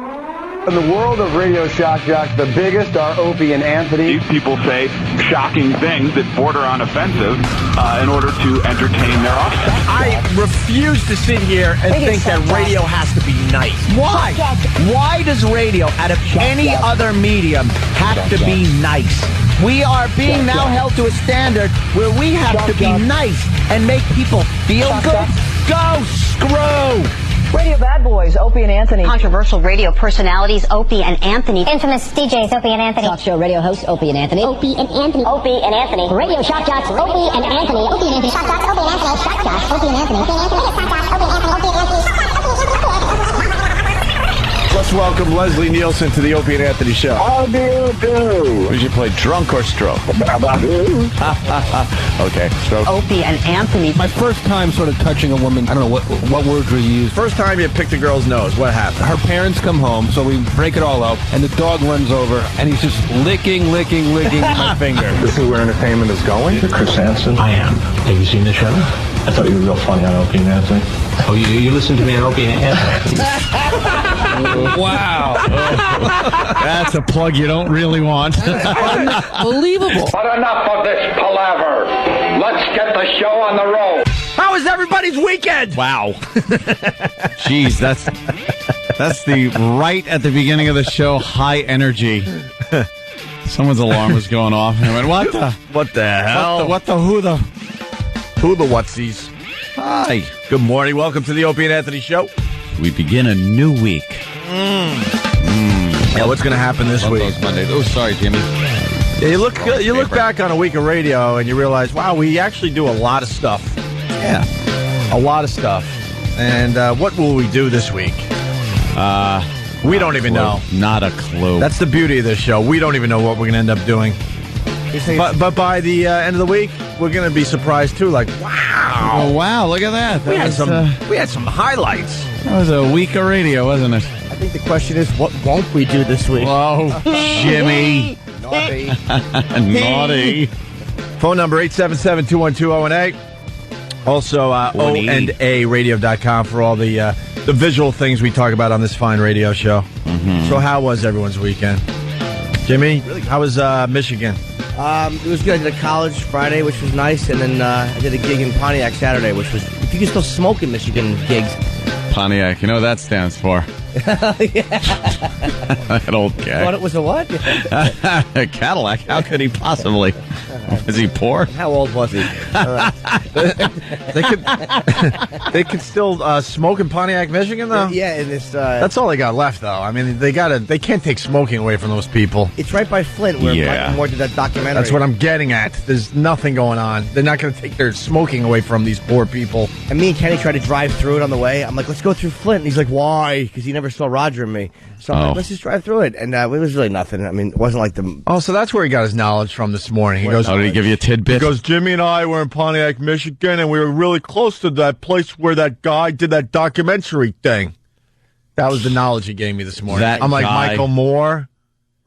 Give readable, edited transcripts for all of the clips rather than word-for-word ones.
In the world of Radio Shock Jock, the biggest are Opie and Anthony. These people say shocking things that border on offensive in order to entertain their audience. I refuse to sit here and think that radio has to be nice. Why? Why does radio, out of any other medium, have to be nice? We are being now held to a standard where we have to be nice and make people feel good. Go screw! Radio bad boys, Opie and Anthony. Controversial radio personalities, Opie and Anthony. Infamous DJs, Opie and Anthony. Talk show radio hosts, Opie and Anthony. Opie and Anthony. Opie and Anthony. Radio shock jocks, Opie and Anthony. Opie and Anthony. Shock jocks, Opie and Anthony. Shock jocks, Opie and Anthony. Opie and Anthony. Shock jocks, Opie and Anthony. Opie and Anthony. Let's welcome Leslie Nielsen to the Opie and Anthony Show. How do you do? Would you play drunk or stroke? How about you? Okay, stroke. Opie and Anthony. My first time sort of touching a woman, I don't know what words were used. First time you picked a girl's nose, what happened? Her parents come home, so we break it all up, and the dog runs over, and he's just licking my finger. This is where entertainment is going. You're Chris Hansen. I am. Have you seen the show? I thought you were real funny on Opie and Anthony. Oh, you listen to me on Opie and Anthony? Wow. That's a plug you don't really want. Unbelievable. But enough of this palaver. Let's get the show on the road. How was everybody's weekend? Wow. Jeez, that's the right at the beginning of the show, high energy. Someone's alarm was going off, and I went, What the hell? Who the whatsies? Hi. Good morning. Welcome to the Opie and Anthony Show. We begin a new week. Yeah, what's going to happen this week? Mondays. Oh, sorry, Jimmy. Yeah, you look back on a week of radio and you realize, wow, we actually do a lot of stuff. Yeah. A lot of stuff. And what will we do this week? We don't even know. Not a clue. That's the beauty of this show. We don't even know what we're going to end up doing. But by the end of the week, we're going to be surprised too. Like, wow. Oh, wow. Look at that. We had some highlights. That was a week of radio, wasn't it? I think the question is, what won't we do this week? Oh, Jimmy. Naughty. Naughty. Phone number 877-212-018. Also, O&ARadio.com for all the visual things we talk about on this fine radio show. Mm-hmm. So how was everyone's weekend? Jimmy, how was Michigan? It was good. I did a college Friday, which was nice, and then I did a gig in Pontiac Saturday, which was, if you can still smoke in Michigan gigs. Pontiac, you know what that stands for? That old guy. Thought it was a what? A Cadillac. How could he possibly? Is he poor? How old was he? They could still smoke in Pontiac, Michigan, though. Yeah, in this. That's all they got left, though. I mean, they can't take smoking away from those people. It's right by Flint, where Michael Moore did that documentary. That's what I'm getting at. There's nothing going on. They're not going to take their smoking away from these poor people. And me and Kenny tried to drive through it on the way. I'm like, let's go through Flint. And he's like, why? Because he never saw Roger and me. So I'm like, let's just drive through it. And it was really nothing. I mean, it wasn't like the... Oh, so that's where he got his knowledge from this morning. He goes, did he give you a tidbit? He goes, Jimmy and I were in Pontiac, Michigan, and we were really close to that place where that guy did that documentary thing. That was the knowledge he gave me this morning. I'm like, Michael Moore,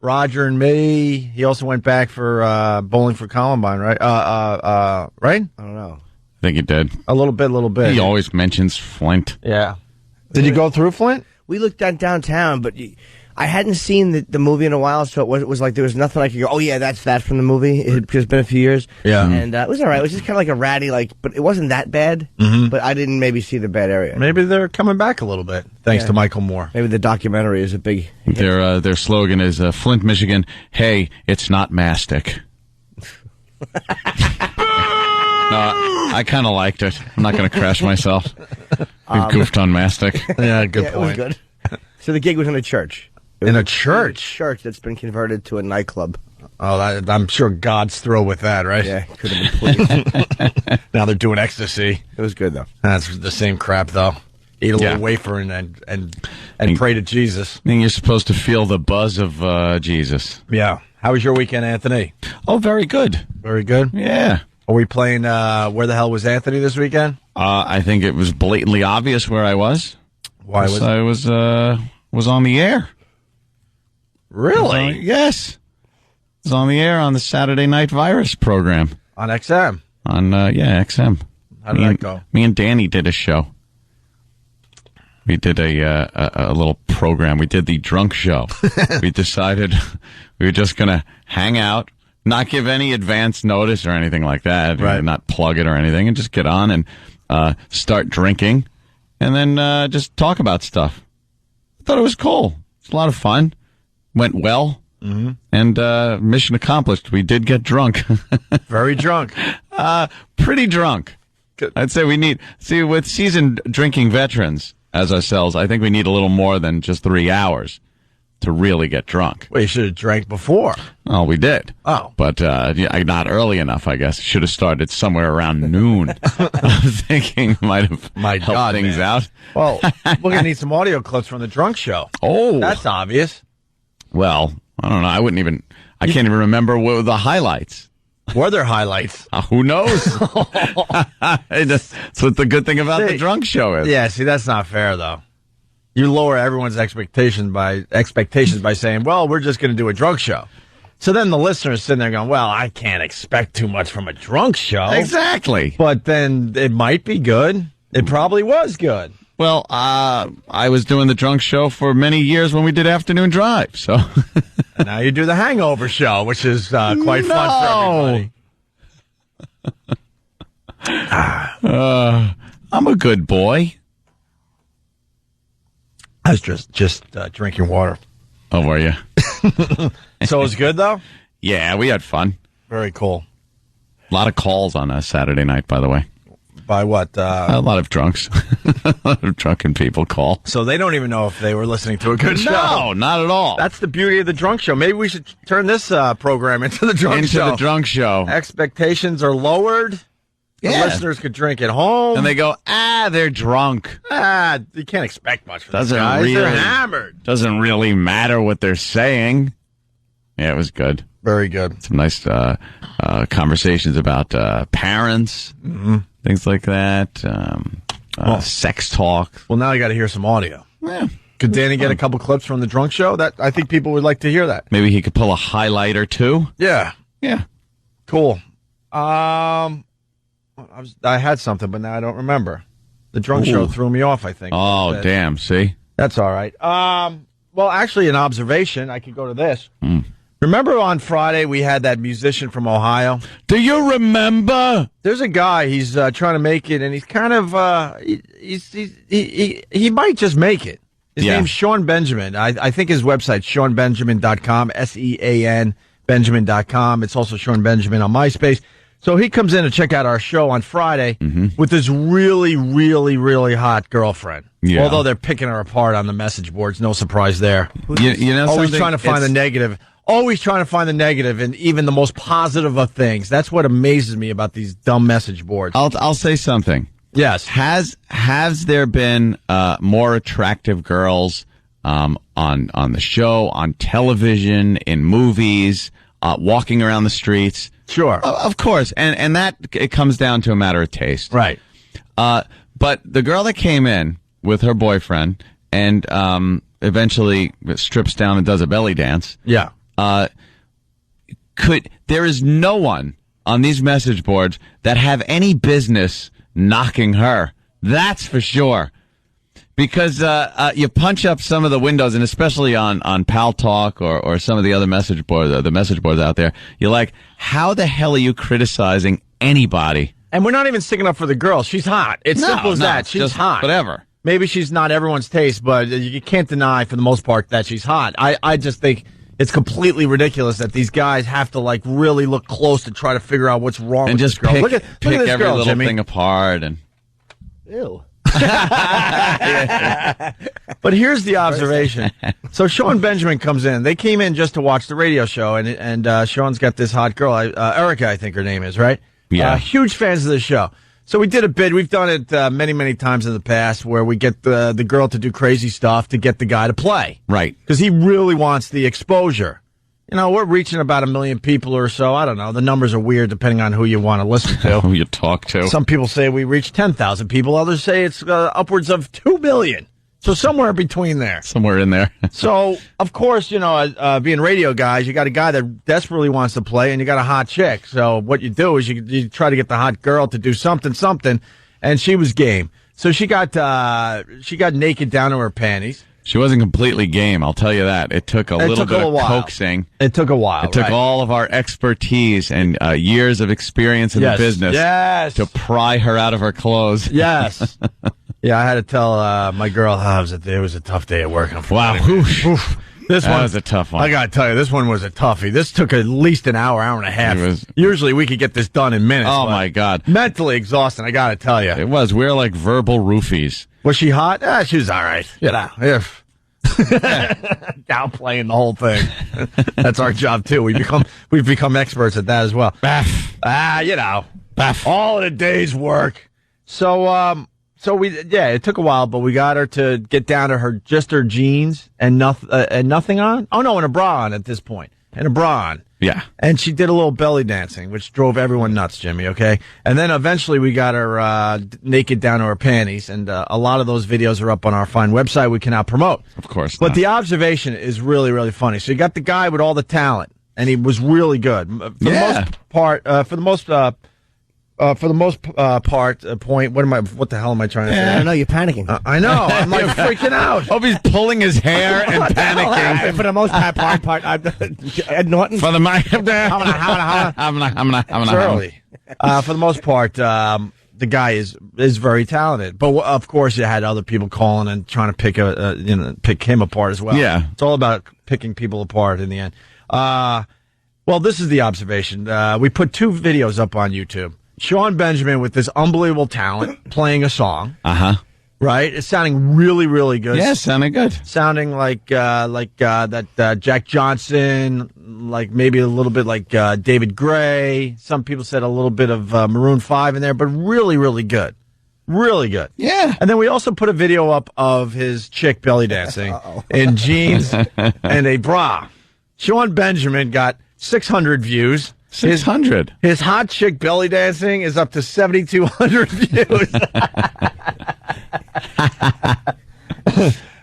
Roger and me. He also went back for Bowling for Columbine, right? Right? I don't know. I think he did. A little bit. He always mentions Flint. Yeah. Did you go through Flint? We looked at downtown, but I hadn't seen the movie in a while, so it was like there was nothing I could go, oh yeah, that's that from the movie. It had just been a few years. Yeah. And it was all right. It was just kind of like a ratty, but it wasn't that bad, but I didn't maybe see the bad area. Maybe they're coming back a little bit, thanks to Michael Moore. Maybe the documentary is a big hit. Their slogan is Flint, Michigan, hey, it's not mastic. I kind of liked it. I'm not going to crash myself. We goofed on mastic. Yeah, good point. It was good. So the gig was in a church. In a church? A church that's been converted to a nightclub. Oh, I'm sure God's thrilled with that, right? Yeah, could have been pleased. Now they're doing ecstasy. It was good, though. That's the same crap, though. Eat a little wafer and pray to Jesus. I think you're supposed to feel the buzz of Jesus. Yeah. How was your weekend, Anthony? Oh, very good. Very good? Yeah. Are we playing Where the Hell Was Anthony this weekend? I think it was blatantly obvious where I was. Why was I was on the air. Really? Yes. I was on the air on the Saturday Night Virus program. On XM? On, XM. How did that go? Me and Danny did a show. We did a little program. We did the drunk show. We decided we were just going to hang out, not give any advance notice or anything like that, Right. not plug it or anything, and just get on and start drinking, and then just talk about stuff. I thought it was cool. It's a lot of fun. Went well, and mission accomplished. We did get drunk. Very drunk. Pretty drunk. I'd say with seasoned drinking veterans as ourselves, I think we need a little more than just 3 hours to really get drunk. Well, you should have drank before. Oh, we did. Oh. But not early enough, I guess. Should have started somewhere around noon. I was thinking might have helped things out. Well, we're going to need some audio clips from the drunk show. Oh. That's obvious. Well, I don't know. I can't even remember what were the highlights. Were there highlights? Who knows? That's what the good thing about the drunk show is. Yeah, see, that's not fair, though. You lower everyone's expectations by saying, well, we're just going to do a drunk show. So then the listener's sitting there going, well, I can't expect too much from a drunk show. Exactly. But then it might be good. It probably was good. Well, I was doing the drunk show for many years when we did Afternoon Drive, so... And now you do the Hangover show, which is quite fun for everybody. I'm a good boy. I was just drinking water. Oh, were you? So it was good, though? Yeah, we had fun. Very cool. A lot of calls on a Saturday night, by the way. By what? A lot of drunks. A lot of drunken people call. So they don't even know if they were listening to a good show. No, not at all. That's the beauty of the drunk show. Maybe we should turn this program into the drunk show. Into the drunk show. Expectations are lowered. The listeners could drink at home. And they go, they're drunk. You can't expect much from these guys. They're hammered. Doesn't really matter what they're saying. Yeah, it was good. Very good. Some nice conversations about parents, things like that, sex talk. Well, now you got to hear some audio. Yeah. Could Danny get a couple clips from the drunk show? I think people would like to hear that. Maybe he could pull a highlight or two. Yeah. Yeah. Cool. I had something, but now I don't remember. The drunk show threw me off, I think. Oh, damn. See? That's all right. Well, actually, an observation. I could go to this. Remember on Friday we had that musician from Ohio? Do you remember? There's a guy. He's trying to make it, and he's kind of he might just make it. His name's Sean Benjamin. I think his website's SeanBenjamin.com, SEAN Benjamin.com. It's also Sean Benjamin on MySpace. So he comes in to check out our show on Friday with this really, really, really hot girlfriend. Yeah. Although they're picking her apart on the message boards. No surprise there. You know, always trying to find the negative. Always trying to find the negative in even the most positive of things. That's what amazes me about these dumb message boards. I'll say something. Yes. Has there been more attractive girls on the show, on television, in movies, walking around the streets? Sure. Of course. And that it comes down to a matter of taste. Right. But the girl that came in with her boyfriend and eventually strips down and does a belly dance. Yeah. There is no one on these message boards that have any business knocking her. That's for sure. Because you punch up some of the windows, and especially on Pal Talk or some of the other message boards, out there, you're like, how the hell are you criticizing anybody? And we're not even sticking up for the girl. She's hot. It's simple as that. She's hot. Whatever. Maybe she's not everyone's taste, but you can't deny for the most part that she's hot. I just think it's completely ridiculous that these guys have to like really look close to try to figure out what's wrong with this girl. Pick look at this every girl, little Jimmy. thing apart and. Ew. But here's the observation. So Sean Benjamin comes in. They came in just to watch the radio show, and Sean's got this hot girl, Erica, I think her name is, right? Yeah. Huge fans of the show. So we did a bid. We've done it many, many times in the past where we get the girl to do crazy stuff to get the guy to play. Right. Because he really wants the exposure. You know, we're reaching about 1 million people or so. I don't know. The numbers are weird depending on who you want to listen to. Who you talk to. Some people say we reach 10,000 people. Others say it's upwards of 2 million. So somewhere between there. Somewhere in there. So, of course, you know, being radio guys, you got a guy that desperately wants to play, and you got a hot chick. So what you do is you try to get the hot girl to do something, and she was game. So she got naked down to her panties. She wasn't completely game, I'll tell you that. It took a little bit of coaxing. It took a while. It took all of our expertise and years of experience in the business to pry her out of her clothes. Yes. Yeah, I had to tell my girl it was a tough day at work. Wow. Oof. That was a tough one. I got to tell you, this one was a toughie. This took at least an hour and a half. Usually we could get this done in minutes. Oh, my God. Mentally exhausting, I got to tell you. It was. We were like verbal roofies. Was she hot? She was all right. You know, downplaying the whole thing. That's our job too. We've become experts at that as well. You know, all of the day's work. So it took a while, but we got her to get down to just her jeans and nothing on. Oh no, and a bra on at this point, and a bra on. Yeah. And she did a little belly dancing, which drove everyone nuts, Jimmy, okay? And then eventually we got her naked down to her panties, and a lot of those videos are up on our fine website we cannot promote. Of course But not. the observation is really, really funny. So you got the guy with all the talent, and he was really good. For the most part, what the hell am I trying to say? I don't know, you're panicking. I know, I'm like freaking out. He's pulling his hair and panicking. For the most part, Ed Norton. For the It's early. For the most part, the guy is very talented, but of course, you had other people calling and trying to pick him apart as well. Yeah, it's all about picking people apart in the end. Well, this is the observation. We put 2 videos up on YouTube. Sean Benjamin with this unbelievable talent playing a song. Right? It's sounding really, really good. Yeah, sounding good. Sounding like that Jack Johnson, like maybe a little bit like David Gray. Some people said a little bit of Maroon 5 in there, but really, really good. Really good. Yeah. And then we also put a video up of his chick belly dancing in jeans and a bra. Sean Benjamin got 600 views. 600. His hot chick belly dancing is up to 7,200 views.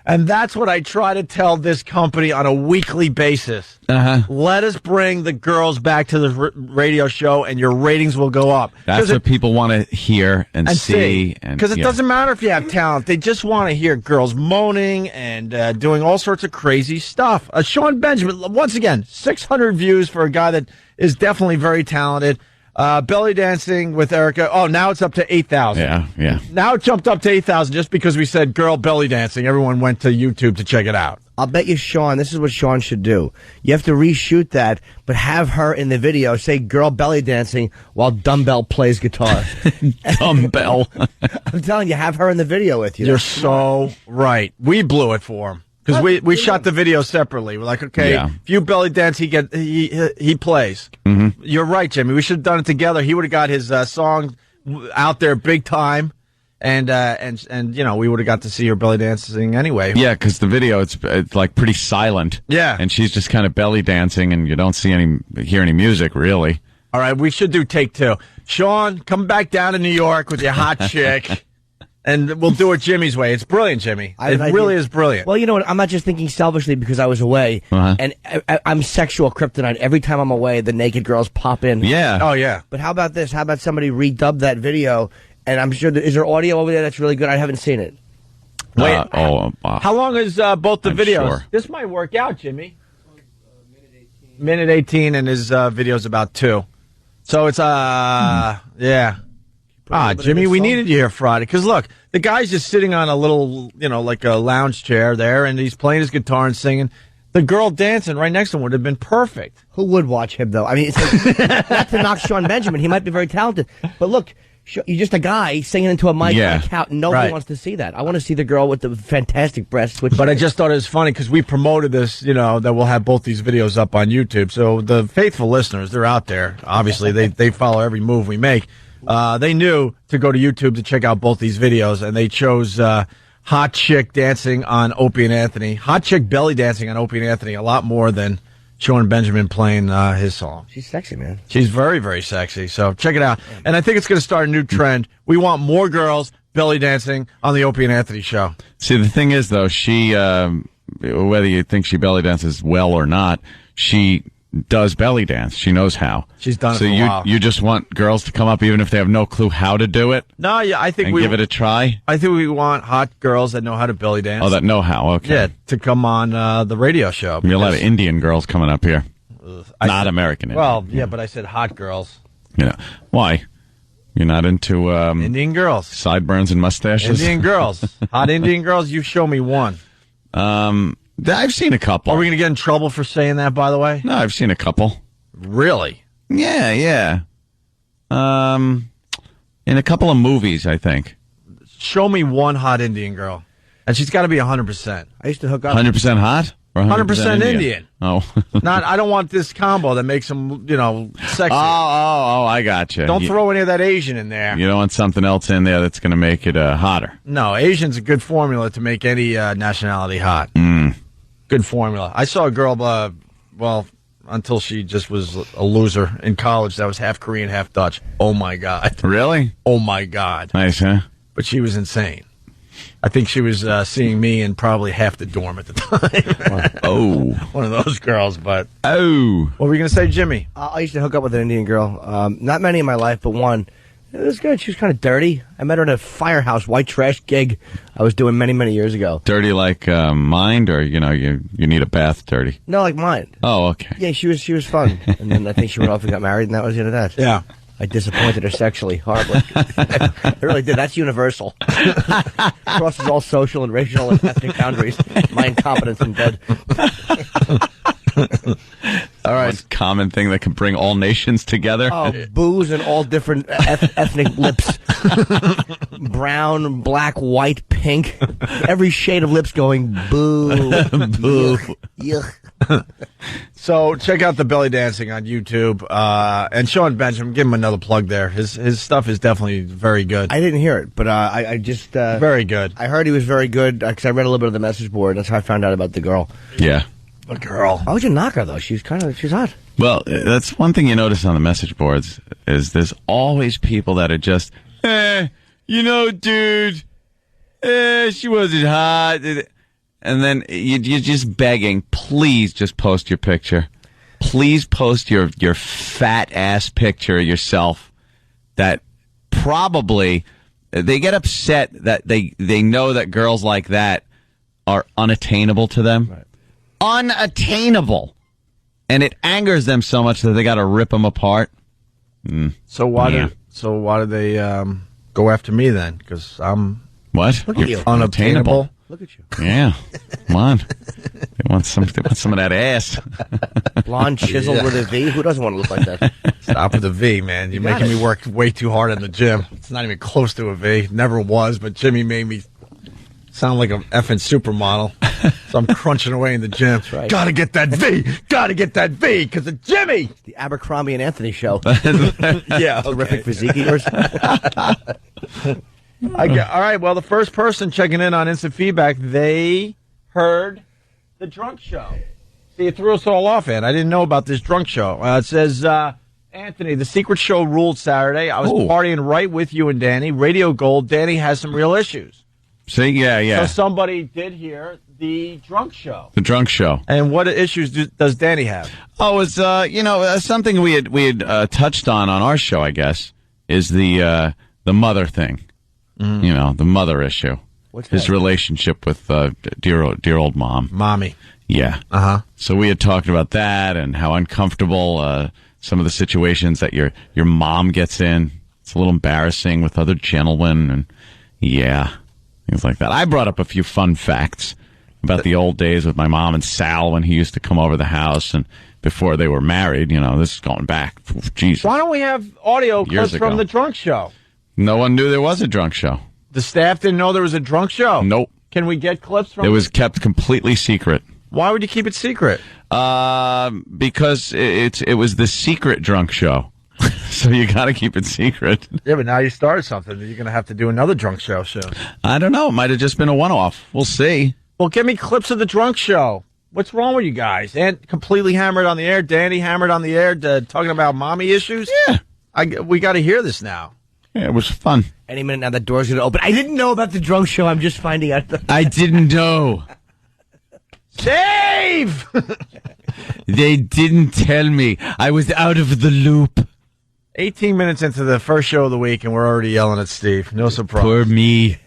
And that's what I try to tell this company on a weekly basis. Let us bring the girls back to the radio show, and your ratings will go up. That's what people want to hear and see. Because it doesn't matter if you have talent. They just want to hear girls moaning and doing all sorts of crazy stuff. Sean Benjamin, once again, 600 views for a guy that is definitely very talented. Belly dancing with Erica. Oh, now it's up to 8,000. Yeah. Now it jumped up to 8,000 just because we said girl belly dancing. Everyone went to YouTube to check it out. I'll bet you, Sean, this is what Sean should do. You have to reshoot that, but have her in the video say girl belly dancing while Dumbbell plays guitar. Dumbbell. I'm telling you, have her in the video with you. You're so right. We blew it for him. Because we shot the video separately. We're like, okay, if you belly dance, he plays. Mm-hmm. You're right, Jimmy. We should have done it together. He would have got his song out there big time, and we would have got to see her belly dancing anyway. Yeah, because the video it's like pretty silent. Yeah, and she's just kind of belly dancing, and you don't hear any music really. All right, we should do take 2. Sean, come back down to New York with your hot chick. And we'll do it Jimmy's way. It's brilliant, Jimmy. It really is brilliant. Well, you know what? I'm not just thinking selfishly because I was away. And I'm sexual kryptonite. Every time I'm away, the naked girls pop in. Yeah. Oh, yeah. But how about this? How about somebody redub that video? And I'm sure, is there audio over there that's really good? I haven't seen it. Wait. How long is both the videos? Sure. This might work out, Jimmy. Minute 18, and his video's about 2. So it's, yeah. Jimmy, we needed you here Friday. Because, look, the guy's just sitting on a little, like a lounge chair there, and he's playing his guitar and singing. The girl dancing right next to him would have been perfect. Who would watch him, though? I mean, it's like, not to knock Sean Benjamin. He might be very talented. But, look, you're just a guy singing into a mic on a couch. Nobody wants to see that. I want to see the girl with the fantastic breasts. But I just thought it was funny because we promoted this, that we'll have both these videos up on YouTube. So the faithful listeners, they're out there. Obviously, they follow every move we make. They knew to go to YouTube to check out both these videos, and they chose hot chick dancing on Opie and Anthony. Hot chick belly dancing on Opie and Anthony a lot more than Sean Benjamin playing his song. She's sexy, man. She's very, very sexy. So check it out. And I think it's going to start a new trend. We want more girls belly dancing on the Opie and Anthony show. See, the thing is, though, she, whether you think she belly dances well or not, she does belly dance. She knows how. She's done it so for a while. You just want girls to come up even if they have no clue how to do it? No, yeah, I think and give it a try? I think we want hot girls that know how to belly dance. Oh, that know how, okay. Yeah, to come on the radio show. There are a lot of Indian girls coming up here. Not American Indian. Well, yeah, but I said hot girls. Why? You're not into Indian girls. Sideburns and mustaches? Indian girls. Hot Indian girls, you show me one. I've seen a couple. Are we going to get in trouble for saying that, by the way? No, I've seen a couple. Really? Yeah. In a couple of movies, I think. Show me one hot Indian girl. And she's got to be 100%. I used to hook up. 100% hot? Or 100% Indian. Oh. I don't want this combo that makes them, sexy. Oh, I got you. Don't throw any of that Asian in there. You don't want something else in there that's going to make it hotter. No, Asian's a good formula to make any nationality hot. Good formula. I saw a girl, until she just was a loser in college that was half Korean, half Dutch. Oh, my God. Really? Oh, my God. Nice, huh? But she was insane. I think she was seeing me in probably half the dorm at the time. Oh. One of those girls, but... Oh. What were you going to say, Jimmy? I used to hook up with an Indian girl. Not many in my life, but one. It was good. She was kind of dirty. I met her at a firehouse white trash gig I was doing many, many years ago. Dirty like mind, or, you need a bath dirty? No, like mine. Oh, okay. Yeah, she was fun. And then I think she went off and got married, and that was the end of that. Yeah. I disappointed her sexually horribly. I really did. That's universal. Crosses all social and racial and ethnic boundaries. My incompetence in bed. All right. One common thing that can bring all nations together. Oh, booze and all different ethnic lips. Brown, black, white, pink. Every shade of lips going boo. Boo. Yuck. So check out the belly dancing on YouTube. And Sean Benjamin, give him another plug there. His stuff is definitely very good. I didn't hear it, but I just... very good. I heard he was very good because I read a little bit of the message board. That's how I found out about the girl. Yeah. A girl. Why would you knock her, though? She's hot. Well, that's one thing you notice on the message boards is there's always people that are just, dude, she wasn't hot. And then you're just begging, please just post your picture. Please post your fat ass picture of yourself. That probably, they get upset that they know that girls like that are unattainable to them. Right. Unattainable. And it angers them so much that they got to rip them apart. So why do they go after me then? Because I'm You're unattainable. Look at you. Yeah. Come on. They want some of that ass. Blonde, chiseled with a V. Who doesn't want to look like that? Stop with the V, man. You're making me work way too hard in the gym. It's not even close to a V. Never was, but Jimmy made me sound like an effing supermodel. So I'm crunching away in the gym. That's right. Gotta get that V. Gotta get that V because of Jimmy. It's the Abercrombie and Anthony show. Yeah. Terrific physique of yours. All right. Well, the first person checking in on instant feedback, they heard the drunk show. See, it threw us all off, Ed. I didn't know about this drunk show. It says, Anthony, the secret show ruled Saturday. I was partying right with you and Danny. Radio Gold. Danny has some real issues. See, yeah. So somebody did hear the drunk show. The drunk show. And what issues does Danny have? Oh, it's something we had touched on our show, I guess, is the mother thing. Mm-hmm. The mother issue. What's that? His relationship with dear old mom. Mommy. Yeah. Uh-huh. So we had talked about that and how uncomfortable some of the situations that your mom gets in. It's a little embarrassing with other gentlemen and things like that. I brought up a few fun facts about the old days with my mom and Sal when he used to come over the house and before they were married. This is going back. Jesus. Why don't we have audio clips from the drunk show? No one knew there was a drunk show. The staff didn't know there was a drunk show? Nope. Can we get clips from it? It was kept completely secret. Why would you keep it secret? Because it was the secret drunk show. So you got to keep it secret. Yeah, but now you started something. You're going to have to do another drunk show soon. I don't know. It might have just been a one-off. We'll see. Well, give me clips of the drunk show. What's wrong with you guys? And completely hammered on the air. Danny hammered on the air talking about mommy issues? Yeah. We got to hear this now. Yeah, it was fun. Any minute now that door's going to open. I didn't know about the drunk show. I'm just finding out. I didn't know. Save! They didn't tell me. I was out of the loop. 18 minutes into the first show of the week, and we're already yelling at Steve. No surprise. Poor me.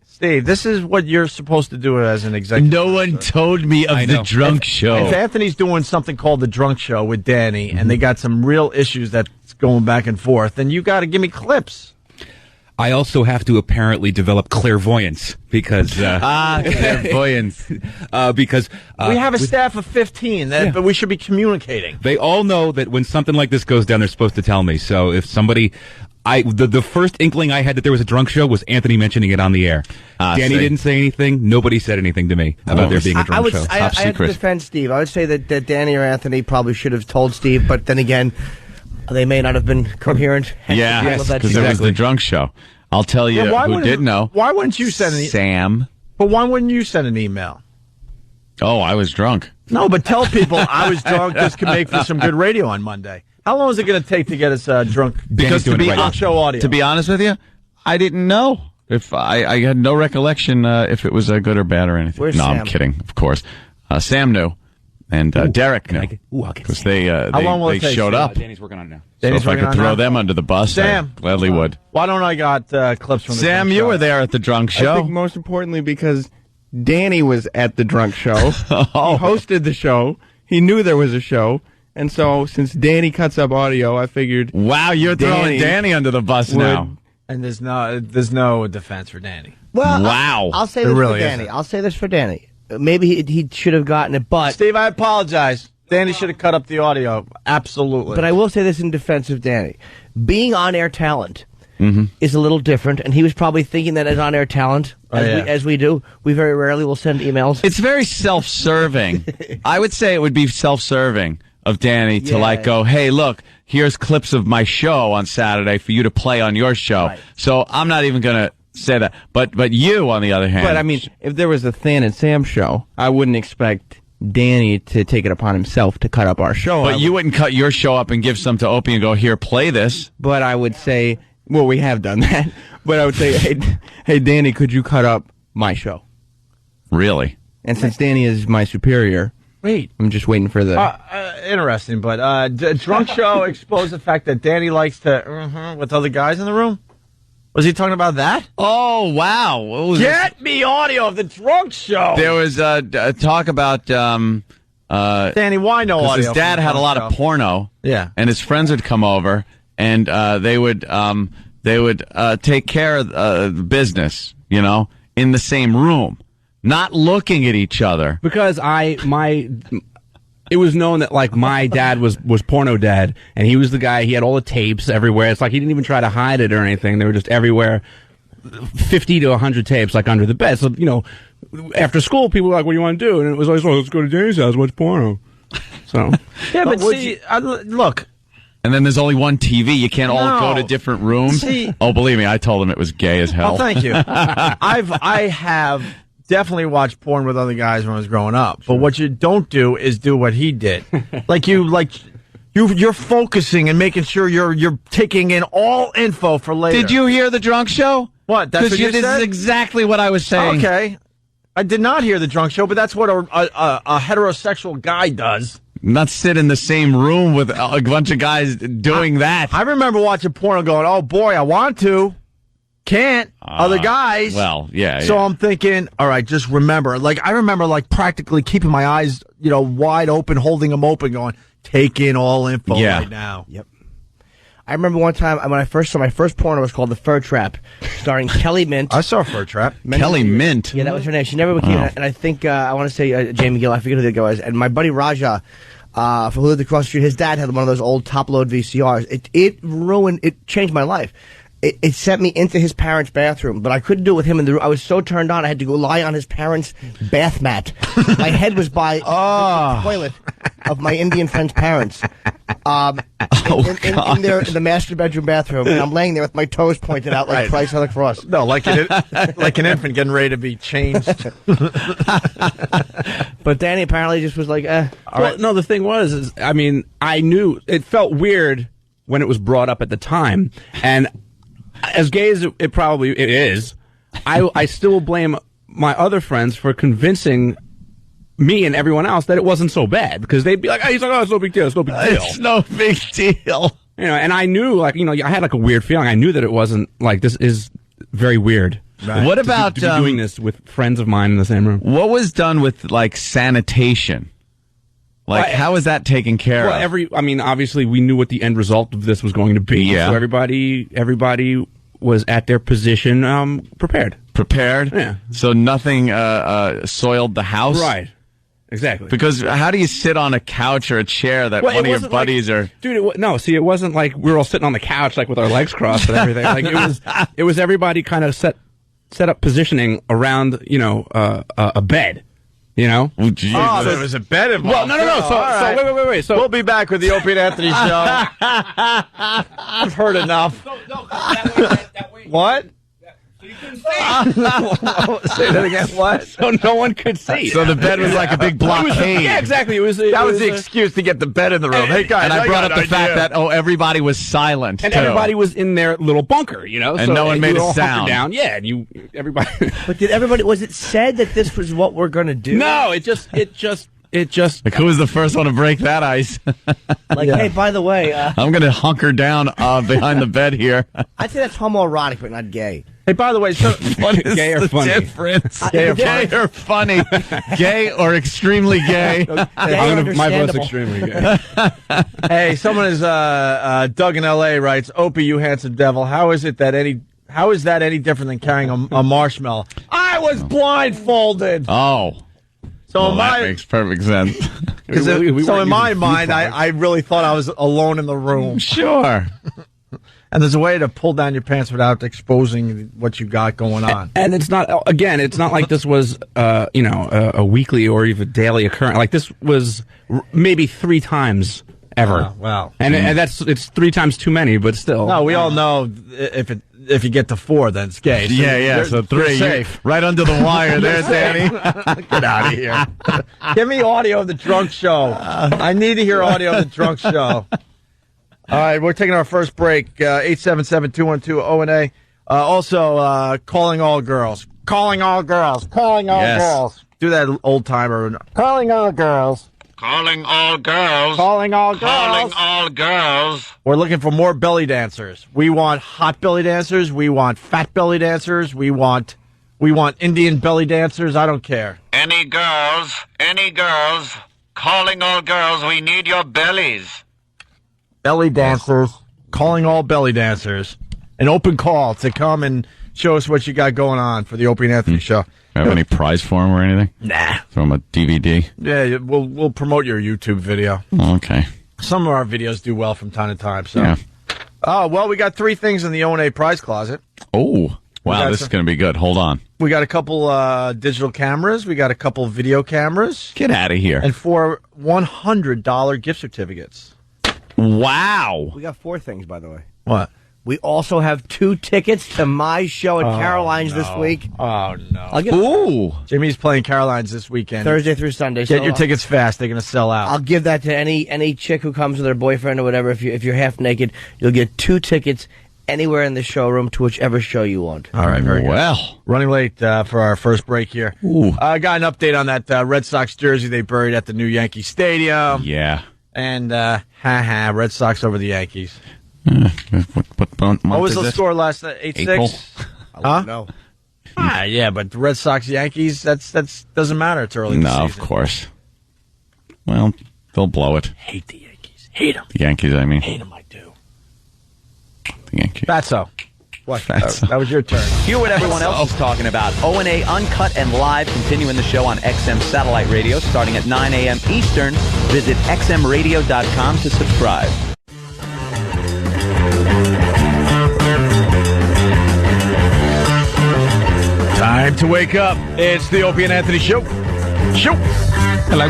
Steve, this is what you're supposed to do as an executive. No one told me of the drunk show. And Anthony's doing something called the drunk show with Danny, and they got some real issues that's going back and forth, and you got to give me clips. I also have to apparently develop clairvoyance because clairvoyance because we have a staff of 15, but we should be communicating. They all know that when something like this goes down, they're supposed to tell me. So if somebody, the first inkling I had that there was a drunk show was Anthony mentioning it on the air. Danny didn't say anything. Nobody said anything to me about there being a drunk show. I have to defend Steve. I would say that Danny or Anthony probably should have told Steve, but then again, they may not have been coherent. Yeah, because it was the drunk show. I'll tell you who did know. Why wouldn't you send an email? Sam. But why wouldn't you send an email? Oh, I was drunk. No, but tell people I was drunk. This could make for some good radio on Monday. How long is it going to take to get us drunk? Because to be on show audio. To be honest with you, I didn't know. If I had no recollection if it was good or bad or anything. Where's no, Sam? I'm kidding. Of course, Sam knew. And Derek knew, because they showed up. Danny's working on it now. So if I could throw them under the bus, Sam, I gladly would. Why don't I got clips from the Sam, you were there at the drunk show. I think most importantly because Danny was at the drunk show. He hosted the show. He knew there was a show. And so since Danny cuts up audio, I figured... Wow, you're throwing Danny under the bus now. And there's no defense for Danny. Well, wow. I'll say this for Danny. I'll say this for Danny. Maybe he should have gotten it, but... Steve, I apologize. Danny should have cut up the audio. Absolutely. But I will say this in defense of Danny. Being on-air talent is a little different, and he was probably thinking that as on-air talent, as we do, we very rarely will send emails. It's very self-serving. I would say it would be self-serving of Danny to go, hey, look, here's clips of my show on Saturday for you to play on your show. Right. So I'm not even going to say that. But you, on the other hand... But, I mean, if there was a Than and Sam show, I wouldn't expect Danny to take it upon himself to cut up our show. But you wouldn't cut your show up and give some to Opie and go, here, play this. But I would say, well, we have done that. But I would say, hey, Danny, could you cut up my show? Really? And since Danny is my superior... Wait. I'm just waiting for the... interesting, but drunk show exposed the fact that Danny likes to with other guys in the room? Was he talking about that? Oh, wow. Get me audio of the drunk show. There was talk about... Danny, why no audio? His dad had a lot of porno. Yeah. And his friends would come over, and they would take care of the business, in the same room. Not looking at each other. Because it was known that my dad was porno dad, and he was the guy. He had all the tapes everywhere. It's like he didn't even try to hide it or anything. They were just everywhere. 50 to 100 tapes under the bed. So after school, people were like, "What do you want to do?" And it was always, "Let's go to Danny's house, watch porno." So yeah, but see, look. And then there's only one TV. You can't all go to different rooms. See, believe me, I told him it was gay as hell. Oh, thank you. I have definitely watched porn with other guys when I was growing up. But what you don't do is do what he did. You're focusing and making sure you're taking in all info for later. Did you hear the drunk show? What? That's what you said? This is exactly what I was saying. Okay. I did not hear the drunk show, but that's what a heterosexual guy does. Not sit in the same room with a bunch of guys doing that. I remember watching porn and going, oh, boy, I want to. Can't. Other guys. Well, yeah. So I'm thinking, all right, just remember. I remember practically keeping my eyes, wide open, holding them open, going, take in all info right now. Yep. I remember one time when I first saw my first porno was called The Fur Trap, starring Kelly Mint. I saw Fur Trap. Kelly Mint. Yeah, that was her name. She never became, and I think, I want to say Jamie Gill, I forget who the guy was, and my buddy Raja, who lived across the street, his dad had one of those old top-load VCRs. It changed my life. It sent me into his parents' bathroom, but I couldn't do it with him in the room. I was so turned on, I had to go lie on his parents' bath mat. My head was by the toilet of my Indian friend's parents. In the master bedroom bathroom, and I'm laying there with my toes pointed out like Christ on the cross. No, like an infant getting ready to be changed. But Danny apparently just was like, Well, right. No, the thing was, I knew it felt weird when it was brought up at the time, and as gay as it probably is, I still blame my other friends for convincing me and everyone else that it wasn't so bad because they'd be like, "Hey," he's like, "Oh, it's no big deal. It's no big deal. It's no big deal." And I knew, I had like a weird feeling. I knew that it wasn't like this is very weird. Right. What about to be doing this with friends of mine in the same room? What was done with like sanitation? Like, how was that taken care of? Obviously, we knew what the end result of this was going to be. Yeah. So everybody was at their position, prepared. Prepared? Yeah. So nothing soiled the house? Right. Exactly. Because how do you sit on a couch or a chair that one of your buddies are... Dude, it wasn't like we were all sitting on the couch like with our legs crossed and everything. Like it was everybody kind of set up positioning around, a bed. Oh, there was a bed involved. Well, no. So wait. So we'll be back with the Opie and Anthony show. I've heard enough. What? So you couldn't see. Say that again. What? So no one could see. So the bed was like a big blockade. Yeah, exactly. That was the excuse to get the bed in the room. Hey guys, and I brought up the fact that everybody was silent and too. everybody was in their little bunker, and so no one made a sound. Down. Yeah, and everybody. But did everybody? Was it said that this was what we're going to do? No, it just. Like, who was the first one to break that ice? Hey, by the way, I'm going to hunker down behind the bed here. I'd say that's homoerotic, but not gay. Hey, by the way, so what is gay or the funny? difference? Gay or funny? Gay or extremely gay? My vote's extremely gay. Hey, someone is Doug in L.A. writes, Opie, you handsome devil. How is that any different than carrying a marshmallow? I was blindfolded. Oh. So that makes perfect sense. So in my mind, I really thought I was alone in the room. Sure. And there's a way to pull down your pants without exposing what you got going on. And it's not like this was, a weekly or even daily occurrence. Like this was maybe 3 times ever. Wow. And it's 3 times too many, but still. No, we all know if you get to 4, then it's gay. So yeah. So 3, safe. Right under the wire there, Danny. Get out of here. Give me audio of the drunk show. I need to hear audio of the drunk show. All right, we're taking our first break. 877-212-ONA. Also, calling all girls. Calling all girls. Calling all girls. Do that old timer. Calling all girls. Calling all girls. Calling all girls. Calling all girls. We're looking for more belly dancers. We want hot belly dancers. We want fat belly dancers. We want Indian belly dancers. I don't care. Any girls. Calling all girls. We need your bellies. Belly dancers. Calling all belly dancers. An open call to come and show us what you got going on for the Opie and Anthony show. Have any prize for him or anything? Nah. From a DVD? Yeah, we'll promote your YouTube video. Okay. Some of our videos do well from time to time. So. Yeah. Oh, well, we got 3 things in the O&A prize closet. Oh, wow, this is going to be good. Hold on. We got a couple digital cameras. We got a couple video cameras. Get out of here. And 4 $100 gift certificates. Wow. We got 4 things, by the way. What? We also have 2 tickets to my show at Caroline's this week. Oh, no. Ooh. Jimmy's playing Caroline's this weekend. Thursday through Sunday. Get your tickets fast. They're going to sell out. I'll give that to any chick who comes with her boyfriend or whatever. If you're half naked, you'll get 2 tickets anywhere in the showroom to whichever show you want. All right, very good. Well. Running late for our first break here. I got an update on that Red Sox jersey they buried at the new Yankee Stadium. Yeah. And, Red Sox over the Yankees. What month What was is the this? score last night? 8-6? Huh? No. Yeah, but the Red Sox Yankees, that's doesn't matter. It's early in the No, season. of course. Well, they'll blow it. Hate the Yankees. Hate them. The Yankees, I mean. Hate them, I do. The Yankees. Fatso. What? Fatso. That was your turn. Hear what everyone else is talking about. O&A Uncut and Live continuing the show on XM Satellite Radio starting at 9 a.m. Eastern. Visit xmradio.com to subscribe. Time to wake up. It's the Opie and Anthony show. Hello.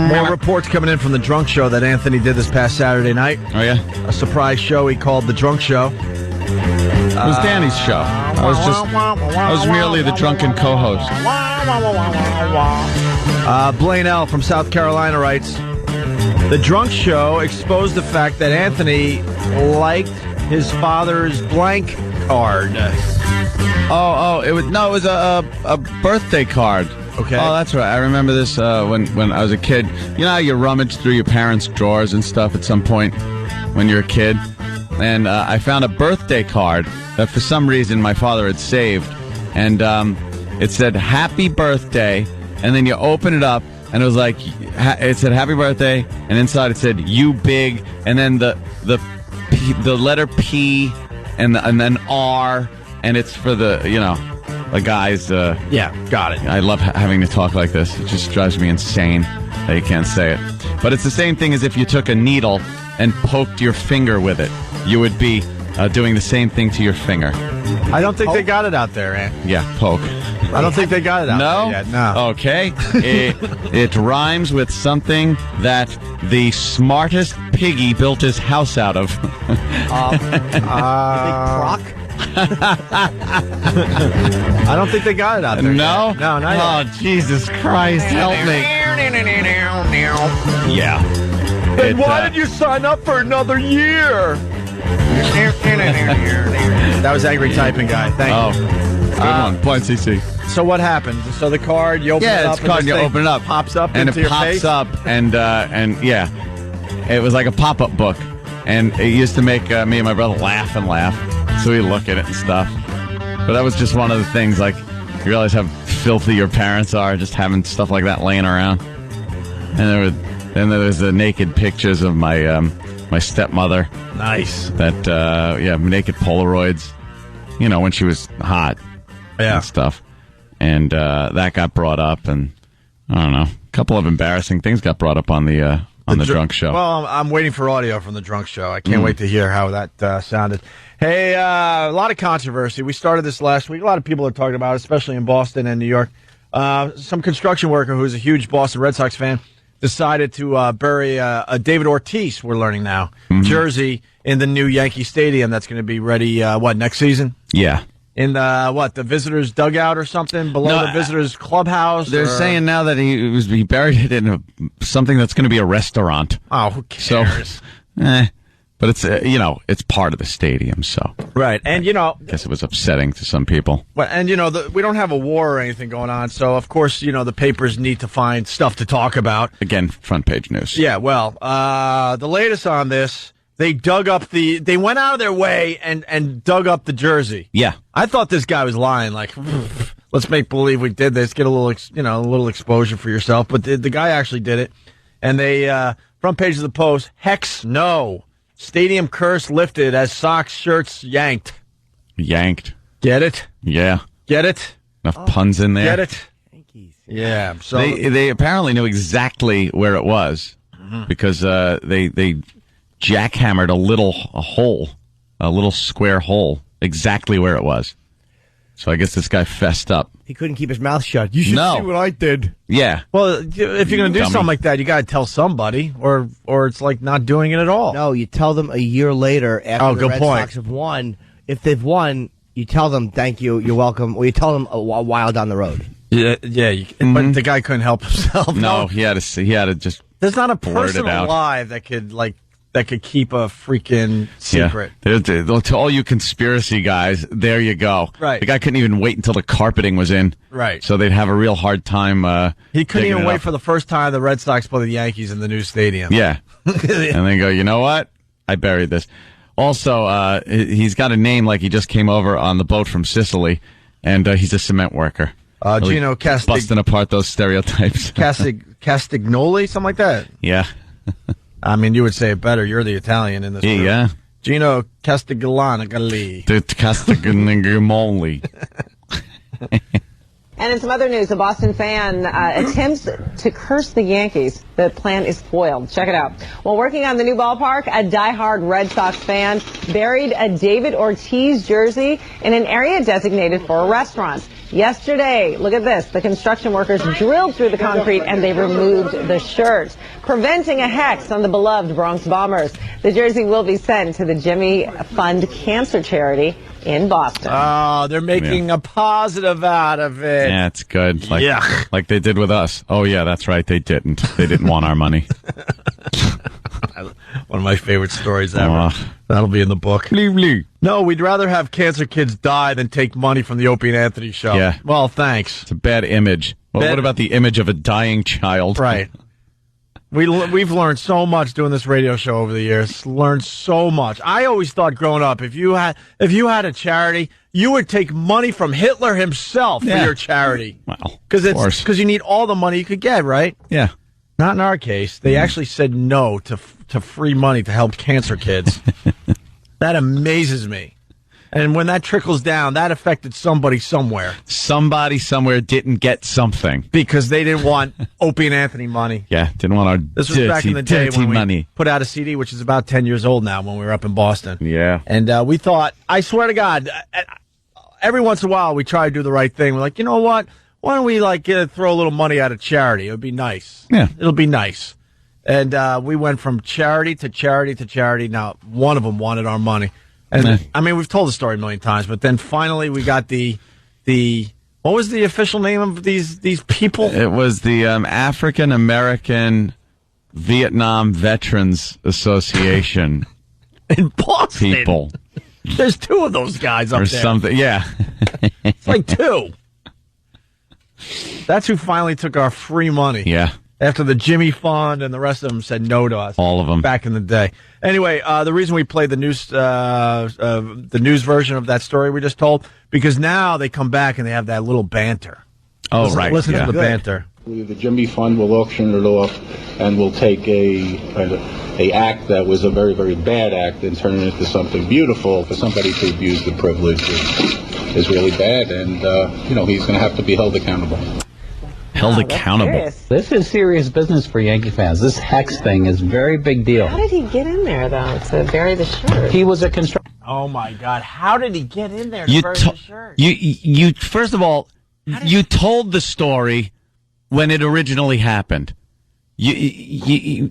More reports coming in from the drunk show that Anthony did this past Saturday night. Oh, yeah? A surprise show he called the drunk show. It was Danny's show. I was merely the drunken co-host. Blaine L. from South Carolina writes, the drunk show exposed the fact that Anthony liked his father's blank card. It was a birthday card. Okay. Oh, that's right. I remember this when I was a kid. You know how you rummage through your parents' drawers and stuff at some point when you're a kid? And I found a birthday card that for some reason my father had saved. And it said, Happy Birthday. And then you open it up, and it was like, it said Happy Birthday. And inside it said, You Big. And then the letter P and then R. And it's for the guys. Yeah, got it. I love having to talk like this. It just drives me insane that you can't say it. But it's the same thing as if you took a needle and poked your finger with it. You would be doing the same thing to your finger. I don't think they got it out there, Ant. Yeah, poke. I don't think they got it out there yet. No. Okay. It rhymes with something that the smartest piggy built his house out of. Big crock? I don't think they got it out there. No? Yet. No, not Oh, yet. Jesus Christ, help me. Yeah. Then why did you sign up for another year? That was Angry Typing Guy. Thank you. Good one. Point CC. So what happened? So the card, you open it up. It's a card, you open it up. Pops up and into it your pops face. up, and yeah. It was like a pop-up book. And it used to make me and my brother laugh and laugh. So we look at it and stuff. But that was just one of the things, like, you realize how filthy your parents are, just having stuff like that laying around. And there was the naked pictures of my my stepmother. Nice. That, naked Polaroids, when she was hot. Yeah. And stuff. And that got brought up, and I don't know, a couple of embarrassing things got brought up on the Drunk Show. Well, I'm waiting for audio from the Drunk Show. I can't wait to hear how that sounded. Hey, a lot of controversy. We started this last week. A lot of people are talking about it, especially in Boston and New York. Some construction worker who's a huge Boston Red Sox fan decided to bury a David Ortiz, we're learning now, jersey in the new Yankee Stadium that's going to be ready, next season? Yeah. In the visitors' dugout or something below the visitors' clubhouse? They're saying now that he buried it in something that's going to be a restaurant. Oh, who cares? So, but it's it's part of the stadium, so right. And I guess it was upsetting to some people. Well, and we don't have a war or anything going on, so of course the papers need to find stuff to talk about. Again, front page news. Yeah. Well, the latest on this. They dug up they went out of their way and dug up the jersey. Yeah. I thought this guy was lying, like, let's make believe we did this, get a little, a little exposure for yourself. But the guy actually did it. And they, front page of the Post, Hex, no. Stadium curse lifted as Sox shirts yanked. Yanked. Get it? Yeah. Get it? Enough puns in there. Get it? Yankees. Yeah. So they apparently knew exactly where it was because they jackhammered a little square hole, exactly where it was. So I guess this guy fessed up. He couldn't keep his mouth shut. You should see what I did. Yeah. Well, if you're going to do something like that, you got to tell somebody, or it's like not doing it at all. No, you tell them a year laiter after the Red Sox have won. If they've won, you tell them thank you, you're welcome, or you tell them a while down the road. Yeah. But the guy couldn't help himself. No, he had to just. There's not a person alive that could keep a freaking secret. Yeah. To all you conspiracy guys, there you go. Right. The guy couldn't even wait until the carpeting was in. Right. So they'd have a real hard time. He couldn't even wait for the first time the Red Sox play the Yankees in the new stadium. Yeah. And then go, you know what? I buried this. Also, he's got a name like he just came over on the boat from Sicily, and he's a cement worker. Gino busting apart those stereotypes. Castiglione, something like that. Yeah. I mean, you would say it better. You're the Italian in this room. Yeah. Gino Castiglione. Castiglione. And in some other news, a Boston fan attempts to curse the Yankees. The plan is foiled. Check it out. While working on the new ballpark, a diehard Red Sox fan buried a David Ortiz jersey in an area designated for a restaurant. Yesterday, look at this, the construction workers drilled through the concrete and they removed the shirt, preventing a hex on the beloved Bronx Bombers. The jersey will be sent to the Jimmy Fund Cancer Charity in Boston. Oh, they're making a positive out of it. Yeah, it's good. Like they did with us. Oh, yeah, that's right. They didn't. They didn't want our money. One of my favorite stories ever. That'll be in the book. No, we'd rather have cancer kids die than take money from the Opie and Anthony show. Yeah. Well, thanks. It's a bad image. But what about the image of a dying child? Right. We've learned so much doing this radio show over the years. Learned so much. I always thought growing up, if you had a charity, you would take money from Hitler himself for your charity. Well, because you need all the money you could get, right? Yeah. Not in our case. They actually said no to free money to help cancer kids. That amazes me. And when that trickles down, that affected somebody somewhere. Somebody somewhere didn't get something. Because they didn't want Opie and Anthony money. Yeah, didn't want our This was back in the day when money. We put out a CD, which is about 10 years old now, when we were up in Boston. Yeah. And we thought, I swear to God, every once in a while we try to do the right thing. We're like, you know what? Why don't we throw a little money out of charity? It would be nice. Yeah. It'll be nice. And we went from charity to charity to charity. Now, one of them wanted our money. And I mean, we've told the story a million times, but then finally we got the what was the official name of these people? It was the African American Vietnam Veterans Association in Boston. People. There's two of those guys up or there. Something. Yeah. It's like two. That's who finally took our free money. Yeah. After the Jimmy Fund and the rest of them said no to us. All of them. Back in the day. Anyway, the reason we played the news version of that story we just told, because now they come back and they have that little banter. Oh, right. Listen to the banter. The Jimmy Fund will auction it off and will take a act that was a very, very bad act and turn it into something beautiful. For somebody to abuse the privilege is really bad, and he's going to have to be held accountable. Held accountable. This is serious business for Yankee fans. This hex thing is a very big deal. How did he get in there, though, to bury the shirt? He was a constructor. Oh, my God. How did he get in there to bury the shirt? You first of all, you told the story when it originally happened. She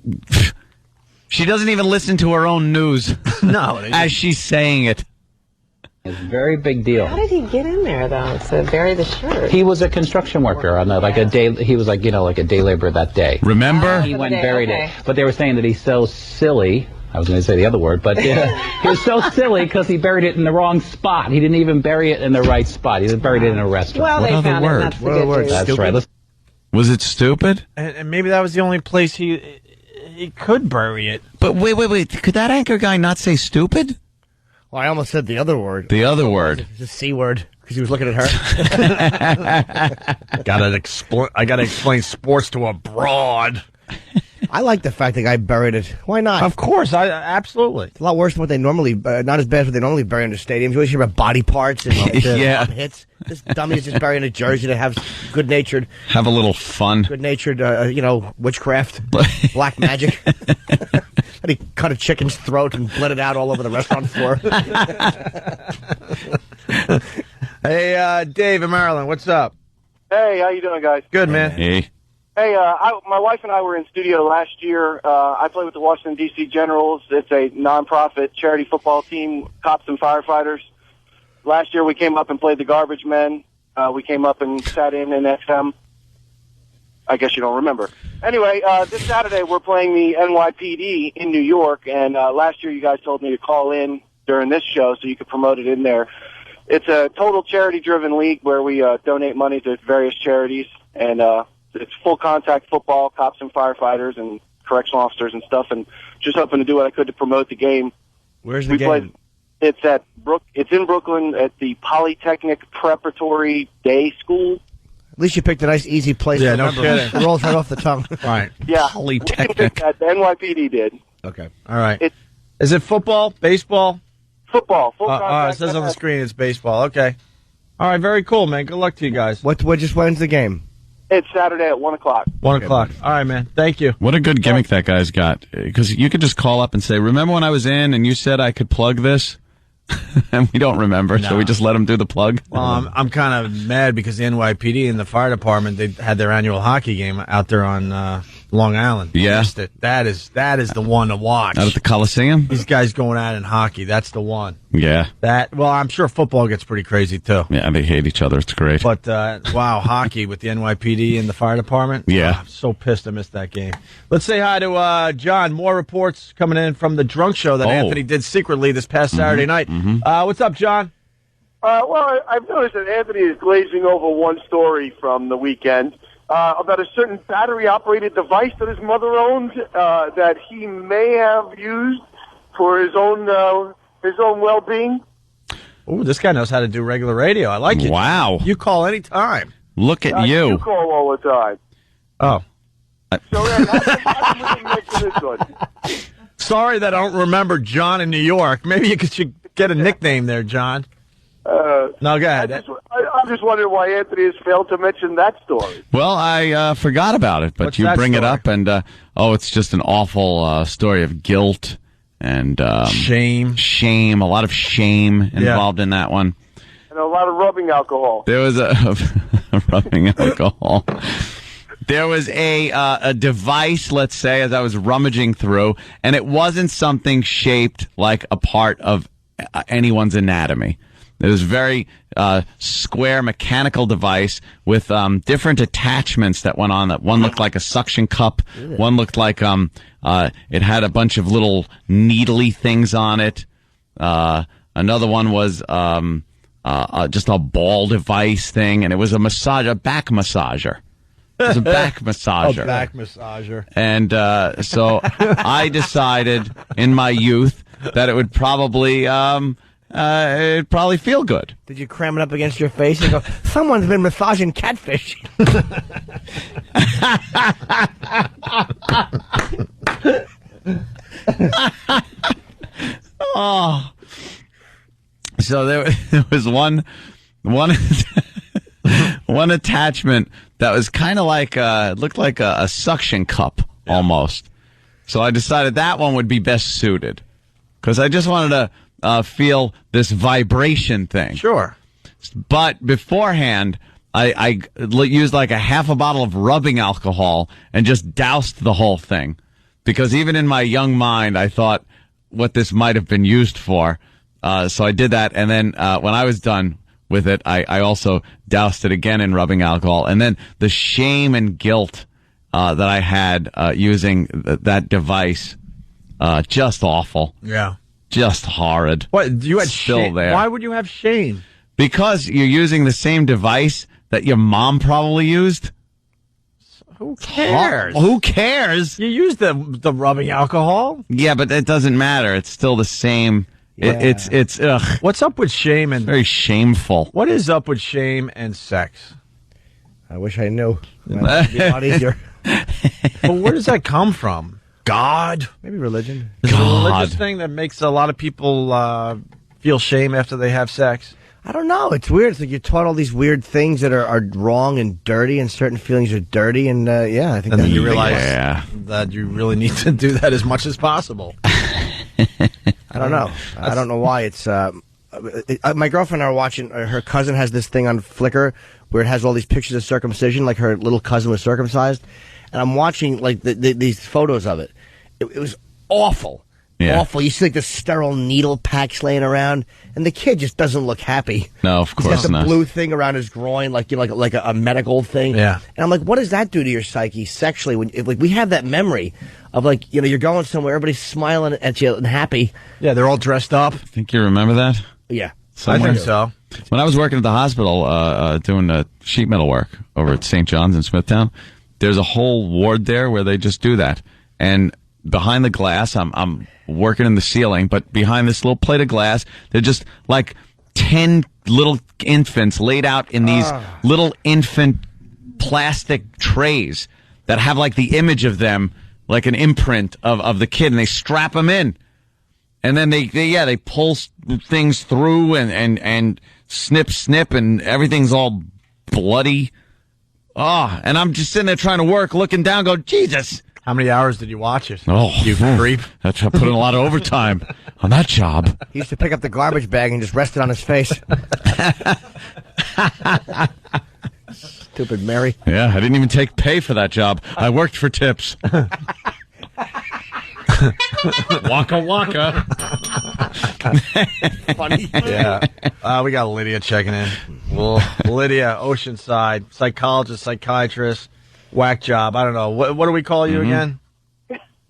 doesn't even listen to her own news. No. As she's saying it. It's a very big deal. How did he get in there, though, to bury the shirt? He was a construction worker on like a day. He was like a day laborer that day. Remember? He went and buried it. But they were saying that he's so silly. I was going to say the other word, but he was so silly because he buried it in the wrong spot. He didn't even bury it in the right spot. He buried it in a restaurant. Well, what they other found word? it. That's the good news. That's stupid? right. Was it stupid? And maybe that was the only place he could bury it. But wait. Could that anchor guy not say stupid? Well, I almost said the other word. The other word. The C word, because he was looking at her. I gotta explain sports to a broad. I like the fact the guy buried it. Why not? Of course, absolutely. It's a lot worse than what they normally, not as bad as what they normally bury in the stadiums. You always hear about body parts and mob hits. This dummy is just burying a jersey to have good-natured. Have a little fun. Good-natured, witchcraft, black magic. And he cut a chicken's throat and bled it out all over the restaurant floor. Hey, Dave in Maryland, what's up? Hey, how you doing, guys? Good, man. Hey. Hey, my wife and I were in studio last year. I play with the Washington, D.C. Generals. It's a nonprofit charity football team, cops and firefighters. Last year we came up and played the Garbage Men. We came up and sat in XM. I guess you don't remember. Anyway, this Saturday we're playing the NYPD in New York, and last year you guys told me to call in during this show so you could promote it in there. It's a total charity-driven league where we donate money to various charities, and it's full-contact football, cops and firefighters and correctional officers and stuff, and just hoping to do what I could to promote the game. Where's the game? It's in Brooklyn at the Polytechnic Preparatory Day School. At least you picked a nice, easy place to remember. It rolls right off the tongue. Right. Yeah. Polytechnic. The NYPD did. Okay. All right. Is it football? Baseball? Football. Full contact. It says on the screen it's baseball. Okay. All right. Very cool, man. Good luck to you guys. When's the game? It's Saturday at 1 o'clock. 1 o'clock. All right, man. Thank you. What a good gimmick that guy's got. Because you could just call up and say, remember when I was in and you said I could plug this? And we don't remember, so we just let him do the plug. Well, I'm kind of mad because the NYPD and the fire department, they had their annual hockey game out there on Long Island. Yeah. Missed it. That is the one to watch. Out at the Coliseum? These guys going out in hockey. That's the one. Yeah. Well, I'm sure football gets pretty crazy, too. Yeah, they hate each other. It's great. But, wow, hockey with the NYPD and the fire department. Yeah. Oh, I'm so pissed I missed that game. Let's say hi to John. More reports coming in from the drunk show that Anthony did secretly this past Saturday night. What's up, John? Well, I've noticed that Anthony is glazing over one story from the weekend, about a certain battery-operated device that his mother owned that he may have used for his own well-being. Ooh, this guy knows how to do regular radio. I like it. Wow. You call any time. Look at you. You call all the time. Oh. So how can we make this one? Sorry that I don't remember John in New York. Maybe you should get a nickname there, John. No, go ahead. I'm just wondering why Anthony has failed to mention that story. Well, I forgot about it, but What's you that bring it story? up, and it's just an awful story of guilt and shame, a lot of shame involved in that one. And a lot of rubbing alcohol. There was a rubbing alcohol. There was a device, let's say, as I was rummaging through, and it wasn't something shaped like a part of anyone's anatomy. It was a very square mechanical device with different attachments that went on. That one looked like a suction cup. One looked like it had a bunch of little needly things on it. Another one was just a ball device thing, and it was a back massager. It was a back massager. A back massager. And so I decided in my youth that it would probably it'd probably feel good. Did you cram it up against your face and go, someone's been massaging catfish? Oh. So there was one attachment that was kind of like looked like a suction cup almost. So I decided that one would be best suited because I just wanted to feel this vibration thing. Sure. But beforehand, I used like a half a bottle of rubbing alcohol and just doused the whole thing because even in my young mind, I thought what this might have been used for. So I did that, and then when I was done with it, I also doused it again in rubbing alcohol. And then the shame and guilt that I had using that device, just awful. Yeah. Just horrid. What, you had still shame? there. Why would you have shame? Because you're using the same device that your mom probably used. Who cares? Who cares? You use the rubbing alcohol. Yeah, but it doesn't matter. It's still the same. Yeah. It's ugh. What's up with shame and very shameful? What is up with shame and sex? I wish I knew. It'd be a lot easier. But where does that come from? God? Maybe religion. Is it a religious thing that makes a lot of people feel shame after they have sex? I don't know. It's weird. It's like you're taught all these weird things that are wrong and dirty, and certain feelings are dirty. And I think And that then you realize that you really need to do that as much as possible. I don't know. I don't know why it's. My girlfriend and I are watching. Her cousin has this thing on Flickr where it has all these pictures of circumcision, like her little cousin was circumcised, and I'm watching like these photos of it. It was awful. Yeah. Awful. You see like the sterile needle packs laying around, and the kid just doesn't look happy. No, of course He's got the not. blue thing around his groin, like like a medical thing. Yeah. And I'm like, what does that do to your psyche sexually? When like we have that memory of like you're going somewhere, everybody's smiling at you and happy. Yeah, they're all dressed up. Think you remember that? Yeah. I think so. When I was working at the hospital doing sheet metal work over at St. John's in Smithtown, there's a whole ward there where they just do that. And behind the glass, I'm working in the ceiling, but behind this little plate of glass, they're just like 10 little infants laid out in these little infant plastic trays that have like the image of them, like an imprint of the kid, and they strap them in. And then they pull things through and snip, and everything's all bloody. Oh, and I'm just sitting there trying to work, looking down, go, Jesus. How many hours did you watch it? Oh, you creep. I put in a lot of overtime on that job. He used to pick up the garbage bag and just rest it on his face. Stupid Mary. Yeah, I didn't even take pay for that job. I worked for tips. Waka waka. Funny. Yeah. We got Lydia checking in. Well, Lydia, Oceanside, psychologist, psychiatrist, whack job. I don't know. What do we call you again?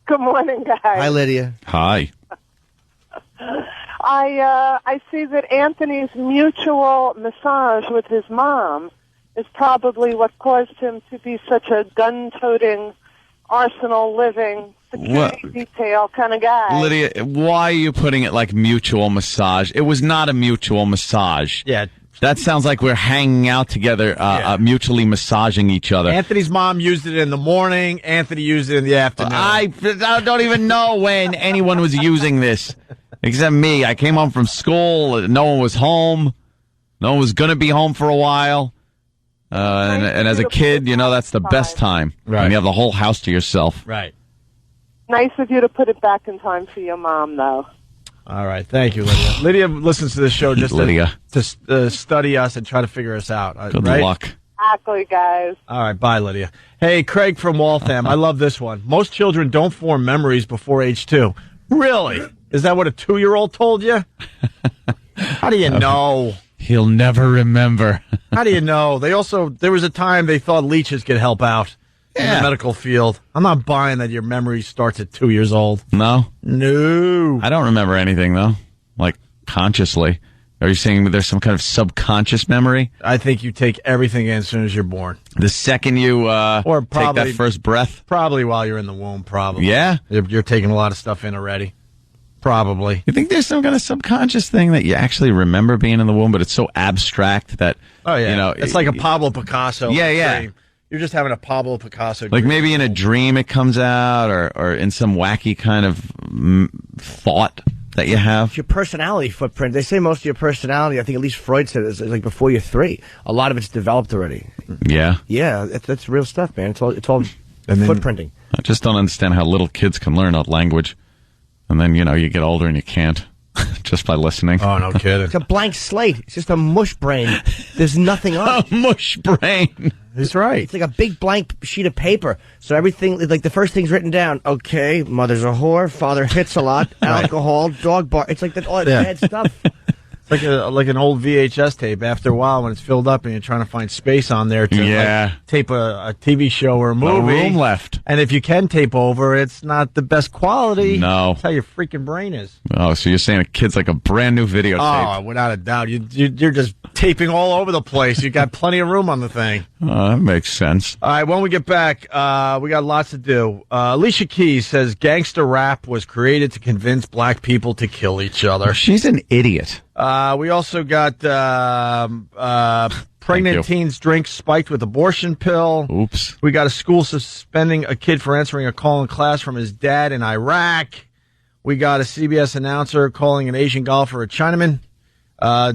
Good morning, guys. Hi, Lydia. Hi. I see that Anthony's mutual massage with his mom is probably what caused him to be such a gun-toting, arsenal-living, security detail kind of guy. Lydia, why are you putting it like mutual massage? It was not a mutual massage. Yeah. That sounds like we're hanging out together, mutually massaging each other. Anthony's mom used it in the morning. Anthony used it in the afternoon. I don't even know when anyone was using this, except me. I came home from school. No one was home. No one was going to be home for a while. And as a kid, that's the best time. Right. When you have the whole house to yourself. Right. Nice of you to put it back in time for your mom, though. All right. Thank you, Lydia. Lydia listens to this show just to study us and try to figure us out. Good right? luck. Exactly, guys. All right. Bye, Lydia. Hey, Craig from Waltham. I love this one. Most children don't form memories before age 2. Really? Is that what a 2-year-old told you? How do you know? He'll never remember. How do you know? There was a time they thought leeches could help out in the medical field. I'm not buying that your memory starts at 2 years old. No? No. I don't remember anything, though. Like, consciously. Are you saying there's some kind of subconscious memory? I think you take everything in as soon as you're born. The second you take that first breath? Probably while you're in the womb, probably. Yeah? You're taking a lot of stuff in already. Probably. You think there's some kind of subconscious thing that you actually remember being in the womb, but it's so abstract that, it's like a Pablo Picasso. Yeah. Dream. You're just having a Pablo Picasso like dream. Maybe in a dream it comes out, or in some wacky kind of thought that you have. It's your personality footprint. They say most of your personality, I think at least Freud said, is like before you're 3. A lot of it's developed already. Yeah. Yeah, that's real stuff, man. It's all footprinting. I just don't understand how little kids can learn a language. And then, you get older and you can't just by listening. Oh, no kidding. It's a blank slate. It's just a mush brain. There's nothing on it. A mush brain. That's right. It's like a big blank sheet of paper. So everything, like the first thing's written down. Okay, mother's a whore, father hits a lot, alcohol, dog bar. It's like all that bad stuff. It's like an old VHS tape. After a while, when it's filled up and you're trying to find space on there to tape a TV show or a movie. No room left. And if you can tape over, it's not the best quality. No. That's how your freaking brain is. Oh, so you're saying a kid's like a brand new videotape? Oh, without a doubt. You're just taping all over the place. You got plenty of room on the thing. Oh, that makes sense. All right, when we get back, we got lots to do. Alicia Keys says gangster rap was created to convince black people to kill each other. She's an idiot. We also got pregnant teens drink spiked with abortion pill. Oops. We got a school suspending a kid for answering a call in class from his dad in Iraq. We got a CBS announcer calling an Asian golfer a Chinaman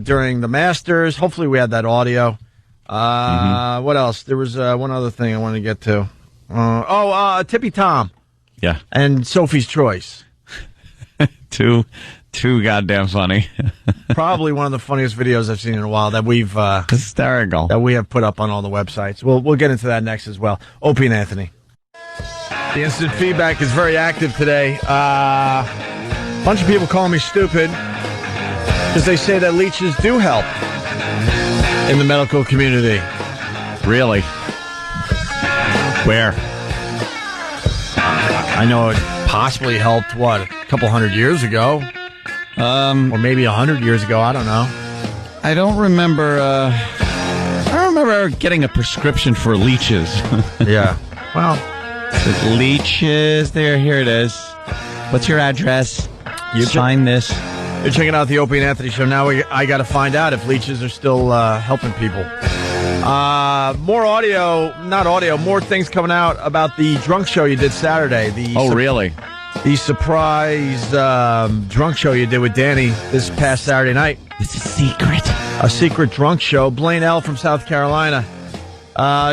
during the Masters. Hopefully we had that audio. What else? There was one other thing I wanted to get to. Tippy Tom. Yeah. And Sophie's Choice. Too goddamn funny. Probably one of the funniest videos I've seen in a while that we've hysterical that we have put up on all the websites. We'll get into that next as well. Opie and Anthony. The instant feedback is very active today. A bunch of people calling me stupid because they say that leeches do help in the medical community. Really? Where? I know it possibly helped, a couple hundred years ago? Or maybe 100 years ago, I don't know. I don't remember getting a prescription for leeches. Yeah. Well, leeches, here it is. What's your address? You sign this. You're checking out the Opie and Anthony show. Now I got to find out if leeches are still helping people. More things coming out about the drunk show you did Saturday. Really? The surprise drunk show you did with Danny this past Saturday night. It's a secret. A secret drunk show. Blaine L. from South Carolina.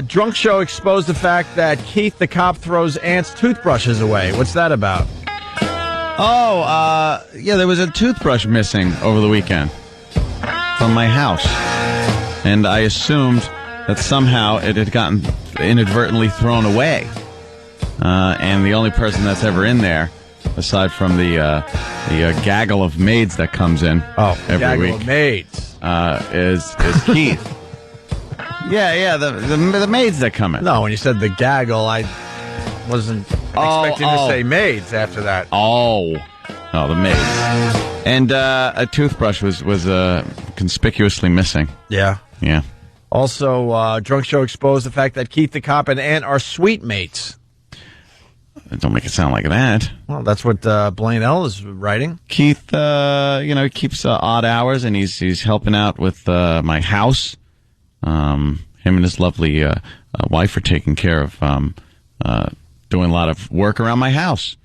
Drunk show exposed the fact that Keith the cop throws Ant's toothbrushes away. What's that about? There was a toothbrush missing over the weekend from my house. And I assumed that somehow it had gotten inadvertently thrown away. And the only person that's ever in there, aside from the gaggle of maids that comes in every week, of maids, is Keith. the maids that come in. No, when you said the gaggle, I wasn't expecting to say maids after that. The maids. And a toothbrush was conspicuously missing. Yeah. Yeah. Also, Drunk Show exposed the fact that Keith the Cop and Ann are sweet mates. Don't make it sound like that. Well, that's what Blaine L. is writing. Keith, he keeps odd hours, and he's helping out with my house. Him and his lovely wife are taking care of doing a lot of work around my house.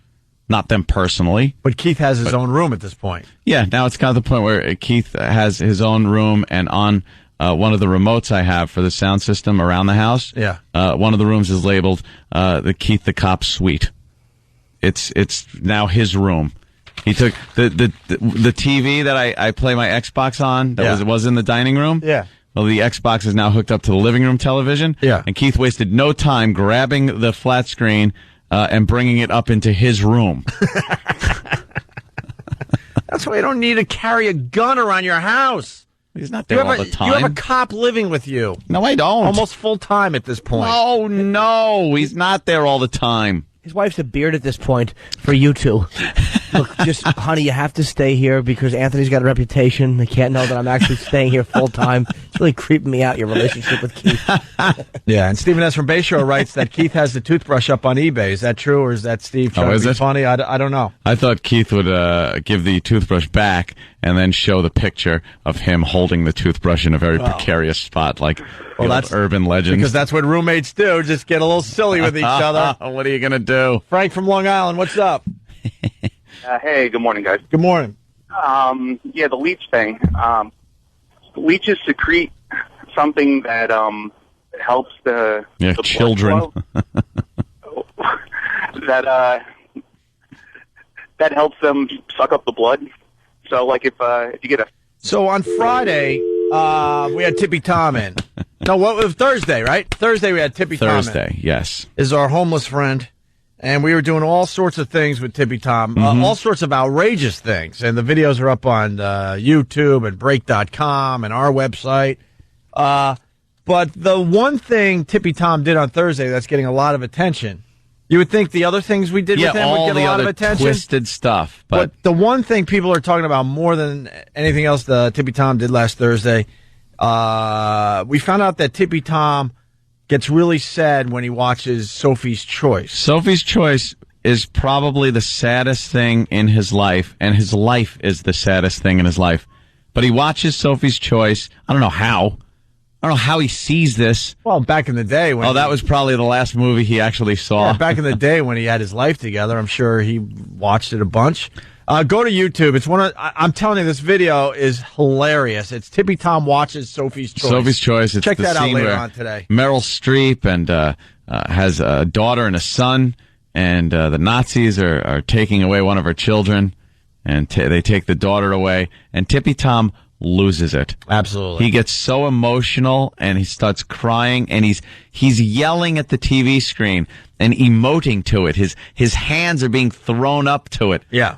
Not them personally. But Keith has his own room at this point. Yeah, now it's kind of the point where Keith has his own room, and on one of the remotes I have for the sound system around the house, one of the rooms is labeled the Keith the Cop Suite. It's now his room. He took the TV that I play my Xbox on that was in the dining room. Yeah. Well, the Xbox is now hooked up to the living room television. Yeah. And Keith wasted no time grabbing the flat screen and bringing it up into his room. That's why you don't need to carry a gun around your house. He's not there all the time. You have a cop living with you. No, I don't. Almost full time at this point. Oh, no. He's not there all the time. His wife's a beard at this point for you two. Look, honey, you have to stay here because Anthony's got a reputation. They can't know that I'm actually staying here full time. It's really creeping me out, your relationship with Keith. Yeah, and Stephen S. from Bayshore writes that Keith has the toothbrush up on eBay. Is that true, or is that Steve trying to be funny? I don't know. I thought Keith would give the toothbrush back and then show the picture of him holding the toothbrush in a very precarious spot, like that's urban legends. Because that's what roommates do, just get a little silly with each other. What are you going to do? Frank from Long Island, what's up? Hey, good morning, guys. Good morning. The leech thing. Leeches secrete something that helps the children. that helps them suck up the blood. So, like, if you get a... So, on Friday, we had Tippy Tom in. No, what was Thursday, right? Thursday we had Tippy Tom in. Thursday, yes. Is our homeless friend. And we were doing all sorts of things with Tippy Tom, all sorts of outrageous things. And the videos are up on YouTube and Break.com and our website. But the one thing Tippy Tom did on Thursday that's getting a lot of attention, you would think the other things we did with him would get a lot of attention. Twisted stuff. But the one thing people are talking about more than anything else Tippy Tom did last Thursday, we found out that Tippy Tom gets really sad when he watches Sophie's Choice. Sophie's Choice is probably the saddest thing in his life, and his life is the saddest thing in his life. But he watches Sophie's Choice. I don't know how. I don't know how he sees this. Well, back in the day when that was probably the last movie he actually saw. Yeah, back in the day when he had his life together, I'm sure he watched it a bunch. Go to YouTube. It's I'm telling you, this video is hilarious. It's Tippy Tom watches Sophie's Choice. Sophie's Choice. It's Check the that out scene later where on today. Meryl Streep and has a daughter and a son, and the Nazis are taking away one of her children, and they take the daughter away, and Tippy Tom loses it. Absolutely. He gets so emotional, and he starts crying, and he's yelling at the TV screen and emoting to it. His hands are being thrown up to it. Yeah.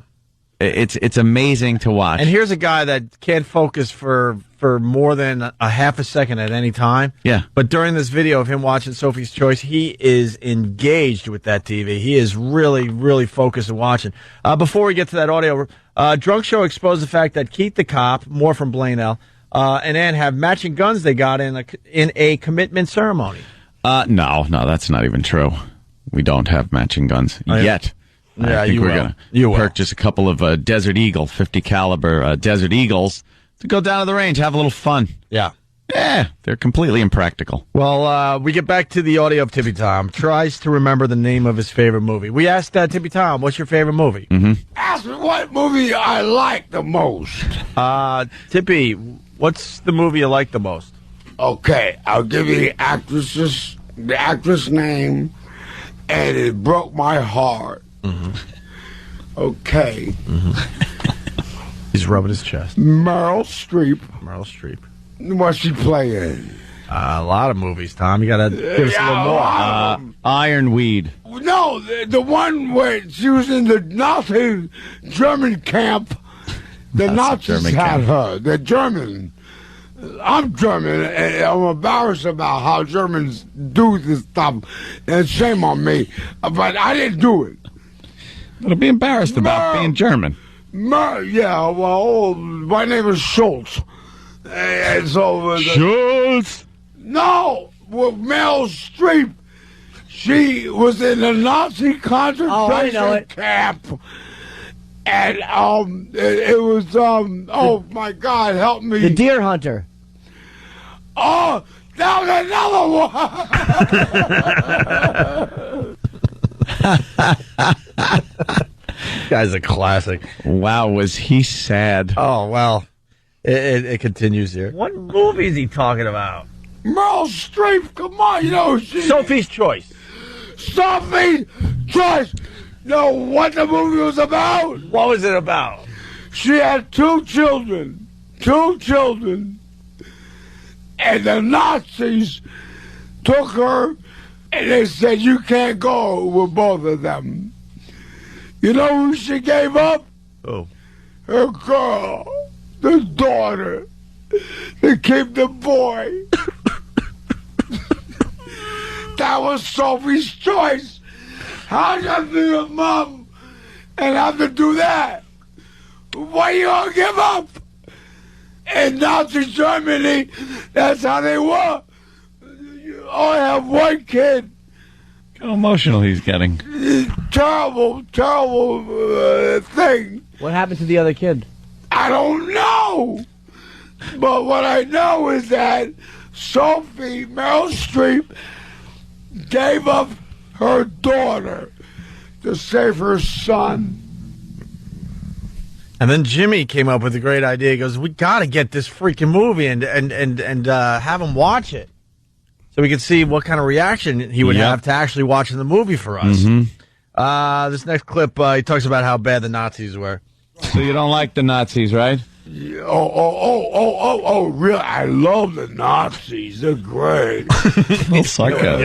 It's amazing to watch. And here's a guy that can't focus for more than a half a second at any time. Yeah. But during this video of him watching Sophie's Choice, he is engaged with that TV. He is really, really focused and watching. Before we get to that audio, Drunk Show exposed the fact that Keith the Cop, more from Blaine L., and Ann have matching guns they got in a commitment ceremony. No, that's not even true. We don't have matching guns yet. Yeah, I think we're going to purchase a couple of Desert Eagle, 50 caliber Desert Eagles to go down to the range, have a little fun. Yeah. Yeah, they're completely impractical. Well, we get back to the audio of Tippy Tom. Tries to remember the name of his favorite movie. We asked Tippy Tom, what's your favorite movie? Mm-hmm. Ask me what movie I like the most. Tippy, what's the movie you like the most? Okay, I'll give you the actress name, and it broke my heart. Mm-hmm. Okay. Mm-hmm. He's rubbing his chest. Meryl Streep. What's she playing? A lot of movies, Tom. You got to give us a little more. Ironweed. No, the one where she was in the Nazi German camp. The Nazis had her. The German. I'm German, and I'm embarrassed about how Germans do this stuff. And shame on me. But I didn't do it. It'll be embarrassed about being German. Yeah, well, my name is Schultz. And so... Schultz? No, with Meryl Streep. She was in a Nazi concentration camp. And it was oh my God, help me. The Deer Hunter. Oh, that was another one. Guy's a classic. Wow, was he sad? Oh, well, it continues here. What movie is he talking about? Meryl Streep, come on, you know. Sophie's Choice. Sophie's Choice. Know what the movie was about? What was it about? She had 2 children. 2 children. And the Nazis took her and they said, you can't go with both of them. You know who she gave up? Oh. Her girl, the daughter. They kept the boy. That was Sophie's Choice. How'd you be a mom and have to do that? Why you gonna give up? In Nazi Germany, that's how they were. You only have one kid. How emotional he's getting. Terrible, terrible thing. What happened to the other kid? I don't know. But what I know is that Sophie, Meryl Streep, gave up her daughter to save her son. And then Jimmy came up with a great idea. He goes, we got to get this freaking movie and have him watch it. So we could see what kind of reaction he would have to actually watching the movie for us. Mm-hmm. This next clip, he talks about how bad the Nazis were. So you don't like the Nazis, right? Really? I love the Nazis. They're great. Psycho.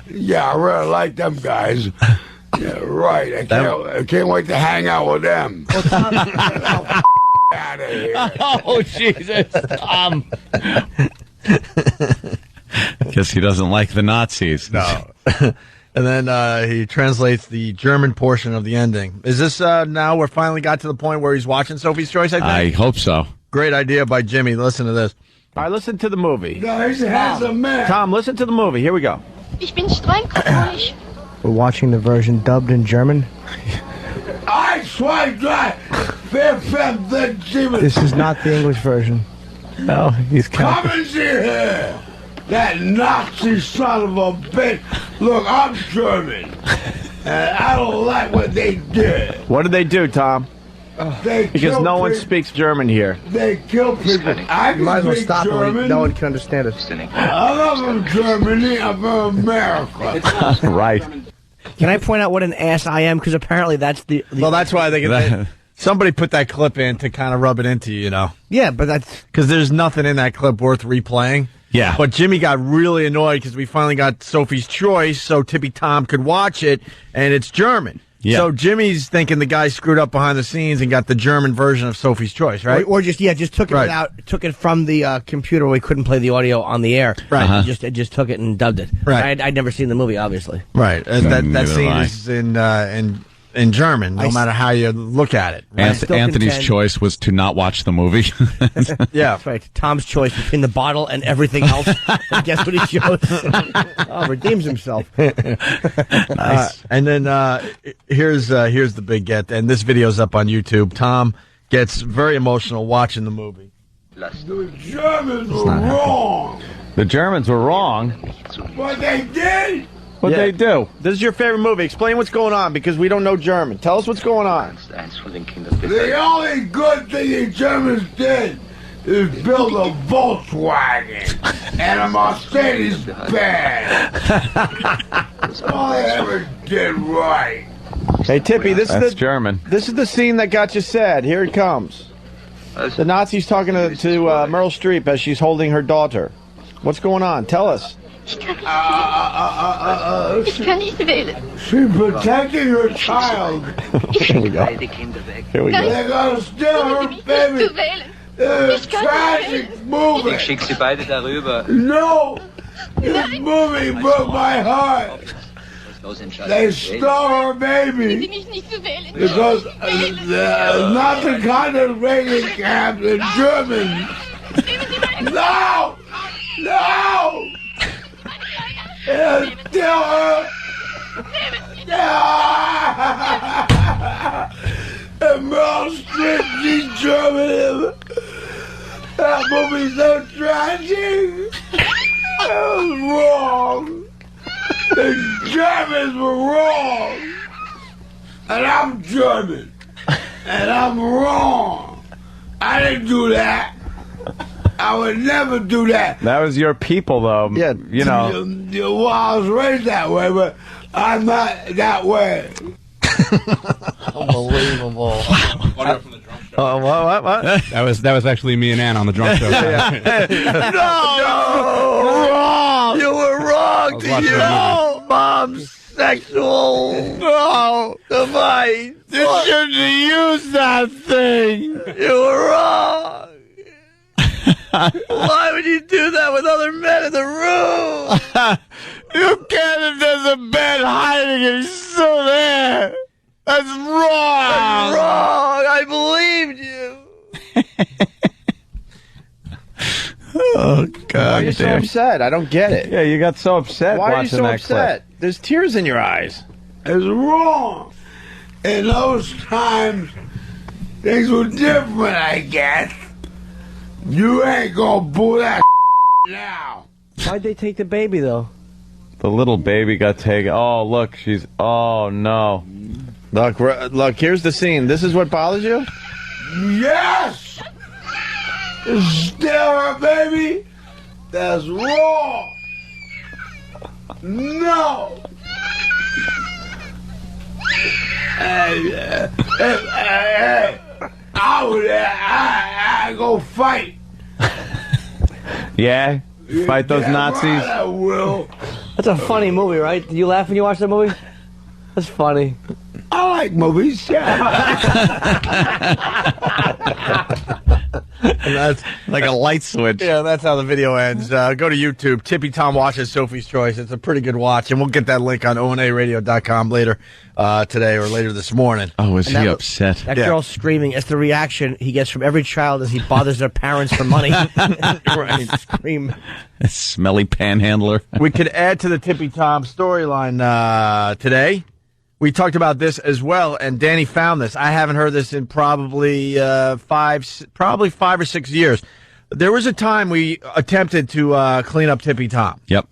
Yeah, I really like them guys. Yeah, right. I can't wait to hang out with them. Out of here. Oh, Jesus. Guess he doesn't like the Nazis. No. And then he translates the German portion of the ending. Is this now we're finally got to the point where he's watching Sophie's Choice, I think? I hope so. Great idea by Jimmy. Listen to this. All right, listen to the movie. No, he's a handsome man. Tom, listen to the movie. Here we go. Ich bin streng katholisch. We're watching the version dubbed in German. I swear to This is not the English version. No, he's Come and see here. That Nazi son of a bitch. Look, I'm German. And I don't like what they did. What did they do, Tom? Because no one people. speaks German here. They kill people. I You might as well speak stop German. it. No one can understand it. I'm not from Germany. I'm from America. Right. Can I point out what an ass I am? Because apparently that's the Well, that's why somebody put that clip in to kind of rub it into you, you know. Yeah, but that's... Because there's nothing in that clip worth replaying. Yeah. But Jimmy got really annoyed because we finally got Sophie's Choice so Tippy Tom could watch it, and it's German. Yeah. So Jimmy's thinking the guy screwed up behind the scenes and got the German version of Sophie's Choice, right? Or just took it out, took it from the computer where we couldn't play the audio on the air. Right. It just took it and dubbed it. Right. I'd never seen the movie, obviously. Right. That scene is in German, no matter how you look at it. Right? Anthony's choice was to not watch the movie. Yeah. That's right. Tom's choice between the bottle and everything else. And guess what he chose? Redeems himself. Nice. And then here's the big get, and this video's up on YouTube. Tom gets very emotional watching the movie. The Germans were wrong. The Germans were wrong. What they did? What'd they do? This is your favorite movie. Explain what's going on, because we don't know German. Tell us what's going on. The only good thing the Germans did is build a Volkswagen and a Mercedes Benz. That's all they ever did right. Hey, Tippy, this is German. This is the scene that got you sad. Here it comes. The Nazis talking to Meryl Streep as she's holding her daughter. What's going on? Tell us. Ich kann nicht wählen. She's protecting her child. Here we go. Here we go. They're gonna steal her baby. It's a tragic movie. Ich schick sie beide darüber. No, this movie broke my heart. They stole her baby because not the concentration camp in Germany. No! No! Tell her! And Meryl Streep, she's German. That movie's so tragic. That was wrong. The Germans were wrong. And I'm German. And I'm wrong. I didn't do that. I would never do that. That was your people, though. Yeah, you know. Well, I was raised that way, but I'm not that way. Unbelievable. What? That was actually me and Ann on the drunk show. No, wrong. You were wrong to you. No, Mom's sexual. No, goodbye. You shouldn't have used that thing. You were wrong. Why would you do that with other men in the room? You can't if there's a bed hiding and he's still there. That's wrong. That's wrong. I believed you. Oh, God. Why are you so upset? I don't get it. Yeah, you got so upset Why are you watching so that upset? clip. There's tears in your eyes. It's wrong. In those times, things were different, I guess. You ain't gonna pull that now. Why'd they take the baby, though? The little baby got taken. Oh, look, she's... Oh, no. Look, here's the scene. This is what bothers you? Yes! It's still her baby. That's wrong. No. Hey, I go fight. Yeah? Fight those Nazis? I will. That's a funny movie, right? Did you laugh when you watched that movie? That's funny. I like movies, And that's like a light switch. Yeah, that's how the video ends. Go to YouTube. Tippy Tom watches Sophie's Choice. It's a pretty good watch, and we'll get that link on onaradio.com later today or later this morning. Oh, is he upset? That girl screaming. It's the reaction he gets from every child as he bothers their parents for money. Right. Scream. A smelly panhandler. We could add to the Tippy Tom storyline today. We talked about this as well, and Danny found this. I haven't heard this in probably 5 or 6 years. There was a time we attempted to clean up Tippy Tom. Yep.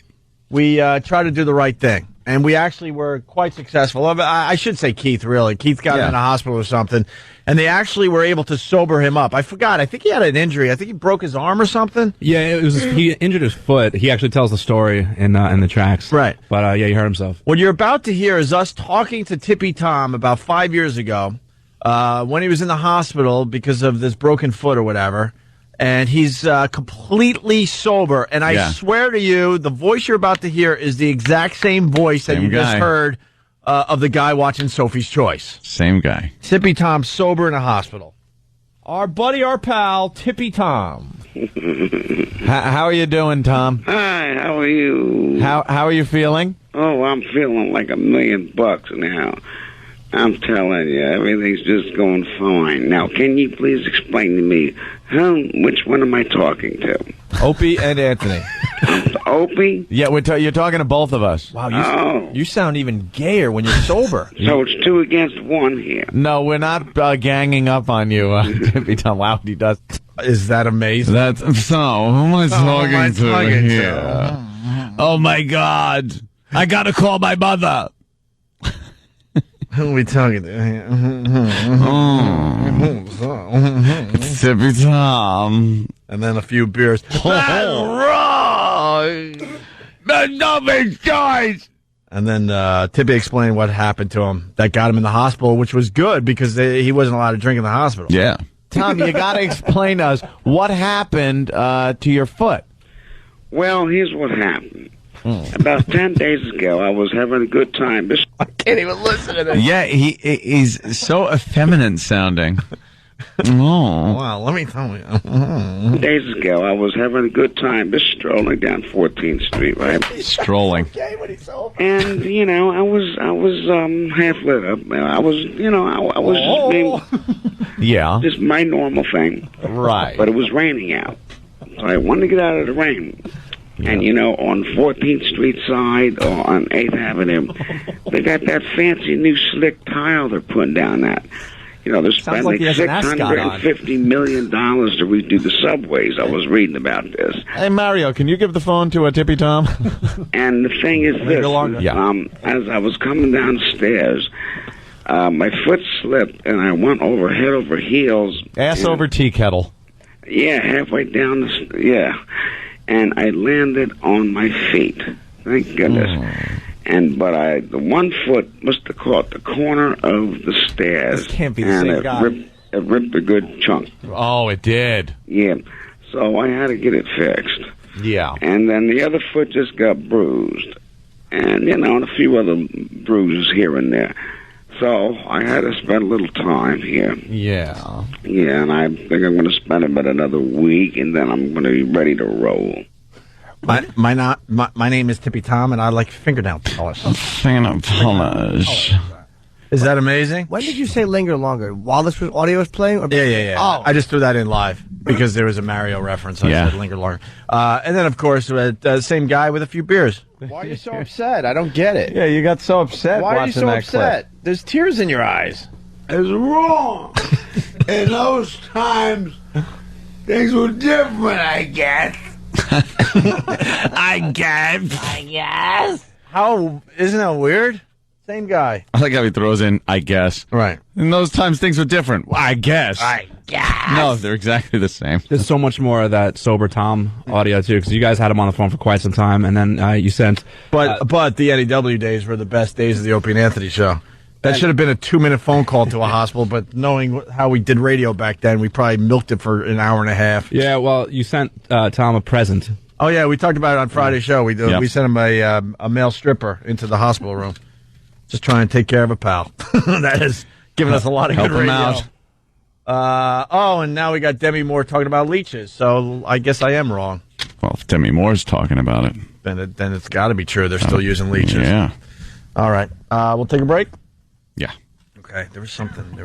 We tried to do the right thing, and we actually were quite successful. I should say Keith, really. Keith got him in the hospital or something, and they actually were able to sober him up. I forgot. I think he had an injury. I think he broke his arm or something. Yeah, it was. He injured his foot. He actually tells the story in the tracks. Right. But yeah, he hurt himself. What you're about to hear is us talking to Tippy Tom about 5 years ago when he was in the hospital because of this broken foot or whatever. And he's completely sober. And I swear to you, the voice you're about to hear is the exact same voice that you just heard of the guy watching Sophie's Choice. Same guy. Tippy Tom sober in a hospital. Our buddy, our pal, Tippy Tom. How are you doing, Tom? Hi, how are you? How are you feeling? Oh, I'm feeling like $1 million now. I'm telling you, everything's just going fine. Now, can you please explain to me which one am I talking to? Opie and Anthony. Opie? Yeah, you're talking to both of us. Wow, you sound even gayer when you're sober. So it's 2 against 1 here. No, we're not ganging up on you, Tippy Tom. Wow, he does. Is that amazing? That's so. Who am I talking to here? Oh my God! I gotta call my mother. Who are we talking to? It's Tippy Tom. And then a few beers. That's wrong. There's no big choice. And then Tippy explained what happened to him that got him in the hospital, which was good because he wasn't allowed to drink in the hospital. Yeah. Tom, you got to explain to us what happened to your foot. Well, here's what happened. About 10 days ago, I was having a good time. I can't even listen to this. Yeah, he's so effeminate sounding. Oh. Wow, let me tell you. 10 days ago, I was having a good time just strolling down 14th Street, right? Strolling. And, you know, I was half lit up. I was just being... Yeah. Just my normal thing. Right. But it was raining out. So I wanted to get out of the rain. And, on 14th Street side or on 8th Avenue, they got that fancy new slick tile they're putting down that. They're spending like $650 million to redo the subways. I was reading about this. Hey, Mario, can you give the phone to Tippy Tom? And the thing is this. As I was coming downstairs, my foot slipped, and I went over head over heels. Ass over tea kettle. Yeah, halfway down and I landed on my feet. Thank goodness. But the one foot must have caught the corner of the stairs. This can't be the same guy. It ripped a good chunk. Oh, it did. Yeah. So I had to get it fixed. Yeah. And then the other foot just got bruised. And, and a few other bruises here and there. So I had to spend a little time here. Yeah. Yeah, and I think I'm going to spend about another week, and then I'm going to be ready to roll. My name is Tippy Tom, and I like fingernail polish. Fingernail polish. Is that amazing? When did you say linger longer? While this audio was playing? Or Yeah. Oh. I just threw that in live because there was a Mario reference. I said linger longer. And then, of course, the same guy with a few beers. Why are you so upset? I don't get it. Yeah, you got so upset. Why are you watching so that upset? clip. There's tears in your eyes. It's wrong. In those times, things were different, I guess. I guess. How isn't that weird? Same guy. I like how he throws in, I guess. Right. In those times, things were different. I guess. No, they're exactly the same. There's so much more of that sober Tom audio too, because you guys had him on the phone for quite some time, and then you sent. But the Eddie W days were the best days of the Opie and Anthony show. That should have been a 2-minute phone call to a hospital, but knowing how we did radio back then, we probably milked it for an hour and a half. Yeah, well, you sent Tom a present. Oh yeah, we talked about it on Friday's show. We sent him a male stripper into the hospital room, just trying to take care of a pal. That has given us a lot of good radio. Help him out. And now we got Demi Moore talking about leeches. So I guess I am wrong. Well, if Demi Moore's talking about it, then it's got to be true. They're still using leeches. Yeah. All right. We'll take a break. Yeah. Okay. There was something. I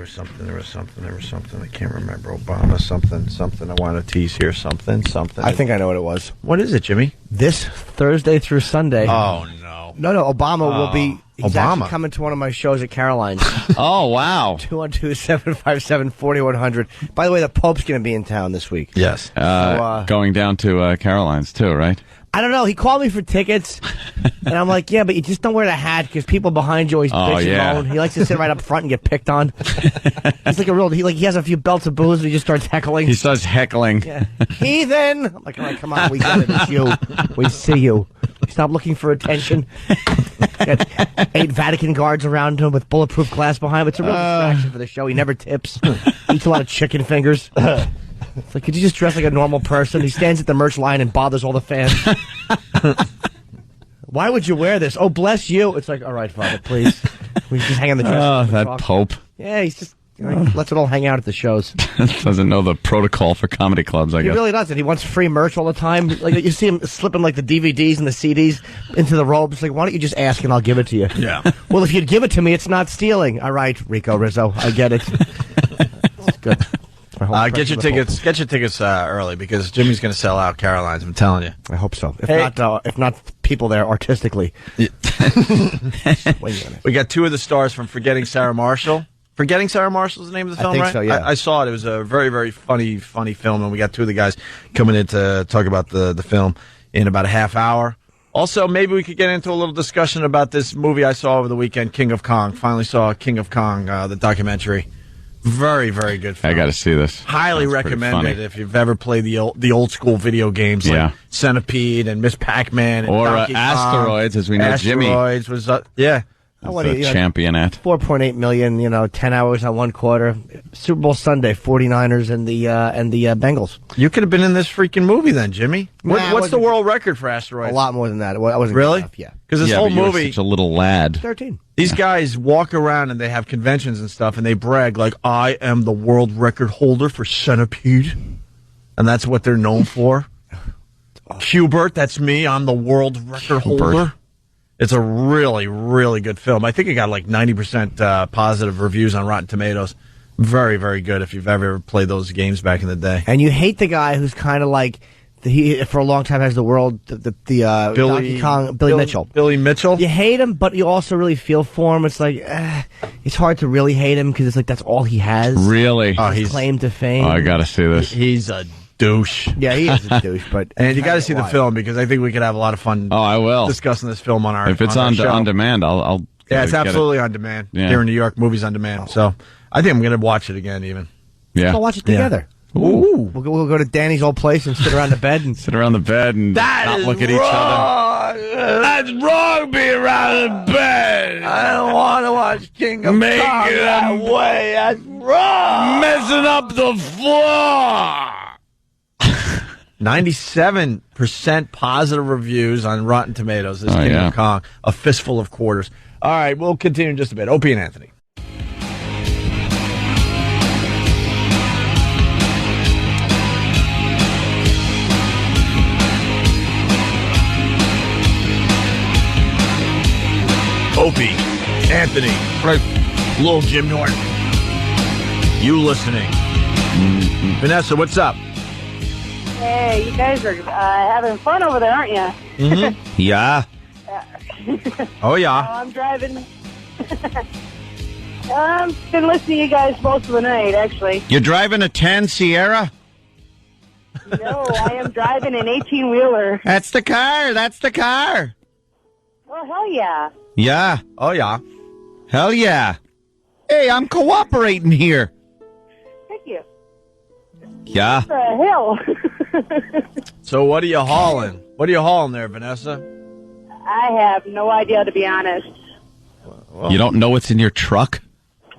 can't remember. Obama. Something. I want to tease here. Something. I think I know what it was. What is it, Jimmy? This Thursday through Sunday. Oh no. No. Obama will be. He's Obama actually coming to one of my shows at Caroline's. Oh wow. 212-757-4100. By the way, the Pope's going to be in town this week. Yes. Going down to Caroline's too, right? I don't know. He called me for tickets, and I'm like, yeah, but you just don't wear the hat because people behind you always bitch and moan. He likes to sit right up front and get picked on. He's like a real. He has a few belts of booze, and he just starts heckling. He starts heckling. Yeah. Heathen. I'm like, all right, come on, we got it. It's you. We see you. Stop looking for attention. Got 8 Vatican guards around him with bulletproof glass behind him. It's a real distraction for the show. He never tips. Eats a lot of chicken fingers. It's like, could you just dress like a normal person? He stands at the merch line and bothers all the fans. Why would you wear this? Oh, bless you. It's like, all right, Father, please. We just hang on the dress. Oh, that Pope. Yeah, he's just lets it all hang out at the shows. Doesn't know the protocol for comedy clubs, I guess. He really doesn't. He wants free merch all the time. Like you see him slipping like the DVDs and the CDs into the robes. Like, why don't you just ask and I'll give it to you? Yeah. Well, if you'd give it to me, it's not stealing. All right, Rico Rizzo, I get it. It's good. Get your tickets. Get your tickets early because Jimmy's going to sell out Caroline's. I'm telling you. I hope so. If not, people there artistically. Yeah. We got 2 of the stars from Forgetting Sarah Marshall. Forgetting Sarah Marshall is the name of the film, I think right? so, yeah. I saw it. It was a very, very funny film, and we got 2 of the guys coming in to talk about the film in about a half hour. Also, maybe we could get into a little discussion about this movie I saw over the weekend, King of Kong. Finally saw King of Kong, the documentary. Very, very good film. I got to see this. Highly recommended if you've ever played the old school video games like Centipede and Miss Pac-Man and or Donkey Asteroids, as we know. Asteroids Jimmy was yeah. The champion at 4.8 million. 10 hours on one quarter. Super Bowl Sunday, 49ers and the Bengals. You could have been in this freaking movie then, Jimmy. What's the world record for Asteroids? A lot more than that. I wasn't really enough, yeah. Because this whole but you were movie, such a little lad. 13. These guys walk around and they have conventions and stuff, and they brag like, "I am the world record holder for Centipede," and that's what they're known for. Hubert, that's me. I'm the world record holder. It's a really, really good film. I think it got like 90% positive reviews on Rotten Tomatoes. Very, very good if you've ever played those games back in the day. And you hate the guy who's kind of like he for a long time has the world Donkey Kong Billy Mitchell. Billy Mitchell. You hate him, but you also really feel for him. It's like it's hard to really hate him because it's like that's all he has. Really? His claim to fame. Oh, I got to see this. He's a douche. Yeah, he is a douche. But and you got to see the film because I think we could have a lot of fun. Oh, I will discussing this film on our. If it's on on demand, I'll. Yeah, it's absolutely on demand here in New York. Movies on demand. So I think I'm going to watch it again. Even. Yeah. We'll watch it together. Ooh. We'll go to Danny's old place and sit around the bed and not look at each other. That's wrong, being around the bed. I don't want to watch King of Kong that way. That's wrong. Messing up the floor. 97% positive reviews on Rotten Tomatoes. This King of Kong, a fistful of quarters. All right, we'll continue in just a bit. Opie and Anthony. Opie, Anthony, little Jim Norton. You listening. Vanessa, what's up? Hey, you guys are having fun over there, aren't you? Mm-hmm. Yeah. Oh, yeah. I'm driving. I've been listening to you guys most of the night, actually. You're driving a 10 Sierra? No, I am driving an 18-wheeler. That's the car. That's the car. Oh, hell yeah. Yeah. Oh, yeah. Hell yeah. Hey, I'm cooperating here. Thank you. Yeah. What the hell? So what are you hauling? What are you hauling there, Vanessa? I have no idea, to be honest. Well, you don't know what's in your truck?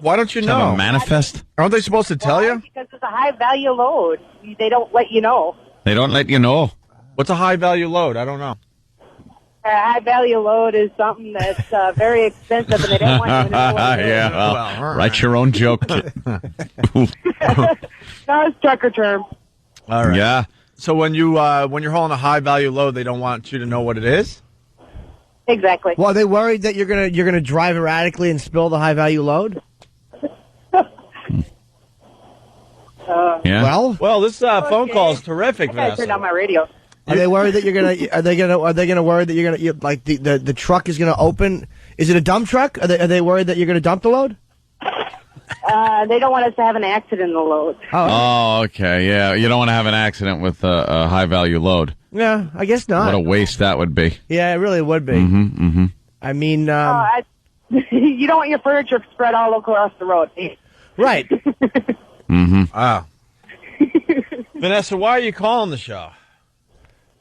Why don't you Have know? a manifest? Aren't they supposed to tell you? Because it's a high-value load. They don't let you know. They don't let you know. What's a high-value load? I don't know. A high-value load is something that's very expensive, and they don't want you to know what it is. Yeah, well, write your own joke. No, it's trucker term. All right. Yeah. So when you're hauling a high-value load, they don't want you to know what it is? Exactly. Well, are they worried that you're gonna drive erratically and spill the high-value load? Yeah. Well, this phone call is terrific, I Vanessa. turned on my radio. Are they worried that you're gonna? Are they gonna worry that you're gonna like the truck is gonna open? Is it a dump truck? Are they worried that you're gonna dump the load? They don't want us to have an accident in the load. Oh, okay. Yeah, you don't want to have an accident with a high-value load. Yeah, I guess not. What a waste that would be. Yeah, it really would be. Mm-hmm, mm-hmm. I mean, you don't want your furniture spread all across the road. Right. Mm-hmm. Wow. Vanessa, why are you calling the show?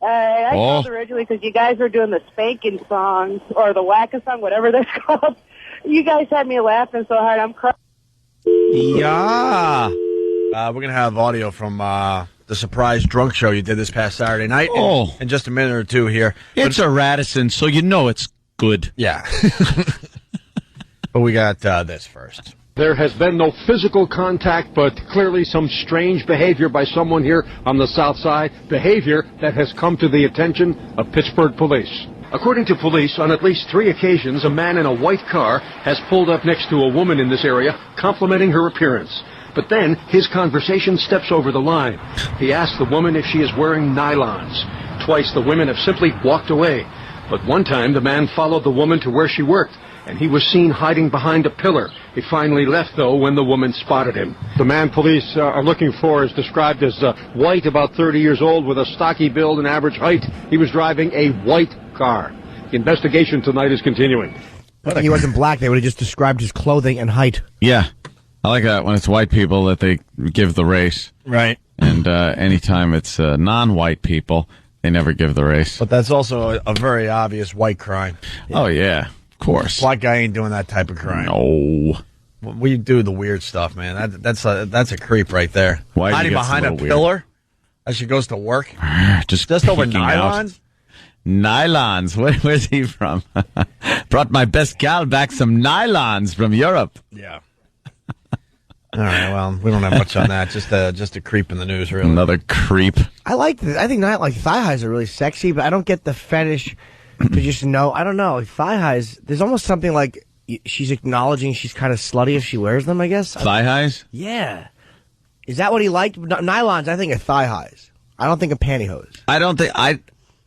I called originally because you guys were doing the spanking songs, or the wacka song, whatever they're called. You guys had me laughing so hard, I'm crying. Yeah. We're going to have audio from the surprise drunk show you did this past Saturday night in just a minute or two here. It's a Radisson, so you know it's good. Yeah. But we got this first. There has been no physical contact, but clearly some strange behavior by someone here on the south side, behavior that has come to the attention of Pittsburgh police. According to police, on at least 3 occasions, a man in a white car has pulled up next to a woman in this area, complimenting her appearance. But then his conversation steps over the line. He asks the woman if she is wearing nylons. Twice the women have simply walked away. But one time the man followed the woman to where she worked, and he was seen hiding behind a pillar. He finally left, though, when the woman spotted him. The man police are looking for is described as white, about 30 years old, with a stocky build and average height. He was driving a white car. The investigation tonight is continuing. If he wasn't black, they would have just described his clothing and height. Yeah. I like that when it's white people that they give the race. Right. And anytime it's non-white people, they never give the race. But that's also a very obvious white crime. Oh, yeah. Of course. Black guy ain't doing that type of crime. No. We do the weird stuff, man. That's a creep right there. Why hiding behind a pillar as she goes to work? Just over peeking nylons? Out. Nylons. Where's he from? Brought my best gal back some nylons from Europe. Yeah. All right, well, we don't have much on that. Just a creep in the news, really. Another creep. I think thigh highs are really sexy, but I don't get the fetish to just know. I don't know. Thigh highs, there's almost something like she's acknowledging she's kind of slutty if she wears them, I guess. Thigh highs? Yeah. Is that what he liked? Nylons, I think, are thigh highs. I don't think a pantyhose.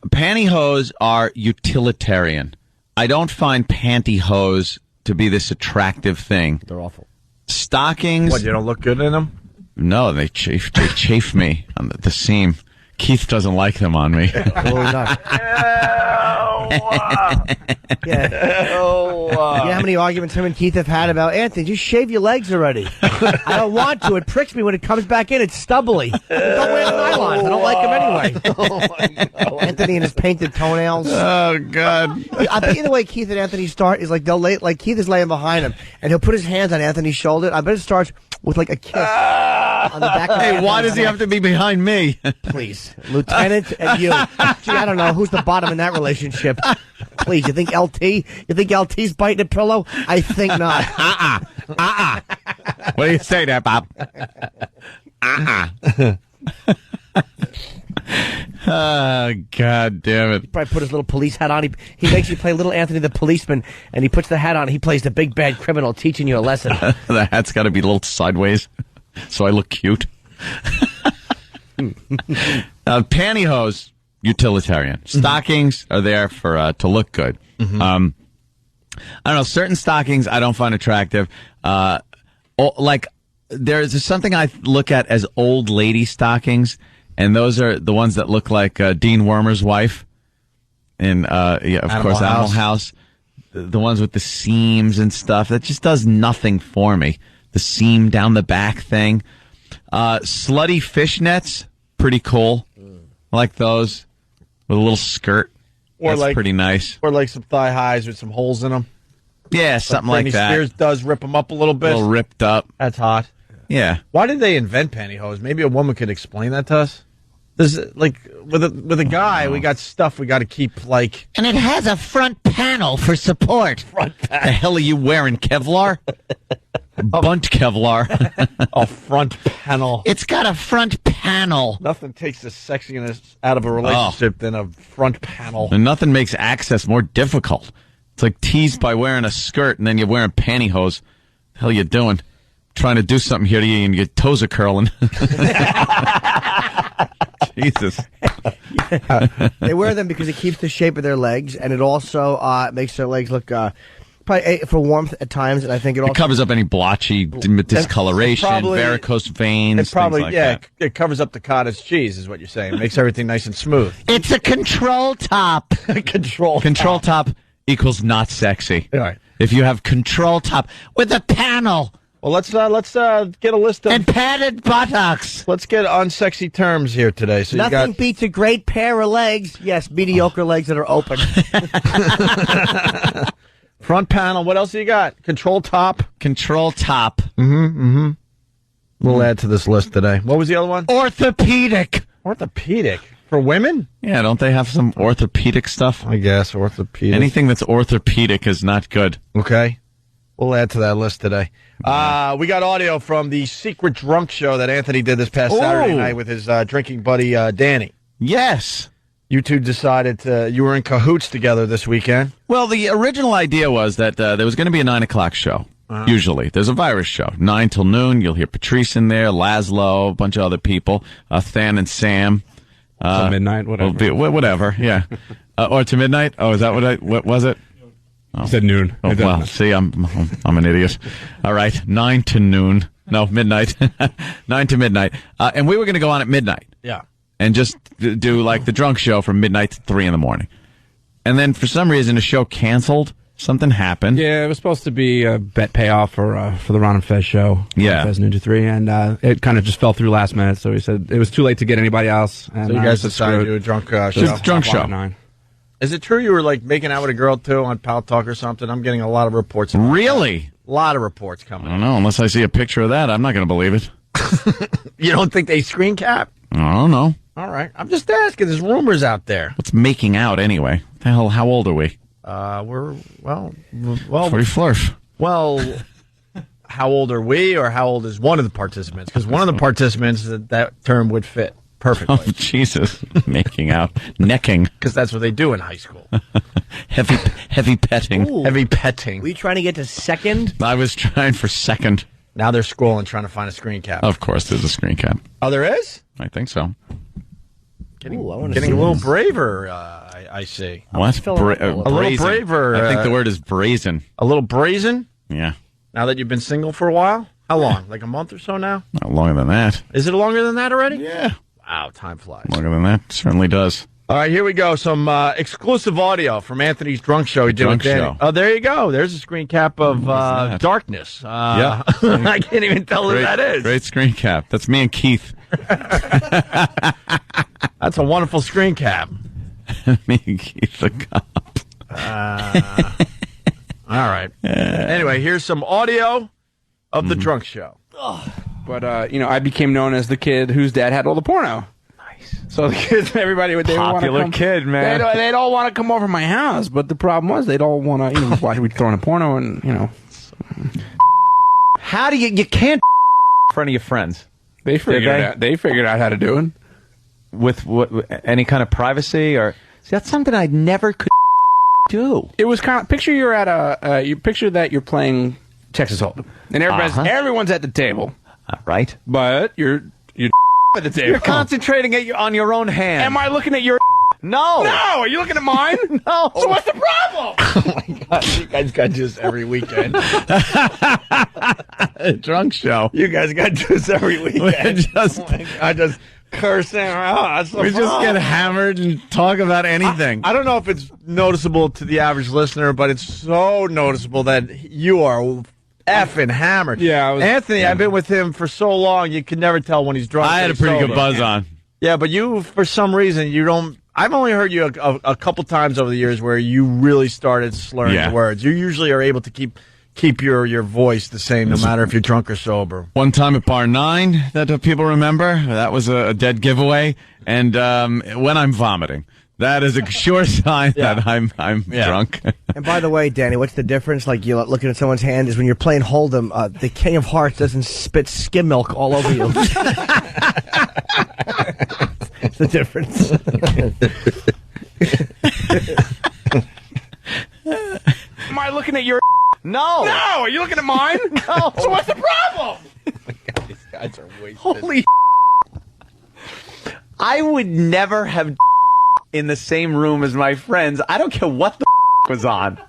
Pantyhose are utilitarian. I don't find pantyhose to be this attractive thing. They're awful. Stockings. What, you don't look good in them? No, they chafe me on the seam. Keith doesn't like them on me. Yeah. You know how many arguments him and Keith have had about Anthony? Just shave your legs already. I don't want to. It pricks me when it comes back in. It's stubbly. Don't wear the nylons. I don't like him anyway. Anthony and his painted toenails. Oh God! I bet you the way Keith and Anthony start is like Keith is laying behind him and he'll put his hands on Anthony's shoulder. I bet it starts with like a kiss on the back of Hey, why does he have to be behind me? Please, Lieutenant and you. Gee, I don't know who's the bottom in that relationship. Please, you think LT? You think LT's biting a pillow? I think not. What do you say there, Bob? Oh, God damn it. He probably put his little police hat on. He makes you play little Anthony the policeman, and he puts the hat on. He plays the big bad criminal teaching you a lesson. The hat's got to be a little sideways so I look cute. Pantyhose, utilitarian. Stockings are there for to look good. I don't know, certain stockings I don't find attractive. Like there's something I look at as old lady stockings, and those are the ones that look like Dean Wormer's wife in Animal House. The ones with the seams and stuff. That just does nothing for me. The seam down the back thing. Slutty fishnets, pretty cool. I like those with a little skirt. That's pretty nice. Or like some thigh highs with some holes in them. Yeah, something like that. Spears does rip them up a little bit. A little ripped up. That's hot. Yeah. Why did they invent pantyhose? Maybe a woman could explain that to us. There's like with a guy, we got stuff we got to keep like. And it has a front panel for support. The hell are you wearing, Kevlar? Bunt Kevlar. A front panel. It's got a front panel. Nothing takes the sexiness out of a relationship than a front panel. And nothing makes access more difficult. It's like teased by wearing a skirt and then you're wearing pantyhose. The hell you doing? Trying to do something here to you and your toes are curling. Jesus. They wear them because it keeps the shape of their legs, and it also makes their legs look probably for warmth at times. And I think it covers up any blotchy discoloration, varicose veins. It probably things like that. It covers up the cottage cheese, is what you're saying. It makes everything nice and smooth. It's a control top. Control top equals not sexy. All right. If you have control top with a panel. Well, let's get a list of and padded buttocks. Let's get unsexy terms here today. So nothing beats a great pair of legs. Yes, mediocre legs that are open. Front panel. What else do you got? Control top. Control top. We'll add to this list today. What was the other one? Orthopedic. Orthopedic for women? Yeah, don't they have some orthopedic stuff? I guess orthopedic. Anything that's orthopedic is not good. Okay. We'll add to that list today. We got audio from the secret drunk show that Anthony did this past Saturday night with his drinking buddy, Danny. Yes. You two decided you were in cahoots together this weekend. Well, the original idea was that there was going to be a 9 o'clock show. Usually. There's a virus show. 9 till noon. You'll hear Patrice in there, Laszlo, a bunch of other people, Than and Sam. Till midnight, whatever. Whatever, yeah. Or to midnight? Oh, is that what was it? Oh. You said noon. Oh, well, see, I'm an idiot. All right, 9 to noon. No, midnight. 9 to midnight. And we were going to go on at midnight. Yeah. And just do like the drunk show from midnight to 3 in the morning. And then for some reason the show canceled. Something happened. Yeah, it was supposed to be a bet payoff for the Ron and Fez show. Yeah. Fez noon to 3, and it kind of just fell through last minute. So he said it was too late to get anybody else. And so you guys decided to do a drunk show. Just a drunk show. 9. Is it true you were like making out with a girl too on Pal Talk or something? I'm getting a lot of reports. Really? A lot of reports coming. I don't know. Unless I see a picture of that, I'm not going to believe it. You don't think they screen cap? I don't know. All right. I'm just asking. There's rumors out there. What's making out anyway? What the hell? How old are we? We're 44. Well, how old are we, or how old is one of the participants? Because one of the participants, that term would fit perfectly. Oh, Jesus. Making out. Necking. Because that's what they do in high school. Heavy petting. Ooh. Heavy petting. Were you trying to get to second? I was trying for second. Now they're scrolling, trying to find a screen cap. Of course, there's a screen cap. Oh, there is? I think so. Getting a little braver, I see. What? A little braver. I think the word is brazen. A little brazen? Yeah. Now that you've been single for a while? How long? Like a month or so now? Not longer than that. Is it longer than that already? Yeah. Wow, time flies. Longer than that. Certainly does. All right, here we go. Some exclusive audio from Anthony's Drunk Show. He did Drunk with Danny. Show. Oh, there you go. There's a screen cap of Darkness. Yeah. I can't even tell who that is. Great screen cap. That's me and Keith. That's a wonderful screen cap. Me and Keith the cop. All right. Anyway, here's some audio of the Drunk Show. But, I became known as the kid whose dad had all the porno. Nice. So the kids, everybody, they Popular want to kid, man. They'd all want to come over to my house, but the problem was they'd all want to, watch me throwing a porno and, How do you can't in front of your friends? They figured out. They figured out how to do it with any kind of privacy or. See, that's something I never could do. It was kind of picture you're at you picture that you're playing Texas Hold'em and everyone's at the table, right? But you're at the table. You're concentrating on your own hand. Am I looking at your? No. No. Are you looking at mine? No. So what's the problem? Oh my God! You guys got this every weekend. Drunk Show. You guys got this every weekend. I just cursing around. We just get hammered and talk about anything. I don't know if it's noticeable to the average listener, but it's so noticeable that you are effing hammered. Yeah, Anthony, I've been with him for so long, you can never tell when he's drunk. I had a pretty good buzz on. Yeah, but you, for some reason, you don't. I've only heard you a couple times over the years where you really started slurring your words. You usually are able to keep your voice the same, no matter if you're drunk or sober. One time at Bar 9 that people remember, that was a dead giveaway. And when I'm vomiting, that is a sure sign that I'm drunk. And by the way, Danny, what's the difference? Like you looking at someone's hand is when you're playing Hold'em, the King of Hearts doesn't spit skim milk all over you. It's the difference. Am I looking at your? No. No. Are you looking at mine? No. So what's the problem? Oh my God, these guys are wasted. Holy. I would never have in the same room as my friends. I don't care what the was on.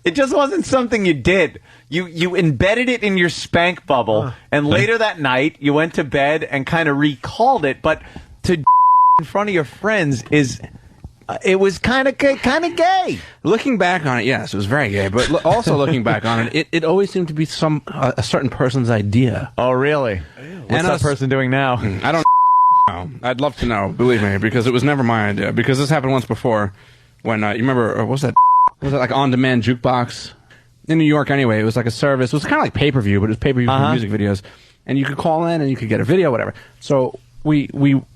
It just wasn't something you did. You embedded it in your spank bubble, and later that night you went to bed and kind of recalled it. But to in front of your friends it was kind of gay. Looking back on it, yes, it was very gay. But also looking back on it, it always seemed to be a certain person's idea. Oh, really? What's that person doing now? I don't know. I'd love to know, believe me, because it was never my idea. Because this happened once before when, you remember, what was that? Was it like on-demand jukebox? In New York, anyway. It was like a service. It was kind of like pay-per-view, but it was pay-per-view for music videos. And you could call in and you could get a video, whatever. So we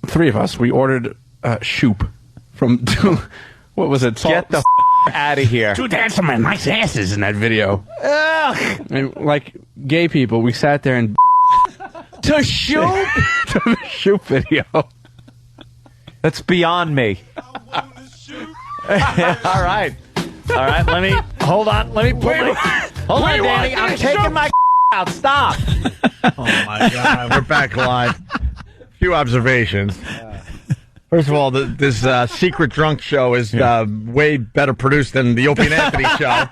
three of us, we ordered Shoop from, what was it? Get the out of here. Dude, they had some nice asses in that video. Ugh. And like gay people, we sat there and to Shoop? To the Shoop video. That's beyond me. All right. Let me hold on. Let me put hold on, Danny. I'm taking my out. Stop. Oh my God, we're back live. A few observations. First of all, this secret drunk show is way better produced than the Opie and Anthony show.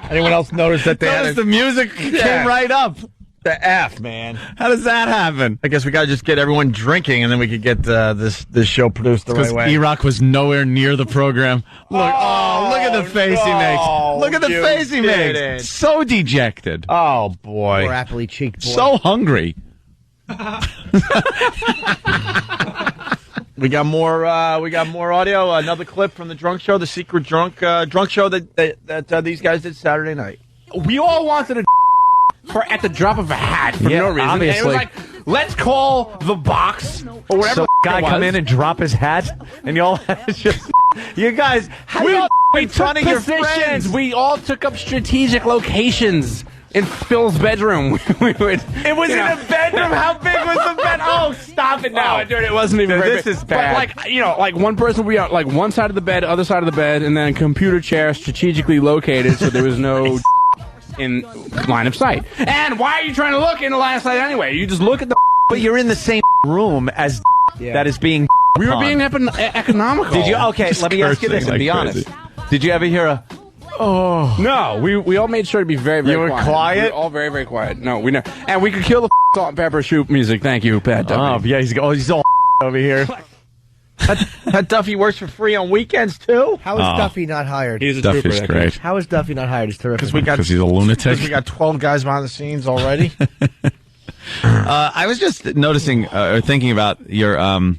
Anyone else notice that they had the music came right up? The F, man. How does that happen? I guess we got to just get everyone drinking, and then we could get this show produced the right way. E-Rock was nowhere near the program. Look at the face he makes. Look at the face he makes. So dejected. Oh, boy. Poor aptly cheeked boy. So hungry. We got more audio. Another clip from the drunk show, the secret drunk show that these guys did Saturday night. We all wanted to at the drop of a hat for no reason. Obviously. And it was like, let's call the box or whatever. So guy come in and drop his hat, and you all just you guys. How we took your positions. friends? We all took up strategic locations in Phil's bedroom. It was in a bedroom. How big was the bed? Oh, stop it now, dude! It wasn't even. Very this big. is bad. But like one person would be on like one side of the bed, other side of the bed, and then a computer chair strategically located so there was no in line of sight. And why are you trying to look in the line of sight anyway? You just look at the. But you're in the same room as that is being We were being economical. Did you? Okay, let me ask you this and be honest. Did you ever hear a? Oh no! We all made sure to be very, very. You were quiet. We were all very, very quiet. No, we never. And we could kill the salt and pepper shoot music. Thank you, Pat Duffy. Oh yeah, he's all over here. Pat Duffy works for free on weekends too. How is Duffy not hired? He's a Duffy's trooper. great. How is Duffy not hired? He's terrific. Because he's a lunatic. Because we got 12 guys behind the scenes already. I was just noticing or thinking about your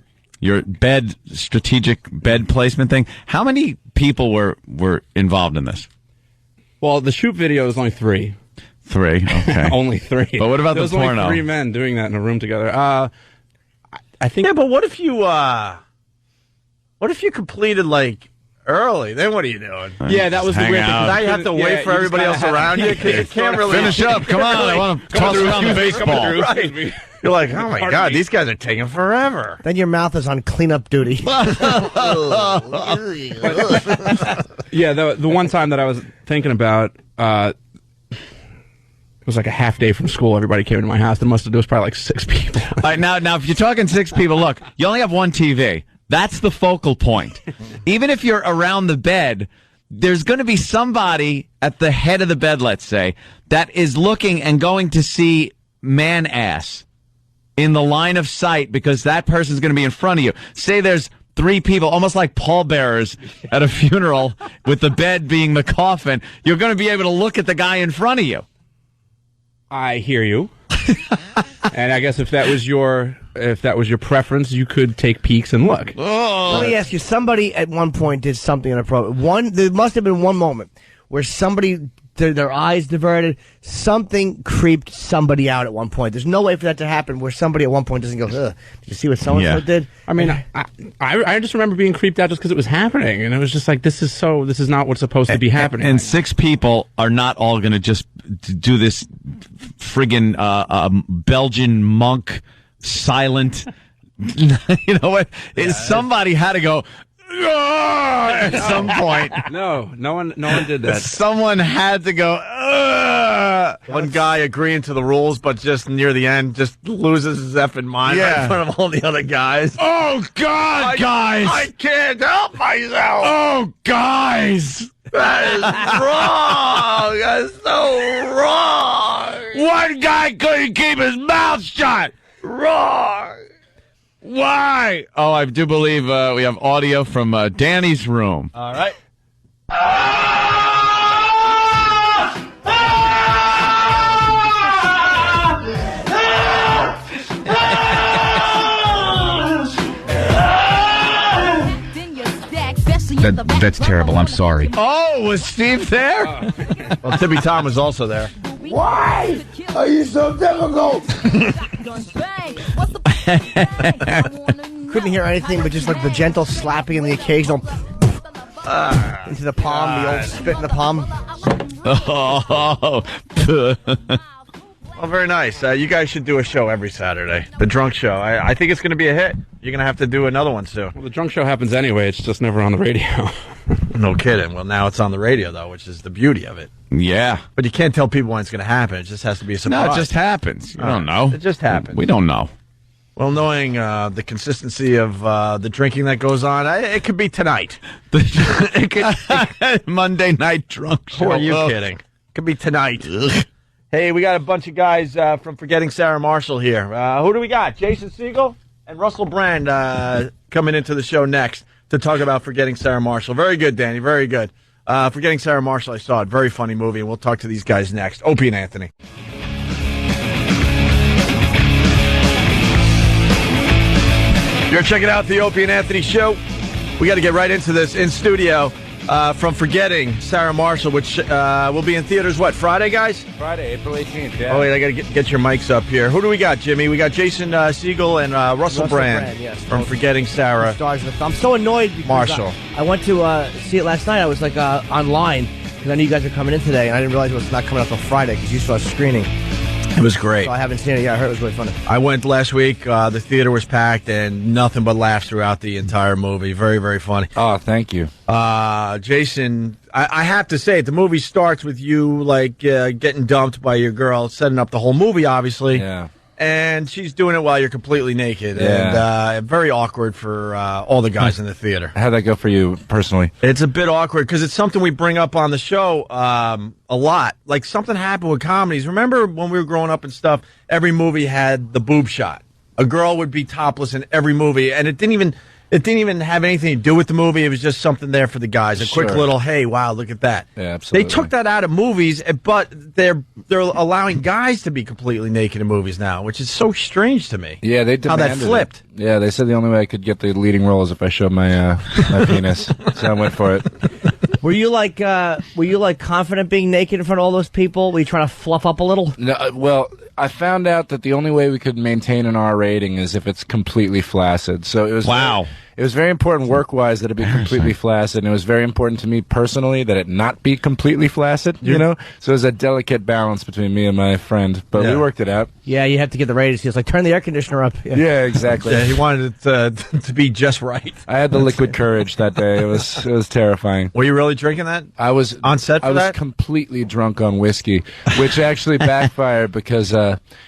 strategic bed placement thing. How many people were involved in this? Well, the shoot video is only 3. 3, okay. Only 3. But what about there the was porno? Only 3 men doing that in a room together. I think. Yeah, but what if you completed like early? Then what are you doing? Yeah, that was the weird thing. Now you have to wait for everybody else around you. You can't really finish up. Come on, I want to toss around the baseball. Right. You're like, oh my God, these guys are taking forever. Then your mouth is on cleanup duty. Yeah, the one time that I was thinking about, it was like a half day from school. Everybody came into my house. There was probably like 6 people. All right, now, if you're talking 6 people, look, you only have one TV. That's the focal point. Even if you're around the bed, there's going to be somebody at the head of the bed, let's say, that is looking and going to see man ass in the line of sight because that person's going to be in front of you. Say there's 3 people, almost like pallbearers at a funeral with the bed being the coffin. You're going to be able to look at the guy in front of you. I hear you. And I guess if that was your preference, you could take peeks and look. Let me ask you, somebody at one point did something inappropriate. There must have been one moment where somebody, their eyes diverted, something creeped somebody out at one point. There's no way for that to happen where somebody at one point doesn't go, ugh, did you see what so-and-so did? I mean, I just remember being creeped out just because it was happening, and it was just like, this is not what's supposed to be happening. And 6 people are not all going to just do this friggin' Belgian monk silent. You know what? Somebody had to go at some point. No one did that. Someone had to go. One guy agreeing to the rules, but just near the end, just loses his effing mind right in front of all the other guys. Oh, God, guys! I can't help myself. Oh, guys! That is wrong. That's so wrong. One guy couldn't keep his mouth shut. Wrong. Why? Oh, I do believe we have audio from Danny's room. All right. That's terrible. I'm sorry. Oh, was Steve there? Well, Tippy Tom was also there. Why are you so difficult? Couldn't hear anything but just like the gentle slapping and the occasional into the palm, the old spit in the palm. Well, very nice. You guys should do a show every Saturday. The Drunk Show. I think it's going to be a hit. You're going to have to do another one soon. Well, the Drunk Show happens anyway. It's just never on the radio. No kidding. Well, now it's on the radio, though, which is the beauty of it. Yeah. But you can't tell people when it's going to happen. It just has to be a surprise. No, it just happens. You don't know. It just happens. We don't know. Well, knowing the consistency of the drinking that goes on, it could be tonight. Monday night drunk show. Who are you kidding? It could be tonight. Hey, we got a bunch of guys from Forgetting Sarah Marshall here. Who do we got? Jason Segel and Russell Brand coming into the show next to talk about Forgetting Sarah Marshall. Very good, Danny. Very good. Forgetting Sarah Marshall, I saw it. Very funny movie, and we'll talk to these guys next. Opie and Anthony. You're checking out the Opie and Anthony show. We got to get right into this in studio. From Forgetting Sarah Marshall, which will be in theaters, Friday, guys? Friday, April 18th, yeah. Oh, wait, I got to get your mics up here. Who do we got, Jimmy? We got Jason Segel and Russell Brand yes, from Forgetting Sarah. Stars of the film. I'm so annoyed because Marshall. I went to see it last night. I was online because I knew you guys were coming in today, and I didn't realize it was not coming out until Friday because you saw a screening. It was great. So I haven't seen it yet. I heard it was really funny. I went last week. The theater was packed and nothing but laughs throughout the entire movie. Very, very funny. Oh, thank you. Jason, I have to say, the movie starts with you getting dumped by your girl, setting up the whole movie, obviously. Yeah. and she's doing it while you're completely naked, and very awkward for all the guys in the theater. How'd that go for you personally? It's a bit awkward because it's something we bring up on the show a lot. Like something happened with comedies. Remember when we were growing up and stuff, every movie had the boob shot. A girl would be topless in every movie, and it didn't even have anything to do with the movie. It was just something there for the guys. A quick little, hey, wow, look at that. Yeah, absolutely. They took that out of movies, but they're allowing guys to be completely naked in movies now, which is so strange to me. Yeah, they demanded how that flipped. It. Yeah, they said the only way I could get the leading role is if I showed my my penis. So I went for it. Were you confident being naked in front of all those people? Were you trying to fluff up a little? No, well, I found out that the only way we could maintain an R rating is if it's completely flaccid. So it was it was very important work-wise that it be completely flaccid, and it was very important to me personally that it not be completely flaccid, you know? So it was a delicate balance between me and my friend, but we worked it out. Yeah, you have to get the ratings. He was like, turn the air conditioner up. Yeah, exactly. Yeah, he wanted it to be just right. I had the liquid courage that day. It was terrifying. Were you really drinking that? I was on set for I was that? completely drunk on whiskey, which actually backfired because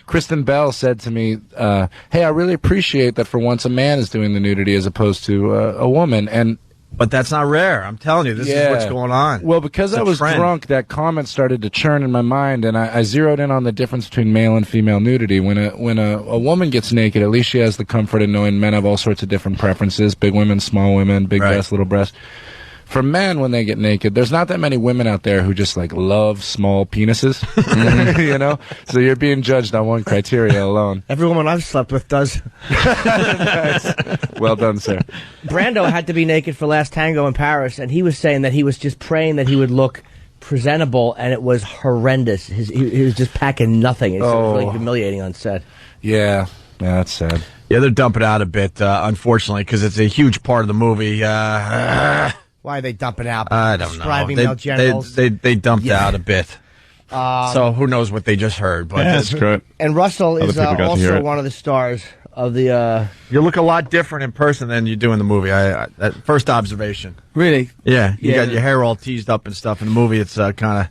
Kristen Bell said to me, hey, I really appreciate that for once a man is doing the nudity as opposed to a woman. But that's not rare. I'm telling you, this is what's going on. Well, because I was drunk, that comment started to churn in my mind, and I zeroed in on the difference between male and female nudity. When a woman gets naked, at least she has the comfort of knowing men have all sorts of different preferences, big women, small women, big breasts, little breasts. For men, when they get naked, there's not that many women out there who just like love small penises, you know? So you're being judged on one criteria alone. Every woman I've slept with does. Nice. Well done, sir. Brando had to be naked for Last Tango in Paris, and he was saying that he was just praying that he would look presentable, and it was horrendous. He was just packing nothing. It was really humiliating on set. Yeah, that's sad. Yeah, they're dumping out a bit, unfortunately, because it's a huge part of the movie. Why are they dumping out? I don't know. Describing male genitals. They dumped out a bit. So who knows what they just heard? But that's great. And Russell is also one of the stars of the. You look a lot different in person than you do in the movie. That first observation. Really? Yeah, you got your hair all teased up and stuff. In the movie, it's kind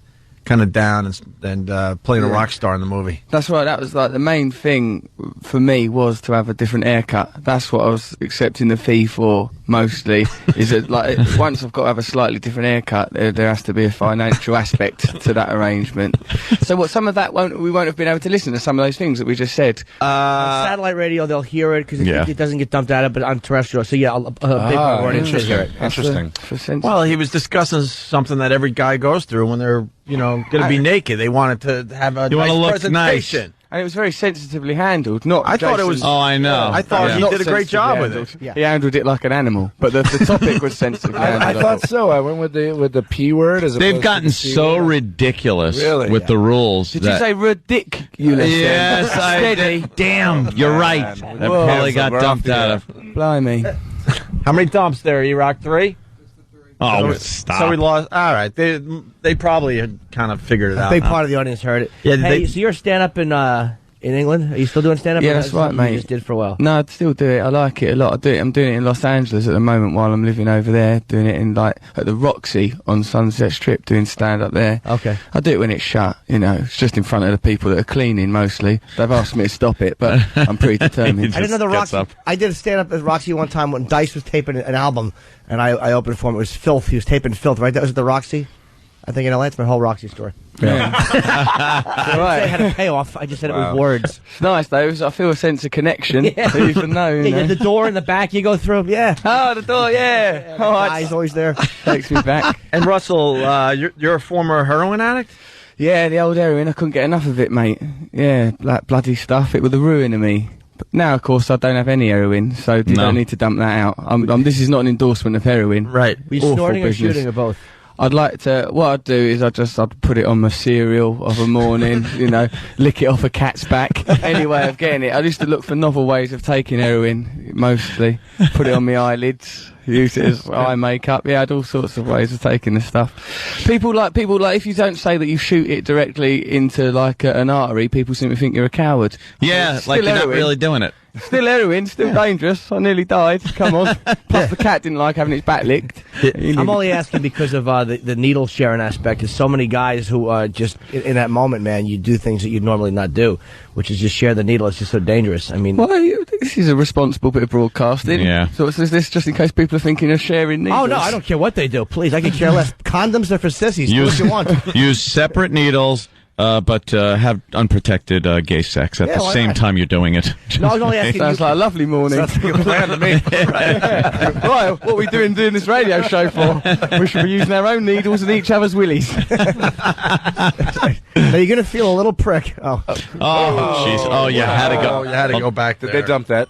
of down and playing a rock star in the movie. That's right. That was like the main thing for me was to have a different haircut. That's what I was accepting the fee for mostly. Is that like once I've got to have a slightly different haircut, there has to be a financial aspect to that arrangement. So what? Some of that we won't have been able to listen to some of those things that we just said. On satellite radio, they'll hear it because it doesn't get dumped out of, but on terrestrial. So yeah, a big audience will hear it. Interesting. Well, he was discussing something that every guy goes through when they're going to be naked. They wanted to have a nice presentation. Nice. And it was very sensitively handled. I thought it was. Oh, I know. I thought he did a great job with it. Yeah. He handled it like an animal, but the topic was sensitively handled. I thought so. I went with the P word. They've gotten so ridiculous with the rules. Did you say ridiculous? Yes, I did. Damn, you're right. That probably got dumped out of. Blimey. How many dumps there? E-Rock 3? Oh, stop. So we lost. All right. They probably had kind of figured it out. A big part of the audience heard it. Yeah, hey, so you're a stand-up in England? Are you still doing stand-up? Yeah, that's right, mate. You just did for a while. No, I still do it. I like it a lot. I'm doing it in Los Angeles at the moment while I'm living over there. Doing it in at the Roxy on Sunset Strip, doing stand-up there. Okay. I do it when it's shut. It's just in front of the people that are cleaning mostly. They've asked me to stop it, but I'm pretty determined. I didn't know the Roxy. I did a stand-up at Roxy one time when Dice was taping an album, and I opened for him. It was Filth. He was taping Filth, right? That was at the Roxy. I think in LA, it's my whole Roxy story. Yeah. I had a payoff. I just said it with words. It's nice though. I feel a sense of connection. Even though the door in the back you go through. Yeah. Oh, the door. Yeah. The guy's always there. Takes me back. And Russell, you're a former heroin addict? Yeah, the old heroin. I couldn't get enough of it, mate. Yeah, that bloody stuff. It was the ruin of me. But now, of course, I don't have any heroin, so you don't need to dump that out. This is not an endorsement of heroin. Right. Were you snorting or shooting or both? I'd like to. What I'd do is I'd put it on my cereal of a morning, lick it off a cat's back. Any way of getting it. I used to look for novel ways of taking heroin, mostly. Put it on my eyelids, Used it as eye makeup. Yeah, I had all sorts of ways of taking the stuff. People like if you don't say that you shoot it directly into like an artery, people seem to think you're a coward. Yeah, like you're not really doing it. Still heroin, still dangerous. I nearly died. Come on. Plus the cat didn't like having its back licked. I'm only asking because of the needle sharing aspect. There's so many guys who are just in that moment, man. You do things that you'd normally not do, which is just share the needle. It's just so dangerous. I mean, well, this is a responsible bit of broadcasting. Yeah. So is this just in case people are thinking of sharing needles? oh no, I don't care what they do. Please, I can care less. Condoms are for sissies. Do what you want. Use separate needles. But have unprotected gay sex at the same time you're doing it. No, I was only asking. Sounds like a lovely morning. Sounds like a plan to me. Right, what are we doing this radio show for? We should be using our own needles and each other's willies. Now you're gonna feel a little prick. Oh, jeez. Oh, you had to go. You had to go back there. Did they dump that?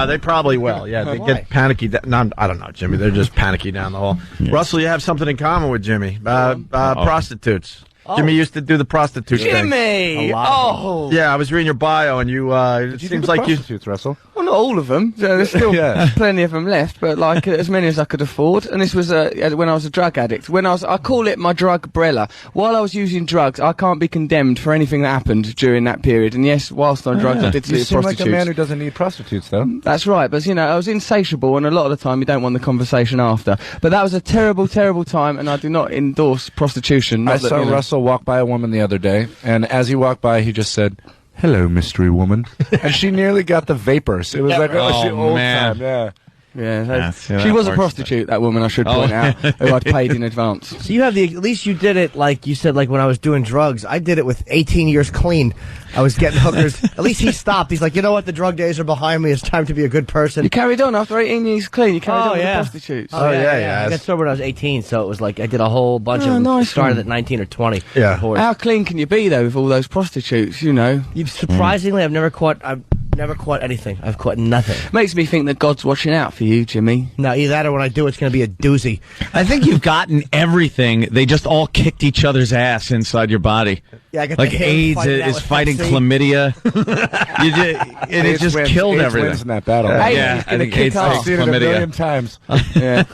They probably will. Yeah, they get panicky. No, I don't know, Jimmy. They're just panicky down the hall. Yeah. Russell, you have something in common with Jimmy. Prostitutes. Jimmy used to do the prostitute thing. Jimmy! Oh! Yeah, I was reading your bio, and you, it seems like prostitutes, Russell. Well, not all of them. There's still plenty of them left, but like as many as I could afford. And this was when I was a drug addict. I call it my drug-brella. While I was using drugs, I can't be condemned for anything that happened during that period. And yes, whilst on drugs, I did see prostitutes. You seem like a man who doesn't need prostitutes, though. That's right, but I was insatiable, and a lot of the time you don't want the conversation after. But that was a terrible, terrible time, and I do not endorse prostitution. I saw Russell walk by a woman the other day, and as he walked by, he just said, "Hello, mystery woman," and she nearly got the vapors. It was like old man. time. Yeah. Yeah, she was a prostitute, that woman, I should point out, who I'd paid in advance. So you have at least you did it like you said, like when I was doing drugs. I did it with 18 years clean. I was getting hookers. At least he stopped. He's like, you know what? The drug days are behind me. It's time to be a good person. You carried on after 18 years clean. You carried on with the prostitutes. Oh, yeah. I got sober when I was 18, so it was like I did a whole bunch of them. Nice. Started at 19 or 20. Yeah. How clean can you be, though, with all those prostitutes, Surprisingly, I've never caught anything. I've caught nothing. Makes me think that God's watching out for you, Jimmy. No, either that or when I do, it's going to be a doozy. I think you've gotten everything. They just all kicked each other's ass inside your body. Yeah, I got like AIDS is fighting chlamydia. It just killed everything. Wins in that battle. AIDS I think AIDS I've seen it a chlamydia. million times.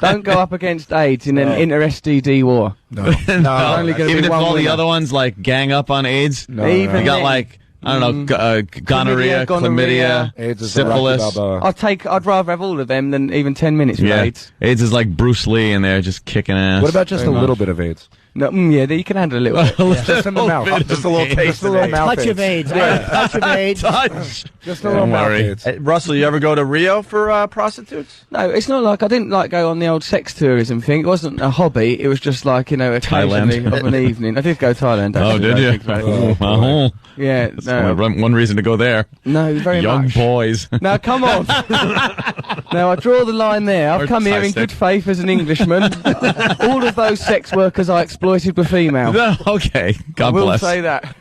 Don't go up against AIDS in an inter-STD war. No. Only gonna Even be if one all the winner. other ones like gang up on AIDS, No. Even you got then. like I don't know, gonorrhea, chlamydia, AIDS is syphilis. I'd rather have all of them than even 10 minutes with AIDS. AIDS is like Bruce Lee in there, just kicking ass. What about just a little bit of AIDS? No, you can handle a little bit. Just in the mouth. Just a little taste. Just a little mouth Touch of AIDS. Touch of AIDS. Just a little mouth AIDS. Hey, Russell, you ever go to Rio for prostitutes? No, it's not like I didn't go on the old sex tourism thing. It wasn't a hobby. It was just like occasionally of an evening. I did go to Thailand. Oh, did you? Yeah, one reason to go there. No, very Young much. boys. Now, come on. Now, I draw the line there. I've come here in good faith as an Englishman. All of those sex workers I exploited were female. No, okay, God I will bless. say that.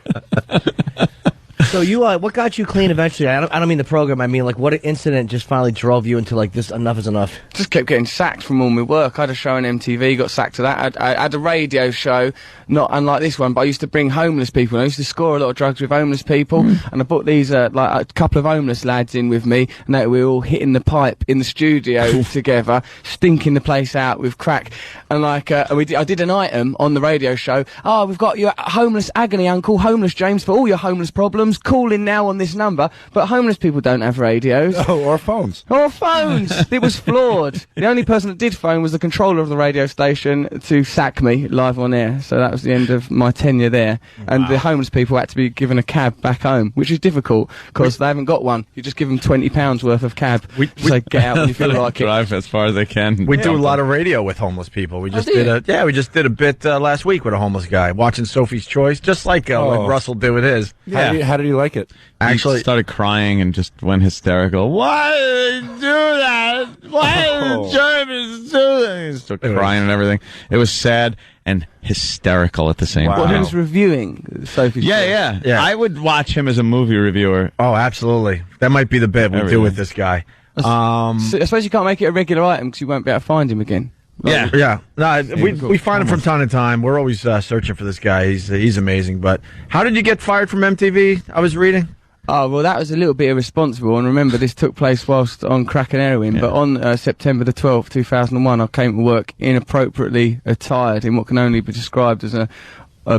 So you, what got you clean eventually? I don't mean the program. I mean, like, what incident just finally drove you into like this? Enough is enough. Just kept getting sacked from all my work. I had a show on MTV, got sacked to that. I had a radio show, not unlike this one, but I used to bring homeless people. I used to score a lot of drugs with homeless people, and I put these like a couple of homeless lads in with me, and we were all hitting the pipe in the studio together, stinking the place out with crack. And like, I did an item on the radio show. Oh, we've got your homeless agony uncle, homeless James, for all your homeless problems. Call in now on this number. But homeless people don't have radios. Oh, or phones. Or phones. It was flawed. The only person that did phone was the controller of the radio station to sack me live on air. So that was the end of my tenure there. And the homeless people had to be given a cab back home, which is difficult because they haven't got one. You just give them £20 worth of cab. Say get out when you feel like it. Drive as far as they can. We do a lot of radio with homeless people. We just we just did a bit last week with a homeless guy watching Sophie's Choice, just like Russell did with his. Yeah. How did you like it? Actually, he started crying and just went hysterical. Why did they do that? Why did the Germans do that? He started crying and everything. It was sad and hysterical at the same time. Well, he was reviewing Sophie's Choice. Yeah. I would watch him as a movie reviewer. Oh, absolutely. That might be the bit we do with this guy. So I suppose you can't make it a regular item because you won't be able to find him again. Yeah. No, we find him from time to time. We're always searching for this guy. He's amazing. But how did you get fired from MTV? I was reading. Oh, well, that was a little bit irresponsible, and remember, this took place whilst on crack and heroin, but on September the 12th, 2001, I came to work inappropriately attired in what can only be described as a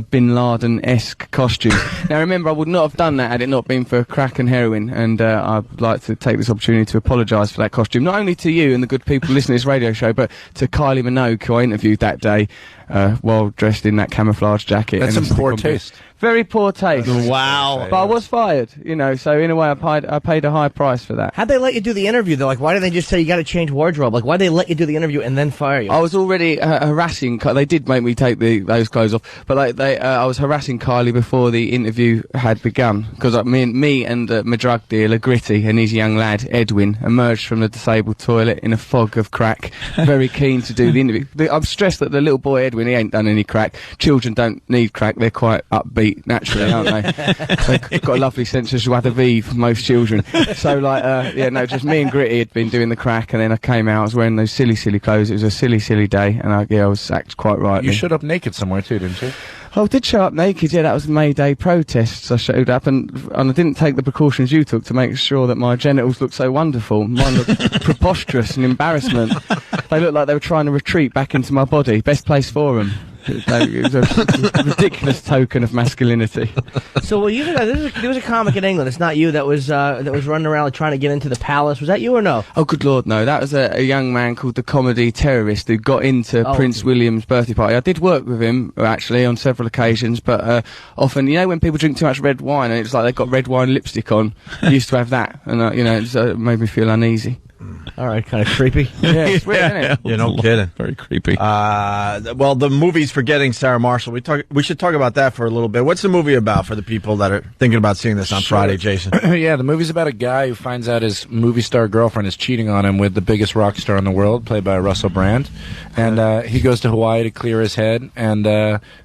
Bin Laden-esque costume. Now, remember, I would not have done that had it not been for crack and heroin, and I'd like to take this opportunity to apologise for that costume, not only to you and the good people listening to this radio show, but to Kylie Minogue, who I interviewed that day, while dressed in that camouflage jacket. That's some poor taste. Very poor taste. Wow. But I was fired, you know, so in a way I paid a high price for that. How'd they let you do the interview, though? Like, why didn't they just say you got to change wardrobe? Like, why'd they let you do the interview and then fire you? I was already harassing. They did make me take those clothes off, but I was harassing Kylie before the interview had begun because me and my drug dealer Gritty and his young lad Edwin emerged from the disabled toilet in a fog of crack, very keen to do the interview. I'm stressed that the little boy Edwin, he ain't done any crack. Children don't need crack; they're quite upbeat naturally, aren't they? They've got a lovely sense of joie de vivre, most children. So just me and Gritty had been doing the crack, and then I came out. I was wearing those silly clothes. It was a silly day, and I was acted quite right. You showed up naked somewhere too, didn't you? I did show up naked, yeah, that was May Day protests. I showed up and I didn't take the precautions you took to make sure that my genitals looked so wonderful. Mine looked preposterous and embarrassment. They looked like they were trying to retreat back into my body. Best place for them. It was a ridiculous token of masculinity. So, well, there was a comic in England. It's not you that was running around trying to get into the palace. Was that you or no? Oh, good Lord, no. That was a young man called the Comedy Terrorist who got into Prince William's birthday party. I did work with him, actually, on several occasions, but often, you know, when people drink too much red wine and it's like they've got red wine lipstick on, I used to have that, and, it made me feel uneasy. All right, kind of creepy. Yeah, it's weird, isn't it? You know, kidding. Very creepy. Well, the movie's Forgetting Sarah Marshall. We should talk about that for a little bit. What's the movie about for the people that are thinking about seeing this on Friday, Jason? Yeah, the movie's about a guy who finds out his movie star girlfriend is cheating on him with the biggest rock star in the world, played by Russell Brand. And he goes to Hawaii to clear his head, and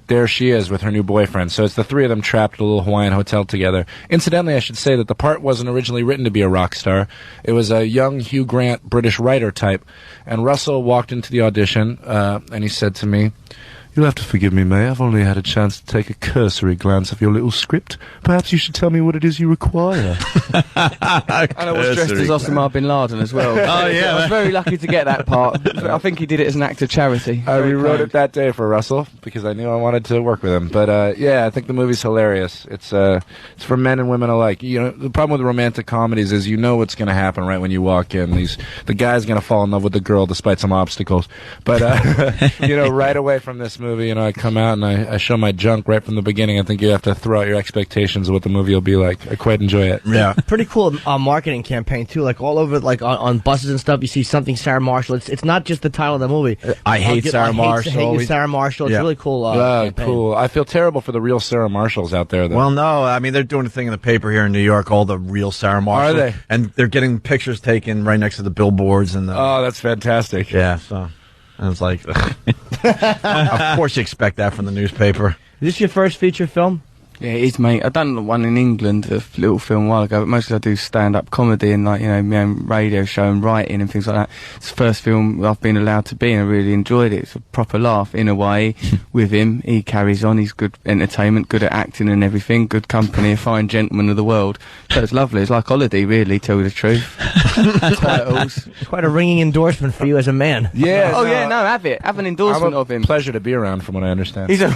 there she is with her new boyfriend. So it's the three of them trapped at a little Hawaiian hotel together. Incidentally, I should say that the part wasn't originally written to be a rock star. It was a young Hugh Grant British writer type. And Russell walked into the audition, and he said to me, "You'll have to forgive me, May. I've only had a chance to take a cursory glance of your little script. Perhaps you should tell me what it is you require." And I was dressed as Osama Bin Laden as well. Oh, yeah. I was very lucky to get that part. I think he did it as an act of charity. I rewrote it that day for Russell because I knew I wanted to work with him. But yeah, I think the movie's hilarious. It's for men and women alike. You know, the problem with romantic comedies is you know what's going to happen right when you walk in. The guy's going to fall in love with the girl despite some obstacles. But right away from this movie, I come out and I show my junk right from the beginning. I think you have to throw out your expectations of what the movie will be like. I quite enjoy it. Yeah. Pretty cool marketing campaign, too. Like, all over, like, on buses and stuff, you see something Sarah Marshall. It's not just the title of the movie. I hate Sarah Marshall. I hate Sarah Marshall. It's really cool campaign. Cool. I feel terrible for the real Sarah Marshalls out there, though. Well, no. I mean, they're doing a thing in the paper here in New York, all the real Sarah Marshall. Are they? And they're getting pictures taken right next to the billboards. Oh, that's fantastic. Yeah, so... And it's like, of course you expect that from the newspaper. Is this your first feature film? Yeah, it is, mate. I've done one in England, a little film a while ago, but mostly I do stand-up comedy and, like, my own radio show and writing and things like that. It's the first film I've been allowed to be, and I really enjoyed it. It's a proper laugh, in a way, with him. He carries on. He's good entertainment, good at acting and everything, good company, a fine gentleman of the world. So it's lovely. It's like holiday, really, tell you the truth. Titles. Quite a ringing endorsement for you as a man. Yeah. Have it. Have an endorsement of him. Pleasure to be around, from what I understand. He's a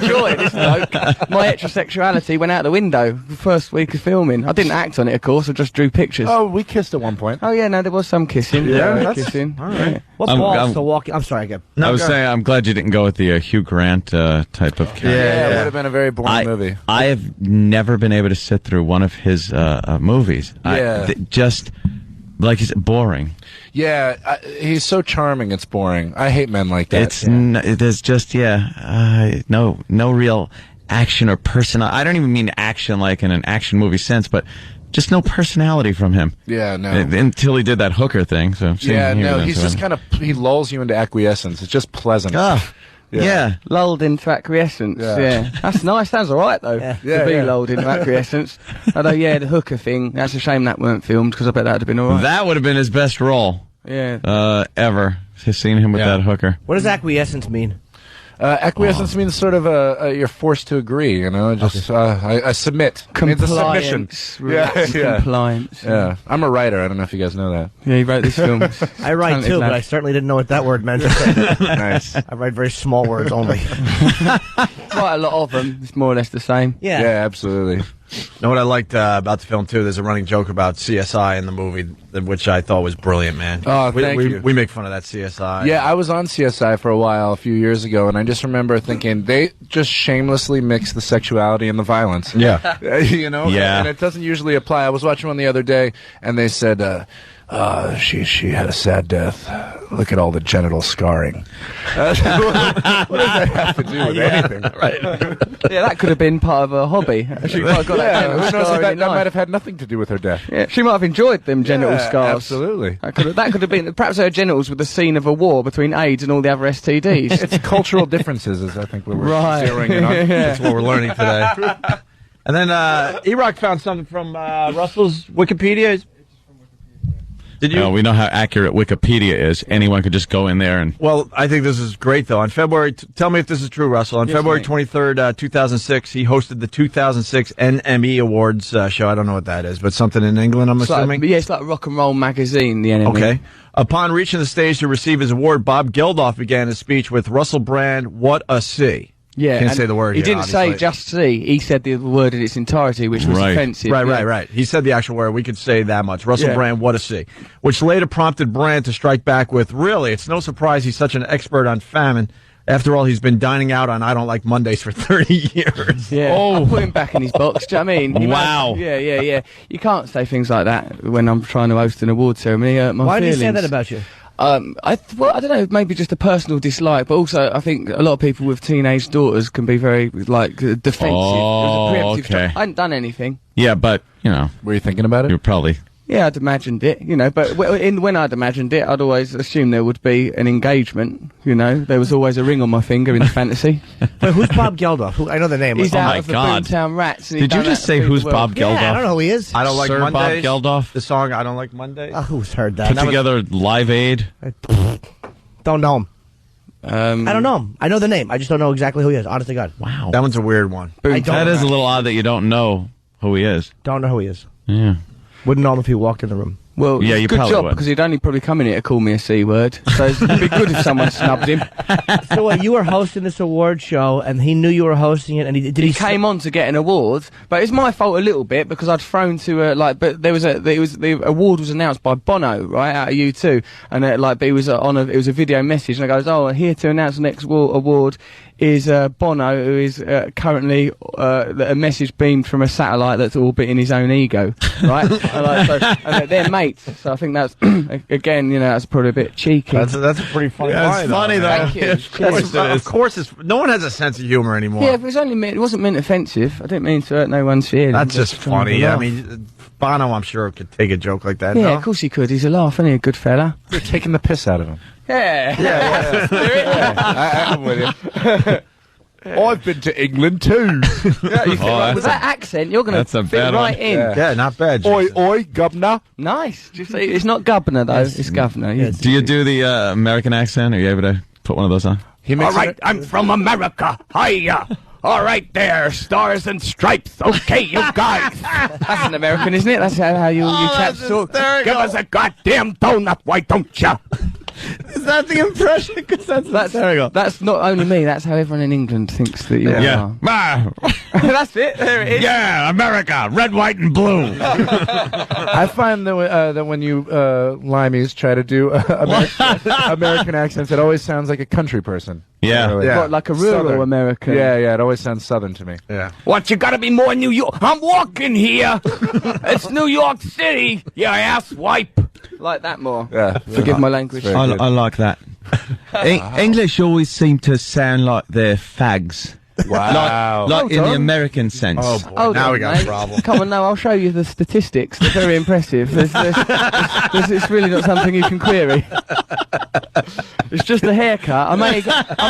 joy, this bloke. My heterosexuality went out the window the first week of filming. I didn't act on it, of course. I just drew pictures. Oh, we kissed at one point. Oh, yeah, no, there was some kissing. Yeah, kissing. All right. Yeah. What balls to walk... I'm sorry, again. I was saying, I'm glad you didn't go with the Hugh Grant type of character. Yeah, it would have been a very boring movie. I have never been able to sit through one of his movies. Yeah. Just, like, it's boring. Yeah, he's so charming, it's boring. I hate men like that. There's just, no real action or person. I don't even mean action like in an action movie sense, but just no personality from him. Yeah, no. Until he did that hooker thing. So yeah, no, he's just kind of, he lulls you into acquiescence. It's just pleasant. Yeah. Lulled into acquiescence. Yeah. That's nice. Sounds alright, though. To be lulled into acquiescence. Although, the hooker thing, that's a shame that weren't filmed, because I bet that would have been alright. That would have been his best role. Yeah. Ever. Just seeing him with that hooker. What does acquiescence mean? Acquiescence means sort of you're forced to agree. You know, just I submit. Compliance. Compliance. Yeah, I'm a writer. I don't know if you guys know that. Yeah, he wrote this film. I write too, but I certainly didn't know what that word meant. Nice. I write very small words only. Quite a lot of them. It's more or less the same. Yeah, absolutely. Know what I liked about the film too? There's a running joke about CSI in the movie, which I thought was brilliant, man. Oh, thank you. We make fun of that CSI. Yeah, I was on CSI for a while, a few years ago, and I just remember thinking they just shamelessly mix the sexuality and the violence. Yeah. You know? Yeah. And it doesn't usually apply. I was watching one the other day, and they said, she had a sad death. Look at all the genital scarring. What does that have to do with anything? Right. Yeah, that could have been part of her hobby. She might have got that genital who knows if scarring that in life. might have had nothing to do with her death. Yeah, she might have enjoyed them genital scars. Absolutely. That could have been. Perhaps her genitals were the scene of a war between AIDS and all the other STDs. It's cultural differences, is I think what we're Right. zeroing in on. That's what we're learning today. And then E-Rock found something from Russell's Wikipedia. Did you? We know how accurate Wikipedia is. Anyone could just go in there and... Well, I think this is great, though. On February... tell me if this is true, Russell. On February 23rd, 2006, he hosted the 2006 NME Awards show. I don't know what that is, but something in England, I'm assuming? It's like Rock and Roll Magazine, the NME. Okay. Upon reaching the stage to receive his award, Bob Geldof began his speech with Russell Brand, "What a C." Yeah, Can't say the word He here, didn't obviously. say just C. He said the word in its entirety, which was offensive. Right. He said the actual word. We could say that much. Russell Yeah. Brand, what a C. Which later prompted Brand to strike back with, really, it's no surprise he's such an expert on famine. After all, he's been dining out on I Don't Like Mondays for 30 years. Yeah. I put him back in his box. Do you know what I mean? Wow. Yeah. You can't say things like that when I'm trying to host an award ceremony. Why did he say that about you? I don't know, maybe just a personal dislike, but also I think a lot of people with teenage daughters can be very, defensive. Oh, it was a preemptive okay. I hadn't done anything. Yeah, but, Were you thinking about it? you're probably... Yeah, I'd imagined it, but when I'd imagined it, I'd always assumed there would be an engagement, There was always a ring on my finger in the fantasy. Wait, who's Bob Geldof? I know the name. He's Oh out my of the God. Boomtown Rats. And Did you just say who's Bob Geldof? Yeah, I don't know who he is. I Don't Like Sir Mondays. Bob Geldof? The song I Don't Like Mondays. Who's heard that? Put together Live Aid? Don't know him. I don't know him. I know the name. I just don't know exactly who he is. Honest to God. Wow. That one's a weird one. That is a little odd that you don't know who he is. Don't know who he is. Yeah. Wouldn't know him if he walked in the room. Well, Yeah, you good probably job, would. because he'd only probably come in here to call me a C word. So it'd be good if someone snubbed him. So what, you were hosting this award show, and he knew you were hosting it, and he Came on to get an award, but it's my fault a little bit because I'd thrown to but the award was announced by Bono, right, out of U2, and but it was it was a video message, and it goes, here to announce the next award is Bono, who is currently a message beamed from a satellite that's orbiting his own ego, right? and they're mates, so I think that's again, that's probably a bit cheeky. That's a pretty funny line. That's funny, though. Thank you. Of course, no one has a sense of humor anymore. Yeah, but it wasn't meant offensive. I didn't mean to hurt no one's feelings. That's just funny. Yeah, I mean, Bono, I'm sure, could take a joke like that. yeah, no? of course he could. He's a laugh, isn't he? A good fella. You're taking the piss out of him. Yeah. I'm with you. I've been to England too. With that accent, you're going That's to a fit bad right one. in. Yeah, not bad. Oi, governor. Nice. Do you see? It's not governor though. It's governor. Yeah. Do you do the American accent? Are you able to put one of those on? All right, I'm from America. Hiya. All right there, stars and stripes. Okay, you guys. That's an American, isn't it? That's how you chaps talk. Give us a goddamn donut, why don't ya? Is that the impression? Because That's not only me. That's how everyone in England thinks that you are. That's it. There it is. Yeah, America, red, white, and blue. I find that when you limeys try to do American accents, it always sounds like a country person. Yeah. What, like a rural Southern. American. Yeah, it always sounds southern to me. Yeah. What, you gotta be more New York? I'm walking here. It's New York City, you ass wipe. Like that more. Yeah. Forgive my language. I like that. English always seem to sound like they're fags. Wow. Like in the American sense. Oh, boy. Hold Now on, we got mate. a problem. Come on, no, I'll show you the statistics. They're very impressive. It's really not something you can query. It's just a haircut. I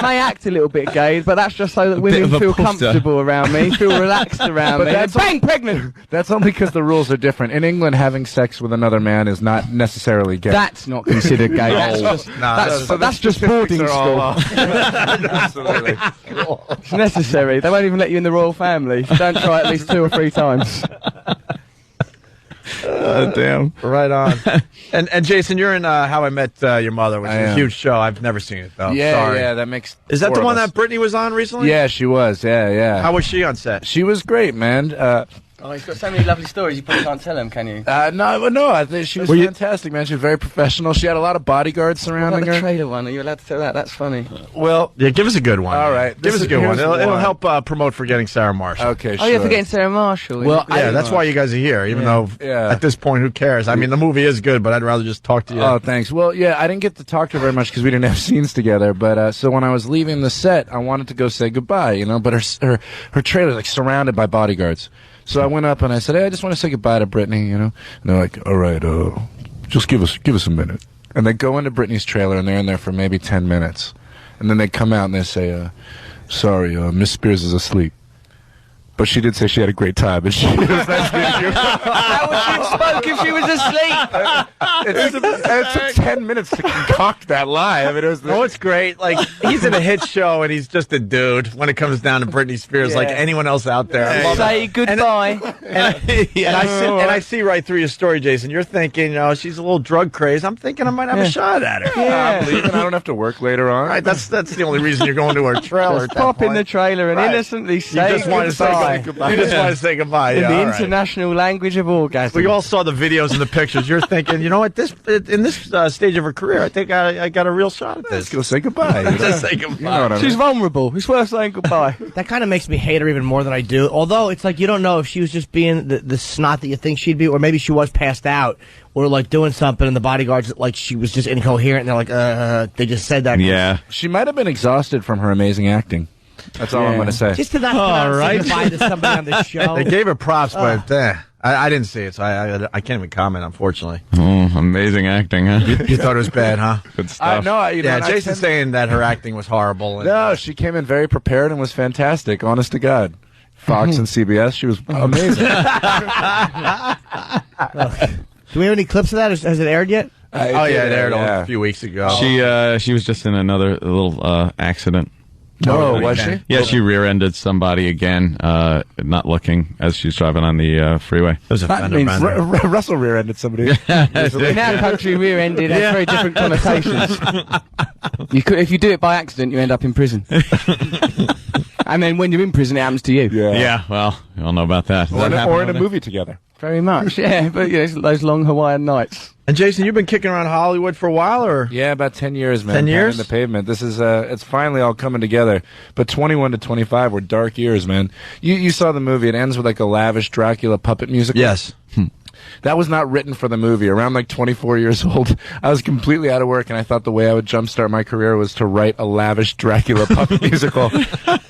may act a little bit gay, but that's just so that women feel comfortable around me, feel relaxed around me. That's Bang, pregnant. That's only because the rules are different. In England, having sex with another man is not necessarily gay. That's not considered gay. That's just boarding school. Absolutely. It's necessary. They won't even let you in the royal family if you don't try at least 2 or 3 times. Damn. Right on. And Jason, you're in How I Met Your Mother, which is a huge show. I've never seen it, though. Yeah, Sorry. yeah, that makes... Is that the one that Brittany was on recently? Yeah, she was. Yeah. How was she on set? She was great, man. Oh, he's got so many lovely stories, you probably can't tell them, can you? No, I think she was fantastic, man. She was very professional. She had a lot of bodyguards surrounding her. The trailer one, are you allowed to tell that? That's funny. Well... Yeah, give us a good one. All right. Give us a good one. It'll help promote Forgetting Sarah Marshall. Okay, sure. Oh, you're forgetting Sarah Marshall. Well, yeah, that's why you guys are here, even though at this point, who cares? I mean, the movie is good, but I'd rather just talk to you. Oh, thanks. Well, yeah, I didn't get to talk to her very much because we didn't have scenes together, but so when I was leaving the set, I wanted to go say goodbye, you know, but her trailer's like surrounded by bodyguards. So I went up and I said, hey, I just want to say goodbye to Brittany, you know. And they're like, all right, just give us a minute. And they go into Brittany's trailer and they're in there for maybe 10 minutes. And then they come out and they say, sorry, Miss Spears is asleep. But she did say she had a great time, and she was nice meeting you. How would she spoke if she was asleep? It took 10 minutes to concoct that lie. I mean, it's great. Like, he's in a hit show, and he's just a dude when it comes down to Britney Spears, like anyone else out there. Say goodbye. And I see right through your story, Jason. You're thinking, she's a little drug crazed. I'm thinking I might have a shot at her. Yeah. I'm leaving. I don't have to work later on. Right, that's the only reason you're going to her trailer. Just pop in the trailer and innocently say goodbye. You just want to say goodbye. In the international language of orgasm. We all saw the videos and the pictures. You're thinking, you know what? In this stage of her career, I think I got a real shot at this. Let's go say goodbye. Just say goodbye. You know what I mean? She's vulnerable. It's worth saying goodbye. That kind of makes me hate her even more than I do. Although it's like you don't know if she was just being the snot that you think she'd be, or maybe she was passed out, or like doing something, and the bodyguards like she was just incoherent, and they're like, they just said that. Yeah, she might have been exhausted from her amazing acting. That's all I'm going to say. Just to not say goodbye to somebody on the show. They gave her props, but I didn't see it, so I can't even comment, unfortunately. Oh, amazing acting, huh? You thought it was bad, huh? Good stuff. Jason's saying that her acting was horrible. No, she came in very prepared and was fantastic, honest to God. Fox and CBS, she was amazing. Do we have any clips of that? Has it aired yet? It aired a few weeks ago. She was just in another little accident. No, was she? Yeah, she rear-ended somebody again, not looking, as she was driving on the freeway. It was a fender bender. Russell rear-ended somebody. In our country, rear-ended has very different connotations. If you do it by accident, you end up in prison. And then when you're in prison, it happens to you. Yeah, well, we all know about that. Or in a movie together. Very much, yeah. But it's those long Hawaiian nights. And Jason, you've been kicking around Hollywood for a while, or? Yeah, about 10 years, man. 10 years? The pavement. This is, it's finally all coming together. But 21 to 25 were dark years, man. You saw the movie. It ends with like a lavish Dracula puppet musical. Yes. That was not written for the movie. Around like 24 years old, I was completely out of work, and I thought the way I would jumpstart my career was to write a lavish Dracula puppet musical.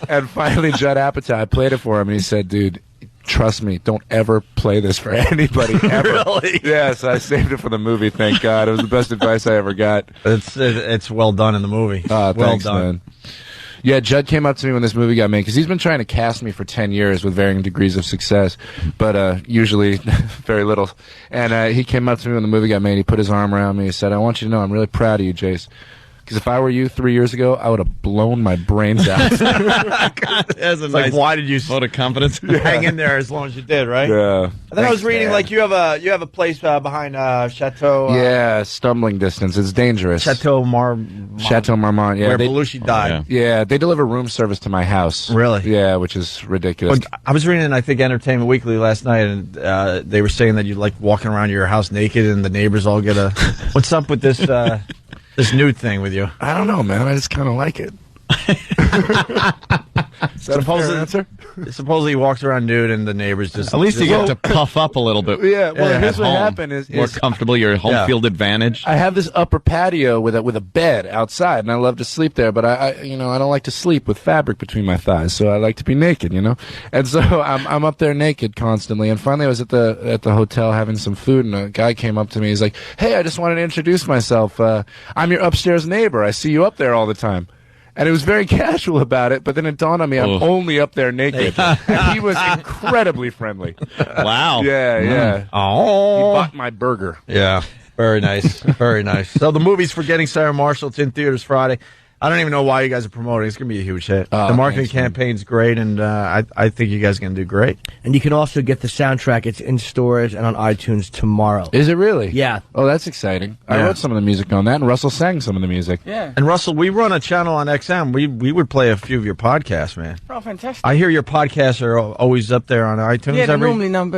And finally, Judd Apatow, I played it for him, and he said, dude, trust me, don't ever play this for anybody, ever. Really? Yeah, so I saved it for the movie, thank God. It was the best advice I ever got. It's well done in the movie. Thanks, man. Yeah, Judd came up to me when this movie got made, because he's been trying to cast me for 10 years with varying degrees of success, but usually very little. And he came up to me when the movie got made. He put his arm around me. He said, I want you to know I'm really proud of you, Jace. Because if I were you 3 years ago, I would have blown my brains out. It's like, why did you vote of confidence? hang in there as long as you did, right? Yeah. And then I was reading, like, you have a place behind Chateau. Yeah, stumbling distance. It's dangerous. Chateau Marmont. Yeah, where Belushi died. Yeah, they deliver room service to my house. Really? Yeah, which is ridiculous. Well, I was reading, I think, Entertainment Weekly last night, and they were saying that you like walking around your house naked, and the neighbors all get a. What's up with this? This nude thing with you? I don't know, man. I just kind of like it. Is that a fair answer? supposedly he walks around nude, and the neighbors just. At least you get to puff up a little bit. Yeah, well, at here's what home. happened is more comfortable. Your home field advantage. I have this upper patio with a bed outside, and I love to sleep there. But I don't like to sleep with fabric between my thighs, so I like to be naked, And so I'm up there naked constantly. And finally, I was at the hotel having some food, and a guy came up to me. He's like, "Hey, I just wanted to introduce myself. I'm your upstairs neighbor. I see you up there all the time." And it was very casual about it, but then it dawned on me I'm only up there naked. And he was incredibly friendly. Wow. Yeah. Oh. He bought my burger. Yeah. Very nice. Very nice. So the movie's Forgetting Sarah Marshall. It's in theaters Friday. I don't even know why you guys are promoting. It's going to be a huge hit. The marketing campaign's great, and I think you guys are going to do great. And you can also get the soundtrack. It's in stores and on iTunes tomorrow. Is it really? Yeah. Oh, that's exciting. I wrote some of the music on that, and Russell sang some of the music. Yeah. And Russell, we run a channel on XM. We would play a few of your podcasts, man. Oh, fantastic. I hear your podcasts are always up there on iTunes. Yeah,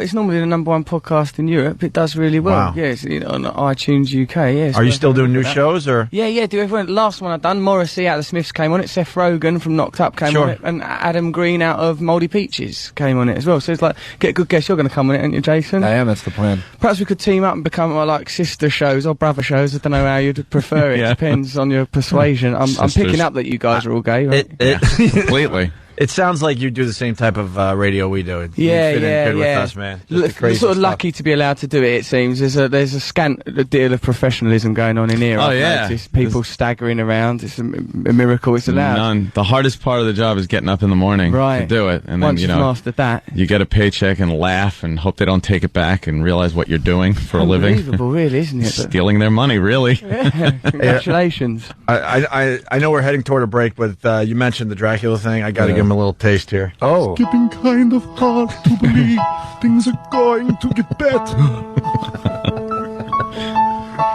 it's normally the number one podcast in Europe. It does really well. Wow. Yeah, it's on iTunes UK. Yeah. Are you still doing new shows, or? Yeah. Do everyone. Last one I've done, Morrissey out of the Smiths came on it. Seth Rogen from Knocked Up came on it, and Adam Green out of Mouldy Peaches came on it as well. So it's like, get a good guess. You're going to come on it, aren't you, Jason? I am. That's the plan. Perhaps we could team up and become like sister shows or brother shows. I don't know how you'd prefer it. Yeah. Depends on your persuasion. I'm picking up that you guys are all gay. Right? Completely. It sounds like you do the same type of radio we do. You Yeah, fit in yeah, good yeah. with us, man. You're Just the crazy sort of stuff. lucky to be allowed to do it. It seems there's a scant deal of professionalism going on in here. Oh, I've yeah. noticed. People staggering around. It's a miracle. It's allowed. None. The hardest part of the job is getting up in the morning to do it, and Once then you've mastered that, you get a paycheck and laugh and hope they don't take it back and realize what you're doing for a living. unbelievable, really, isn't it? Stealing their money, really. Yeah. Congratulations. I know we're heading toward a break, but you mentioned the Dracula thing. I got to give him a little taste here. Oh. It's getting kind of hard to believe things are going to get better.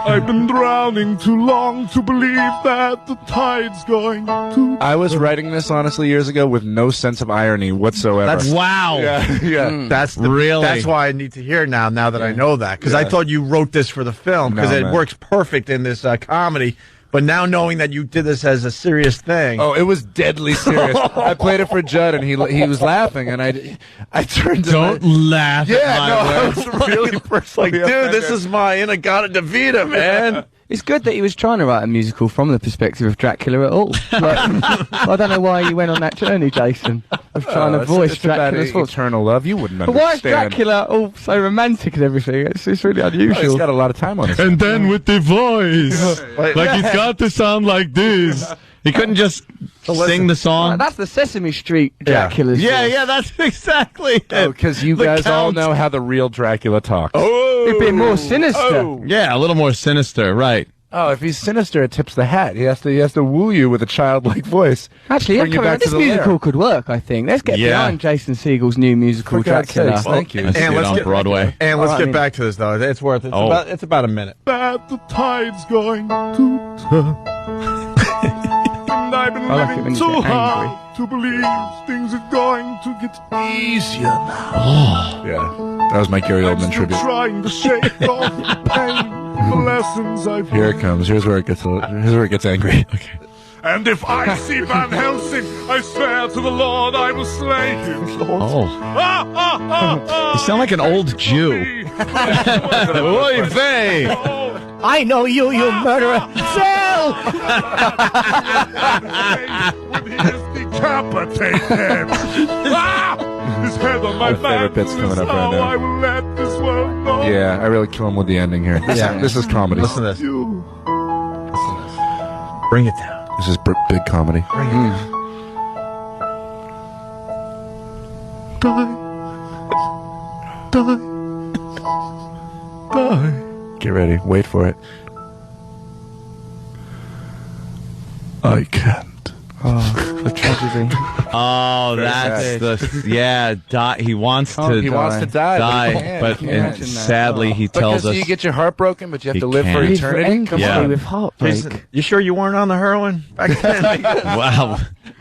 I've been drowning too long to believe that the tide's going to... I was writing this, honestly, years ago with no sense of irony whatsoever. That's wow. Yeah. That's really. That's why I need to hear now that I know that, because I thought you wrote this for the film because No, it man. works perfect in this comedy. But now knowing that you did this as a serious thing, Oh, it was deadly serious. I played it for Judd, and he was laughing, and I turned to Don't laugh Yeah, at my no, I words. was really personally dude, this is my Inagata Davida, man. It's good that he was trying to write a musical from the perspective of Dracula at all. Like, I don't know why you went on that journey, Jason, of trying to voice it's about Dracula's voice. eternal love. You wouldn't But understand. why is Dracula all so romantic and everything? It's really Oh, unusual. he's got a lot of time on his And then with the voice, like it's got to sound like this. He couldn't just sing the song. That's the Sesame Street Dracula's voice. Yeah, that's exactly it. Oh, because you The guys all Count. know how the real Dracula talks. It'd be more sinister. Yeah, a little more sinister, right? Oh, if he's sinister, it tips the hat. He has to woo you with a childlike voice. Actually, Bring you back this to the musical lair. could work, I think. Let's get Yeah. behind Jason Segel's new musical, For God's Dracula. sakes, thank you. I see it let's on get- Broadway. And let's Oh, I get mean- back to this though. It's worth it. It's about a minute. That the tide's going to turn. And I've been I like it when living you too get hard to believe things are going to get easier now. Yeah, that was my Gary Oldman I'm still tribute. trying to shake off the pain, the lessons I've Here it comes. Here's where it gets angry. Okay. And if I see Van Helsing, I swear to the Lord I will slay him. Oh. You sound like an old Jew. Oy vey. I know you, you murderer. Sell! When he is decapitated. His head on my My favorite bit's coming up right now. I will let this world know. Yeah, I really kill him with the ending here. This is comedy. Listen to this. You. Bring it down. This is big comedy. Die. Get ready. Wait for it. I can't. Oh, the tragedy. Oh, that's he wants to. He wants to die, but but imagine that. sadly he because tells us you get your heart broken, but you have he to live for can't. eternity. Come Yeah. on. With heartbreak. Jason, you sure you weren't on the heroin back then? wow.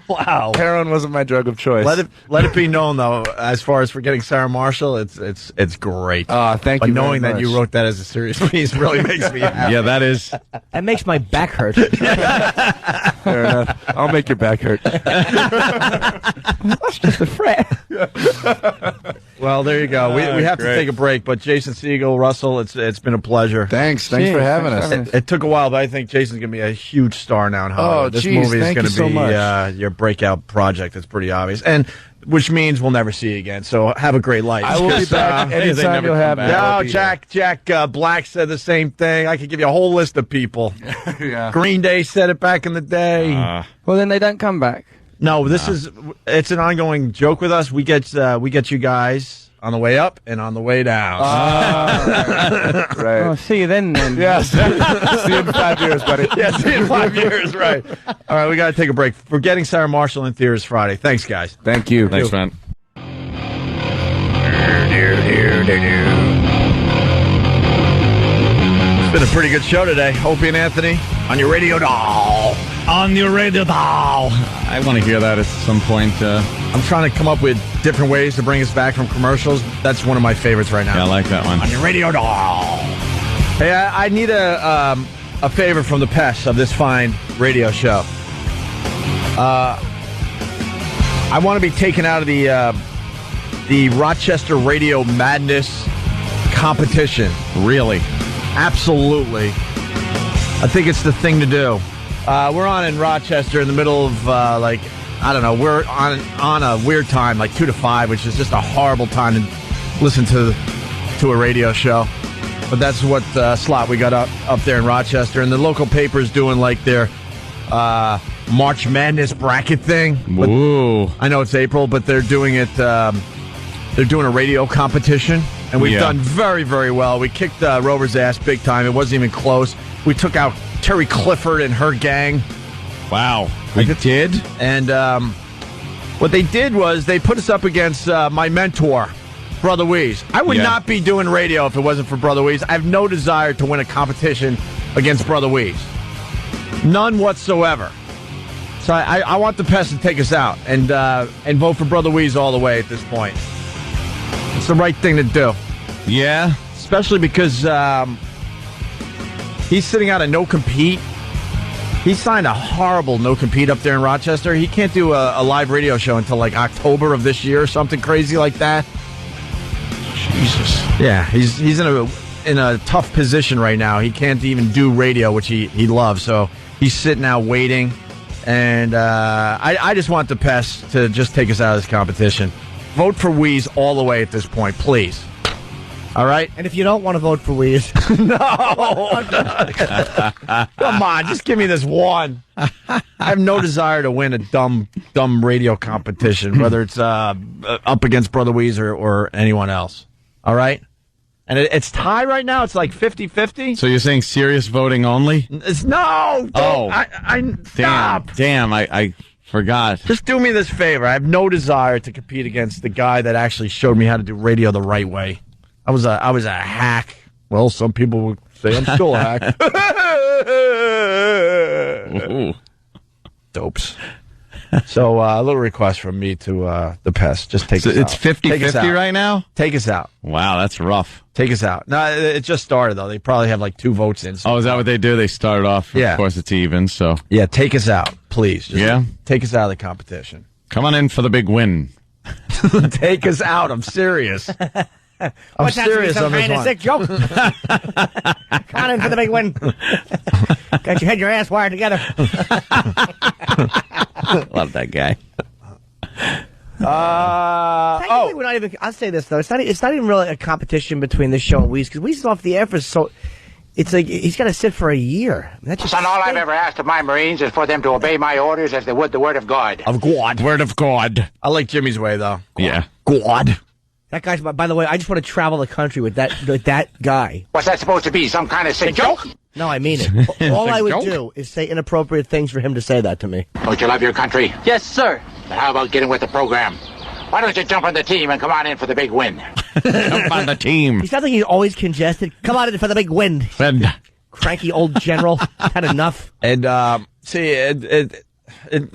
Wow. Heroin wasn't my drug of choice. Let it be known though, as far as Forgetting Sarah Marshall, it's great. Thank but you. knowing very that you much. wrote that as a serious piece really makes me happy. Yeah, that is. That makes my back hurt. Fair enough. I'll make your back hurt. That's just a fret. Well, there you go. We have to Great. take a break, but Jason Segel, Russell, it's been a pleasure. Thanks for having us. It took a while, but I think Jason's going to be a huge star now in Hollywood. This geez, movie is thank going you to so be much. your breakout project. It's pretty obvious. And which means we'll never see you again. So have a great life. I will be back anytime you'll have me. No, Jack Black said the same thing. I could give you a whole list of people. Yeah. Green Day said it back in the day. Well, then they don't come back. No, it's an ongoing joke with us. We get you guys on the way up and on the way down. Right. Oh, see you then. Yes. See you in 5 years, buddy. Yeah, see you in 5 years, right. All right, we got to take a break. Forgetting Sarah Marshall in theaters Friday. Thanks, guys. Thank you. Thanks, man. It's been a pretty good show today. Opie and Anthony on your radio doll. On your radio doll. I want to hear that at some point. I'm trying to come up with different ways to bring us back from commercials. That's one of my favorites right now. Yeah, I like that one. On your radio doll. Hey, I need a favor from the pests of this fine radio show. I want to be taken out of the Rochester Radio Madness competition. Really? Absolutely. I think it's the thing to do. We're on in Rochester in the middle of, I don't know, we're on a weird time, like 2 to 5, which is just a horrible time to listen to a radio show. But that's what slot we got up there in Rochester. And the local paper's doing, like, their March Madness bracket thing. Ooh. I know it's April, but they're doing it, they're doing a radio competition. And we've done very, very well. We kicked Rover's ass big time. It wasn't even close. We took out Terry Clifford and her gang. Wow. We did? And what they did was they put us up against my mentor, Brother Weeze. I would not be doing radio if it wasn't for Brother Weeze. I have no desire to win a competition against Brother Weeze. None whatsoever. So I want the Pest to take us out and vote for Brother Weeze all the way at this point. It's the right thing to do. Yeah? Especially because he's sitting out a no-compete. He signed a horrible no-compete up there in Rochester. He can't do a live radio show until like October of this year or something crazy like that. Jesus. Yeah, he's in a tough position right now. He can't even do radio, which he loves. So he's sitting out waiting. And I just want the Pest to just take us out of this competition. Vote for Weeze all the way at this point, please. All right? And if you don't want to vote for Weeze... No! Come on, just give me this one. I have no desire to win a dumb radio competition, whether it's up against Brother Weeze or anyone else. All right? And it's tie right now. It's like 50-50. So you're saying serious voting only? It's no! Oh. Stop! Damn, I forgot. Just do me this favor. I have no desire to compete against the guy that actually showed me how to do radio the right way. I was a hack. Well, some people would say I'm still a hack. Ooh. Dopes. So a little request from me to the Pest. Just take us out. It's 50-50 right now? Take us out. Wow, that's rough. Take us out. No, it just started, though. They probably have like 2 votes in. So is that what they do? They start off. Yeah. Of course, it's even, so. Yeah, take us out, please. Just take us out of the competition. Come on in for the big win. Take us out. I'm serious. I'm serious on this one. Sick joke? Come on in for the big win. Got your head, your ass wired together. Love that guy. Technically, we're not even. I'll say this though. It's not even really a competition between this show and Weeze, because Weeze is off the air for so. It's like he's got to sit for a year. Son, all I've ever asked of my Marines is for them to obey my orders as they would the word of God. Of God. Word of God. I like Jimmy's way though. Yeah. God. That guy's. By the way, I just want to travel the country with that guy. What's that supposed to be? Some kind of sick joke? No, I mean it. All I would do is say inappropriate things for him to say that to me. Don't you love your country? Yes, sir. Then how about getting with the program? Why don't you jump on the team and come on in for the big win? Jump on the team. He sounds like he's always congested. Come on in for the big win. Cranky old general. Had enough. And see, it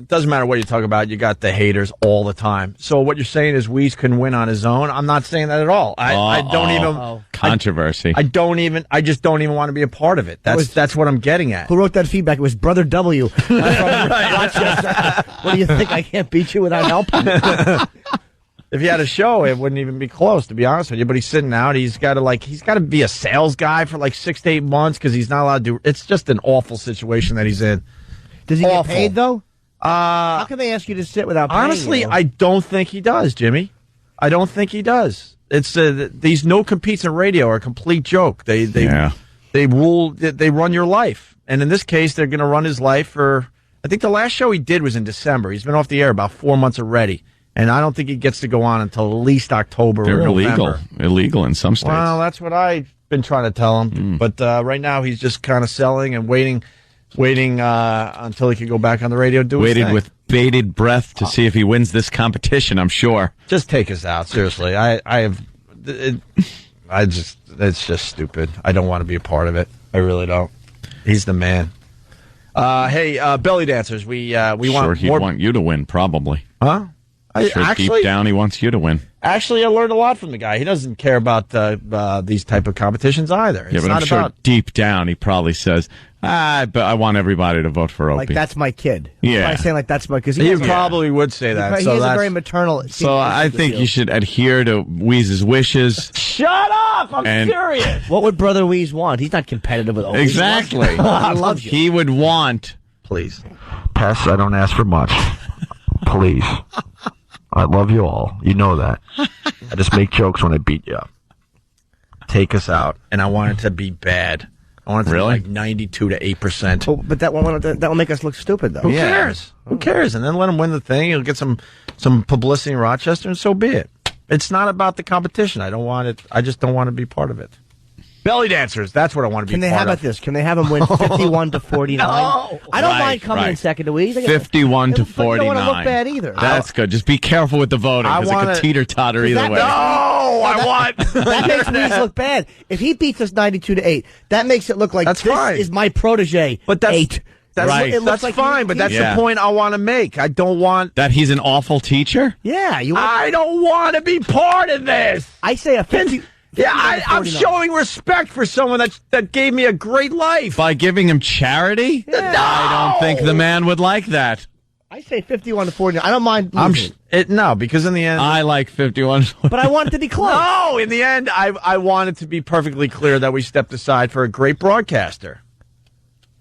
doesn't matter what you talk about. You got the haters all the time. So what you're saying is Weeze can win on his own. I'm not saying that at all. I don't even controversy. I just don't even want to be a part of it. That's what I'm getting at. Who wrote that feedback? It was Brother W. From Rochester. What do you think? I can't beat you without help? If he had a show, it wouldn't even be close, to be honest with you. But he's sitting out. He's got to be a sales guy for like 6 to 8 months because he's not allowed to. It's just an awful situation that he's in. Does he get paid though? How can they ask you to sit without paying? Honestly, I don't think he does, Jimmy. I don't think he does. It's these no competes in radio are a complete joke. They rule. They run your life, and in this case, they're going to run his life for. I think the last show he did was in December. He's been off the air about 4 months already. And I don't think he gets to go on until at least October or November. Illegal in some states. Well, that's what I've been trying to tell him. But right now he's just kind of selling and waiting until he can go back on the radio. Waited with bated breath to see if he wins this competition, I'm sure. Just take us out, seriously. It's just stupid. I don't want to be a part of it. I really don't. He's the man. Hey, belly dancers, we want more. He'd want you to win, probably. Huh? Deep down, he wants you to win. Actually, I learned a lot from the guy. He doesn't care about these type of competitions either. It's but I'm sure deep down he probably says, but I want everybody to vote for Opie. Like, that's my kid. Yeah. I'm saying like that's my kid. He probably would say that. He has a very maternal. So I think you should adhere to Weeze's wishes. Shut up! I'm serious. What would Brother Weeze want? He's not competitive with Opie. Exactly. I love you. He would want. Please. Tess, I don't ask for much. Please. I love you all. You know that. I just make jokes when I beat you up. Take us out. And I want it to be bad. I want it to be like 92 to 8%. Oh, but that will make us look stupid, though. Who cares? Who cares? And then let him win the thing. He'll get some publicity in Rochester, and so be it. It's not about the competition. I don't want it. I just don't want to be part of it. Belly dancers. That's what I want to be part of. How about this? Can they have him win 51 to 49? No. I don't mind coming in second to Weeze. 51 to 49. But you don't want to look bad either. That's good. Just be careful with the voting because it could teeter-totter either way. No, I want. That makes Weeze look bad. If he beats us 92 to 8, that makes it look like this is my protege. But that's 8. That's fine, but that's the point I want to make. I don't want that he's an awful teacher. Yeah, I don't want to be part of this. I say a 50. Yeah, I'm showing respect for someone that gave me a great life. By giving him charity? Yeah. No! I don't think the man would like that. I say 51 to 49. I don't mind losing. No, because in the end... I like 51. But I want it to be close. No, in the end, I want it to be perfectly clear that we stepped aside for a great broadcaster.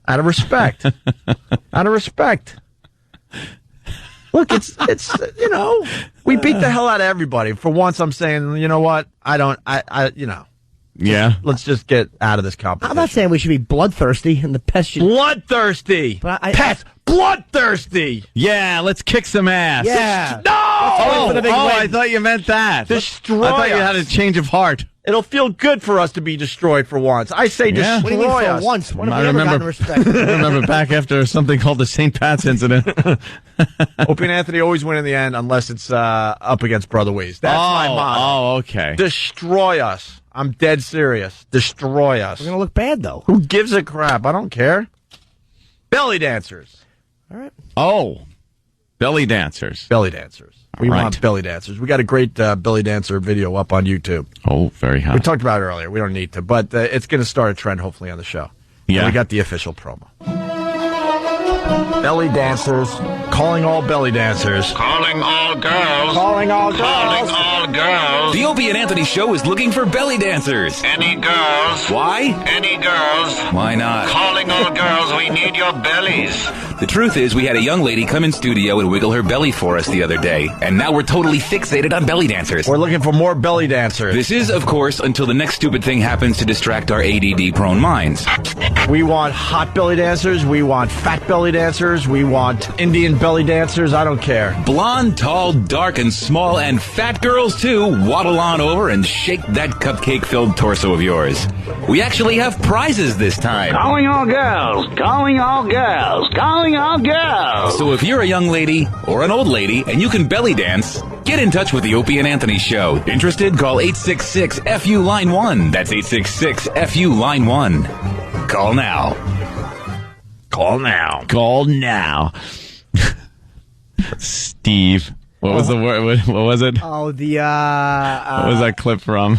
Out of respect. Out of respect. Look, it's we beat the hell out of everybody. For once, I'm saying, you know what? Yeah. Let's just get out of this competition. I'm not saying we should be bloodthirsty and the pest should... Bloodthirsty! Pest! Bloodthirsty! Yeah, let's kick some ass. Yeah. No! I thought you meant that. Destroy I thought you us. had a change of heart. It'll feel good for us to be destroyed for once. I say destroy What do you mean for us. once? When have we ever gotten respect? I remember back after something called the St. Pat's incident. Opie and Anthony always win in the end unless it's up against Brother Weeze. That's my motto. Oh, okay. Destroy us. I'm dead serious. Destroy us. We're going to look bad, though. Who gives a crap? I don't care. Belly dancers. All right. Oh, belly dancers. Belly dancers. We want belly dancers. We got a great belly dancer video up on YouTube. Oh, very hot. We talked about it earlier. We don't need to, but it's going to start a trend hopefully on the show. Yeah. And we got the official promo. Belly dancers. Calling all belly dancers. Calling all girls. Calling all girls. Calling all girls. The Opie and Anthony Show is looking for belly dancers. Any girls. Why? Any girls. Why not? Calling all girls, we need your bellies. The truth is, we had a young lady come in studio and wiggle her belly for us the other day, and now we're totally fixated on belly dancers. We're looking for more belly dancers. This is, of course, until the next stupid thing happens to distract our ADD-prone minds. We want hot belly dancers. We want fat belly dancers. We want Indian belly dancers. I don't care. Blonde, tall, dark, and small, and fat girls, too. Waddle on over and shake that cupcake-filled torso of yours. We actually have prizes this time. Calling all girls. Calling all girls. Calling all girls. So if you're a young lady or an old lady and you can belly dance, get in touch with the Opie and Anthony Show. Interested? Call 866-FU-LINE-1. That's 866-FU-LINE-1. Call now. Call now. Call now. Steve. What was the word? What was it? Oh, the what was that clip from?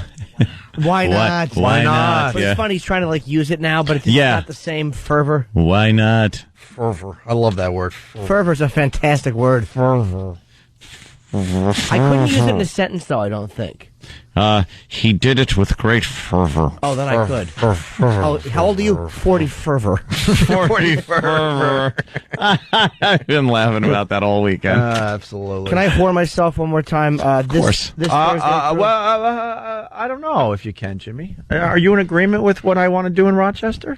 Why not? Why not? But it's funny, he's trying to use it now, but it's not the same fervor. Why not? Fervor. I love that word. Fervor's a fantastic word. Fervor. I couldn't use it in a sentence, though, I don't think. He did it with great fervor. Oh, then I could. Oh, how old are you? 40 fervor. 40 fervor. I've been laughing about that all weekend. Absolutely. Can I whore myself one more time? Of course. This Thursday? I don't know if you can, Jimmy. Are you in agreement with what I want to do in Rochester?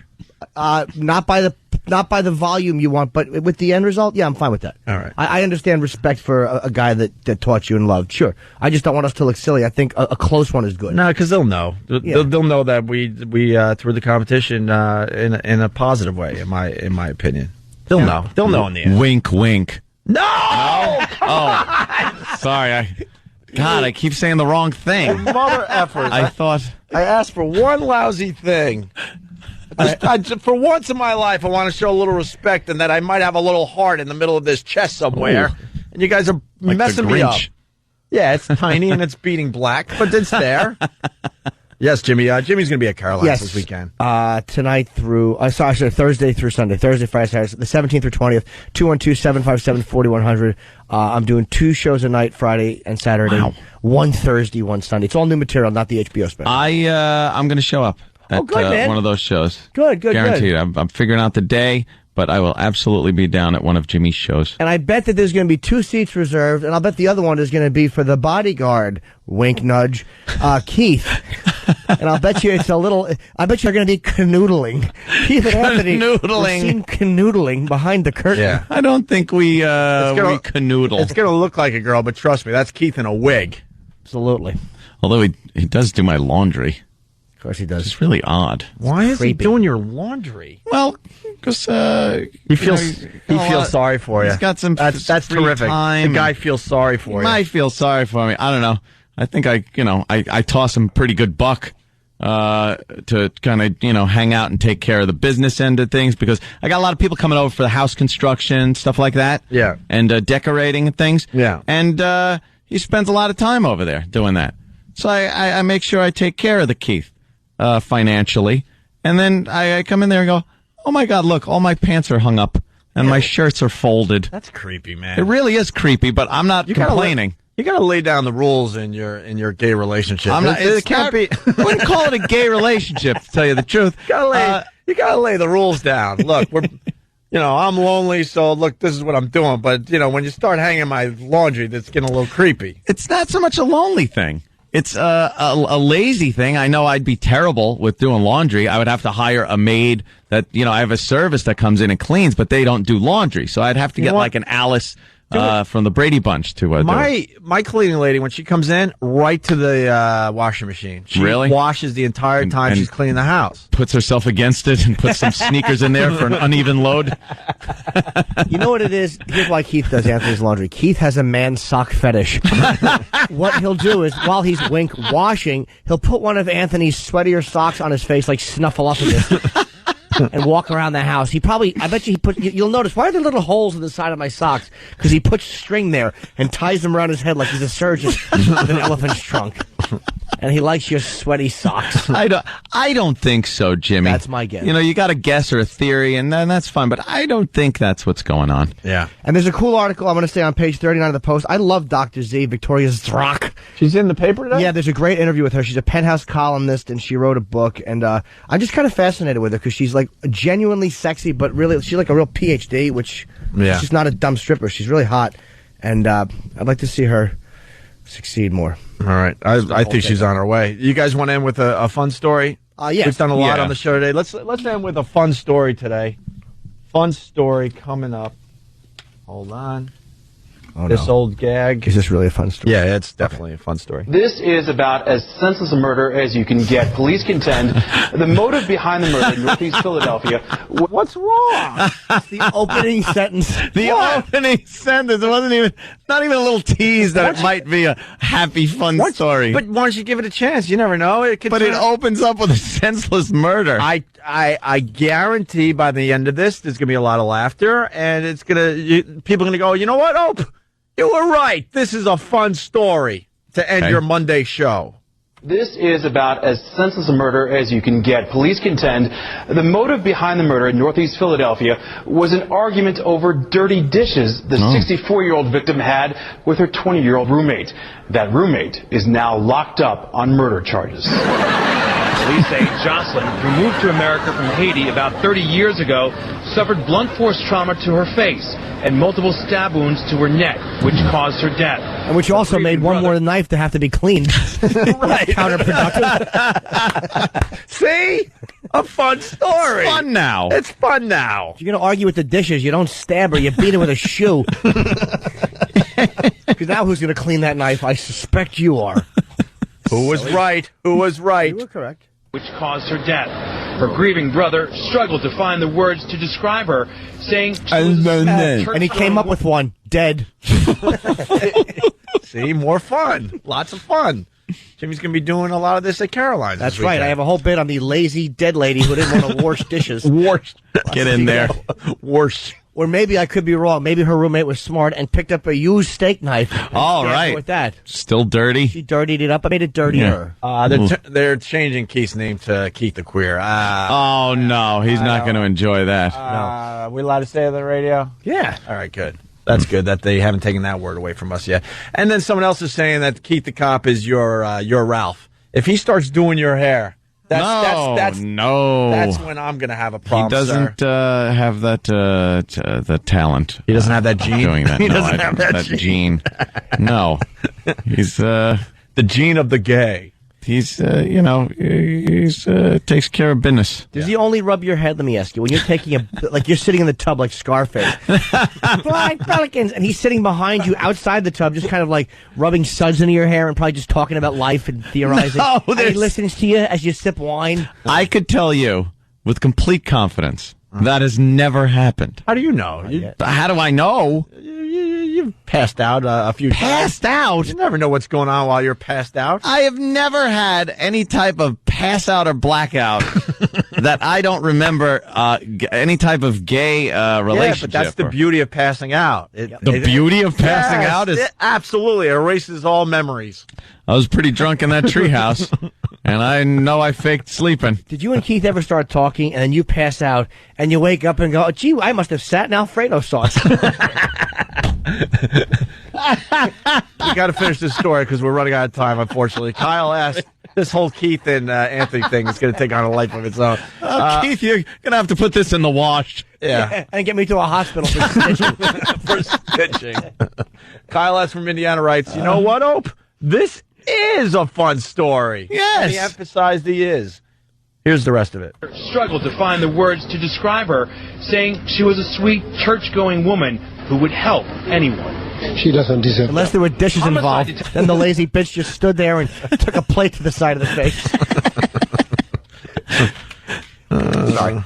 Not by the volume you want, but with the end result, yeah, I'm fine with that. All right. I understand respect for a guy that taught you and loved. Sure. I just don't want us to look silly. I think a close one is good. No, because they'll know. They'll know that we threw the competition in a positive way. In my opinion, they'll know. They'll know in the end. Wink, wink. No. Oh, sorry. I keep saying the wrong thing. Mother effers. I thought I asked for one lousy thing. For once in my life, I want to show a little respect and that I might have a little heart in the middle of this chest somewhere. Ooh. And you guys are like messing me up. Yeah, it's tiny and it's beating black, but it's there. Yes, Jimmy. Jimmy's going to be at Caroline's this weekend. Tonight through, Thursday through Sunday. Thursday, Friday, Saturday, the 17th through 20th, 212-757-4100. I'm doing 2 shows a night, Friday and Saturday. Wow. 1 Thursday, 1 Sunday. It's all new material, not the HBO special. I'm going to show up. At, good, man. One of those shows. Good. Guaranteed. I'm figuring out the day, but I will absolutely be down at one of Jimmy's shows. And I bet that there's going to be 2 seats reserved, and I'll bet the other one is going to be for the bodyguard, wink nudge, Keith. And I'll bet you I bet you're going to be canoodling. Keith and Anthony were seen canoodling behind the curtain. Yeah. I don't think we canoodle. It's going to look like a girl, but trust me, that's Keith in a wig. Absolutely. Although he does do my laundry. Of course he does. It's really odd. Why is he doing your laundry? Well, because he feels sorry for you. He's got some. That's terrific. The guy feels sorry for you. He might feel sorry for me. I don't know. I think I toss him pretty good buck to kind of hang out and take care of the business end of things, because I got a lot of people coming over for the house construction, stuff like that. Yeah. And decorating and things. Yeah. And he spends a lot of time over there doing that. So I make sure I take care of the Keith financially. And then I come in there and go, oh my God, look, all my pants are hung up and my shirts are folded. That's creepy, man. It really is creepy, but I'm not complaining. You got to lay down the rules in your gay relationship. It can't be. I wouldn't call it a gay relationship, to tell you the truth. You got to lay the rules down. Look, I'm lonely, so look, this is what I'm doing. But when you start hanging my laundry, that's getting a little creepy. It's not so much a lonely thing. It's a lazy thing. I know I'd be terrible with doing laundry. I would have to hire a maid that, I have a service that comes in and cleans, but they don't do laundry. So I'd have to get like an Alice from the Brady Bunch to do it. My cleaning lady, when she comes in, right to the washing machine. She washes the entire time she's cleaning the house. Puts herself against it and puts some sneakers in there for an uneven load. You know what it is? Here's why Keith does Anthony's laundry. Keith has a man sock fetish. What he'll do is, while he's washing, he'll put one of Anthony's sweatier socks on his face like Snuffleupagus. And walk around the house. I bet you you'll notice, why are there little holes in the side of my socks? Because he puts string there and ties them around his head like he's a surgeon with an elephant's trunk. And he likes your sweaty socks. I don't think so, Jimmy. That's my guess. You got a guess or a theory, and then that's fine, but I don't think that's what's going on. Yeah. And there's a cool article I'm going to say on page 39 of the Post. I love Dr. Z, Victoria Zrock. She's in the paper today? Yeah, there's a great interview with her. She's a Penthouse columnist, and she wrote a book, and I'm just kind of fascinated with her, because she's like genuinely sexy, but really, she's like a real PhD, which she's just not a dumb stripper. She's really hot, and I'd like to see her succeed more. All right. I think she's on her way. You guys want to end with a fun story? Yes. We've done a lot on the show today. Let's end with a fun story today. Fun story coming up. Hold on. Oh, this old gag. Is this really a fun story? Yeah, it's definitely a fun story. This is about as senseless a murder as you can get. Police contend the motive behind the murder in Northeast Philadelphia. What's wrong? The opening sentence. Opening sentence. It wasn't not even a little tease that it might be a happy, fun story. But why don't you give it a chance? You never know. It opens up with a senseless murder. I guarantee by the end of this, there's going to be a lot of laughter, and people are going to go, you know what, you were right. This is a fun story to end your Monday show. This is about as senseless a murder as you can get. Police contend the motive behind the murder in Northeast Philadelphia was an argument over dirty dishes the 64-year-old victim had with her 20-year-old roommate. That roommate is now locked up on murder charges. Police say Jocelyn, who moved to America from Haiti about 30 years ago, suffered blunt force trauma to her face and multiple stab wounds to her neck, which caused her death. And which also made one more knife to have to be cleaned. Right. Counterproductive. See? A fun story. It's fun now. It's fun now. If you're going to argue with the dishes, you don't stab her, you beat her with a shoe. Because now who's going to clean that knife? I suspect you are. Who was right? Who was right? You were correct. Which caused her death. Her grieving brother struggled to find the words to describe her, saying she was a and he came up with one. Dead. See, more fun. Lots of fun. Jimmy's going to be doing a lot of this at Caroline's. That's right. I have a whole bit on the lazy dead lady who didn't want to wash dishes. Wash. Get in there. Wash. Or maybe I could be wrong. Maybe her roommate was smart and picked up a used steak knife. All right. With that. Still dirty? She dirtied it up. I made it dirtier. They're changing Keith's name to Keith the Queer. Oh, no. He's not going to enjoy that. No. Are we allowed to say it on the radio? Yeah. All right, good. That's good that they haven't taken that word away from us yet. And then someone else is saying that Keith the Cop is your Ralph. If he starts doing your hair, that's when I'm going to have a problem. He doesn't have that the talent. He doesn't have that gene. Doing that. He doesn't have that gene. No, he's the gene of the gay. He's he's takes care of business. Does he only rub your head? Let me ask you. When you're taking like you're sitting in the tub like Scarface, fly pelicans, and he's sitting behind you outside the tub, just kind of like rubbing suds into your hair and probably just talking about life and theorizing. No, and he listens to you as you sip wine. I could tell you with complete confidence that has never happened. How do you know? How do I know? You've passed out a few times. Passed out? You never know what's going on while you're passed out. I have never had any type of pass out or blackout that I don't remember any type of gay relationship. Yeah, but that's the beauty of passing out. The beauty of passing out is... It absolutely erases all memories. I was pretty drunk in that treehouse, and I know I faked sleeping. Did you and Keith ever start talking, and then you pass out, and you wake up and go, gee, I must have sat in Alfredo sauce. We got to finish this story because we're running out of time, unfortunately. Kyle asked, this whole Keith and Anthony thing is going to take on a life of its own. Keith, you're going to have to put this in the wash. Yeah. And get me to a hospital for stitching. For stitching. Kyle asked from Indiana writes, you know what, Ope? This is a fun story. Yes. And he emphasized he is. Here's the rest of it. Struggled to find the words to describe her, saying she was a sweet, church-going woman who would help anyone. She doesn't deserve Unless there were dishes involved. Then the lazy bitch just stood there and took a plate to the side of the face. Sorry.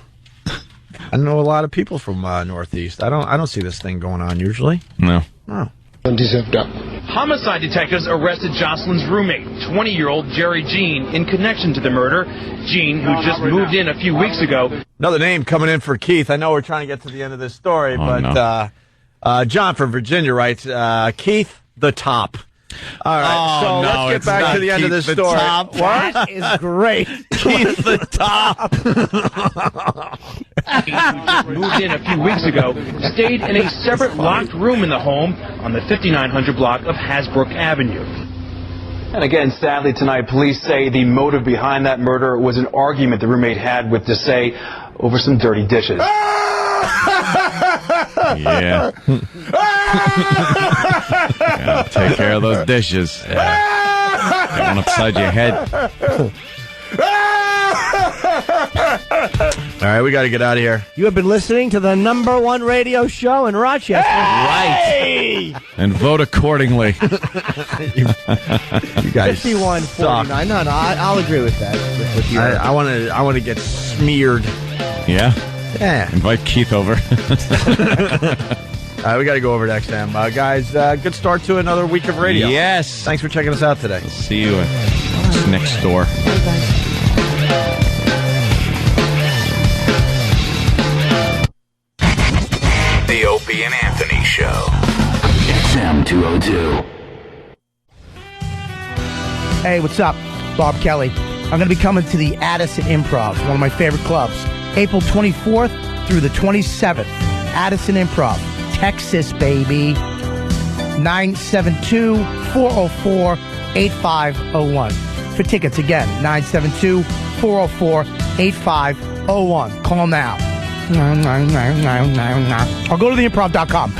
I know a lot of people from Northeast. I don't see this thing going on usually. No. Oh. Deserved up. Homicide detectives arrested Jocelyn's roommate, 20-year-old Jerry Jean, in connection to the murder. Jean, who just moved in a few weeks ago. Another name coming in for Keith. I know we're trying to get to the end of this story, John from Virginia writes, Keith the Top. All right, let's get back to the end of this story. Top. That is great. Keith the Top. Who just moved in a few weeks ago, stayed in a separate locked room in the home on the 5900 block of Hasbrook Avenue. And again, sadly tonight, police say the motive behind that murder was an argument the roommate had with Desai over some dirty dishes. Yeah. Yeah, take care of those dishes. Yeah. Get one upside your head. All right, we got to get out of here. You have been listening to the #1 radio show in Rochester. Right. And vote accordingly. You guys 51-49. No, I'll agree with that. With you. I want to get smeared. Yeah? Yeah. Invite Keith over. All right, we got to go over to XM. Guys, good start to another week of radio. Yes. Thanks for checking us out today. See you next door. The Opie and Anthony Show. XM 202. Hey, what's up? Bob Kelly. I'm going to be coming to the Addison Improv, one of my favorite clubs. April 24th through the 27th. Addison Improv. Texas, baby. 972-404-8501. For tickets, again, 972-404-8501. Call now. Or go to theimprov.com.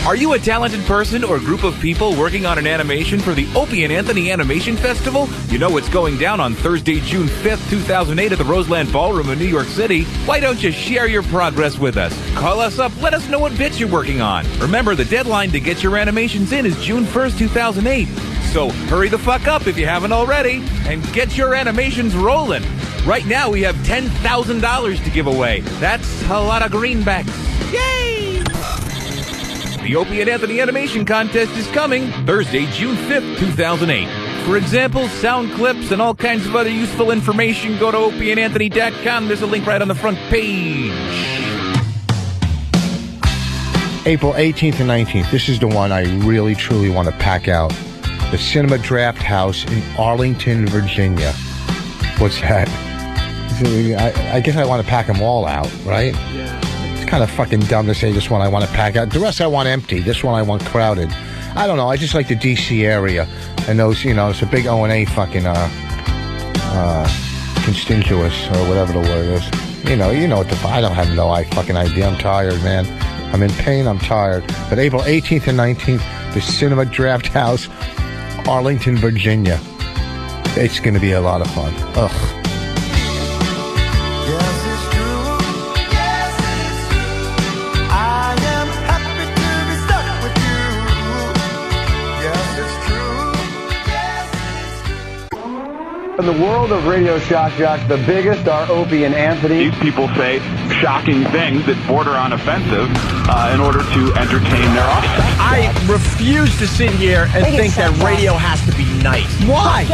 Are you a talented person or group of people working on an animation for the Opie and Anthony Animation Festival? You know it's going down on Thursday, June 5th, 2008 at the Roseland Ballroom in New York City. Why don't you share your progress with us? Call us up. Let us know what bits you're working on. Remember, the deadline to get your animations in is June 1st, 2008. So hurry the fuck up if you haven't already and get your animations rolling. Right now we have $10,000 to give away. That's a lot of greenbacks. Yay! The Opie and Anthony Animation Contest is coming Thursday, June 5th, 2008. For example, sound clips and all kinds of other useful information, go to opieandanthony.com. There's a link right on the front page. April 18th and 19th. This is the one I really, truly want to pack out. The Cinema Draft House in Arlington, Virginia. What's that? I guess I want to pack them all out, right? Yeah. Kind of fucking dumb to say this one I want to pack out. The rest I want empty. This one I want crowded. I don't know. I just like the D.C. area. And those, it's a big O&A fucking constituous or whatever the word is. You know what I don't have no fucking idea. I'm tired, man. I'm in pain. I'm tired. But April 18th and 19th, the Cinema Draft House, Arlington, Virginia. It's going to be a lot of fun. Ugh. In the world of Radio Shock Jock, the biggest are Opie and Anthony. These people say shocking things that border on offensive in order to entertain their audience. I refuse to sit here and think that radio has to be nice. Why?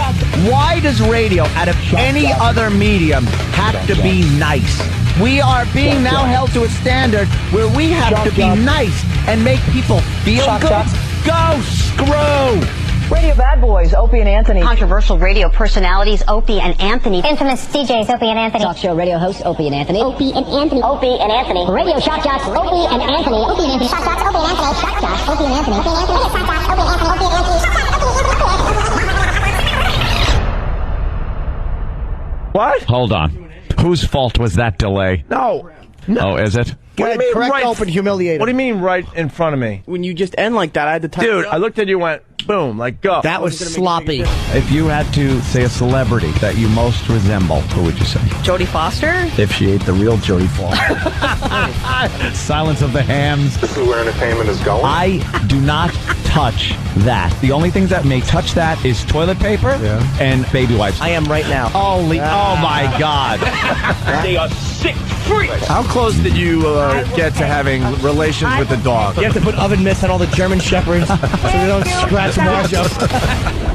Why does radio, out of any other medium, have to be nice? We are being now held to a standard where we have to be nice and make people feel good. Go screw! Radio Bad Boys, Opie and Anthony. Controversial radio personalities, Opie and Anthony. Infamous DJs, Opie and Anthony. Talk show radio hosts, Opie and Anthony. Opie and Anthony. Opie and Anthony. Radio Shock Jocks, Opie and Anthony. Opie and Anthony. Shock Jocks, Opie and Anthony. Shock Jocks, Opie and Anthony. Opie and Anthony. Shock Jocks, Opie and Anthony. Opie and Anthony. Shock Jocks, Opie and Anthony. What? Hold on. Whose fault was that delay? No. Oh, is it? What do you mean, cracked open, humiliated? What do you mean right in front of me? When you just end like that, I had to type Dude, I looked at you and went, boom, like go. That was sloppy. If you had to say a celebrity that you most resemble, who would you say? Jodie Foster? If she ate the real Jodie Foster. Silence of the Hams. This is where entertainment is going. I do not touch that. The only things that may touch that is toilet paper and baby wipes. I am right now. Holy, oh my God. They are sick freaks. How close did you get to having relations with the dog? You have to put oven mitts on all the German Shepherds so they don't scratch Marjo.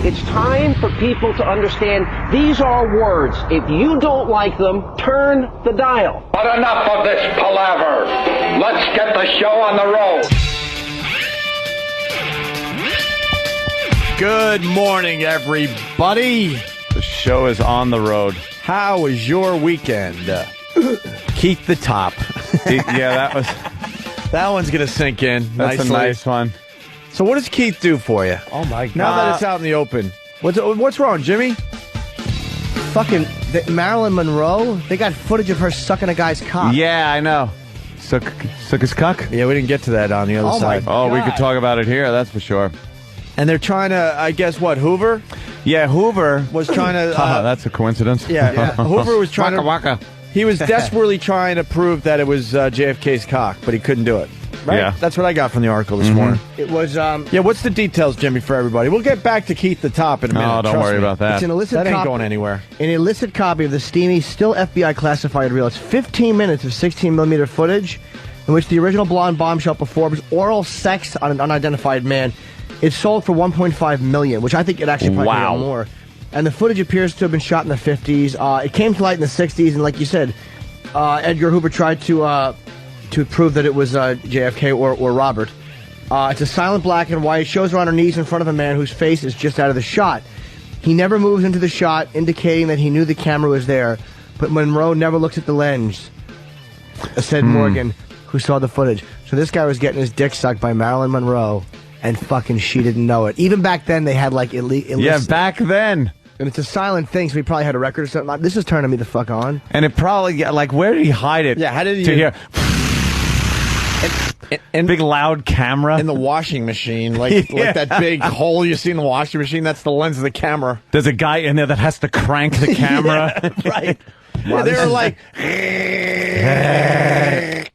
It's time for people to understand these are words. If you don't like them, turn the dial. But enough of this palaver. Let's get the show on the road. Good morning, everybody. The show is on the road. How was your weekend? Keith the Top. Yeah, that one's gonna sink in. That's nicely. a nice one. So, what does Keith do for you? Oh my God! Now that it's out in the open, what's wrong, Jimmy? Fucking Marilyn Monroe. They got footage of her sucking a guy's cock. Yeah, I know. Suck his cuck? Yeah, we didn't get to that on the other side. Oh, we could talk about it here. That's for sure. And they're trying to, I guess, what, Hoover? Yeah, Hoover was trying to. That's a coincidence. Yeah, Hoover was trying waka. He was desperately trying to prove that it was JFK's cock, but he couldn't do it. Right? Yeah. That's what I got from the article this morning. It was, Yeah, what's the details, Jimmy, for everybody? We'll get back to Keith the Top in a minute. No, don't worry about that. It's an illicit That ain't copy. going anywhere. An illicit copy of the steamy, still FBI classified reel. It's 15 minutes of 16mm footage in which the original blonde bombshell performs oral sex on an unidentified man. It sold for $1.5 million, which I think it actually probably made more. And the footage appears to have been shot in the 50s. It came to light in the 60s, and like you said, Edgar Hoover tried to prove that it was JFK or Robert. It's a silent black and white. It shows her on her knees in front of a man whose face is just out of the shot. He never moves into the shot, indicating that he knew the camera was there. But Monroe never looks at the lens, said Morgan, who saw the footage. So this guy was getting his dick sucked by Marilyn Monroe, and fucking she didn't know it. Even back then, they had like Yeah, back then. And it's a silent thing, so he probably had a record or something. This is turning me the fuck on. And it probably, like, where did he hide it? Yeah, how did he... To hear... And big loud camera in the washing machine, like that big hole you see in the washing machine. That's the lens of the camera. There's a guy in there that has to crank the camera. Right. Wow, they were like,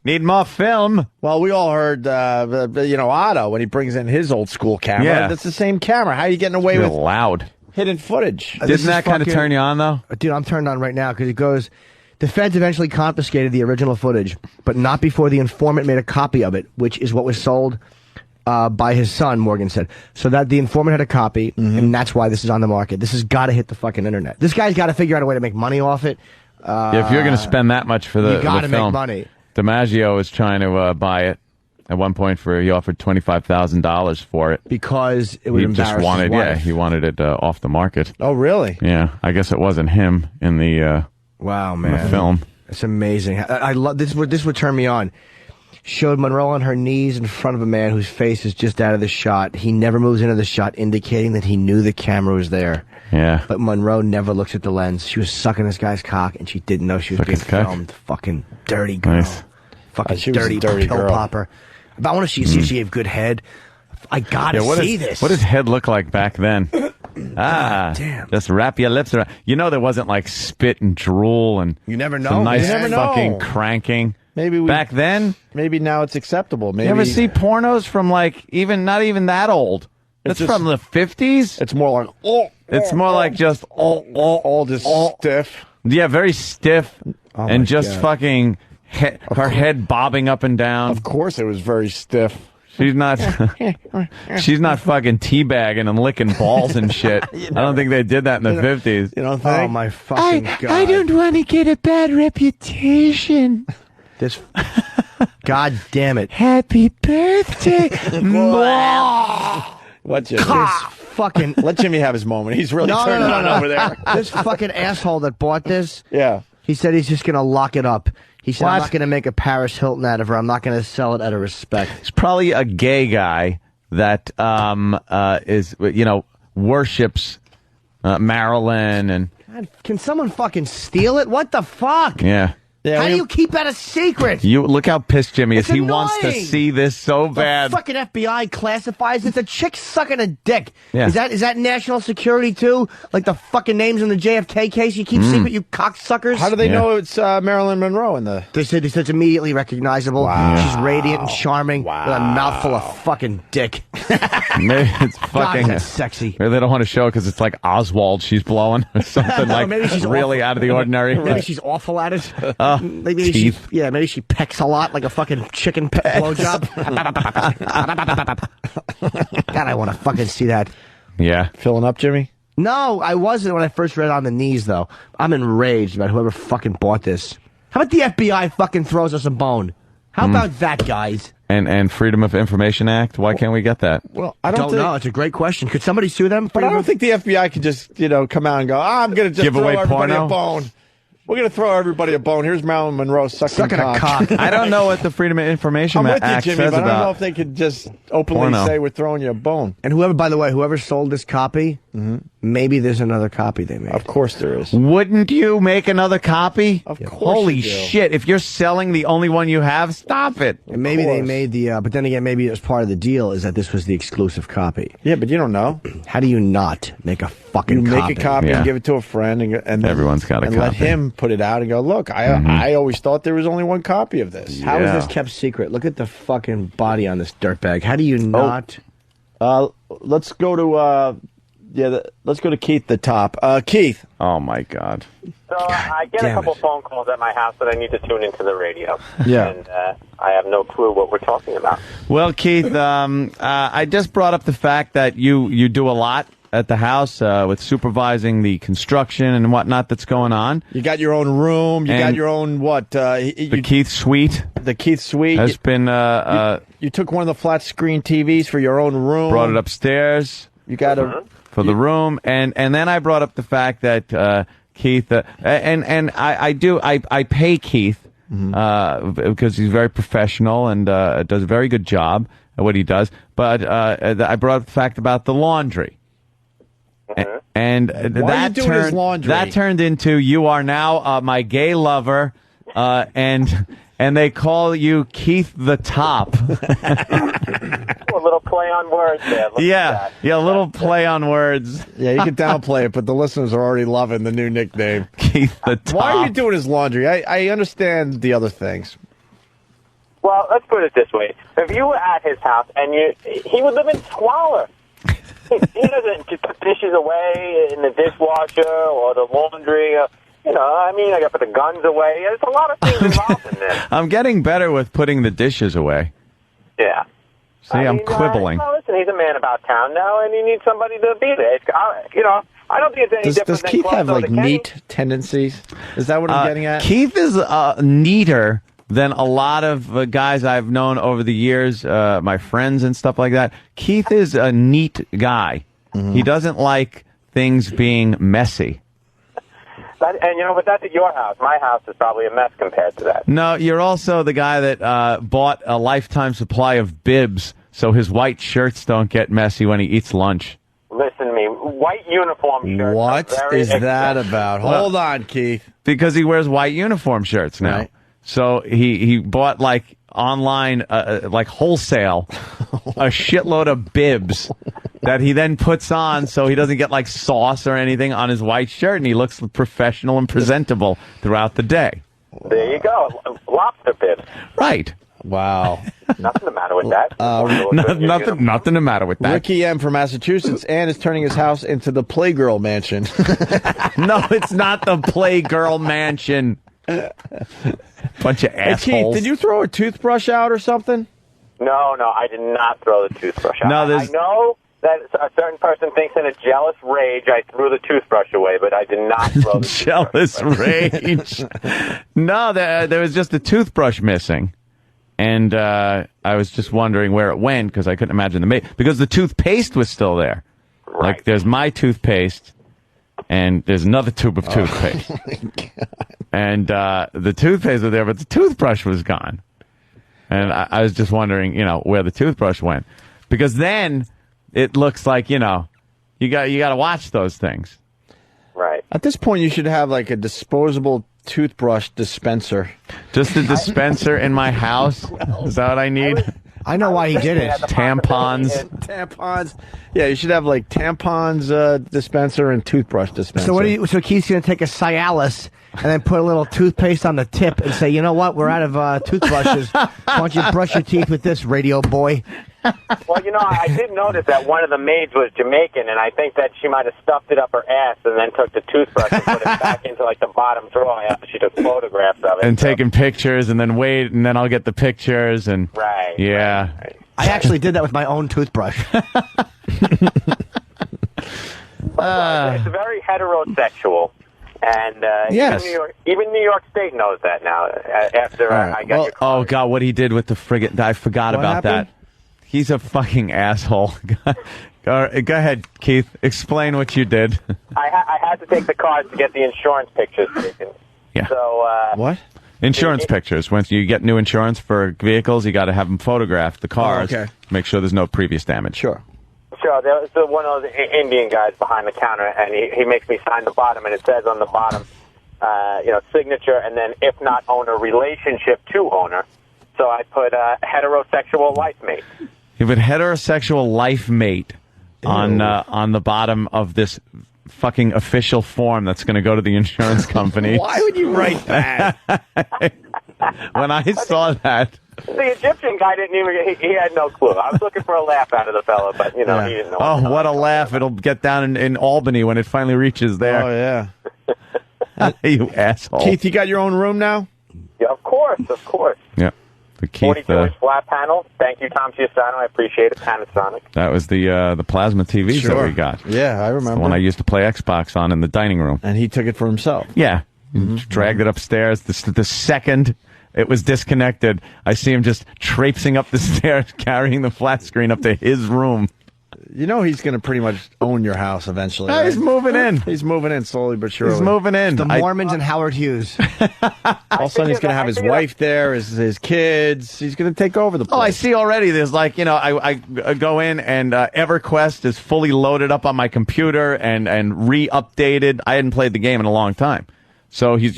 need more film. Well, we all heard, Otto when he brings in his old school camera. Yeah. That's the same camera. How are you getting away with loud hidden footage? Didn't that kind of turn you on, though? Dude, I'm turned on right now because it goes... The feds eventually confiscated the original footage, but not before the informant made a copy of it, which is what was sold by his son, Morgan said. So that the informant had a copy, and that's why this is on the market. This has got to hit the fucking internet. This guy's got to figure out a way to make money off it. If you're going to spend that much for the you got to film, make money. DiMaggio was trying to buy it at one point he offered $25,000 for it because it would embarrass his wife. He wanted it off the market. Oh, really? Yeah, I guess it wasn't him in the. Wow, man. The film. It's amazing. I love this. This would turn me on. Showed Monroe on her knees in front of a man whose face is just out of the shot. He never moves into the shot, indicating that he knew the camera was there. Yeah. But Monroe never looks at the lens. She was sucking this guy's cock, and she didn't know she was being filmed. Fucking dirty girl. Nice. Fucking she was a dirty dirty pill girl. popper. But I want to see if she gave good head. I gotta see this. What does head look like back then? Damn. Just wrap your lips around. You know there wasn't like spit and drool and you never know. Some nice You never fucking know. cranking. Maybe back then. Maybe now it's acceptable. Maybe You ever see pornos from like not even that old? It's from the 50s. It's more like It's more like just all just stiff. Yeah, very stiff and just God. fucking her head bobbing up and down. Of course, it was very stiff. She's not. She's not fucking teabagging and licking balls and shit. I don't think they did that in the 50s. You don't think? Oh my fucking god! I don't want to get a bad reputation. This. God damn it! Happy birthday! What, Jimmy? This fucking. Let Jimmy have his moment. He's really turned on over there. This fucking asshole that bought this. Yeah. He said he's just gonna lock it up. He said, I'm What? not going to make a Paris Hilton out of her. I'm not going to sell it out of respect. It's probably a gay guy that is worships Marilyn and God, can someone fucking steal it? What the fuck? yeah. How do you keep that a secret? You look how pissed Jimmy is. It's He wants to annoying. see this so bad. The fucking FBI classifies it's a chick sucking a dick. Yeah. Is that national security too? Like the fucking names in the JFK case you keep secret, you cocksuckers? How do they know it's Marilyn Monroe in the... They said it's immediately recognizable. Wow. She's radiant and charming with a mouthful of fucking dick. Maybe it's God, fucking that's sexy. Maybe they don't want to show because it's like Oswald she's blowing or something like maybe she's really awful. out of the ordinary. Maybe she's awful at it. Maybe teeth. maybe she pecks a lot like a fucking chicken blowjob. God, I want to fucking see that. Yeah. Filling up, Jimmy? No, I wasn't when I first read it on the knees, though. I'm enraged about whoever fucking bought this. How about the FBI fucking throws us a bone? How about that, guys? And Freedom of Information Act. Why can't we get that? Well, I don't know. It's a great question. Could somebody sue them? But I don't think the FBI could just, come out and go, I'm going to just Give throw away everybody porno? a bone. We're going to throw everybody a bone. Here's Marilyn Monroe sucking a cock. I don't know what the Freedom of Information I'm with you, Act Jimmy, says but I don't know about if they could just openly porno. say we're throwing you a bone. And whoever, by the way, whoever sold this copy, maybe there's another copy they made. Of course there is. Wouldn't you make another copy? Of course Holy you do. shit. If you're selling the only one you have, stop it. And maybe they made the, but then again, maybe it was part of the deal is that this was the exclusive copy. Yeah, but you don't know. How do you not make a fucking You copy? make a copy Yeah. and give it to a friend, and then, Everyone's got a and copy. let him put it out and go, look, I always thought there was only one copy of this. How is Yeah. this kept secret? Look at the fucking body on this dirtbag. How do you not? Let's go to Yeah, let's go to Keith the top. Keith. Oh, my God. So I get a couple phone calls at my house that I need to tune into the radio. Yeah. And I have no clue what we're talking about. Well, Keith, I just brought up the fact that you do a lot at the house with supervising the construction and whatnot that's going on. You got your own room. You got your own what? The Keith Suite. The Keith Suite has been. You took one of the flat screen TVs for your own room. Brought it upstairs. You got for the room, and then I brought up the fact that Keith I pay Keith because he's very professional and does a very good job at what he does. But I brought up the fact about the laundry. And that turned into you are now my gay lover, and they call you Keith the Top. A little play on words there. Yeah, a little play on words. Yeah, you can downplay it, but the listeners are already loving the new nickname. Keith the Top. Why are you doing his laundry? I understand the other things. Well, let's put it this way. If you were at his house and he would live in squalor. He doesn't just put dishes away in the dishwasher or the laundry. I got to put the guns away. There's a lot of things involved in this. I'm getting better with putting the dishes away. Yeah. See, I'm quibbling. Listen, he's a man about town now, and he needs somebody to be there. I don't think it's any different Does than Keith have Close like to Kenny. neat tendencies? Is that what I'm getting at? Keith is neater than a lot of guys I've known over the years, my friends and stuff like that. Keith is a neat guy. Mm-hmm. He doesn't like things being messy. But that's at your house. My house is probably a mess compared to that. No, you're also the guy that bought a lifetime supply of bibs so his white shirts don't get messy when he eats lunch. Listen to me. White uniform shirts. What is that about? Hold on, Keith. Because he wears white uniform shirts now. Right. So he bought like online, like wholesale, a shitload of bibs that he then puts on so he doesn't get like sauce or anything on his white shirt, and he looks professional and presentable throughout the day. There you go. Lobster bibs. Right. Wow. Nothing the matter with that. Nothing the matter with that. Ricky M. from Massachusetts, and is turning his house into the Playgirl Mansion. No, it's not the Playgirl Mansion. Bunch of assholes. Hey, Keith, did you throw a toothbrush out or something? No, I did not throw the toothbrush out. No, I know that a certain person thinks in a jealous rage I threw the toothbrush away, but I did not throw the jealous rage. No, there was just a toothbrush missing. And I was just wondering where it went because I couldn't imagine because the toothpaste was still there. Right. Like there's my toothpaste and there's another tube of toothpaste. Oh my God. And the toothpaste was there, but the toothbrush was gone. And I was just wondering, where the toothbrush went. Because then it looks like, you got to watch those things. Right. At this point, you should have like a disposable toothbrush dispenser. Just a dispenser in my house? Is that what I need? I know why he did it. Tampons. Yeah, you should have like tampons dispenser and toothbrush dispenser. So Keith's going to take a Cialis and then put a little toothpaste on the tip and say, you know what, we're out of toothbrushes. Why don't you brush your teeth with this, radio boy? Well, I did notice that one of the maids was Jamaican, and I think that she might have stuffed it up her ass and then took the toothbrush and put it back into like the bottom drawer after she took photographs of it. And taking pictures, and then wait, and then I'll get the pictures, and right. Yeah. Right. I actually did that with my own toothbrush. It's very heterosexual. And yes. even New York State knows that now. After I got your call. Oh God, what he did with the frigate! I forgot about that. He's a fucking asshole. Go ahead, Keith. Explain what you did. I had to take the cars to get the insurance pictures taken. Yeah. So what? Insurance pictures. Once you get new insurance for vehicles, you got to have them photograph the cars. Oh, okay. Make sure there's no previous damage. Sure. There was one of those Indian guys behind the counter, and he makes me sign the bottom, and it says on the bottom, signature, and then if not owner, relationship to owner. So I put heterosexual life mate. You put heterosexual life mate on the bottom of this fucking official form that's going to go to the insurance company. Why would you write that? When I saw that, The Egyptian guy didn't even, he had no clue. I was looking for a laugh out of the fella, but, he didn't know. Oh, what a laugh. It'll get down in Albany when it finally reaches there. Oh, yeah. You asshole. Keith, you got your own room now? Yeah, of course. Yeah. The Keith, 42-inch flat panel. Thank you, Tom Giussano. I appreciate it. Panasonic. that was the plasma TVs that we got. Yeah, I It's remember. the one I used to play Xbox on in the dining room. And he took it for himself. Yeah. Dragged it upstairs. The second it was disconnected, I see him just traipsing up the stairs, carrying the flat screen up to his room. You know he's going to pretty much own your house eventually. He's moving in. He's moving in slowly but surely. He's moving in. The Mormons and Howard Hughes. All of a sudden he's going to have his wife there, his kids. He's going to take over the place. Oh, I see already. There's I go in and EverQuest is fully loaded up on my computer and re-updated. I hadn't played the game in a long time. So he's,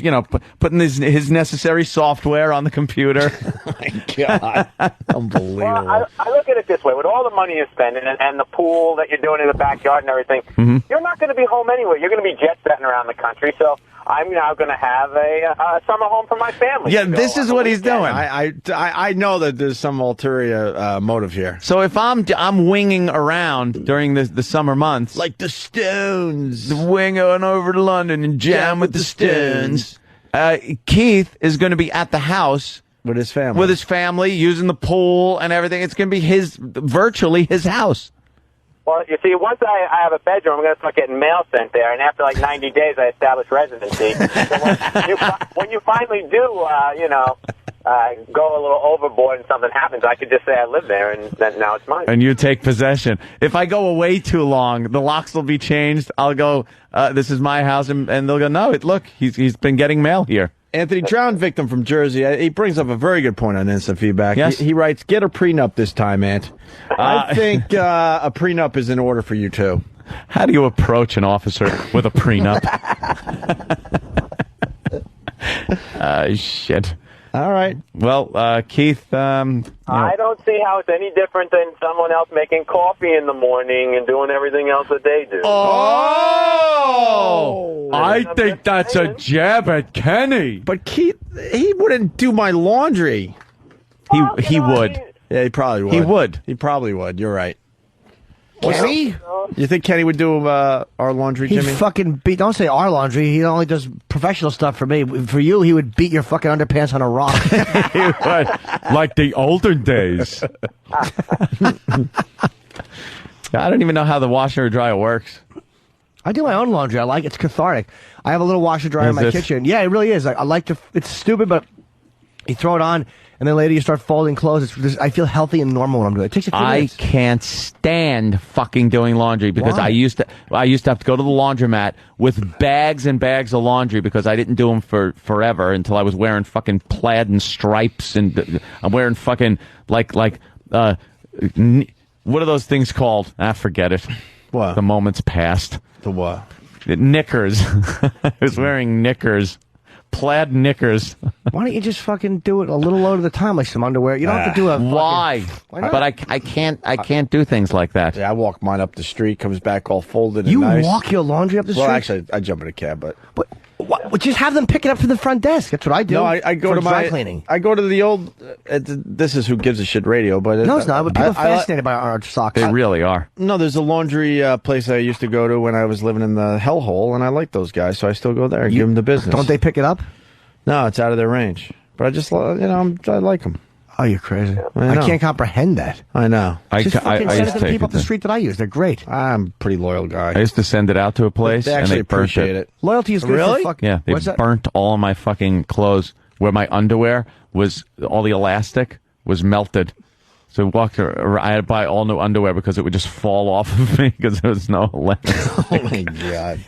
putting his necessary software on the computer. Oh, my God. Unbelievable. Well, I look at it this way. With all the money you're spending and the pool that you're doing in the backyard and everything, you're not going to be home anyway. You're going to be jet-setting around the country. So I'm now going to have a summer home for my family. Yeah, this is what he's doing. I know that there's some ulterior motive here. So if I'm winging around during the summer months, like the Stones, wing on over to London and jam with the Stones. Keith is going to be at the house with his family, using the pool and everything. It's going to be virtually his house. Well, you see, once I have a bedroom, I'm going to start getting mail sent there, and after 90 days, I establish residency. So when you finally do, go a little overboard and something happens, I could just say I live there, and then now it's mine. And you take possession. If I go away too long, the locks will be changed. I'll go, this is my house, and they'll go, no, look, he's been getting mail here. Anthony, drowned victim from Jersey. He brings up a very good point on instant feedback. Yes? He writes, get a prenup this time, Ant. I think a prenup is in order for you, too. How do you approach an officer with a prenup? Shit. All right. Well, Keith, I don't see how it's any different than someone else making coffee in the morning and doing everything else that they do. Oh! I think that's a jab at Kenny. But Keith, he wouldn't do my laundry. He would. Yeah, he probably would. He would. He probably would. You're right. Kenny? You think Kenny would do our laundry, Jimmy? Don't say our laundry. He only does professional stuff for me. For you, he would beat your fucking underpants on a rock. He would. Like the olden days. I don't even know how the washer or dryer works. I do my own laundry. I like it. It's cathartic. I have a little washer dryer in my kitchen. Yeah, it really is. I like to. It's stupid, but you throw it on, and then later you start folding clothes. I feel healthy and normal when I'm doing it. It takes a few minutes. I can't stand fucking doing laundry because Why? I used to have to go to the laundromat with bags and bags of laundry because I didn't do them for forever until I was wearing fucking plaid and stripes and I'm wearing fucking like what are those things called? Forget it. What? The moment's past. The what? Knickers. I was wearing knickers. Plaid knickers. Why don't you just fucking do it a little load at a time, like some underwear? You don't have to do a. Why? Why But I can't do things like that. Yeah, I walk mine up the street, comes back all folded and You nice. walk your laundry up the street? Well, actually, I jump in a cab, but. Just have them pick it up from the front desk. That's what I do. No, I go for to dry my cleaning. I go to the old. This is Who Gives a Shit radio, but No, it's not. But people are fascinated by our socks. They really are. No, there's a laundry place I used to go to when I was living in the hellhole, and I like those guys, so I still go there and give them the business. Don't they pick it up? No, it's out of their range. But I just, I like them. Oh, you're crazy. I know. I can't comprehend that. I know. Just fucking send it to the people up the street that I use. They're great. I'm a pretty loyal guy. I used to send it out to a place They and actually they burnt appreciate it. Loyalty is good Really? for fucking... Yeah, they What's that? burnt all of my fucking clothes where my underwear was, all the elastic was melted. So I had to buy all new underwear because it would just fall off of me because there was no elastic. Oh, my God.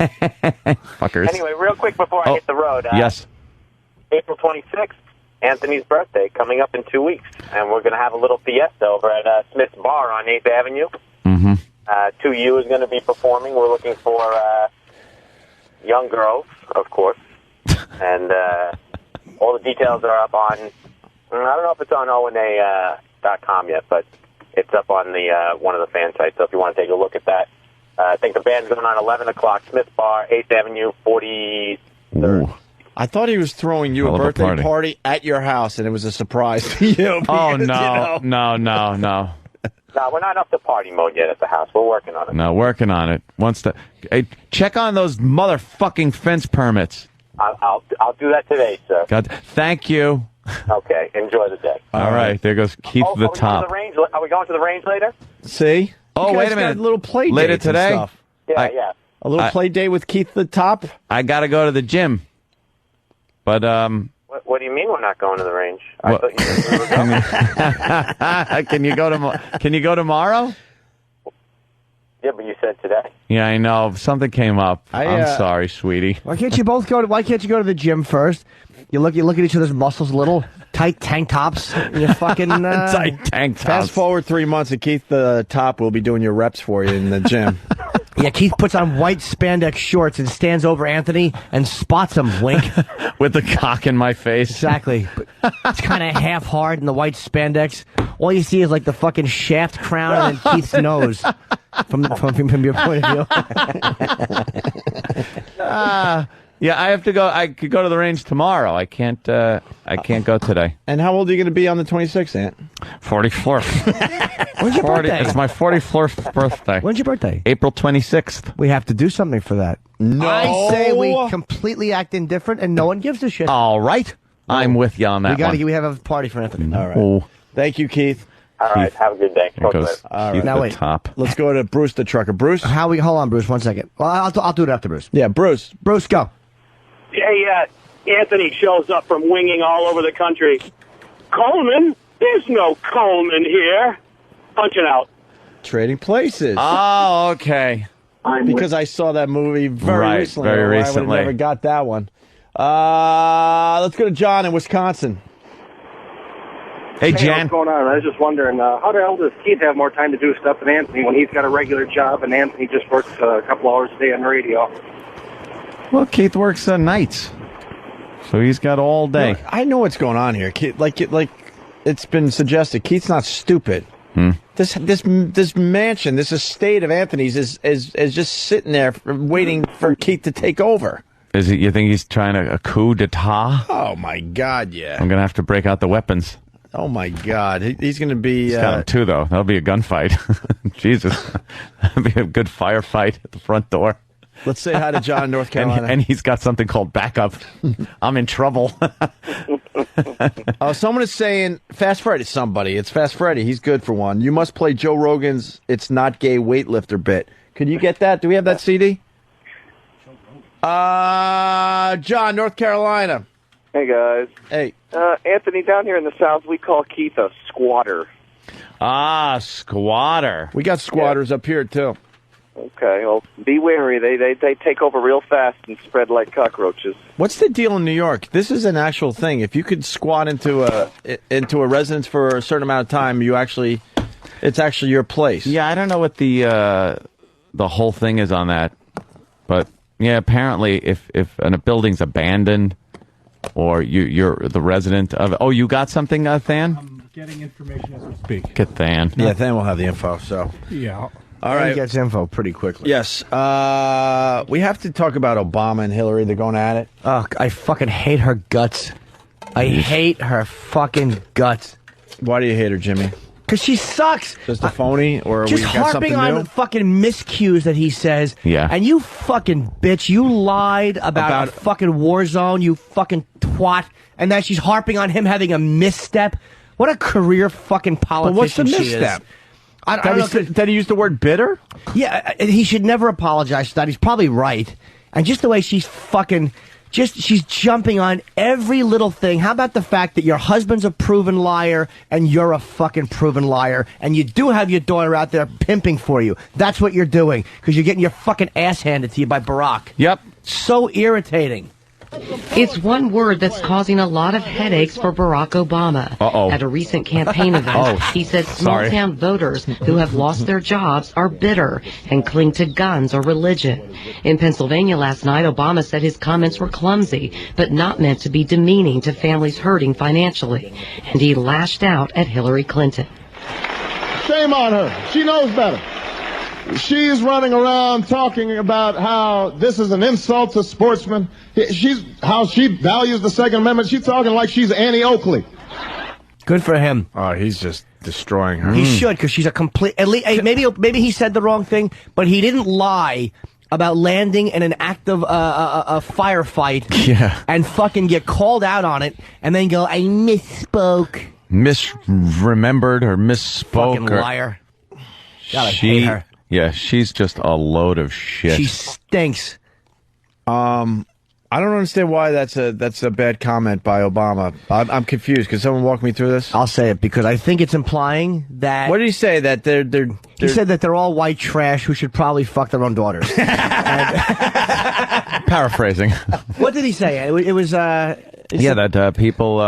Fuckers. Anyway, real quick before I hit the road. Yes. April 26th, Anthony's birthday, coming up in 2 weeks. And we're going to have a little fiesta over at Smith's Bar on 8th Avenue. Mm-hmm. 2U is going to be performing. We're looking for young girls, of course. And all the details are up on, I don't know if it's on ONA.com yet, but it's up on the one of the fan sites. So if you want to take a look at that. I think the band's going on 11 o'clock, Smith's Bar, 8th Avenue, 43rd. I thought he was throwing you a birthday party at your house, and it was a surprise to you. Because, Oh, no, you know. no. No, we're not up to party mode yet at the house. We're working on it. No, working on it. Hey, check on those motherfucking fence permits. I'll do that today, sir. God, thank you. Okay, enjoy the day. All right, there goes Keith the Top. Are we going to the range later? See? Oh, You wait guys a minute. got little play Later dates and today? stuff. Yeah. A little play date with Keith the Top? I got to go to the gym. But, What do you mean we're not going to the range? I What? thought you said we were going. Can you go tomorrow? Yeah, but you said today. Yeah, I know. Something came up. I'm uh, sorry, sweetie. Why can't you both go? Why can't you go to the gym first? You look at each other's muscles, little tight tank tops. You fucking Tight tank tops. Fast forward 3 months, and Keith the Top will be doing your reps for you in the gym. Yeah, Keith puts on white spandex shorts and stands over Anthony and spots him. Wink. With the cock in my face. Exactly. But it's kind of half hard in the white spandex. All you see is like the fucking shaft crown and then Keith's nose. From your point of view. Yeah, I have to go. I could go to the range tomorrow. I can't go today. And how old are you going to be on the 26th, Ant? 44th. When's your birthday? It's my 44th birthday. When's your birthday? April 26th. We have to do something for that. No. I say we completely act indifferent and no one gives a shit. All right. I'm with you on that one. We have a party for Anthony. All right. Oh. Thank you, Keith. All right, have a good day. Here goes All Keith right. the wait. Top. Let's go to Bruce the Trucker. Bruce? Hold on, Bruce, 1 second. Well, I'll do it after Bruce. Yeah, Bruce. Bruce, go. Hey, Anthony shows up from winging all over the country. Coleman? There's no Coleman here. Punching out. Trading Places. Oh, okay. Because I saw that movie very recently. Very or recently. I would have never got that one. Let's go to John in Wisconsin. Hey, Jan. What's going on? I was just wondering, how the hell does Keith have more time to do stuff than Anthony when he's got a regular job and Anthony just works a couple hours a day on radio? Well, Keith works nights, so he's got all day. Look, I know what's going on here. Keith, like it's been suggested, Keith's not stupid. This mansion, this estate of Anthony's is just sitting there waiting for Keith to take over. Is it? You think he's trying a coup d'etat? Oh my God, yeah. I'm gonna have to break out the weapons. Oh my God, he's gonna be. He's got him too, though. That'll be a gunfight. Jesus, that'll be a good firefight at the front door. Let's say hi to John in North Carolina. and he's got something called backup. I'm in trouble. Someone is saying, Fast Freddy, somebody. It's Fast Freddy. He's good for one. You must play Joe Rogan's It's Not Gay weightlifter bit. Could you get that? Do we have that CD? John, North Carolina. Hey, guys. Hey. Anthony, down here in the South, we call Keith a squatter. Ah, squatter. We got squatters up here, too. Okay, well, be wary. They take over real fast and spread like cockroaches. What's the deal in New York? This is an actual thing. If you could squat into a residence for a certain amount of time, it's actually your place. Yeah, I don't know what the whole thing is on that, but yeah, apparently if a building's abandoned or you're the resident of, oh, you got something, Than? I'm getting information as we speak. Get Than. Yeah, Than will have the info. So Yeah. all right, He gets info pretty quickly. Yes. We have to talk about Obama and Hillary. They're going at it. Oh, I fucking hate her guts. I hate her fucking guts. Why do you hate her, Jimmy? Because she sucks. Just a phoney, or Just we got harping something on new? fucking miscues that he says. Yeah. And you fucking bitch, you lied about a fucking war zone, you fucking twat. And now she's harping on him having a misstep. What a career fucking politician what's the she is. misstep? I don't know. Did he use the word bitter? Yeah, he should never apologize for that. He's probably right. And just the way she's fucking... she's jumping on every little thing. How about the fact that your husband's a proven liar and you're a fucking proven liar and you do have your daughter out there pimping for you? That's what you're doing because you're getting your fucking ass handed to you by Barack. Yep. So irritating. It's one word that's causing a lot of headaches for Barack Obama. Uh-oh. At a recent campaign event, he said small-town voters who have lost their jobs are bitter and cling to guns or religion. In Pennsylvania last night, Obama said his comments were clumsy, but not meant to be demeaning to families hurting financially. And he lashed out at Hillary Clinton. Shame on her. She knows better. she's running around talking about how this is an insult to sportsmen. How she values the Second Amendment. She's talking like she's Annie Oakley. Good for him. Oh, he's just destroying her. He should, because she's a complete... Maybe he said the wrong thing, but he didn't lie about landing in an active a firefight and fucking get called out on it and then go, I misspoke. Misremembered or misspoke. Fucking liar. God, I hate her. Yeah, she's just a load of shit. She stinks. I don't understand why that's a bad comment by Obama. I'm confused. Can someone walk me through this? I'll say it because I think it's implying that... What did he say? That they're He said that they're all white trash who should probably fuck their own daughters. Paraphrasing. What did he say? It was... that people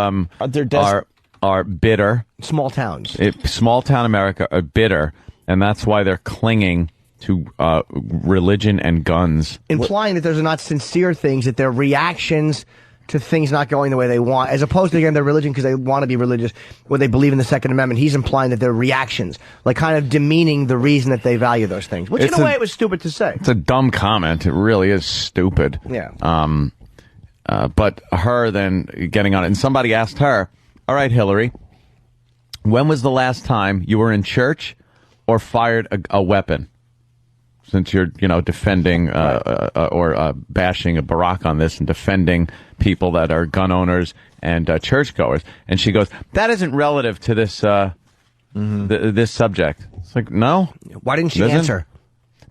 are bitter. Small towns. Small town America are bitter, and that's why they're clinging to religion and guns. Implying that those are not sincere things, that they're reactions to things not going the way they want, as opposed to, again, their religion because they want to be religious, or they believe in the Second Amendment. He's implying that they're reactions, like kind of demeaning the reason that they value those things, which in a way it was stupid to say. It's a dumb comment. It really is stupid. Yeah. But her then getting on it, and somebody asked her, all right, Hillary, when was the last time you were in church or fired a weapon? Since you're, defending or bashing Barack on this and defending people that are gun owners and churchgoers, and she goes, "That isn't relative to this this subject." It's like, no. Why didn't she answer?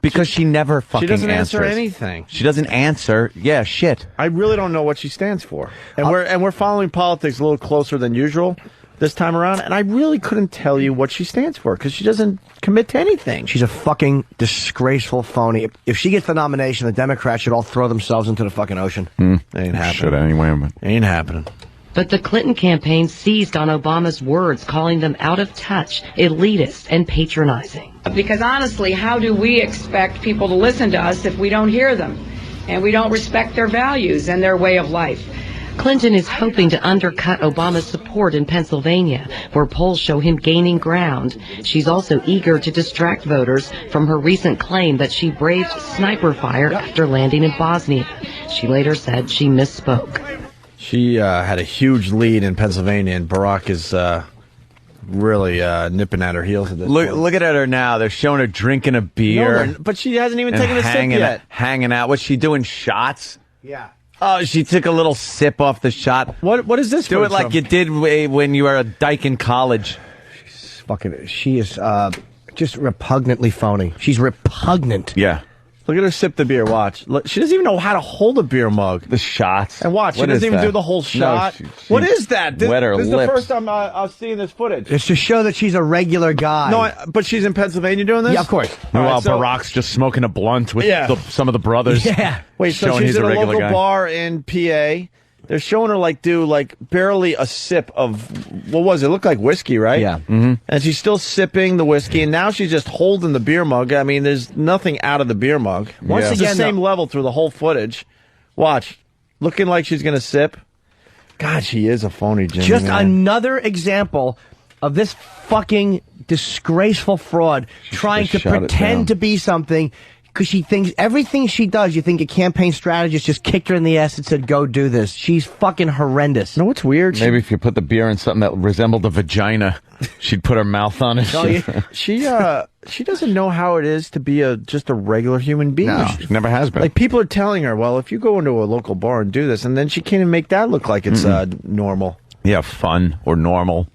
Because she never fucking She doesn't answers. answer anything. She doesn't answer. Yeah, shit. I really don't know what she stands for, and we're following politics a little closer than usual this time around, and I really couldn't tell you what she stands for because she doesn't commit to anything. She's a fucking disgraceful phony. If she gets the nomination, the Democrats should all throw themselves into the fucking ocean. Ain't happening. Should anyway, but ain't happening. But the Clinton campaign seized on Obama's words, calling them out of touch, elitist, and patronizing. Because honestly, how do we expect people to listen to us if we don't hear them and we don't respect their values and their way of life? Clinton is hoping to undercut Obama's support in Pennsylvania, where polls show him gaining ground. She's also eager to distract voters from her recent claim that she braved sniper fire after landing in Bosnia. She later said she misspoke. She had a huge lead in Pennsylvania, and Barack is really nipping at her heels at this point. Look at her now. They're showing her drinking a beer. No, but she hasn't even taken a sip yet. Hanging out. What's she doing? Shots? Yeah. Oh, she took a little sip off the shot. What is this? Do it like you did when you were a dyke in college. She is just repugnantly phony. She's repugnant. Yeah. Look at her sip the beer. Watch. Look, she doesn't even know how to hold a beer mug. The shots. And watch. She doesn't even do the whole shot. No, what is that? This is the lips. first time I've seen this footage. It's to show that she's a regular guy. No, but she's in Pennsylvania doing this? Yeah, of course. Meanwhile, Barack's just smoking a blunt with some of the brothers. Yeah. Wait, so she's in a local bar in PA. They're showing her do barely a sip of, what was it? It looked like whiskey, right? Yeah. Mm-hmm. And she's still sipping the whiskey, and now she's just holding the beer mug. I mean, there's nothing out of the beer mug. Once again, the same level through the whole footage. Watch. Looking like she's going to sip. God, she is a phony, Jimmy. Just another example of this fucking disgraceful fraud trying to pretend to be something. Because she thinks everything she does, you think a campaign strategist just kicked her in the ass and said, go do this. She's fucking horrendous. No, what's weird? Maybe if you put the beer in something that resembled a vagina, she'd put her mouth on it. No, she doesn't know how it is to be just a regular human being. No, she never has been. Like, people are telling her, well, if you go into a local bar and do this, and then she can't even make that look like it's normal. Yeah, fun or normal.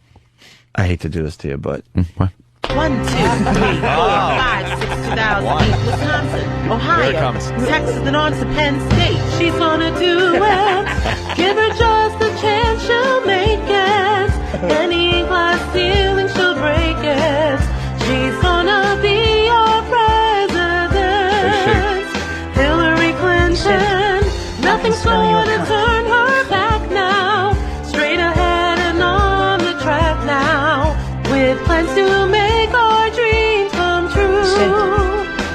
I hate to do this to you, but... What? 1, 2, 3, 4, 5, 6, 2008, Wisconsin, Ohio, Texas, and on to Penn State. She's gonna do it. Give her just a chance, she'll make it. Any glass ceiling, she'll break it. She's gonna be your president. Hillary Clinton. Nothing's gonna turn her back now. Straight ahead and on the track now. With plans to make our dreams come true.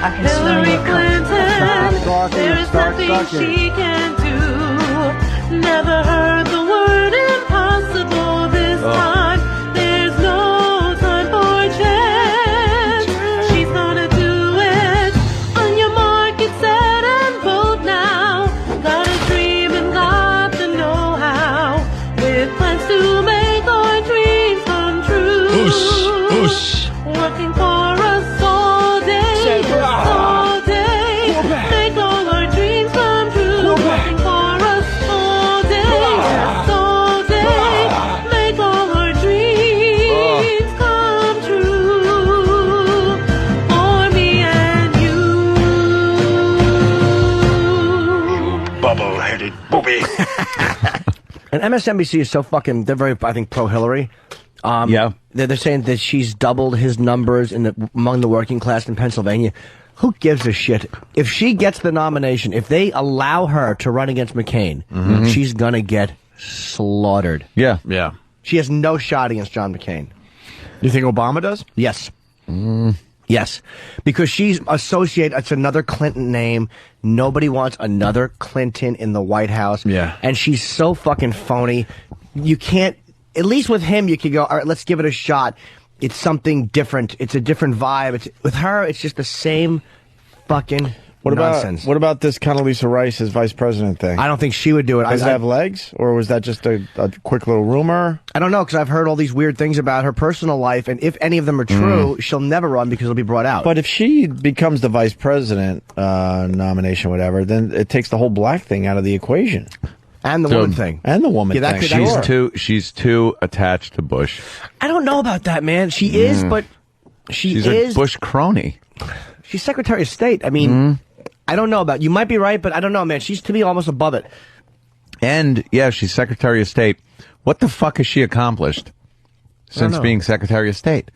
Hillary Clinton, there is nothing she can do. Never heard the word impossible this time. There's no time for change. She's gonna do it. bubble-headed booby. And MSNBC is so fucking, they're very, I think, pro-Hillary. Yeah. They're saying that she's doubled his numbers among the working class in Pennsylvania. Who gives a shit? If she gets the nomination, if they allow her to run against McCain, she's gonna get slaughtered. Yeah. Yeah. She has no shot against John McCain. You think Obama does? Yes. Yes. Because she's associated, it's another Clinton name. Nobody wants another Clinton in the White House. Yeah. And she's so fucking phony. You can't, at least with him, you could go, all right, let's give it a shot. It's something different. It's a different vibe. With her, it's just the same fucking nonsense. What about this Condoleezza Rice as vice president thing? I don't think she would do it. Does it have legs, or was that just a quick little rumor? I don't know, because I've heard all these weird things about her personal life, and if any of them are true, she'll never run because it'll be brought out. But if she becomes the vice president nomination, whatever, then it takes the whole black thing out of the equation. And the woman thing. And the woman thing. She's too attached to Bush. I don't know about that, man. She is, but she's a Bush crony. She's Secretary of State. I mean, I don't know about you. Might be right, but I don't know, man. She's to me almost above it. And yeah, she's Secretary of State. What the fuck has she accomplished since being Secretary of State?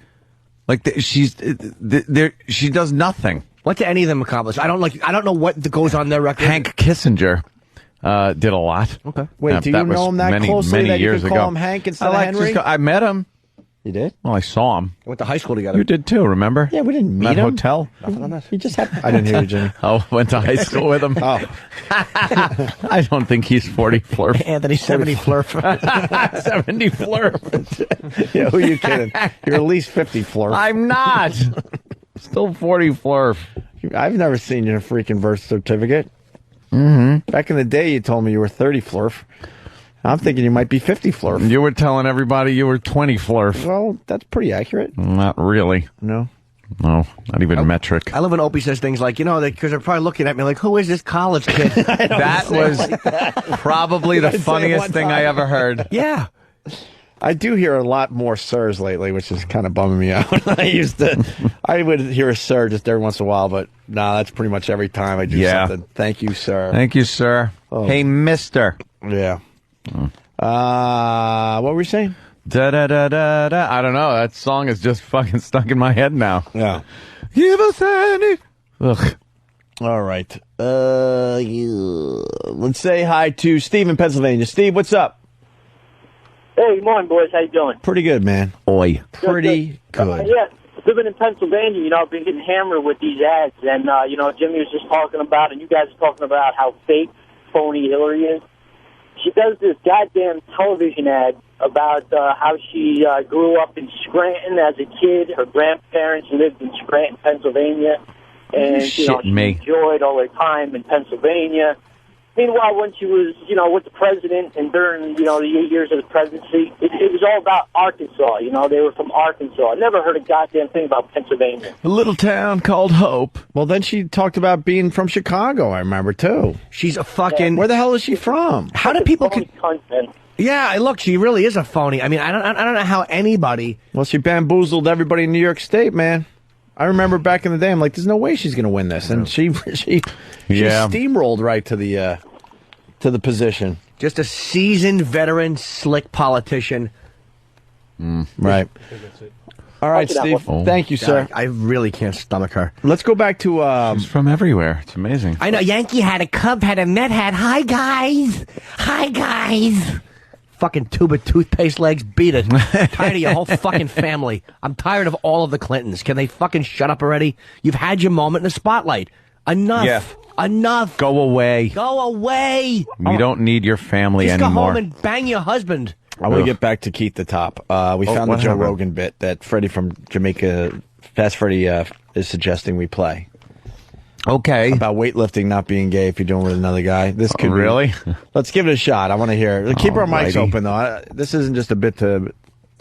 Like she does nothing. What do any of them accomplish? I don't know what goes on their record. Hank Kissinger did a lot. Okay. Wait, do you know him that closely that you could call him Hank instead of Henry? I met him. You did? Well, I saw him. Went to high school together. You did too, remember? Yeah, we didn't meet that him. Hotel. Nothing on that. You just had. I didn't hear you, Jimmy. Oh, went to high school with him. Oh. I don't think he's 40 flurf. Anthony 70 flurf. 70 flurf. Yeah, who are you kidding? You're at least 50 flurf. I'm not. Still 40 flurf. I've never seen your freaking birth certificate. Back in the day, you told me you were 30 flurf. I'm thinking you might be 50 flurf. You were telling everybody you were 20 flurf. Well, that's pretty accurate. Not really. No? No, not even metric. I love when Opie says things like, because they're probably looking at me like, who is this college kid? That was probably the funniest thing I ever heard. Yeah. I do hear a lot more sirs lately, which is kind of bumming me out. I would hear a sir just every once in a while, but that's pretty much every time I do something. Thank you, sir. Thank you, sir. Oh. Hey, mister. Yeah. What were we saying? Da da da da da. I don't know. That song is just fucking stuck in my head now. Yeah. Give us any. Ugh. All right. Let's say hi to Steve in Pennsylvania. Steve, what's up? Hey, good morning, boys. How you doing? Pretty good, man. Oi. Pretty good. Yeah, living in Pennsylvania, I've been getting hammered with these ads, and Jimmy was just talking about, and you guys are talking about how fake, phony Hillary is. She does this goddamn television ad about how she grew up in Scranton as a kid. Her grandparents lived in Scranton, Pennsylvania, and she enjoyed all her time in Pennsylvania. Meanwhile, when she was, with the president and during, the 8 years of the presidency, it was all about Arkansas. They were from Arkansas. I never heard a goddamn thing about Pennsylvania. A little town called Hope. Well, then she talked about being from Chicago, I remember, too. She's a fucking... Where the hell is she from? How do people... Cunt, yeah, look, she really is a phony. I mean, I don't know how anybody... Well, she bamboozled everybody in New York State, man. I remember back in the day, I'm like, there's no way she's going to win this. And she steamrolled right to the position. Just a seasoned veteran, slick politician. Right. All right, Steve. Thank you, sir. I really can't stomach her. Let's go back to... She's from everywhere. It's amazing. I know. Yankee hat, a Cub hat, a Met hat. Hi, guys. Hi, guys. Fucking tube of toothpaste legs. Beat it. Tired of your whole fucking family. I'm tired of all of the Clintons. Can they fucking shut up already? You've had your moment in the spotlight. Enough. Yeah. Enough. Go away. Go away. We don't need your family Just anymore. go home and bang your husband. I want to get back to Keith the Top. We found the Joe Rogan bit that Freddie from Jamaica, Fast Freddie, is suggesting we play. Okay. About weightlifting not being gay if you're doing it with another guy. This could really? Let's give it a shot. I want to hear. Keep our mics open, though. This isn't just a bit to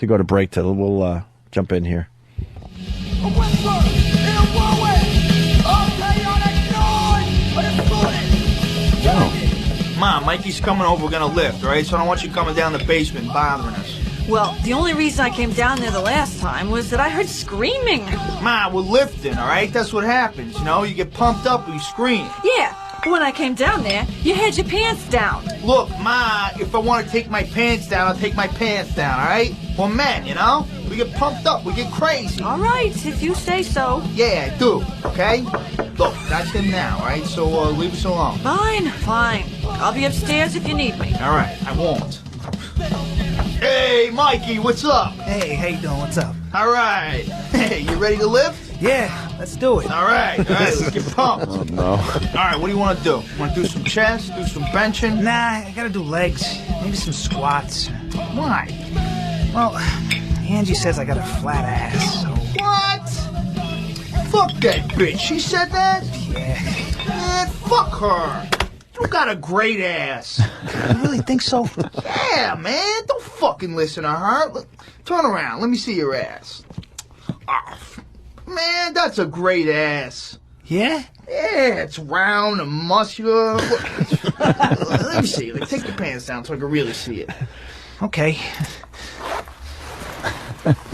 go to break. We'll jump in here. Mom, Mikey's coming over, we're gonna lift, all right? So I don't want you coming down the basement bothering us. Well, the only reason I came down there the last time was that I heard screaming. Ma, we're lifting, all right? That's what happens, you get pumped up, we scream. Yeah, When I came down there, you had your pants down. Look, Ma, if I want to take my pants down, I'll take my pants down, all right? We're men, you know? We get pumped up. We get crazy. All right, if you say so. Yeah, I do, okay? Look, that's him now, all right? So leave us alone. Fine. I'll be upstairs if you need me. All right, I won't. Hey, Mikey, what's up? Hey, how you doing? What's up? All right. Hey, you ready to lift? Yeah, let's do it. All right, let's get pumped. Oh, no. All right, what do you want to do? Want to do some chest, do some benching? Nah, I gotta do legs. Maybe some squats. Why? Well, Angie says I got a flat ass, so... What? Fuck that bitch. She said that? Yeah. Man, fuck her. You got a great ass. You really think so? Yeah, man. Don't fucking listen to her. Look, turn around. Let me see your ass. Oh, man, that's a great ass. Yeah? Yeah, it's round and muscular. Let me see. Take your pants down so I can really see it. Okay.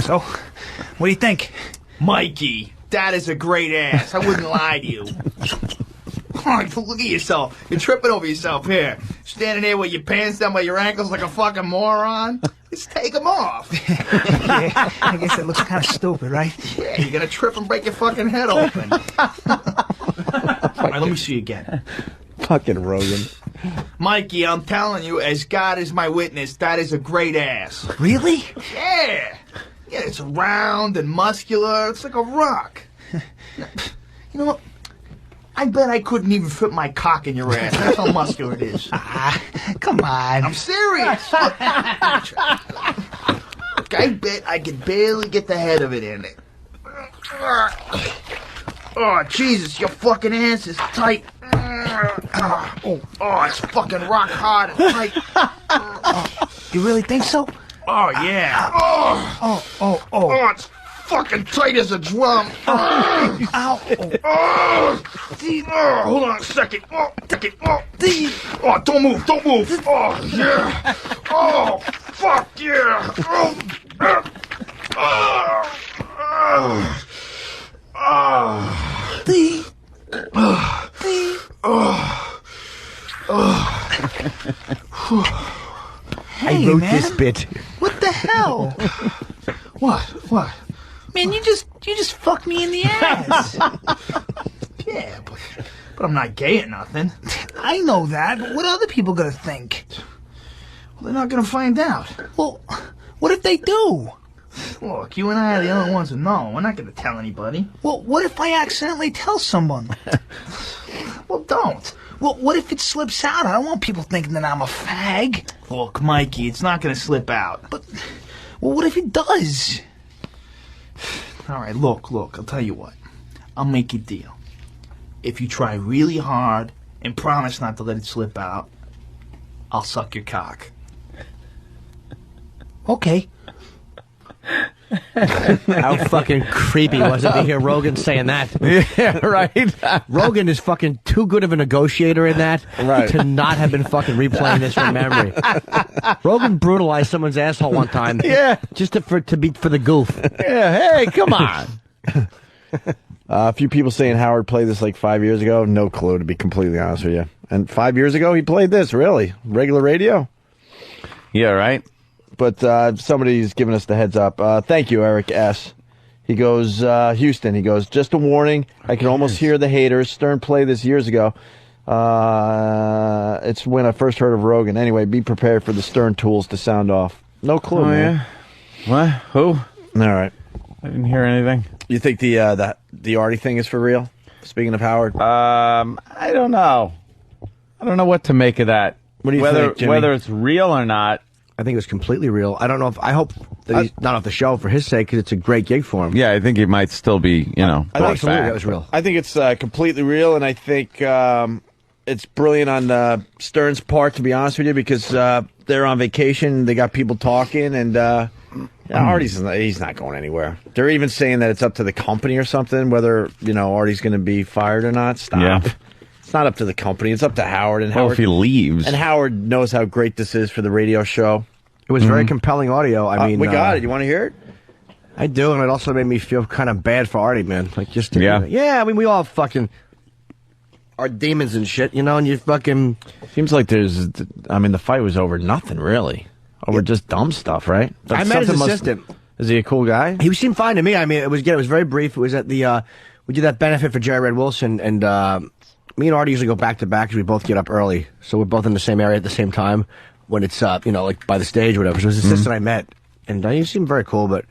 So, what do you think? Mikey, that is a great ass. I wouldn't lie to you. Look at yourself. You're tripping over yourself here. Standing there with your pants down by your ankles like a fucking moron. Just take them off. Yeah, I guess it looks kind of stupid, right? Yeah, you're gonna trip and break your fucking head open. All right, let me see again. Fucking Rogan. Mikey, I'm telling you, as God is my witness, that is a great ass. Really? Yeah. Yeah, it's round and muscular. It's like a rock. You know what? I bet I couldn't even fit my cock in your ass. That's how muscular it is. Come on. I'm serious. I bet I could barely get the head of it in it. Oh, Jesus, your fucking ass is tight. Oh, it's fucking rock hard and tight. You really think so? Oh, yeah. Oh, it's fucking tight as a drum. Ow. Hold on a second. Oh, don't move. Oh, yeah. Oh, fuck yeah. I wrote this bit. What the hell? What? Man, you just fucked me in the ass. Yeah, but I'm not gay or nothing. I know that, but what are other people gonna think? Well, they're not gonna find out. Well, what if they do? Look, you and I are the only ones who know. We're not gonna tell anybody. Well, what if I accidentally tell someone? Well, don't. Well, what if it slips out? I don't want people thinking that I'm a fag. Look, Mikey, it's not gonna slip out. But, well, what if it does? All right, look, I'll tell you what. I'll make a deal. If you try really hard and promise not to let it slip out, I'll suck your cock. Okay. How fucking creepy was it to hear Rogan saying that? Yeah, right. Rogan is fucking too good of a negotiator in that to not have been fucking replaying this from memory. Rogan brutalized someone's asshole one time. Yeah. Just for the goof. Yeah, hey, come on. A few people saying Howard played this like 5 years ago. No clue, to be completely honest with you. And 5 years ago, he played this, really? Regular radio? Yeah, right. But somebody's giving us the heads up. Thank you, Eric S. He goes, Houston, he goes, just a warning. I can almost hear the haters. Stern played this years ago. It's when I first heard of Rogan. Anyway, be prepared for the Stern tools to sound off. No clue, man. What? Who? All right. I didn't hear anything. You think the Artie thing is for real? Speaking of Howard? I don't know. I don't know what to make of that. What do you think, Jimmy? Whether it's real or not. I think it was completely real. I don't know if I hope that he's not off the show for his sake because it's a great gig for him. Yeah, I think he might still be, absolutely that was real. I think it's completely real, and I think it's brilliant on Stern's part, to be honest with you, because they're on vacation. They got people talking, and he's not going anywhere. They're even saying that it's up to the company or something, whether Artie's going to be fired or not. Stop. Yeah. It's not up to the company. It's up to Howard. And Howard, if he leaves. And Howard knows how great this is for the radio show. It was very compelling audio. I mean, we got it. You want to hear it? I do, and it also made me feel kind of bad for Artie, man. Like I mean, we all fucking. our demons and shit, you know, and you fucking... Seems like the fight was over nothing, really. Over just dumb stuff, right? But I met his assistant. Is he a cool guy? He seemed fine to me. I mean, it was very brief. It was at the, we did that benefit for Jerry Red Wilson, and me and Artie usually go back to back because we both get up early. So we're both in the same area at the same time when it's, like by the stage or whatever. So it was his assistant I met, and he seemed very cool, but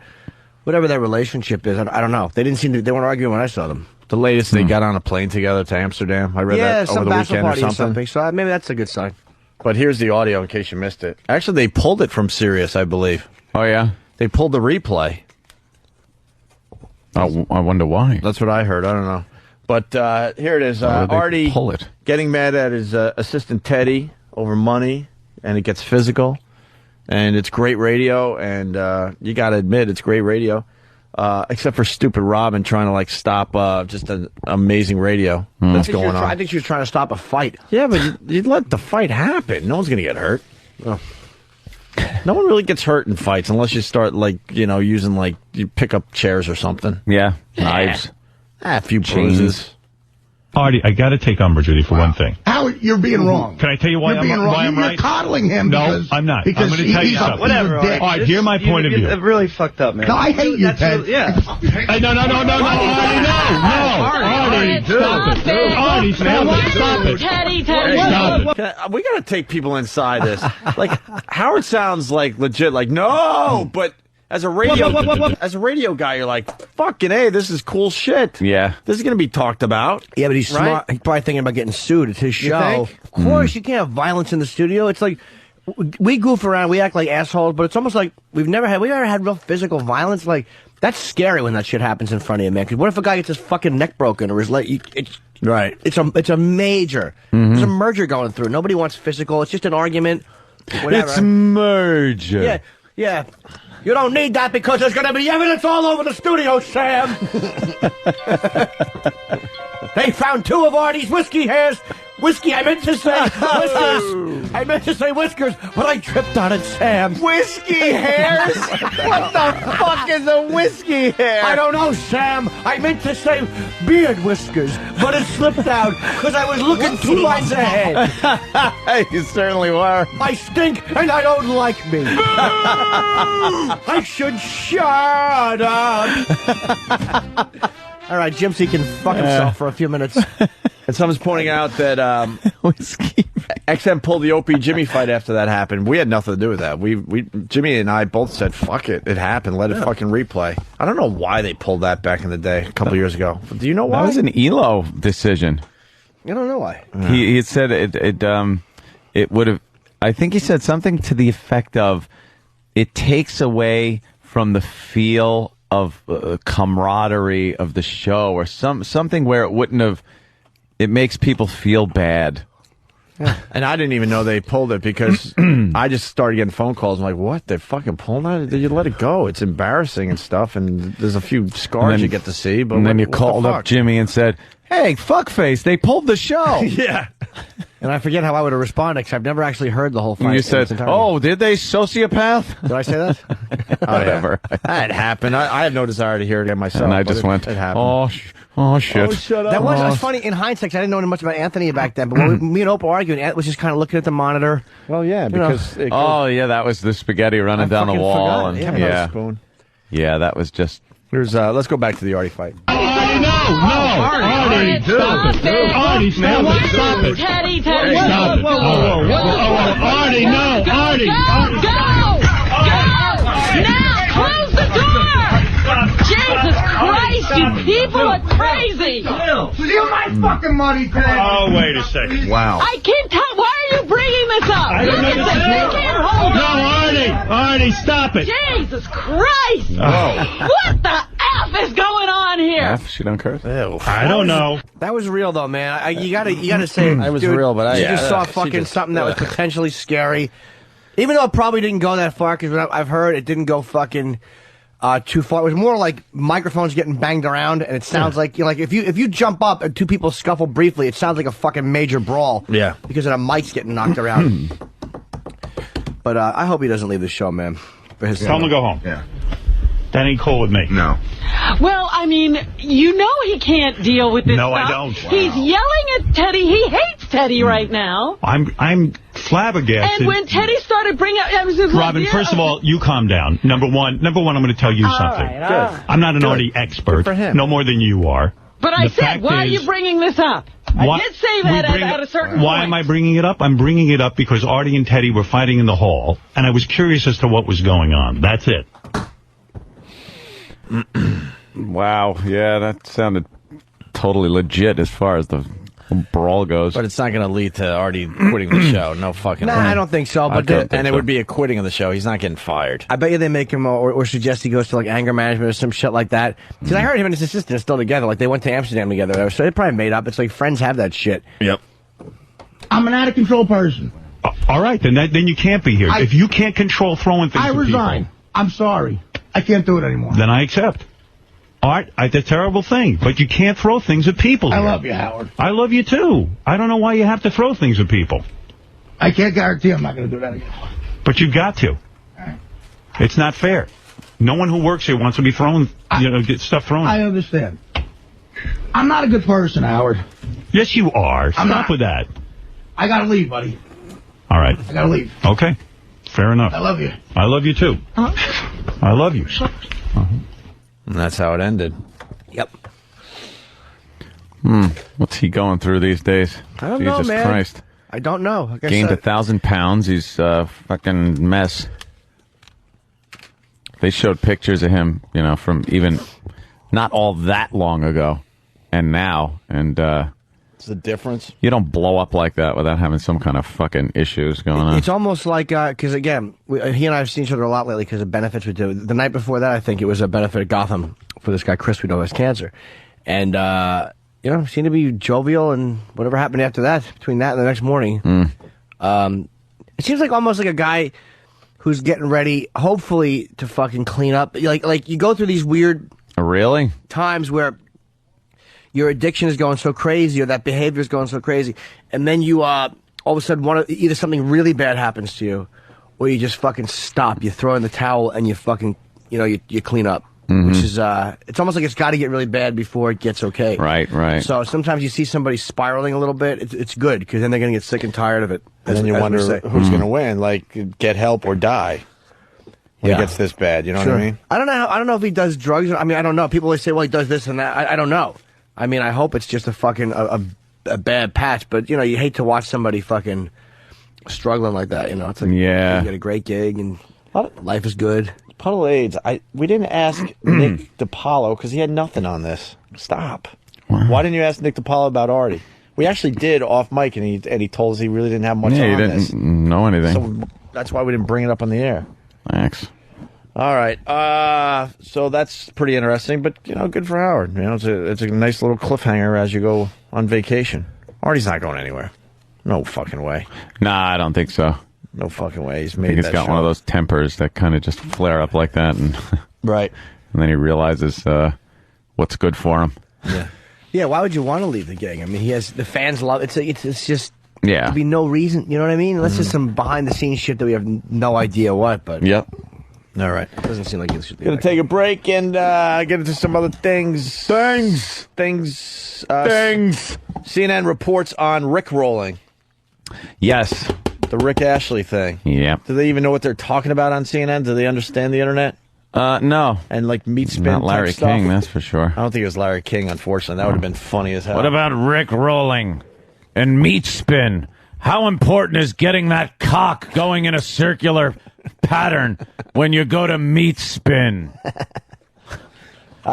whatever their relationship is, I don't know. They weren't arguing when I saw them. The latest, they got on a plane together to Amsterdam. I read that over the weekend or something. So maybe that's a good sign. But here's the audio in case you missed it. Actually, they pulled it from Sirius, I believe. Oh, yeah? They pulled the replay. Oh, I wonder why. That's what I heard. I don't know. But here it is. Artie getting mad at his assistant Teddy over money, and it gets physical. And it's great radio, and you got to admit, it's great radio. Except for stupid Robin trying to stop just an amazing radio that's going on. I think she was trying to stop a fight. Yeah, but you'd let the fight happen. No one's going to get hurt. Oh. No one really gets hurt in fights unless you start using you pick up chairs or something. Yeah, knives. A few bruises. Artie, I got to take umbrage with you for one thing. Howard, you're being wrong. Can I tell you why I'm right? You're coddling him. No, I'm not. I'm going to tell you something. Whatever. All right, hear my point of view. It really fucked up, man. No, I hate you, Ted. Yeah. Hey, no, Artie, stop it. Artie, stop it. Teddy. Stop it. We got to take people inside this. Howard sounds legit, no, but... As a radio guy, you're like, fucking A, this is cool shit. Yeah. This is going to be talked about. Yeah, but he's smart. He's probably thinking about getting sued. It's his show. Of course, you can't have violence in the studio. It's like, we goof around, we act like assholes, but it's almost like we've never had real physical violence. That's scary when that shit happens in front of you, man. Because what if a guy gets his fucking neck broken or his leg? Right. It's a major. There's a merger going through. Nobody wants physical. It's just an argument. Whatever. It's merger. Yeah. You don't need that because there's going to be evidence all over the studio, Sam. They found 2 of Artie's whiskey hairs. Whiskey, I meant to say whiskers. I meant to say whiskers, but I tripped on it, Sam. Whiskey hairs? What the fuck is a whiskey hair? I don't know, Sam. I meant to say beard whiskers, but it slipped out because I was looking 2 lines ahead. You certainly were. I stink and I don't like me. I should shut up. All right, Jimsy can fuck himself for a few minutes. And someone's pointing out that XM pulled the Opie Jimmy fight after that happened. We had nothing to do with that. Jimmy and I both said, fuck it. It happened. Let it fucking replay. I don't know why they pulled that back in the day, a couple years ago. Do you know why? That was an ELO decision. I don't know why. He had said it would have, I think he said something to the effect of, it takes away from the feel of camaraderie of the show, or something where it wouldn't have. It makes people feel bad. Yeah. And I didn't even know they pulled it because I just started getting phone calls. I'm like, what? They're fucking pulling that? Did you let it go? It's embarrassing and stuff, and there's a few scars you get to see. But and then you called up Jimmy and said, hey, fuckface, they pulled the show. Yeah. And I forget how I would have responded because I've never actually heard the whole fight. You said, oh, did they, sociopath? Did I say that? Whatever. That happened. I have no desire to hear it again myself. And I just went, it happened. Oh, shit. Oh, shut up. That was funny in hindsight. I didn't know much about Anthony back then, but when me and Opie were arguing, Ant was just kind of looking at the monitor. Well, yeah, because that was the spaghetti running down the wall. And spoon. Yeah, that was just. Here's let's go back to the Artie fight. Artie, Artie, stop it. Artie, stop it. Teddy. Stop it. Artie, no. Artie. Go. Now, close the door. Jesus Christ, you people are crazy. Steal my fucking money, Ted. Oh, wait a second. Wow. I can't tell. Why are you bringing this up? I don't know. They can't hold No, Artie, stop it. Jesus Christ. Whoa. What the F is going on here? F? She don't curse? Ew. I don't know. That was real, though, man. You gotta say it was dude, real, but you just saw fucking something that was potentially scary. Even though it probably didn't go that far, because I've heard it didn't go fucking too far. It was more like microphones getting banged around, and it sounds like if you jump up and 2 people scuffle briefly, it sounds like a fucking major brawl. Yeah, because of the mics getting knocked around. But I hope he doesn't leave the show, man. Tell him to go home. Yeah. That ain't cool with me. No. Well, I mean, you know he can't deal with this No, stuff. I don't. He's yelling at Teddy. He hates Teddy right now. I'm flabbergasted. And when Teddy started bringing up... I was just Robin, like, first of all, you calm down. Number one, I'm going to tell you something. right. I'm not an Artie expert, no more than you are. But I The said, fact why are is- you bringing this up? I did say that at a certain point. Why am I bringing it up? I'm bringing it up because Artie and Teddy were fighting in the hall, and I was curious as to what was going on. That's it. Wow, yeah, that sounded totally legit as far as the brawl goes. But it's not going to lead to Artie quitting the show. No fucking way. I don't think so. But it would be a quitting of the show. He's not getting fired. I bet you they make him or suggest he goes to like anger management or some shit like that. Because I heard him and his assistant are still together. Like they went to Amsterdam together. So they probably made up. It's like friends have that shit. Yep. I'm an out-of-control person. All right, then you can't be here. If you can't control throwing things I at resign. people, I'm sorry. I can't do it anymore. then I accept. Art, it's a terrible thing, but you can't throw things at people. I here. love you, Howard. I love you, too. I don't know why you have to throw things at people. I can't guarantee I'm not going to do that again. But you've got to. It's not fair. No one who works here wants to be thrown, get stuff thrown. I understand. I'm not a good person, Howard. Yes, you are. I'm Stop not. with that. I got to leave, buddy. All right. I got to leave. Okay. Fair enough. I love you. I love you, too. I love you. And that's how it ended. Yep. What's he going through these days? I don't know, Jesus man. Christ. I don't know. Like I Gained said, 1,000 pounds. He's a fucking mess. They showed pictures of him, from even not all that long ago and now. And It's the difference. you don't blow up like that without having some kind of fucking issues going on. It's almost like, because again, he and I have seen each other a lot lately because of benefits we do. The night before that, I think it was a benefit at Gotham for this guy, Chris, we know has cancer. And, seemed to be jovial, and whatever happened after that, between that and the next morning. It seems like almost like a guy who's getting ready, hopefully, to fucking clean up. Like you go through these weird Really? times where your addiction is going so crazy or that behavior is going so crazy, and then you all of a sudden either something really bad happens to you, or you just fucking stop. You throw in the towel and you fucking you clean up. Which is it's almost like it's got to get really bad before it gets okay. Right. So sometimes you see somebody spiraling a little bit. It's good because then they're gonna get sick and tired of it. And then you wonder who's going to win, like get help or die when it gets this bad. You know what I mean? I don't know if he does drugs. I mean, I don't know. People always say, well, he does this and that. I don't know. I mean, I hope it's just a fucking a bad patch. But you hate to watch somebody fucking struggling like that. It's like you get a great gig and life is good. Puddle AIDS. We didn't ask Nick DiPaolo because he had nothing on this. Stop. Why didn't you ask Nick DiPaolo about Artie? We actually did off mic, and he told us he really didn't have much on he didn't this. know anything. So that's why we didn't bring it up on the air. Thanks. All right. So that's pretty interesting, but good for Howard. It's a nice little cliffhanger as you go on vacation. Artie's not going anywhere. No fucking way. Nah, I don't think so. No fucking way. He's I made think he's that got show. one of those tempers that kind of just flare up like that, and right. And then he realizes what's good for him. Yeah. Why would you want to leave the gig? I mean, he has the fans love it. It's just there'd be no reason. You know what I mean? Unless there's some behind the scenes shit that we have no idea what. But yep. All right. It doesn't seem like it's Gonna take a break and get into some other things. CNN reports on Rick rolling. Yes. The Rick Ashley thing. Yeah. Do they even know what they're talking about on CNN? Do they understand the internet? No. And like meat spin Not Larry type stuff? King, that's for sure. I don't think it was Larry King, unfortunately. That would have been funny as hell. What about Rick rolling and meat spin? How important is getting that cock going in a circular pattern when you go to meat spin?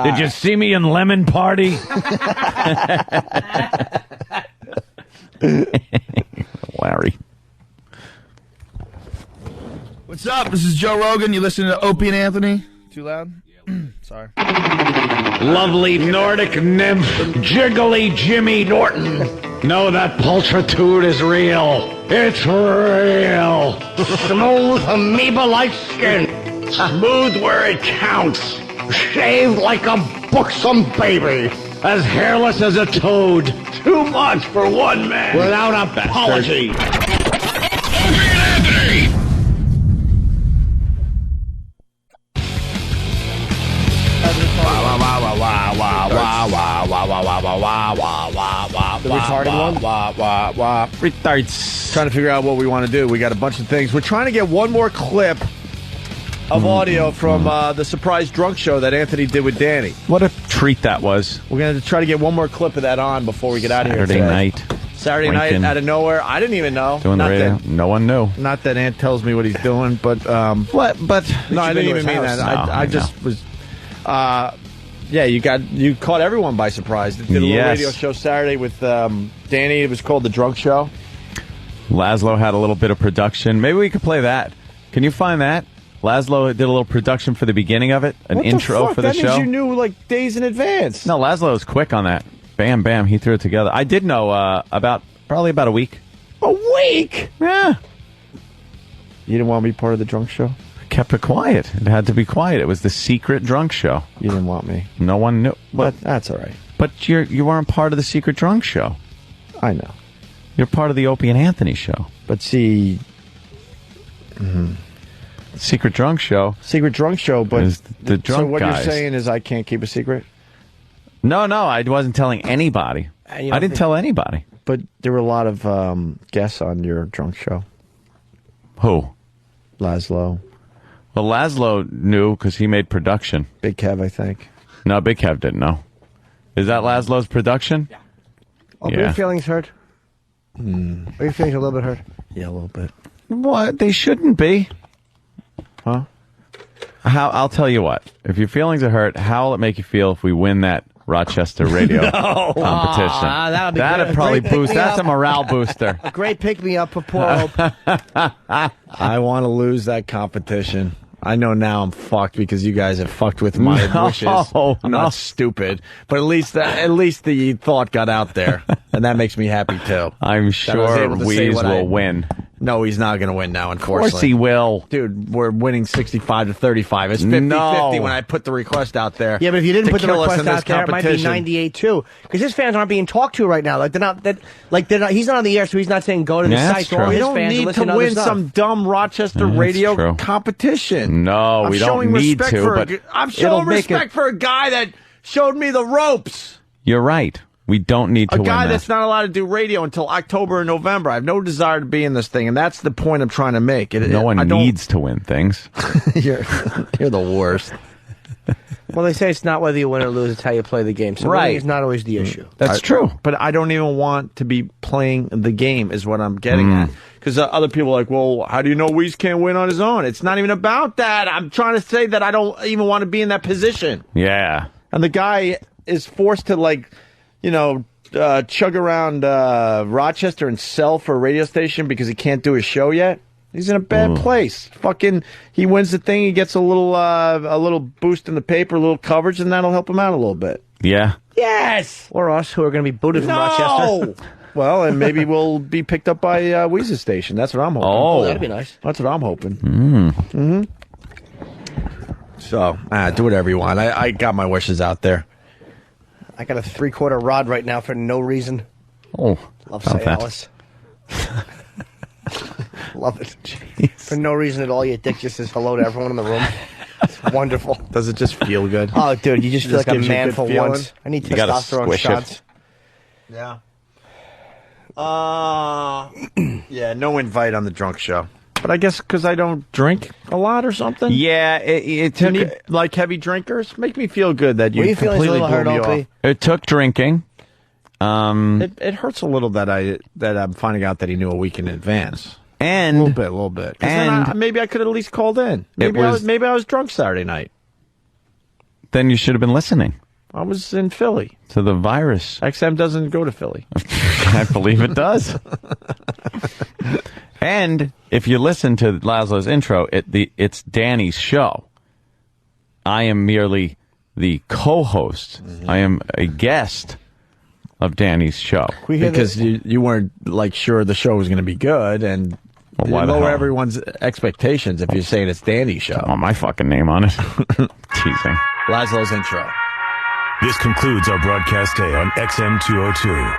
Did you see me in Lemon Party? Larry. What's up? This is Joe Rogan. You listening to Opie and Anthony? Too loud? Sorry. Lovely Nordic nymph, jiggly Jimmy Norton. No, that pulchritude is real. It's real. Smooth amoeba-like skin. Smooth where it counts. Shaved like a buxom baby. As hairless as a toad. Too much for one man. Without apology. retarded one. Retards. Trying to figure out what we want to do. We got a bunch of things. We're trying to get one more clip of audio from the surprise drunk show that Anthony did with Danny. What a treat that was. We're going to try to get one more clip of that on before we get out of here today. Saturday night out of nowhere. I didn't even know. Doing the radio. No one knew. Not that Ant tells me what he's doing, but what? But no, I didn't even mean that. I just was. Yeah, you caught everyone by surprise. Did a little radio show Saturday with Danny. It was called The Drunk Show. Laszlo had a little bit of production. Maybe we could play that. Can you find that? Laszlo did a little production for the beginning of it, an intro for the show. That means you knew like days in advance. No, Laszlo was quick on that. Bam, bam, he threw it together. I did know probably about a week. A week? Yeah. You didn't want to be part of the drunk show? I kept it quiet. It had to be quiet. It was the secret drunk show. You didn't want me. No one knew. But that's all right. But you weren't part of the secret drunk show. I know. You're part of the Opie and Anthony show. But see... Secret drunk show. Secret drunk show, but the drunk so what guys. You're saying is I can't keep a secret? No, I wasn't telling anybody. I didn't tell anybody. But there were a lot of guests on your drunk show. Who? Laszlo. Well, Laszlo knew because he made production. Big Kev, I think. No, Big Kev didn't know. Is that Laszlo's production? Yeah. Are your feelings hurt? Are your feelings a little bit hurt? Yeah, a little bit. What? They shouldn't be. Huh? I'll tell you what. If your feelings are hurt, how will it make you feel if we win that Rochester radio competition? That'd probably boost. That's a morale booster. A great pick-me-up for poor Hope. I want to lose that competition. I know now I'm fucked because you guys have fucked with my wishes. I'm not stupid, but at least the thought got out there, and that makes me happy too. I'm sure Weeze will win. No, he's not going to win now, unfortunately. Of course he will. Dude, we're winning 65-35. It's 50-50 when I put the request out there. Yeah, but if you didn't put the request out there, it might be 98-2. Because his fans aren't being talked to right now. Like they're not. He's not on the air, so he's not saying go to the site. We don't need to win some dumb Rochester radio competition. No, we don't need to. But I'm showing respect for a guy that showed me the ropes. You're right. We don't need to win a guy that's not allowed to do radio until October or November. I have no desire to be in this thing, and that's the point I'm trying to make. No one needs to win things. You're the worst. Well, they say it's not whether you win or lose, it's how you play the game. So winning is not always the issue. That's true. But I don't even want to be playing the game is what I'm getting at. Because other people are like, well, how do you know Weeze can't win on his own? It's not even about that. I'm trying to say that I don't even want to be in that position. Yeah. And the guy is forced to, like... chug around Rochester and sell for a radio station because he can't do his show yet. He's in a bad place. Fucking, he wins the thing. He gets a little boost in the paper, a little coverage, and that'll help him out a little bit. Yeah. Yes. Or us, who are going to be booted from Rochester. Well, and maybe we'll be picked up by Weeze's station. That's what I'm hoping. Oh, that'd be nice. That's what I'm hoping. So, do whatever you want. I got my wishes out there. I got a 3/4 rod right now for no reason. Oh, love say Alice. Love it. Jeez. For no reason at all, your dick just says hello to everyone in the room. It's wonderful. Does it just feel good? Oh, dude, you just feel like a man for once. I need testosterone shots. Yeah. Yeah, no invite on the drunk show. But I guess because I don't drink a lot or something? Yeah, it took... You need, like, heavy drinkers? Make me feel good that you completely blew me off. It took drinking. It hurts a little that I'm finding out that he knew a week in advance. And... A little bit. And maybe I could have at least called in. Maybe I was drunk Saturday night. Then you should have been listening. I was in Philly. So the virus... XM doesn't go to Philly. I believe it does. And if you listen to Laszlo's intro, it's Danny's show. I am merely the co-host. I am a guest of Danny's show. Because you weren't like sure the show was going to be good, and you lower everyone's expectations if you're saying it's Danny's show. I want my fucking name on it. Teasing. Laszlo's intro. This concludes our broadcast day on XM 202.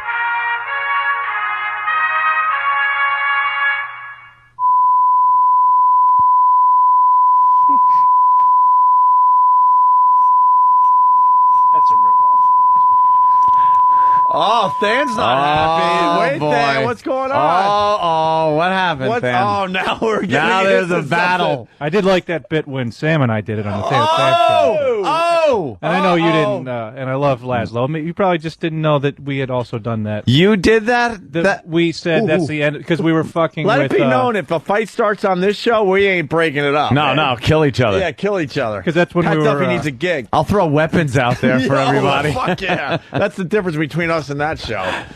Oh, Dan's not happy. Wait, boy. Dan, what's going on? Oh, what happened, Dan? Oh, now we're getting Now there's a into battle. something. I did like that bit when Sam and I did it on the Sam show. Oh! And I know you didn't, and I love Laszlo. I mean, you probably just didn't know that we had also done that. You did that? We said that's the end, because we were fucking Let with... it be known, if a fight starts on this show, we ain't breaking it up. No, man. kill each other. Yeah, kill each other. Because that's when Pat we were... Duffy needs a gig. I'll throw weapons out there for everybody. Fuck yeah. That's the difference between us and that show.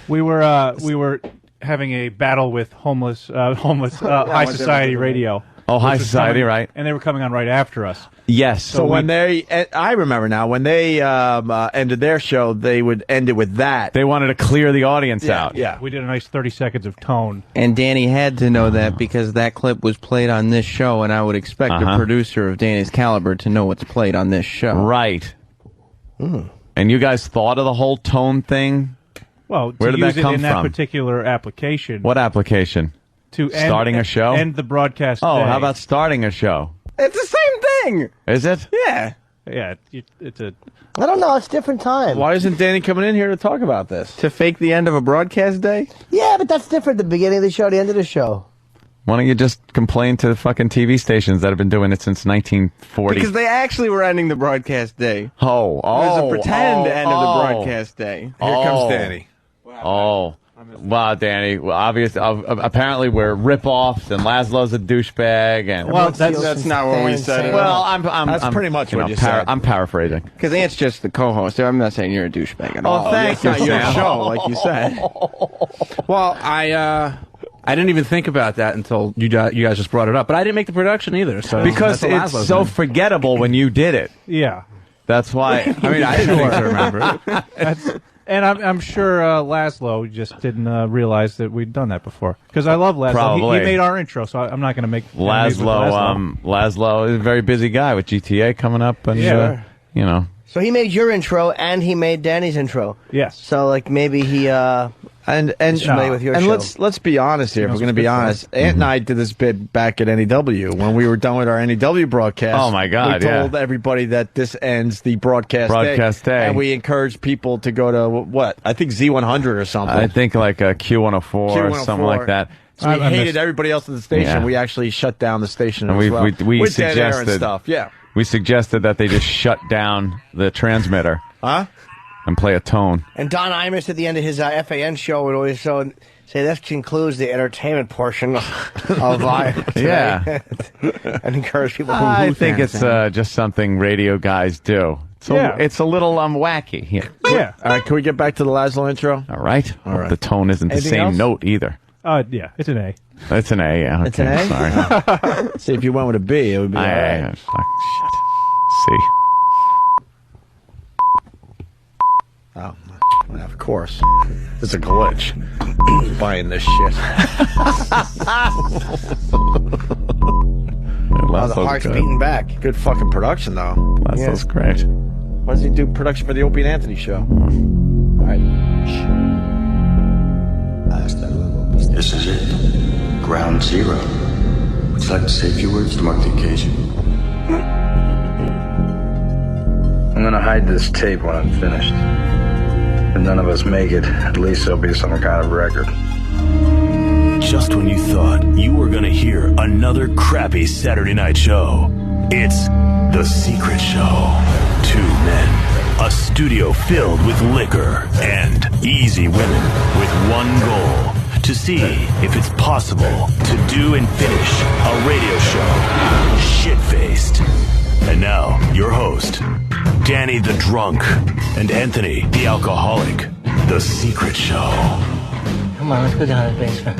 We were having a battle with homeless High Society Radio. Oh, High which was Society, coming- right. And they were coming on right after us. Yes. So when I remember now, when they ended their show, they would end it with that. They wanted to clear the audience out. Yeah. We did a nice 30 seconds of tone. And Danny had to know that because that clip was played on this show, and I would expect a producer of Danny's caliber to know what's played on this show. Right. And you guys thought of the whole tone thing? Well, Where to did use that it come in that from? particular application. What application? To end, Starting a show? End the broadcast Oh, day. how about starting a show? It's the same thing. Is it? Yeah. Yeah, it's a... I don't know. It's different time. Why isn't Danny coming in here to talk about this? To fake the end of a broadcast day? Yeah, but that's different. The beginning of the show, the end of the show. Why don't you just complain to the fucking TV stations that have been doing it since 1940? Because they actually were ending the broadcast day. Oh, It was a pretend end of the broadcast day. Here comes Danny. Oh. Wow, Danny. Well, apparently we're rip-offs, and Laszlo's a douchebag, and Well, that's not what we said. Well, That's pretty much what you said. I'm paraphrasing. Because Ant's just the co-host. I'm not saying you're a douchebag at all. Oh, thank you, It's not your Sam. show, like you said. Well, I didn't even think about that until you guys just brought it up. But I didn't make the production either. So Because that's what it's Laszlo's so doing. forgettable when you did it. Yeah. That's why. I mean, I didn't think to remember it. And I'm sure Laszlo just didn't realize that we'd done that before. Because I love Laszlo. Probably. He made our intro, so I'm not going to make Laszlo is a very busy guy with GTA coming up, and you know. So he made your intro and he made Danny's intro. Yes. So like maybe he and familiar with your show. let's be honest here. If we're going to be honest, Ant and I did this bit back at NEW when we were done with our NEW broadcast. Oh my God! We told everybody that this ends the broadcast day, and we encouraged people to go to what I think Z100 or something. I think like a Q104 or something like that. So we hated everybody else at the station. Yeah. We actually shut down the station And as well. we with dead air and suggested stuff. Yeah. We suggested that they just shut down the transmitter. Huh? And play a tone. And Don Imus at the end of his FAN show would always say this concludes the entertainment portion of live today. Yeah. And encourage people. I think it's just something radio guys do. It's a little wacky. Yeah. All right, can we get back to the Laszlo intro? All right. Hope the tone isn't Anything the same else? note either. Yeah, it's an A. It's an A, yeah. Okay, It's an A? Sorry. See, if you went with a B, it would be all right. Shit. C. Oh, well, of course. It's a glitch. Buying this shit. Oh, the heart's beating back. Good fucking production, though. Laszlo's great. Why does he do production for the Opie and Anthony show? All right. This is it. Ground zero. Would you like to say a few words to mark the occasion? I'm gonna hide this tape when I'm finished. If none of us make it, at least there'll be some kind of record. Just when you thought you were going to hear another crappy Saturday night show, it's The Secret Show. Two men, a studio filled with liquor, and easy women with one goal: to see if it's possible to do and finish a radio show shit-faced. And now, your host, Danny the Drunk, and Anthony the Alcoholic. The Secret Show. Come on, let's go down to the basement.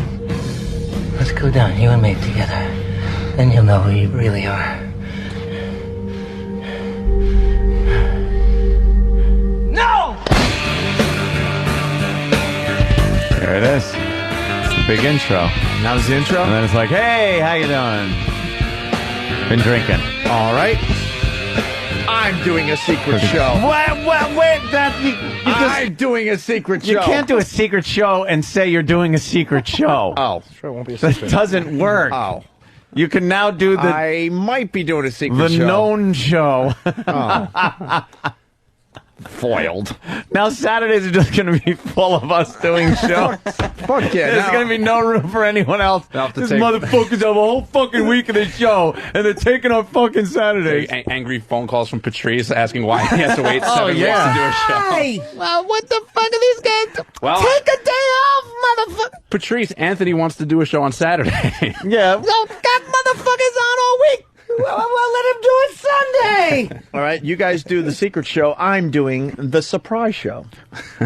Let's go down, you and me together. Then you'll know who you really are. No! There it is. It's the big intro. That was the intro? And then it's like, hey, how you doing? Been drinking. All right. I'm doing a secret show. Wait, I'm doing a secret show. You can't do a secret show and say you're doing a secret show. Oh, sure, it won't be a That secret. doesn't work. Oh. You can now do I might be doing a secret the show. known show. Oh. Foiled. Now Saturdays are just going to be full of us doing shows. Fuck yeah. There's going to be no room for anyone else. These motherfuckers have a whole fucking week of the show, and they're taking our fucking Saturdays. Angry phone calls from Patrice asking why he has to wait 7 weeks to do a show. Hey, well, what the fuck are these guys? Well, take a day off, motherfucker. Patrice, Anthony wants to do a show on Saturday. Yeah. No, got motherfuckers on all week. Well, let him do it Sunday. All right, you guys do the secret show. I'm doing the surprise show.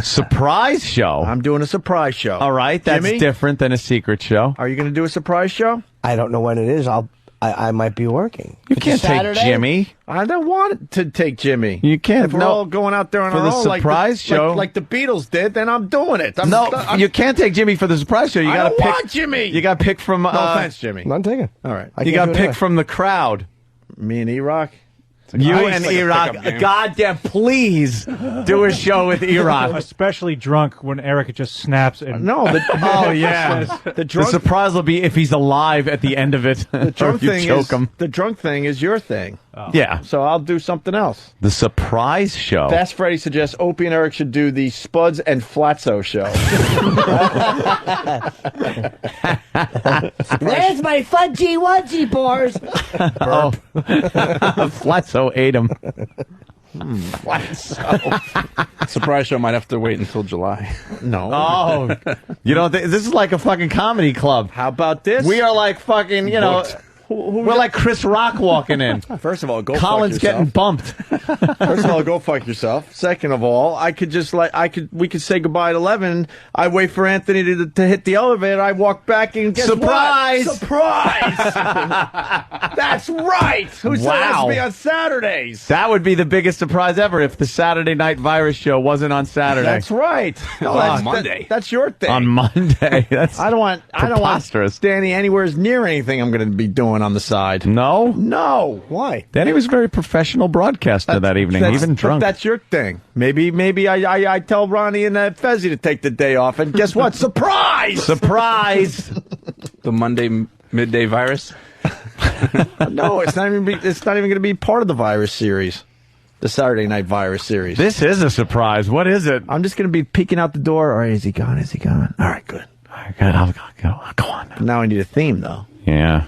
Surprise show? I'm doing a surprise show. All right, that's Jimmy? different than a secret show. Are you going to do a surprise show? I don't know when it is. I might be working. You can't take Jimmy. I don't want to take Jimmy. You can't. If we're all going out there on for our the own, surprise show, like the Beatles did, then I'm doing it. You can't take Jimmy for the surprise show. You got to pick. Want Jimmy. You got to pick from. No offense, Jimmy. I'm taking. All right. You got to pick from the crowd. Me and E-Rock. You and E-Rock, goddamn, please do a show with E-Rock. Especially drunk when Eric just snaps and oh yeah, the surprise will be if he's alive at the end of it. The drunk thing choke him. The drunk thing is your thing. Oh. Yeah, so I'll do something else. The surprise show. Fast Freddy suggests Opie and Eric should do the Spuds and Flatso show. Where's my fudgy wudgy bars? Oh, Flatso ate him. Flatso. Surprise show might have to wait until July. No. Oh, you don't think this is like a fucking comedy club? How about this? We are like fucking, you know. We're like Chris Rock walking in. First of all, go Colin's fuck yourself. getting bumped. First of all, go fuck yourself. Second of all, we could say goodbye at 11. I wait for Anthony to hit the elevator. I walk back and guess Surprise! What? Surprise! That's right. Who said it has to be on Saturdays? That would be the biggest surprise ever if the Saturday Night Virus show wasn't on Saturday. That's right. No, that's Monday. That's your thing. On Monday. That's I don't want Danny anywhere near anything I'm going to be doing on the side. No? No. Why? Danny was a very professional broadcaster that evening, even drunk. But that's your thing. Maybe I tell Ronnie and Fezzi to take the day off, and guess what? Surprise! Surprise! The Monday midday virus? No, it's not even going to be part of the virus series. The Saturday Night Virus series. This is a surprise. What is it? I'm just going to be peeking out the door. All right, is he gone? Is he gone? All right, good. All right, good. I'll go on. Now I need a theme, though. Yeah.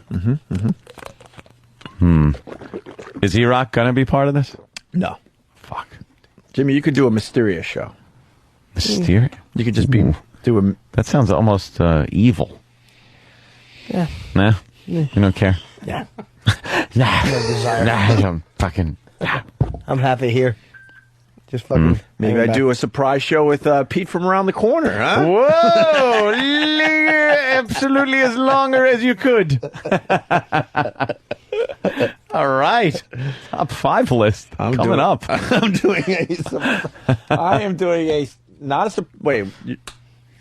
Is E-Rock going to be part of this? No. Fuck. Jimmy, you could do a mysterious show. Mysterious? You could just do a... That sounds almost evil. Yeah. Nah? You don't care? Yeah. Nah. No desire. Nah, I'm fucking... I'm happy here. Just fucking... Maybe I do a surprise show with Pete from around the corner, huh? Whoa! Absolutely as longer as you could. All right. Top 5 list coming up. I'm doing I am doing a... Not a... Wait.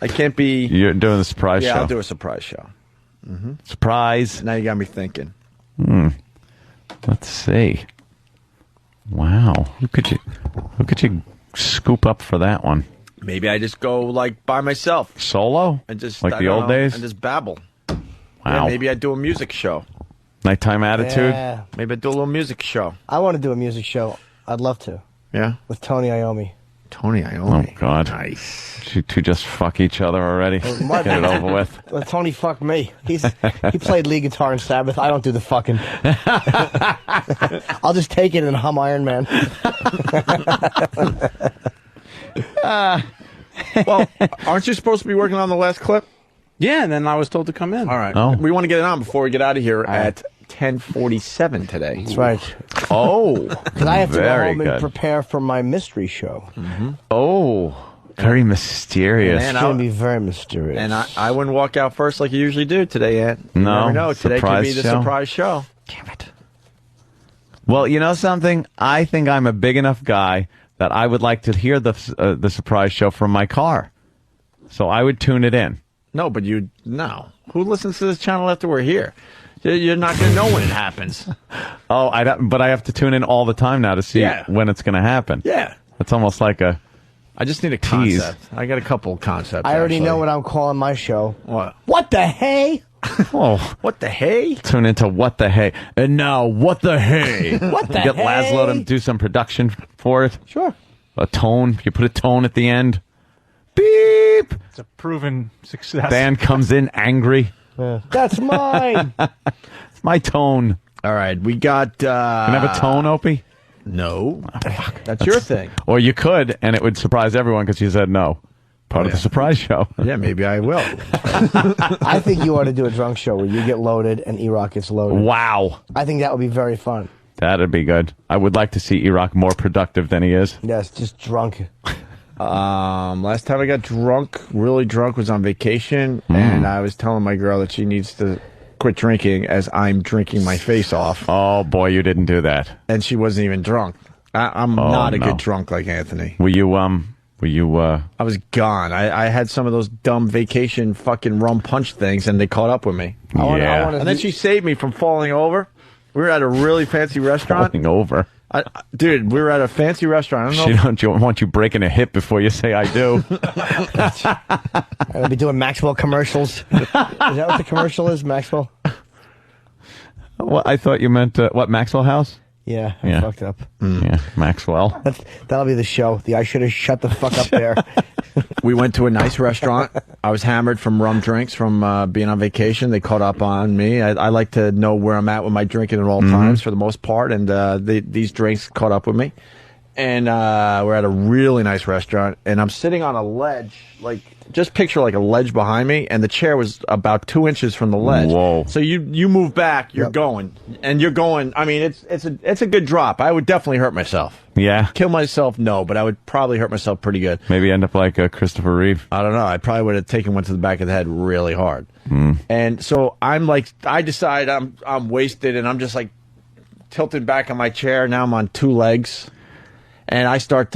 I can't be... You're doing the surprise show. Yeah, I'll do a surprise show. Surprise. Now you got me thinking. Let's see. Wow. Who could you scoop up for that one? Maybe I just go like by myself. Solo? And just like the old days? And just babble. Wow. Yeah, maybe I do a music show. Nighttime attitude? Yeah. Maybe I do a little music show. I want to do a music show. I'd love to. Yeah? With Tony Iommi. Tony Iommi. Oh, God. Nice. You two just fuck each other already. Get it over with. Well, Tony fucked me. He played lead guitar in Sabbath. I don't do the fucking. I'll just take it and hum Iron Man. Well, aren't you supposed to be working on the last clip? Yeah, and then I was told to come in. All right. Oh. We want to get it on before we get out of here at 10:47 today. That's right. Oh. Because I have to go Very home good. and prepare for my mystery show. Oh. Very mysterious. And It's going to be very mysterious. And I wouldn't walk out first like you usually do today, Ant. You No. never know. Today could Surprise be the show. surprise show. Damn it. Well, you know something? I think I'm a big enough guy that I would like to hear the surprise show from my car. So I would tune it in. No, but no. Who listens to this channel after we're here? You're not going to know when it happens. Oh, but I have to tune in all the time now to see when it's going to happen. Yeah. It's almost like a... I just need a tease. concept. I got a couple of concepts. I already actually. know what I'm calling my show. What? What the hey? Oh, what the hey? Tune into What the Hey. And now, What the Hey? What the Get hey? Laszlo to do some production for it. Sure. A tone. You put a tone at the end. Beep. It's a proven success. Dan comes in angry. That's mine. It's my tone. All right, we got... Can I have a tone, Opie? No. That's your thing. Or you could, and it would surprise everyone because you said no. Part of the surprise show. Yeah, maybe I will. I think you ought to do a drunk show where you get loaded and E-Rock gets loaded. Wow. I think that would be very fun. That'd be good. I would like to see E-Rock more productive than he is. Yes, just drunk. Last time I got drunk, really drunk, was on vacation, and I was telling my girl that she needs to quit drinking as I'm drinking my face off. Oh, boy, you didn't do that. And she wasn't even drunk. I'm not a good drunk like Anthony. Were you, I was gone. I had some of those dumb vacation fucking rum punch things, and they caught up with me. And then she saved me from falling over. We were at a really fancy restaurant. Falling over? Dude, we were at a fancy restaurant. I don't don't want you breaking a hip before you say I do. I'll be doing Maxwell commercials. Is that what the commercial is, Maxwell? Well, I thought you meant, Maxwell House? Yeah, I fucked up. Yeah, Maxwell. That'll be the show. I should have shut the fuck up there. We went to a nice restaurant. I was hammered from rum drinks from being on vacation. They caught up on me. I like to know where I'm at with my drinking at all times for the most part, and these drinks caught up with me. And we're at a really nice restaurant, and I'm sitting on a ledge, just picture like a ledge behind me, and the chair was about 2 inches from the ledge. Whoa. So you move back, you're going, and you're going. I mean, it's a good drop. I would definitely hurt myself. Yeah. Kill myself, no, but I would probably hurt myself pretty good. Maybe end up like Christopher Reeve. I don't know. I probably would have taken one to the back of the head really hard. And so I'm like, I decide I'm wasted, and I'm just like tilted back on my chair. Now I'm on two legs, and I start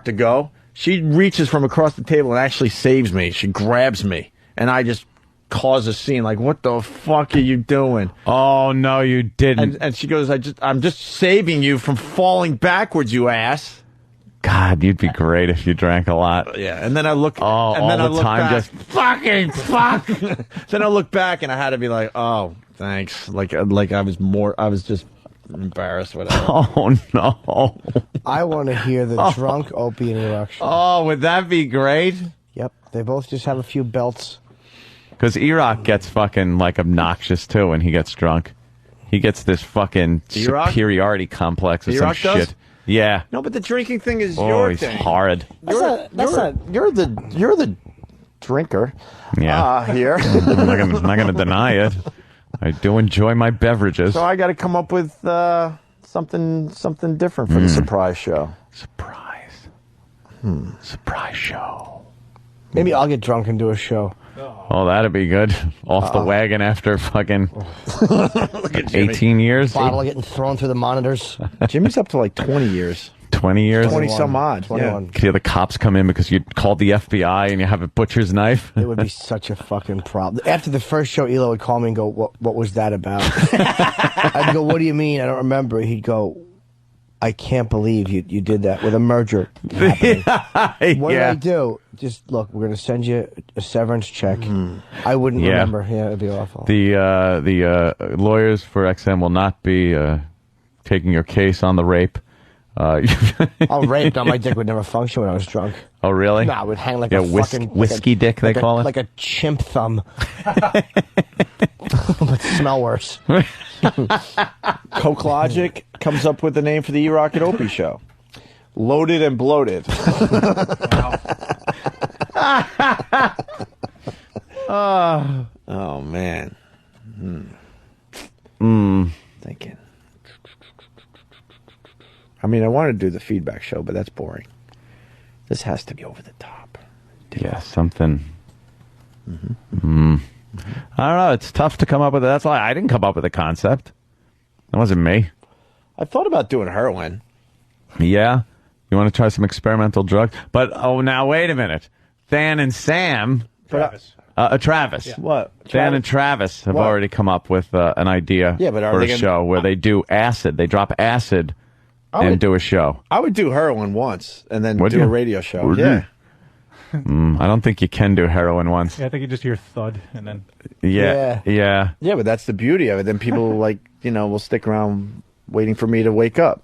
to go. She reaches from across the table and actually saves me. She grabs me, and I just cause a scene. Like, what the fuck are you doing? Oh no, you didn't. And she goes, I'm just saving you from falling backwards, you ass. God, you'd be great if you drank a lot. Yeah, and then I look. Oh, and then all I the look time, back, just fucking fuck. Then I look back, and I had to be like, oh, thanks. Like I was just embarrassed. Whatever. Oh no. I want to hear the drunk Opie and E-Rock show. Oh, would that be great? Yep, they both just have a few belts. Because E-Rock gets fucking like obnoxious too when he gets drunk. He gets this fucking superiority complex or some shit. Does? Yeah. No, but the drinking thing is your he's thing. horrid. You're the drinker. Yeah. Here. I'm not gonna deny it. I do enjoy my beverages. So I got to come up with something different for the surprise show. Surprise show. Maybe I'll get drunk and do a show. Oh, that'd be good. Off the wagon after fucking 18 years. Bottle getting thrown through the monitors. Jimmy's up to like 20 years. 20 years? 20 some odd. 21. Yeah. Could you have the cops come in because you called the FBI and you have a butcher's knife? It would be such a fucking problem. After the first show, Elo would call me and go, what was that about? I'd go, what do you mean? I don't remember. He'd go, I can't believe you did that with a merger happening. What did I do? Just look, we're going to send you a severance check. I wouldn't remember. Yeah, it'd be awful. The lawyers for XM will not be taking your case on the rape. I'll rape. Now, my dick would never function when I was drunk. Oh, really? No, it would hang like a fucking... whiskey dick, they call it? Like a chimp thumb. But smell worse. Coke Logic comes up with the name for the E-Rock and Opie show. Loaded and bloated. Oh, man. Thinking. I mean, I wanted to do the feedback show, but that's boring. This has to be over the top. Yeah, something. I don't know. It's tough to come up with it. That's why I didn't come up with the concept. That wasn't me. I thought about doing heroin. Yeah? You want to try some experimental drugs? But, now, wait a minute. Than and Sam... Travis. Travis. Yeah. What? Dan and Travis have already come up with an idea for a show where they do acid. They drop acid and do a show. I would do heroin once and then do a radio show. Yeah. I don't think you can do heroin once. Yeah, I think you just hear thud and then... Yeah, but that's the beauty of it. Then people will stick around waiting for me to wake up.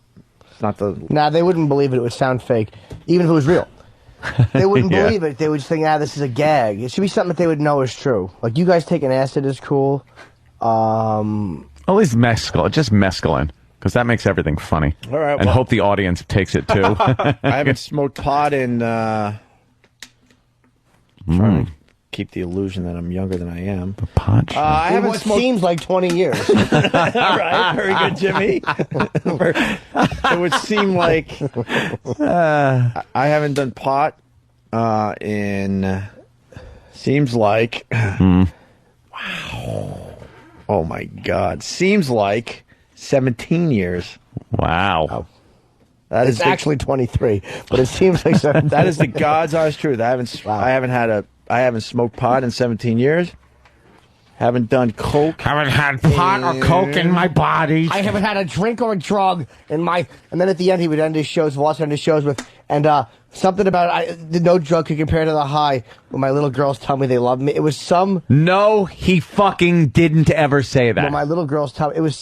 It's not the. Nah, they wouldn't believe it. It would sound fake, even if it was real. They wouldn't believe it. They would just think, this is a gag. It should be something that they would know is true. Like, you guys taking acid is cool. At least just mescaline, because that makes everything funny. All right, and hope the audience takes it, too. I haven't smoked pot in... Trying to keep the illusion that I'm younger than I am. The pot show. I haven't smoked... seems like 20 years. Right, very good, Jimmy. It would seem like I haven't done pot in... Seems like... Wow. Oh, my God. Seems like 17 years. Wow. Oh. That is actually 23, but it seems like 17. That is the God's honest truth. I haven't smoked pot in 17 years. Haven't done coke. Haven't had pot or coke in my body. I haven't had a drink or a drug in my... And then at the end, he would end his shows, Voss end his shows with... And something about no drug could compare to the high when my little girls tell me they love me. It was some... No, he fucking didn't ever say that. When my little girls tell me... It was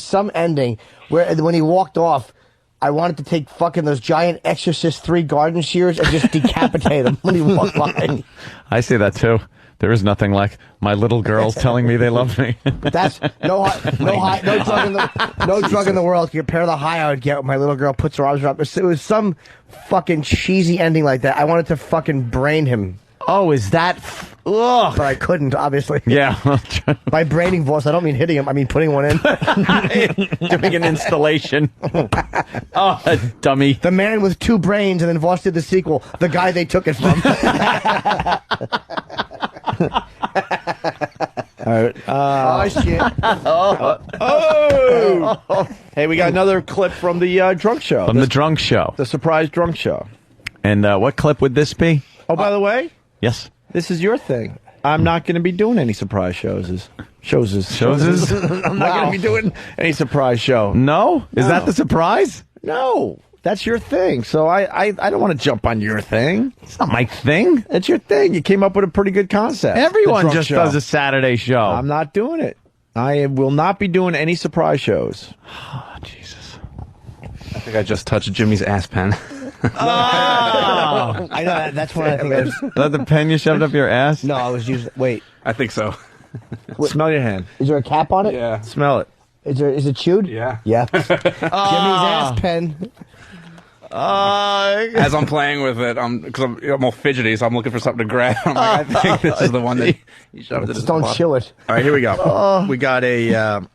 some ending where when he walked off, I wanted to take fucking those giant Exorcist 3 garden shears and just decapitate him when he walked by. I say that too. There is nothing like my little girls telling me they love me. That's no drug in the world can compare to the high I would get when my little girl puts her arms around. It was some fucking cheesy ending like that. I wanted to fucking brain him. Oh, is that... Ugh. But I couldn't, obviously. Yeah. By braining Voss, I don't mean hitting him. I mean putting one in. Doing an installation. Oh, dummy. The Man with 2 Brains, and then Voss did the sequel, The Guy They Took It From. All right. Oh, shit. Oh! Hey, we got another clip from the drunk show. From the drunk show. The surprise drunk show. And what clip would this be? Oh, by the way? Yes. This is your thing. I'm not going to be doing any surprise shows. I'm not going to be doing any surprise show. No? Is that the surprise? No. That's your thing. So I don't want to jump on your thing. It's not my thing. It's your thing. You came up with a pretty good concept. Everyone just does a Saturday show. I'm not doing it. I will not be doing any surprise shows. Oh, Jesus. I think I just touched Jimmy's ass pen. Oh! I know, that's what I think. Is that the pen you shoved up your ass? No, I was using... Wait. I think so. Smell your hand. Is there a cap on it? Yeah. Smell it. Is it chewed? Yeah. Yeah. Jimmy's ass pen. As I'm playing with it, because I'm all fidgety, so I'm looking for something to grab. I'm like, I think this is the one that he shoved it in his Don't butt. chew it. All right, here we go. We got a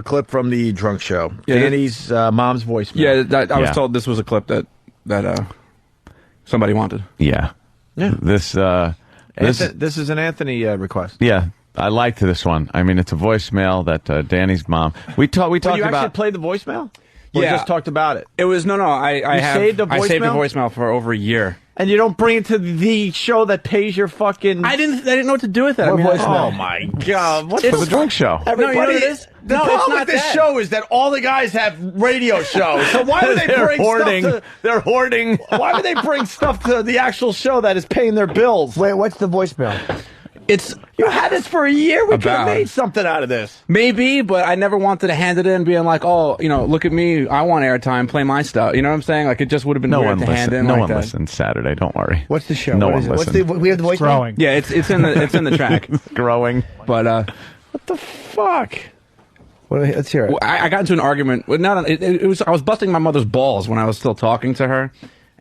clip from the drunk show. Yeah, Danny's mom's voicemail. Yeah, I was told this was a clip that somebody wanted. Yeah. Yeah. This is an Anthony request. Yeah. I liked this one. I mean, it's a voicemail that Danny's mom. We talked you about. actually played the voicemail? Or just talked about it? It was I saved the I saved the voicemail? voicemail for over a year. And you don't bring it to the show that pays your fucking... I didn't know what to do with it. Oh my God! What's for the drunk show? Everybody, No, you know what it is? The No, it's problem not with this that. show is that all the guys have radio shows. So why would they bring hoarding. stuff to... They're hoarding. Why would they bring stuff to the actual show that is paying their bills? Wait, what's the voicemail? You had this for a year. We could have About- made something out of this. Maybe, but I never wanted to hand it in being like, oh, look at me. I want airtime. Play my stuff. You know what I'm saying? Like, it just would have been No weird one to hand in listens. No like one that. listens Saturday. Don't worry. What's the show? No What one is it? listens. We have the voicemail? Growing. Yeah, it's in the track. Growing. But What the fuck? Let's hear it. I got into an argument. Well, I was busting my mother's balls when I was still talking to her.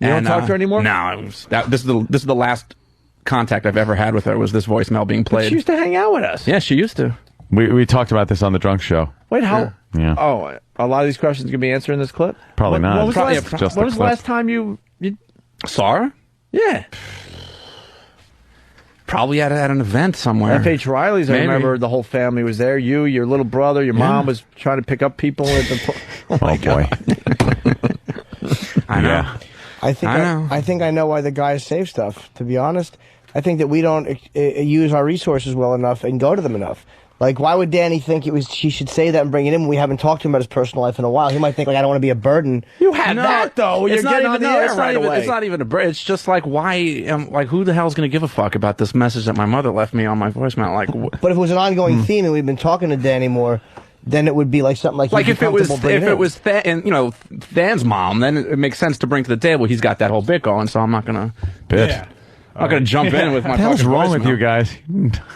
You don't talk to her anymore? No, this is the last contact I've ever had with her. Was this voicemail being But played? she used to hang out with us. Yeah, she used to. We talked about this on the drunk show. Wait, how? Yeah. Oh, a lot of these questions can be answered in this clip? Probably not. When was, Probably the, last, just when the was the clip. last time you Saw her? Yeah. Probably at an event somewhere. F.H. Riley's, I Maybe. remember the whole family was there. You, your little brother, your mom was trying to pick up people at the... Oh, boy. I know. Yeah. I think I know why the guys save stuff, to be honest. I think that we don't use our resources well enough and go to them enough. Like, why would Danny think she should say that and bring it in when we haven't talked to him about his personal life in a while? He might think, like, I don't want to be a burden. You had that, though. You're getting on the air right away. It's not even a bridge. It's just like, why? Like, who the hell's going to give a fuck about this message that my mother left me on my voicemail? Like, But if it was an ongoing theme and we've been talking to Danny more, then it would be like something like if it was Than's mom, then it makes sense to bring to the table. He's got that whole bit going, so I'm not gonna I'm not gonna jump in with my. What the hell's wrong with you guys?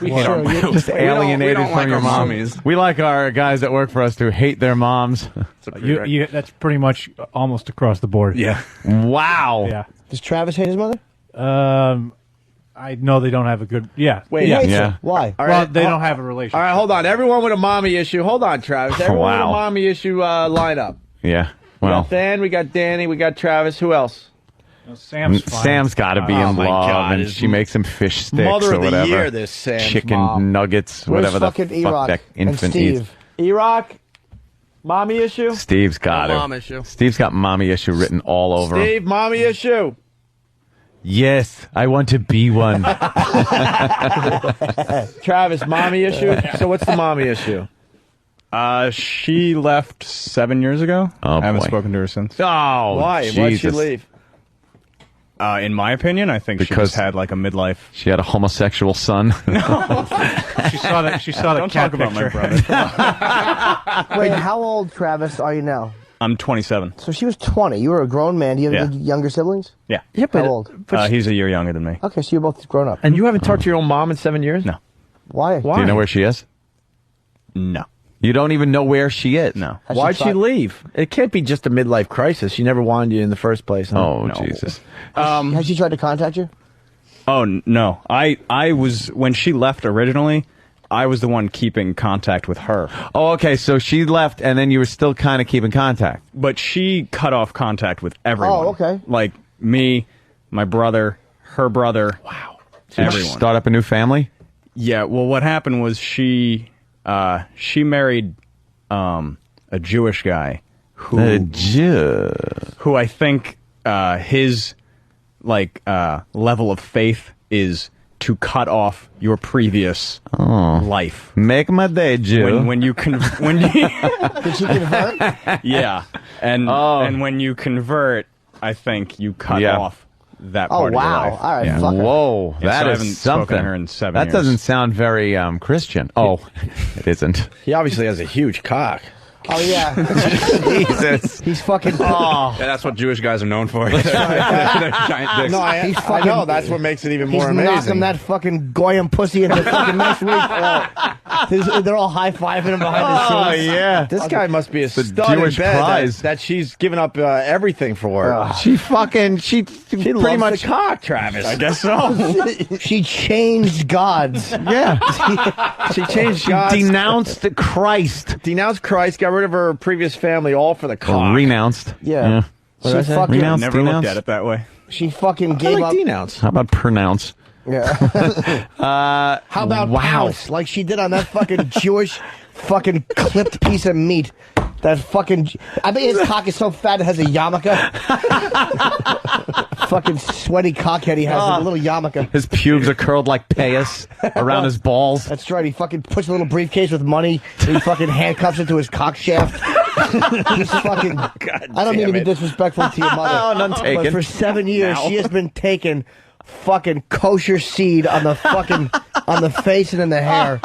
We hate our moms. Just alienated we don't from like your our mommies. mommies. We like our guys that work for us to hate their moms. That's pretty much almost across the board. Yeah. Wow. Yeah. Does Travis hate his mother? I know they don't have a good. Yeah. Wait, yeah. Why? Well, they don't have a relationship. All right, hold on. Everyone with a mommy issue. Hold on, Travis. Everyone with a Wow. mommy issue line up. Yeah. We Well, got Dan, we got Danny, we got Travis. Who else? Sam's fine. Sam's got to be Oh in my love, God, and his she makes him fish sticks Mother or of the whatever. year, this Sam's chicken mom. nuggets, Where's whatever the fucking fuck E-Rock that and infant Steve? eats. E-Rock, mommy issue. Steve's got No it. mom issue. Steve's got mommy issue written all over him. Steve, mommy issue. Yes, I want to be one. Travis, mommy issue. So what's the mommy issue? She left 7 years ago. Oh, I haven't boy. spoken to her since. Oh, Why? Why'd she Jesus. leave? In my opinion, I think she Because just had like a midlife. She had a homosexual son. She saw that. She saw the Don't cat talk about my picture. brother. Wait, how old, Travis, are you now? I'm 27. So she was 20. You were a grown man. Do you have Yeah. younger siblings? Yeah. Yeah, How old? He's a year younger than me. Okay, so you're both grown up. And you haven't talked to your own mom in 7 years? No. Why? Why? Do you know where she is? No. You don't even know where she is? No. Why'd she leave? It can't be just a midlife crisis. She never wanted you in the first place. Huh? Oh, No. Jesus. Has she tried to contact you? Oh, no. I was, when she left originally, I was the one keeping contact with her. Oh, okay, so she left, and then you were still kind of keeping contact. But she cut off contact with everyone. Oh, okay. Like me, my brother, her brother. Wow. Did she Everyone. start up a new family? Yeah, well, what happened was she married a Jewish guy who A Jew. who I think his level of faith is to cut off your previous life. Make my day, Jew. When you Did she convert? yeah, and when you convert, I think you cut off that Oh, part of your wow. life. All right, Yeah. fuck her. Whoa, Yeah, that so I is haven't something. spoken to her in 7 that years. doesn't sound very Christian. Oh, it isn't. He obviously has a huge cock. Oh, yeah. Jesus. He's fucking... Yeah, that's what Jewish guys are known for. They're giant dicks. No, He's I fucking- know. That's what makes it even He's more amazing. knocking that fucking Goyim pussy into fucking next week. They're all high-fiving him behind the Oh, scenes. yeah. This guy must be a The stud Jewish in bed prize. that she's given up everything for. She pretty loves much the cock, Travis. I guess so. She changed gods. Yeah. She changed She God's, denounced Christ. denounced Christ, got rid of her previous family, all for the Or cock. renounced. Yeah. What did I She say? fucking, Renounce, Never denounce. looked at it that way. she fucking I gave like up. denounce. How about pronounce? Yeah. How about wow. pounce, like she did on that fucking Jewish fucking clipped piece of meat? That fucking... I bet his cock is so fat it has a yarmulke. Fucking sweaty cockhead he has, a little yarmulke. His pubes are curled like payas around his balls. That's right, he fucking puts a little briefcase with money, and he fucking handcuffs it to his cock shaft. He's fucking... I don't mean to be disrespectful to your mother. Oh, none taken. But for 7 years, she has been taking fucking kosher seed on the fucking... on the face and in the hair.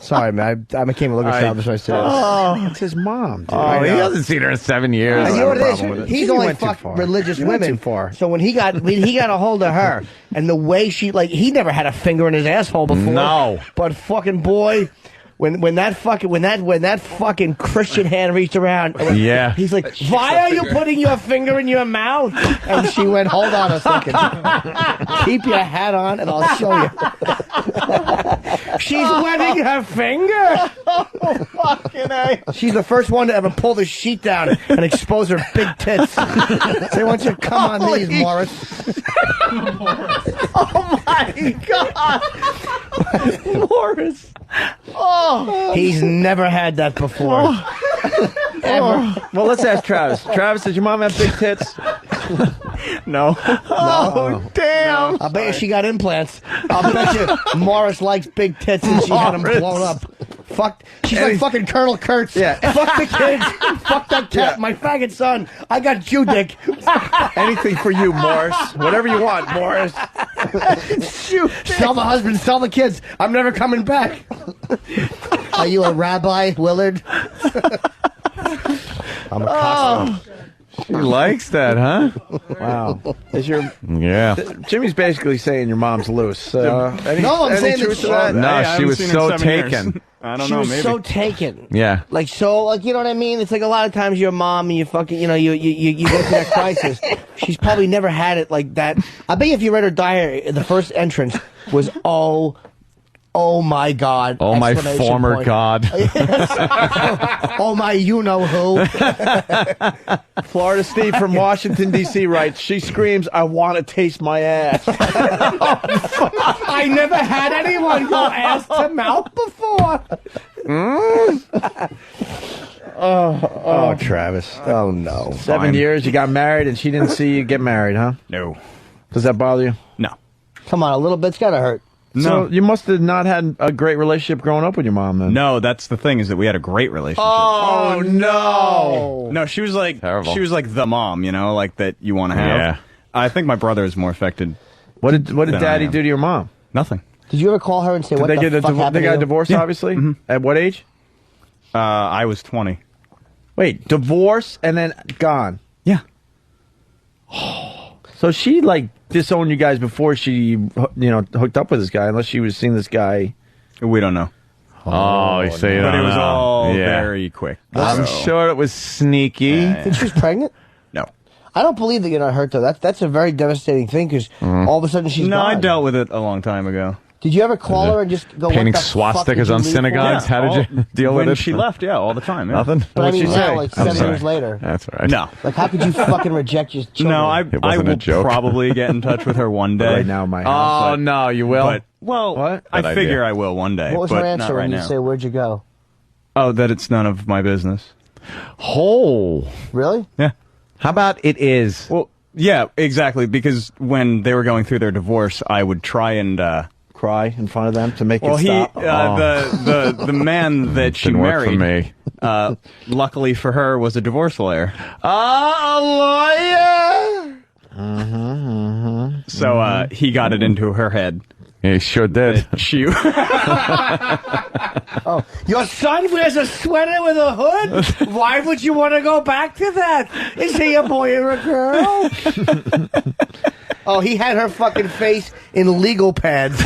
Sorry, man. I became a little childish when I said this. Oh, it's his mom, dude. Oh, he hasn't seen her in 7 years. And you know what it problem with is? it. He's You only went too fucked far. religious You went women. too far. So when he got a hold of her, and the way she he never had a finger in his asshole before. No. But fucking boy, when that fucking Christian hand reached around, Yeah. he's like, why are you putting your finger in your mouth? And she went, hold on a second. Keep your hat on and I'll show you. She's wetting her finger. Oh, fucking A. She's the first one to ever pull the sheet down and expose her big tits. So I want you to come on these, Morris. Oh, my God. Morris. Oh. He's never had that before. Ever. Well, let's ask Travis. Travis, did your mom have big tits? No. Oh, damn. I bet you she got implants. I'll bet you Morris likes big tits and she had them Morris. blown up. Fuck. She's like fucking Colonel Kurtz. Yeah. Fuck the kids. Fuck that cat. Yeah. My faggot son. I got Jew dick. Anything for you, Morris. Whatever you want, Morris. Shoot. Tell the husband, tell the kids, I'm never coming back. Are you a rabbi, Willard? I'm a costume. She likes that, huh? Wow. Is your Jimmy's basically saying your mom's loose. No, I'm saying truth to that? No, she was so taken. I don't She know, was maybe. so taken. Yeah. Like, so, like, you know what I mean? It's like a lot of times your mom and you fucking, you know, you go through that crisis. She's probably never had it like that. I bet you if you read her diary, the first entrance was, oh my God. Oh, my Exclamation former point. God. Oh, my you-know-who. Florida Steve from Washington, D.C. writes, she screams, I want to taste my ass. I never had anyone go ass to mouth before. Oh, Travis. Oh, no. 7 years, you got married, and she didn't see you get married, huh? No. Does that bother you? No. Come on, a little bit's gotta hurt. So you must have not had a great relationship growing up with your mom, then. No, that's the thing, is that we had a great relationship. Oh, no. No, she was like Terrible. she was like the mom, you know, like that you want to have. Yeah. I think my brother is more affected. What did than I Daddy am. do to your mom? Nothing. Did you ever call her and say, Did what they the get a fuck happened they to got a you? divorce, Yeah. obviously? Mhm. At what age? I was 20. Wait, divorce and then gone? Yeah. So she, like, disowned you guys before she, hooked up with this guy, unless she was seeing this guy. We don't know. Oh, you say you But don't it was know. all Yeah. very quick. I'm sure it was sneaky. Think she was pregnant? No. I don't believe that you're not hurt, though. That's a very devastating thing, because all of a sudden she's No, gone. I dealt with it a long time ago. Did you ever call her and just go, Painting what the fuck did swastikas you on leave for? synagogues? How did you deal with when it? she left, yeah, all the time. Yeah. Nothing? But I What'd mean, she now, say? like I'm 7 sorry. years later. That's all right. No. Like, how could you fucking reject your children? No, I wasn't a will joke. probably get in touch with her one day. Right now, my house. Oh, no, you will? But, well, What? I Bad figure idea. I will one day, What was but her not answer right when you now. say, where'd you go? Oh, that it's none of my business. Oh. Really? Yeah. How about it is? Well, yeah, exactly, because when they were going through their divorce, I would try and... Cry in front of them to make well, it stop? the man that she Didn't work for married, me. luckily for her, was a divorce lawyer. A lawyer! So he got it into her head. He sure did. That she... Oh, your son wears a sweater with a hood? Why would you want to go back to that? Is he a boy or a girl? Oh, he had her fucking face in legal pads.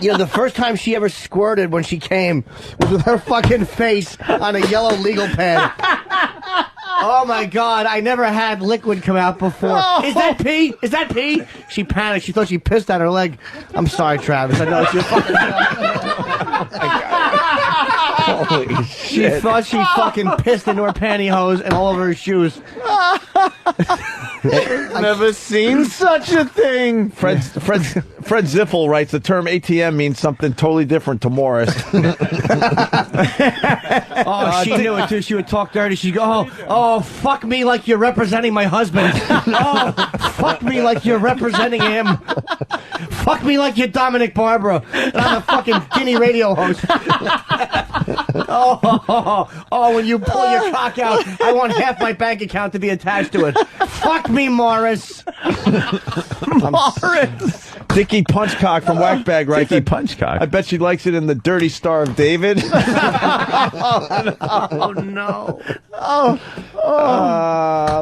You know, the first time she ever squirted when she came was with her fucking face on a yellow legal pad. Oh my God, I never had liquid come out before. Is that pee? Is that pee? She panicked. She thought she pissed on her leg. I'm sorry, Travis. I know it's your fucking... Holy She shit. thought she fucking pissed into her pantyhose and all over her shoes. Never seen such a thing. Fred Ziffel writes, the term ATM means something totally different to Morris. Oh, she knew it too. She would talk dirty. She'd go, oh, fuck me like you're representing my husband. Oh, fuck me like you're representing him. Fuck me like you're Dominic Barbara. And I'm a fucking guinea radio host. Oh, when you pull your cock out, I want half my bank account to be attached to it. Fuck me, Morris. Morris. Dickie Punchcock from Whackbag writes, Dickie Punchcock. I bet she likes it in the Dirty Star of David. Oh, no.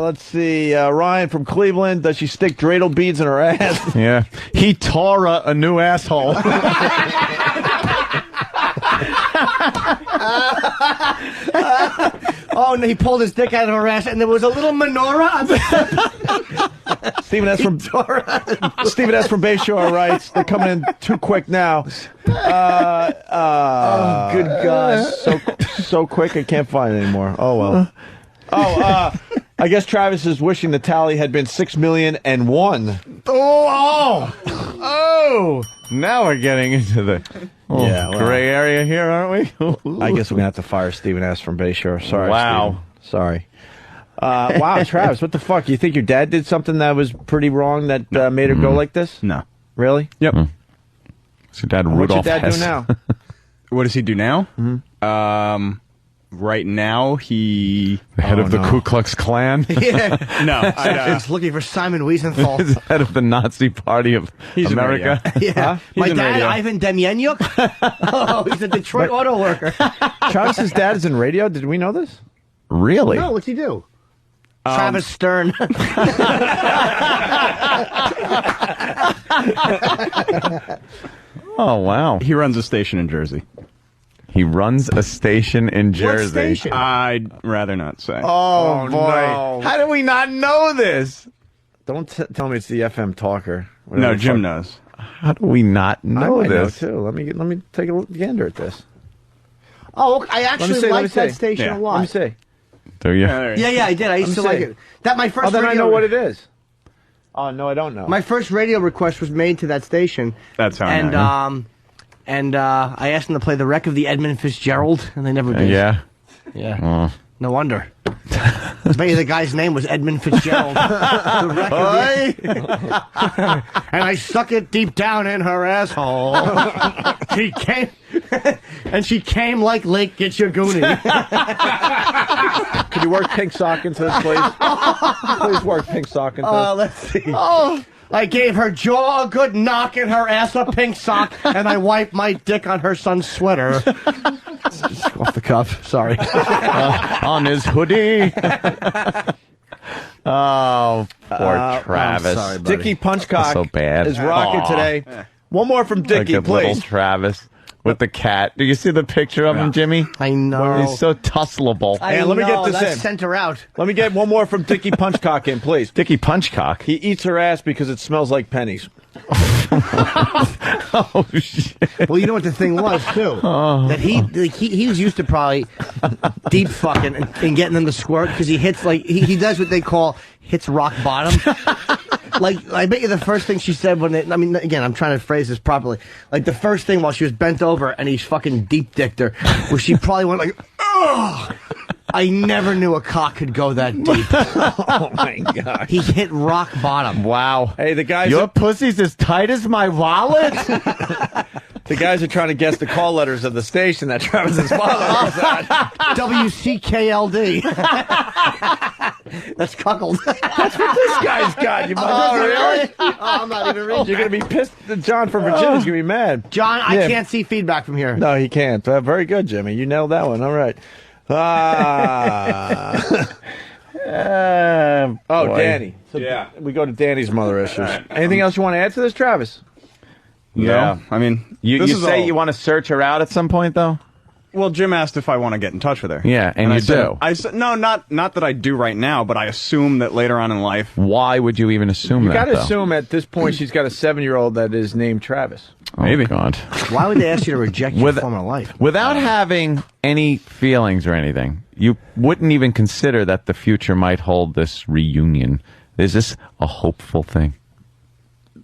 Let's see. Ryan from Cleveland, does she stick dreidel beads in her ass? Yeah. He tore a new asshole. Oh, no, he pulled his dick out of her ass, and there was a little menorah on the... Stephen S. from Bayshore writes, they're coming in too quick now. Oh, good God. So quick, I can't find it anymore. Oh, well. I guess Travis is wishing the tally had been 6,000,001. Oh! Now we're getting into the gray area here, aren't we? I guess we're going to have to fire Stephen S. from Bayshore. Sorry, Wow. Steven. Sorry. Wow, Travis, what the fuck? You think your dad did something that was pretty wrong that made her go like this? No. Really? Yep. What's your dad, What's your Rudolph dad Hess? do now? What does he do now? Right now, he... The head of the Ku Klux Klan? Yeah. No. He's looking for Simon Wiesenthal. He's the head of the Nazi Party of America. Yeah. My dad, Ivan Demyanuk. Oh, he's a Detroit auto worker. Travis's dad is in radio? Did we know this? Really? No, what's he do? Travis Stern. Oh, wow. He runs a station in Jersey. He runs a station in Jersey. What station? I'd rather not say. Oh, boy. No. How do we not know this? Don't tell me it's the FM talker. No, Jim knows. How do we not know I this? know, too. Let me take a gander at this. Oh, I actually like that station a lot. Let me see. Do you? Yeah, I did. I used to like it. That my first. Oh, then radio, I know what it is. Oh no, I don't know. My first radio request was made to that station. That's how I know. And I asked them to play the wreck of the Edmund Fitzgerald, and they never did. Yeah. No wonder. Maybe the guy's name was Edmund Fitzgerald. The wreck of the... And I stuck it deep down in her asshole. She came, and she came like Lake Gitchaguni. Can you work Pink Sock into this, please? Please work Pink Sock into this. Let's see. I gave her jaw a good knock and her ass a pink sock, and I wiped my dick on her son's sweater. Just off the cuff. Sorry. On his hoodie. Oh, poor Travis. I'm sorry, buddy. Dickie Punchcock so bad. is rocking today. One more from Dickie, Like a little please. Travis with the cat. Do you see the picture of him, Jimmy? I know. He's so tussleable. Let me get this in. Sent her out. Let me get one more from Dickie Punchcock in, please. Dickie Punchcock. He eats her ass because it smells like pennies. Oh, shit. Well, you know what the thing was, too? That he was used to probably deep fucking and getting them to squirt because he hits, like, he does what they call hits rock bottom. Like, I bet you the first thing she said again, I'm trying to phrase this properly. Like, the first thing while she was bent over and he's fucking deep-dicked her was she probably went like, ugh! I never knew a cock could go that deep. Oh, my God. He hit rock bottom. Wow. Hey, the guys... Your pussy's as tight as my wallet? The guys are trying to guess the call letters of the station that Travis's father was at. WCKLD. That's cuckold. That's what this guy's got. You really? Oh, I'm not even reading. You're going to be pissed. John from Virginia's going to be mad. John, I can't see feedback from here. No, he can't. Very good, Jimmy. You nailed that one. All right. Danny. So yeah. We go to Danny's mother issues. Anything else you want to add to this, Travis? Yeah. I mean, You say you want to search her out at some point, though? Well, Jim asked if I want to get in touch with her. Yeah, and you do. I said, no, not that I do right now, but I assume that later on in life. Why would you even assume You that, got to though? assume at this point she's got a 7-year-old that is named Travis. Maybe. Oh, God. Why would they ask you to reject your former life? Without having any feelings or anything, you wouldn't even consider that the future might hold this reunion. Is this a hopeful thing?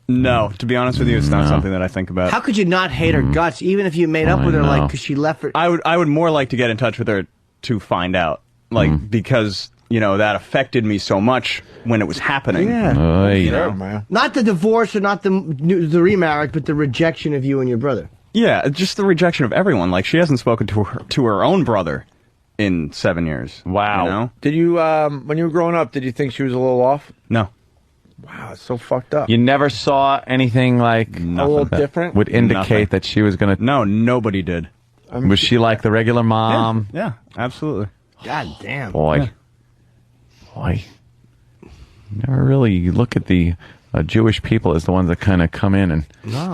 No, to be honest with you, it's not something that I think about. How could you not hate her guts, even if you made up with her, like, because she left her? I would more like to get in touch with her to find out, like, because, you know, that affected me so much when it was happening. Yeah. You know? Not the divorce or not the remarriage, but the rejection of you and your brother. Yeah, just the rejection of everyone. Like, she hasn't spoken to her own brother in 7 years. Wow. You know? Did you, when you were growing up, did you think she was a little off? No. Wow, it's so fucked up. You never saw anything like a little different? would indicate that she was going to... No, nobody did. Was she like the regular mom? Yeah, absolutely. God damn. Boy. Yeah. Boy. Never really you look at the Jewish people as the ones that kind of come in and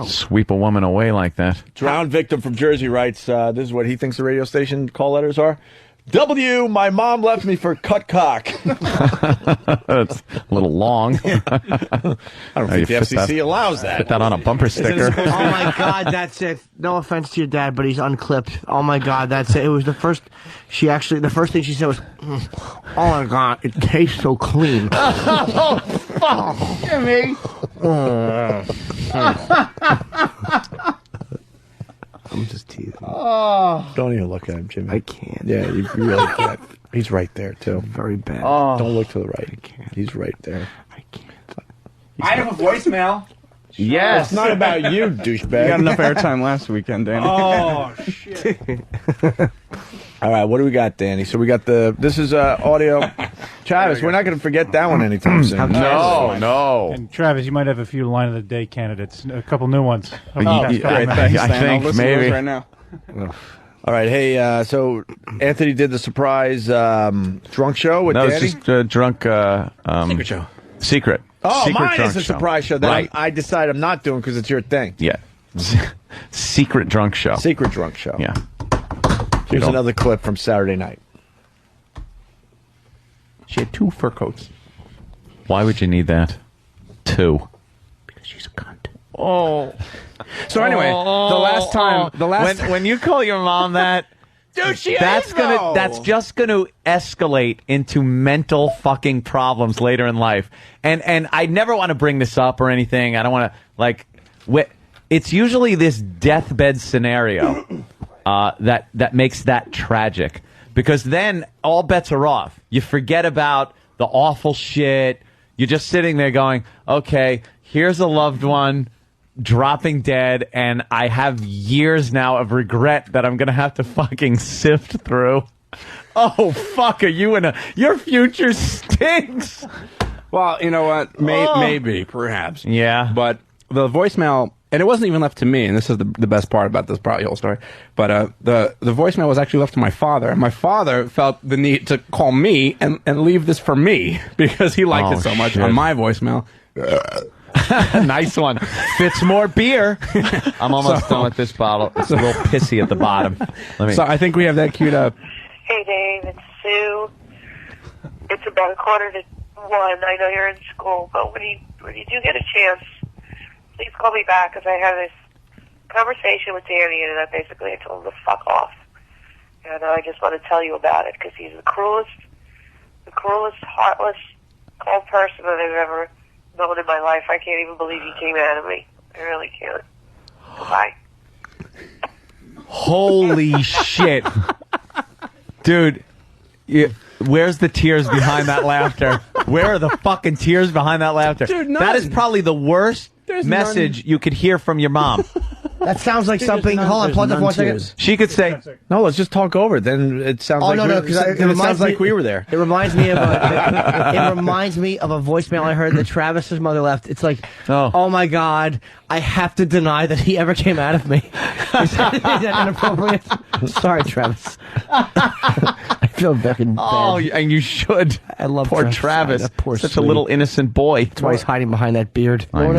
sweep a woman away like that. Drowned victim from Jersey writes, this is what he thinks the radio station call letters are. W, my mom left me for cut cock. That's a little long. I don't think the FCC allows that. Put that on a bumper sticker. Oh my God, that's it. No offense to your dad, but he's unclipped. Oh my God, that's it. It was the first. The first thing she said was, "Oh my God, it tastes so clean." Oh, fuck, Jimmy. I'm just teasing. Oh. Don't even look at him, Jimmy. I can't. Yeah, you really can't. He's right there, too. Very bad. Don't look to the right. I can't. He's right there. I have a voicemail. Yes. It's not about you, douchebag. You got enough airtime last weekend, Danny. Oh, shit. All right, what do we got, Danny? So we got this is audio. Travis, we're not going to forget that one anytime soon. No. And Travis, you might have a few line of the day candidates, a couple new ones. I think maybe. Right now. All right, hey, so Anthony did the surprise drunk show with Danny? No, it's just drunk... Secret show. Secret. Oh, Secret mine drunk is a show. surprise show that Right. I decided I'm not doing because it's your thing. Yeah. Secret drunk show. Secret drunk show. Yeah. Here's another clip from Saturday night. She had 2 fur coats. Why would you need that? 2. Because she's a cunt. Oh. So anyway, when you call your mom that, dude, that's just gonna escalate into mental fucking problems later in life. And I never want to bring this up or anything. I don't want to it's usually this deathbed scenario that makes that tragic, because then all bets are off. You forget about the awful shit. You're just sitting there going, okay, here's a loved one dropping dead, and I have years now of regret that I'm going to have to fucking sift through. Oh, fuck, your future stinks. Well, you know what? Maybe, perhaps. Yeah. But the voicemail, and it wasn't even left to me, and this is the best part about this probably whole story, but the voicemail was actually left to my father, and my father felt the need to call me and leave this for me because he liked it so much on my voicemail. Nice one. Fits more beer. I'm almost done with this bottle. It's a little pissy at the bottom. So I think we have that queued up. Hey, Dave, it's Sue. It's about 1:45. I know you're in school, but when you do get a chance, please call me back, because I had this conversation with Danny, and I told him to fuck off. And I just want to tell you about it, because he's the cruelest, heartless, cold person that I've ever known in my life. I can't even believe he came out of me. I really can't. Goodbye. Holy shit. Dude, where's the tears behind that laughter? Where are the fucking tears behind that laughter? Dude, that is probably the worst message you could hear from your mom. That sounds like something. Hold on, pause it for 1 second. She could say, "No, let's just talk over it." Then it sounds it sounds like we were there. It reminds me of a voicemail I heard that Travis's mother left. It's like, oh my God, I have to deny that he ever came out of me. Is that inappropriate? Sorry, Travis. I feel fucking bad. Oh, and you should. I love poor Travis. Poor such a little innocent boy. That's why he's hiding behind that beard. Know what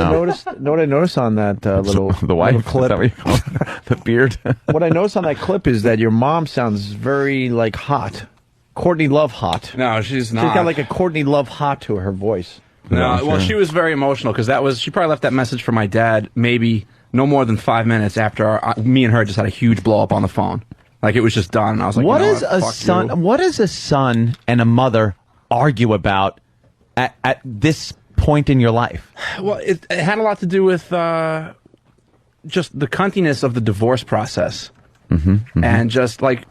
I noticed on that the wife clip? Is that what you call it? The beard. What I noticed on that clip is that your mom sounds very hot, Courtney Love hot. No, she's not. She's got like a Courtney Love hot to her voice. No, well, she was very emotional because she probably left that message for my dad maybe no more than 5 minutes after me and her just had a huge blow up on the phone. Like, it was just done. And I was like, what does a son and a mother argue about at this point in your life? Well, it had a lot to do with just the cuntiness of the divorce process. And just like,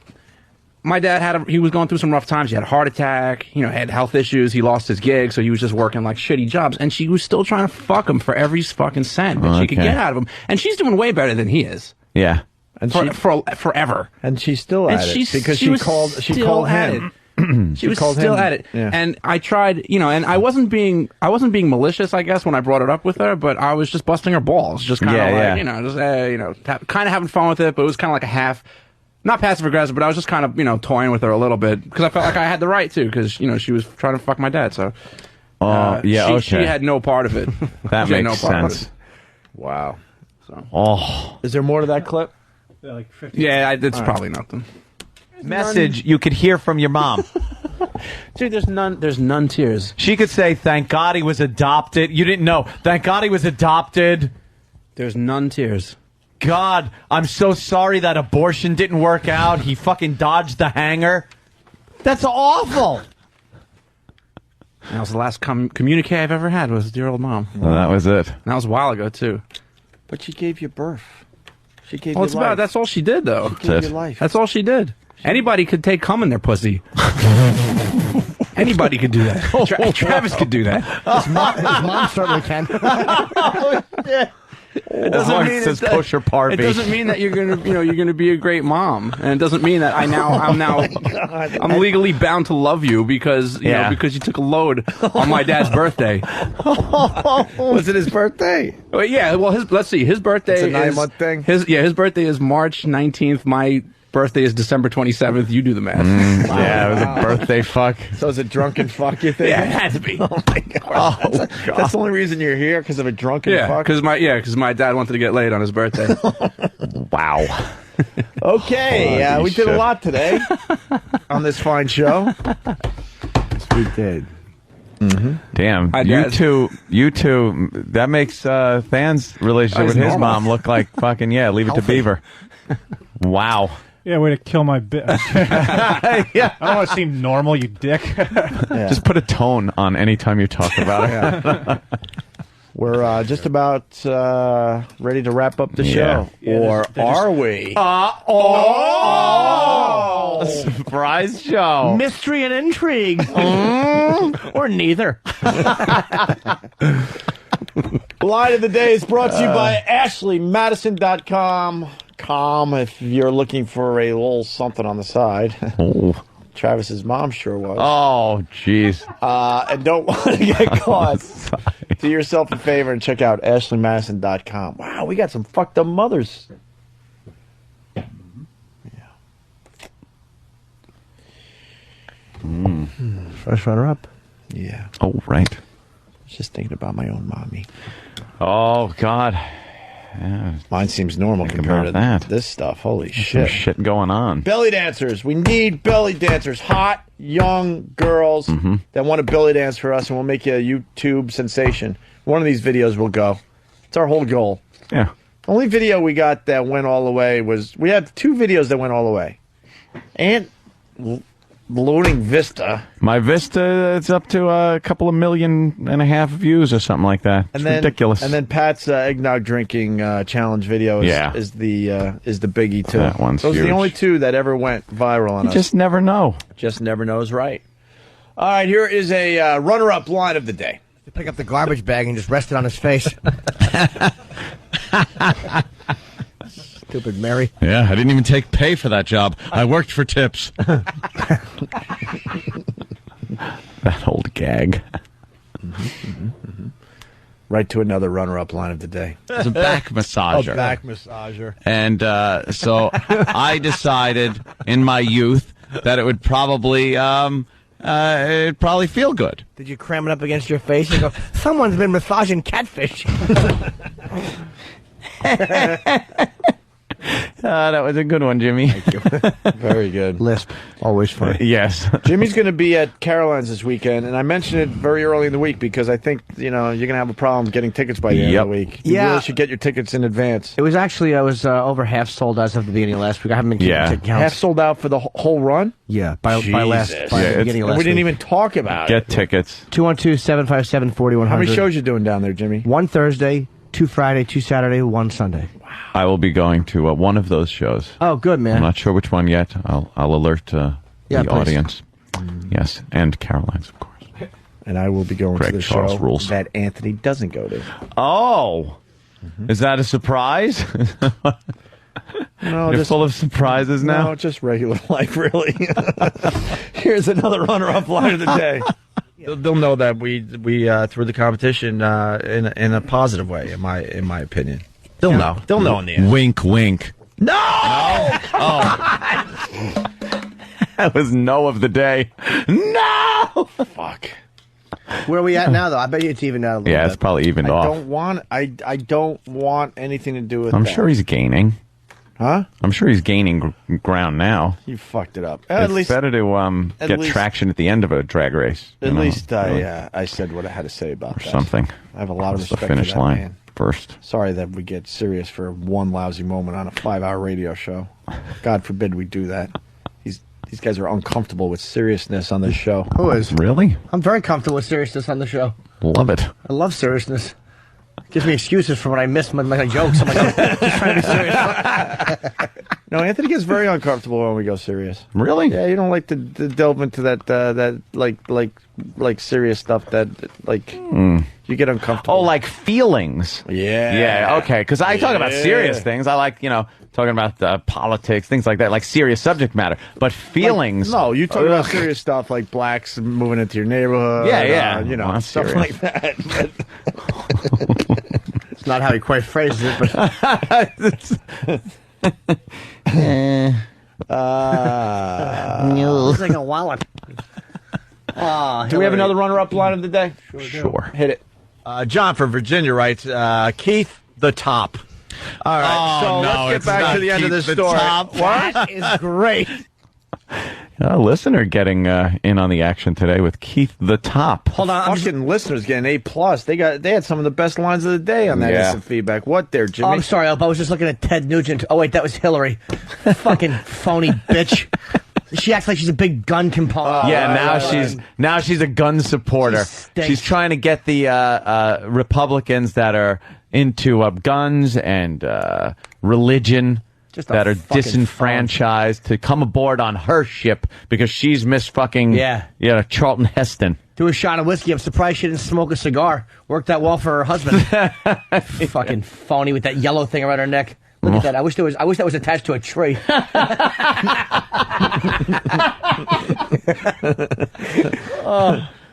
my dad he was going through some rough times. He had a heart attack, had health issues. He lost his gig, so he was just working like shitty jobs. And she was still trying to fuck him for every fucking cent that she could get out of him. And she's doing way better than he is. Yeah. And forever. And she's still at it because she called him. She was still at it. Yeah. And I tried, and I wasn't being malicious, I guess, when I brought it up with her, but I was just busting her balls, just kind of kind of having fun with it, but it was kind of like a half, not passive aggressive, but I was just kind of, toying with her a little bit because I felt like I had the right to, because, she was trying to fuck my dad, so. She had no part of it. That makes sense. Wow. So. Is there more to that clip? Like 50. Yeah, it's probably nothing. Message you could hear from your mom. Dude, there's none tears. She could say, thank God he was adopted. You didn't know. Thank God he was adopted. There's none tears. God, I'm so sorry that abortion didn't work out. He fucking dodged the hanger. That's awful. That was the last communique I've ever had with dear old mom. Well, that was it. That was a while ago, too. But she gave you birth. She gave you life. That's all she did, though. She gave you life. That's all she did. Anybody could take cum in their pussy. Anybody could do that. Travis could do that. His mom certainly can. It doesn't mean says kosher party. It doesn't mean that you're gonna be a great mom, and it doesn't mean that I'm legally bound to love you because you know because you took a load on my dad's birthday. Was it his birthday? Well, yeah. Well, let's see. His birthday It's a is 9-month thing. His birthday is March 19th. My birthday is December 27th. You do the math. Yeah, it was a birthday fuck. So is it drunken fuck, you think? Yeah, it had to be. Oh, my God. That's the only reason you're here, because of a drunken fuck? because my dad wanted to get laid on his birthday. Wow. Okay, we did a lot today on this fine show. Yes, we did. Mm-hmm. Damn, you two. That makes Than's relationship with his mom look like fucking Leave it to Beaver. Wow. Yeah, way to kill my bit. I don't want to seem normal, you dick. Just put a tone on any time you talk about it. We're just about ready to wrap up the show. Or are we? A surprise show. Mystery and intrigue. Or neither. Line of the day is brought to you by AshleyMadison.com. If you're looking for a little something on the side. Travis's mom sure was. Oh, jeez. And don't want to get caught. Do yourself a favor and check out AshleyMadison.com. Wow, we got some fucked up mothers. Yeah. First runner-up. Yeah. Oh, right. Just thinking about my own mommy. Oh, God. Yeah. Mine seems normal compared to this stuff. Holy shit. Some shit going on. Belly dancers. We need belly dancers. Hot, young girls that want to belly dance for us, and we'll make you a YouTube sensation. One of these videos will go. It's our whole goal. Yeah. The only video we got that went all the way was... We had 2 videos that went all the way. And... Loading Vista. My Vista, it's up to a couple of 1.5 million views or something like that. It's ridiculous. And then Pat's eggnog drinking challenge video is the biggie too. That one's Those huge. are the only 2 that ever went viral on us. You just never know. Just never knows right. All right, here is a runner-up line of the day. Pick up the garbage bag and just rest it on his face. Stupid Mary. Yeah, I didn't even take pay for that job. I worked for tips. That old gag. Right to another runner-up line of the day. It's a back massager. A back massager. And so I decided in my youth that it would probably feel good. Did you cram it up against your face and go, someone's been massaging catfish? That was a good one, Jimmy. Thank you. Very good. Lisp. Always fun. Yes. Jimmy's going to be at Caroline's this weekend, and I mentioned it very early in the week because I think, you're going to have a problem getting tickets by the end of the week. You really should get your tickets in advance. It was actually, I was over half sold as of the beginning of last week. I haven't been keeping ticket counts. Half sold out for the whole run? Yeah, by the beginning of last week. We didn't even talk about it. Get tickets. 212-757-4100. How many shows you doing down there, Jimmy? 1 Thursday, 2 Friday, 2 Saturday, 1 Sunday. I will be going to one of those shows. Oh, good, man. I'm not sure which one yet. I'll alert the audience. Yes, and Caroline's, of course. And I will be going to the Charles show rules. that Anthony doesn't go to. Oh! Is that a surprise? No, You're full of surprises now? No, just regular life, really. Here's another runner-up line of the day. They'll know that we threw the competition in a positive way, in my opinion. They'll know. They'll know in the end. Wink, wink. No! Oh. That was no of the day. No! Fuck. Where are we at now, though? I bet you it's evened out a little bit. Yeah, it's probably evened off. I don't want anything to do with I'm that. sure he's gaining. Huh? I'm sure he's gaining ground now. You fucked it up. It's better to get traction at the end of a drag race. At least I said what I had to say about that. Something. I have a lot of respect the finish for that line man. First. Sorry that we get serious for one lousy moment on a 5-hour radio show. God forbid we do that. These guys are uncomfortable with seriousness on this show. Who is? Really? I'm very comfortable with seriousness on the show. Love it. I love seriousness. Gives me excuses for when I miss my jokes. I'm like, I'm just trying to be serious. No, Anthony gets very uncomfortable when we go serious. Really? Yeah, you don't like to delve into that like serious stuff that you get uncomfortable. Oh, like feelings. Yeah. Yeah, okay. Because I talk about serious things. I like, talking about politics, things like that, like serious subject matter. But feelings. No, you talk about serious stuff like blacks moving into your neighborhood. Yeah. Well, stuff serious. like that. It's not how he quite phrases it, but. It's like a wallet. Do we have another runner-up line of the day? Sure. Hit it. John from Virginia writes, Keith the Top. All right, so let's get back to the end of this story. What? That is great. A listener getting in on the action today with Keith the Top. Hold on, Fucking listeners getting A+. They had some of the best lines of the day on that instant feedback. What there, Jimmy? Oh, I'm sorry, I was just looking at Ted Nugent. Oh wait, that was Hillary. Fucking phony bitch. She acts like she's a big gun component. Now she's a gun supporter. She's trying to get the Republicans that are into guns and religion, that are disenfranchised, to come aboard on her ship because she's Miss fucking Charlton Heston. Do a shot of whiskey. I'm surprised she didn't smoke a cigar. Worked out well for her husband. Fucking phony with that yellow thing around her neck. Look at that. I wish that was attached to a tree.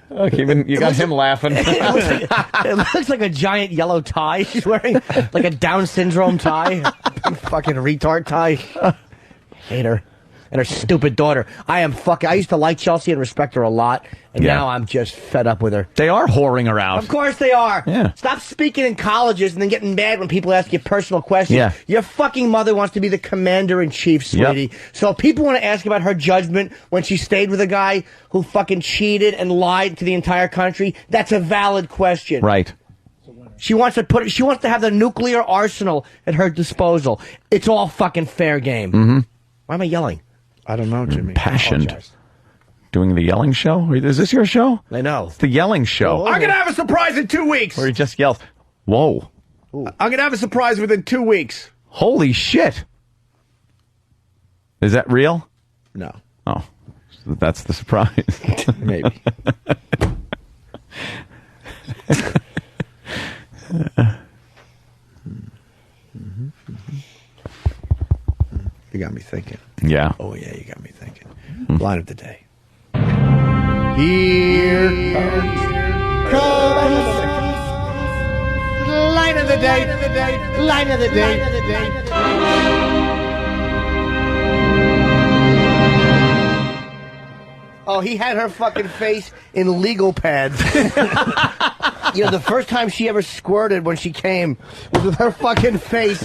You got him laughing. It looks like a giant yellow tie she's wearing, like a Down syndrome tie, fucking retard tie. Hate her and her stupid daughter. I used to like Chelsea and respect her a lot, and now I'm just fed up with her. They are whoring around. Of course they are. Yeah. Stop speaking in colleges and then getting mad when people ask you personal questions. Yeah. Your fucking mother wants to be the commander-in-chief, sweetie. Yep. So if people want to ask about her judgment when she stayed with a guy who fucking cheated and lied to the entire country, that's a valid question. Right. She wants to have the nuclear arsenal at her disposal. It's all fucking fair game. Mm-hmm. Why am I yelling? I don't know, Jimmy. Impassioned. Doing the yelling show? Is this your show? I know. It's the yelling show. I'm going to have a surprise in 2 weeks. Where he just yells, whoa. I'm going to have a surprise within 2 weeks. Holy shit. Is that real? No. Oh, that's the surprise. Maybe. You got me thinking. Yeah. Oh, yeah, you got me thinking. Line of the day. Here comes line of the day. Line of the day. Oh, he had her fucking face in legal pads. The first time she ever squirted when she came was with her fucking face.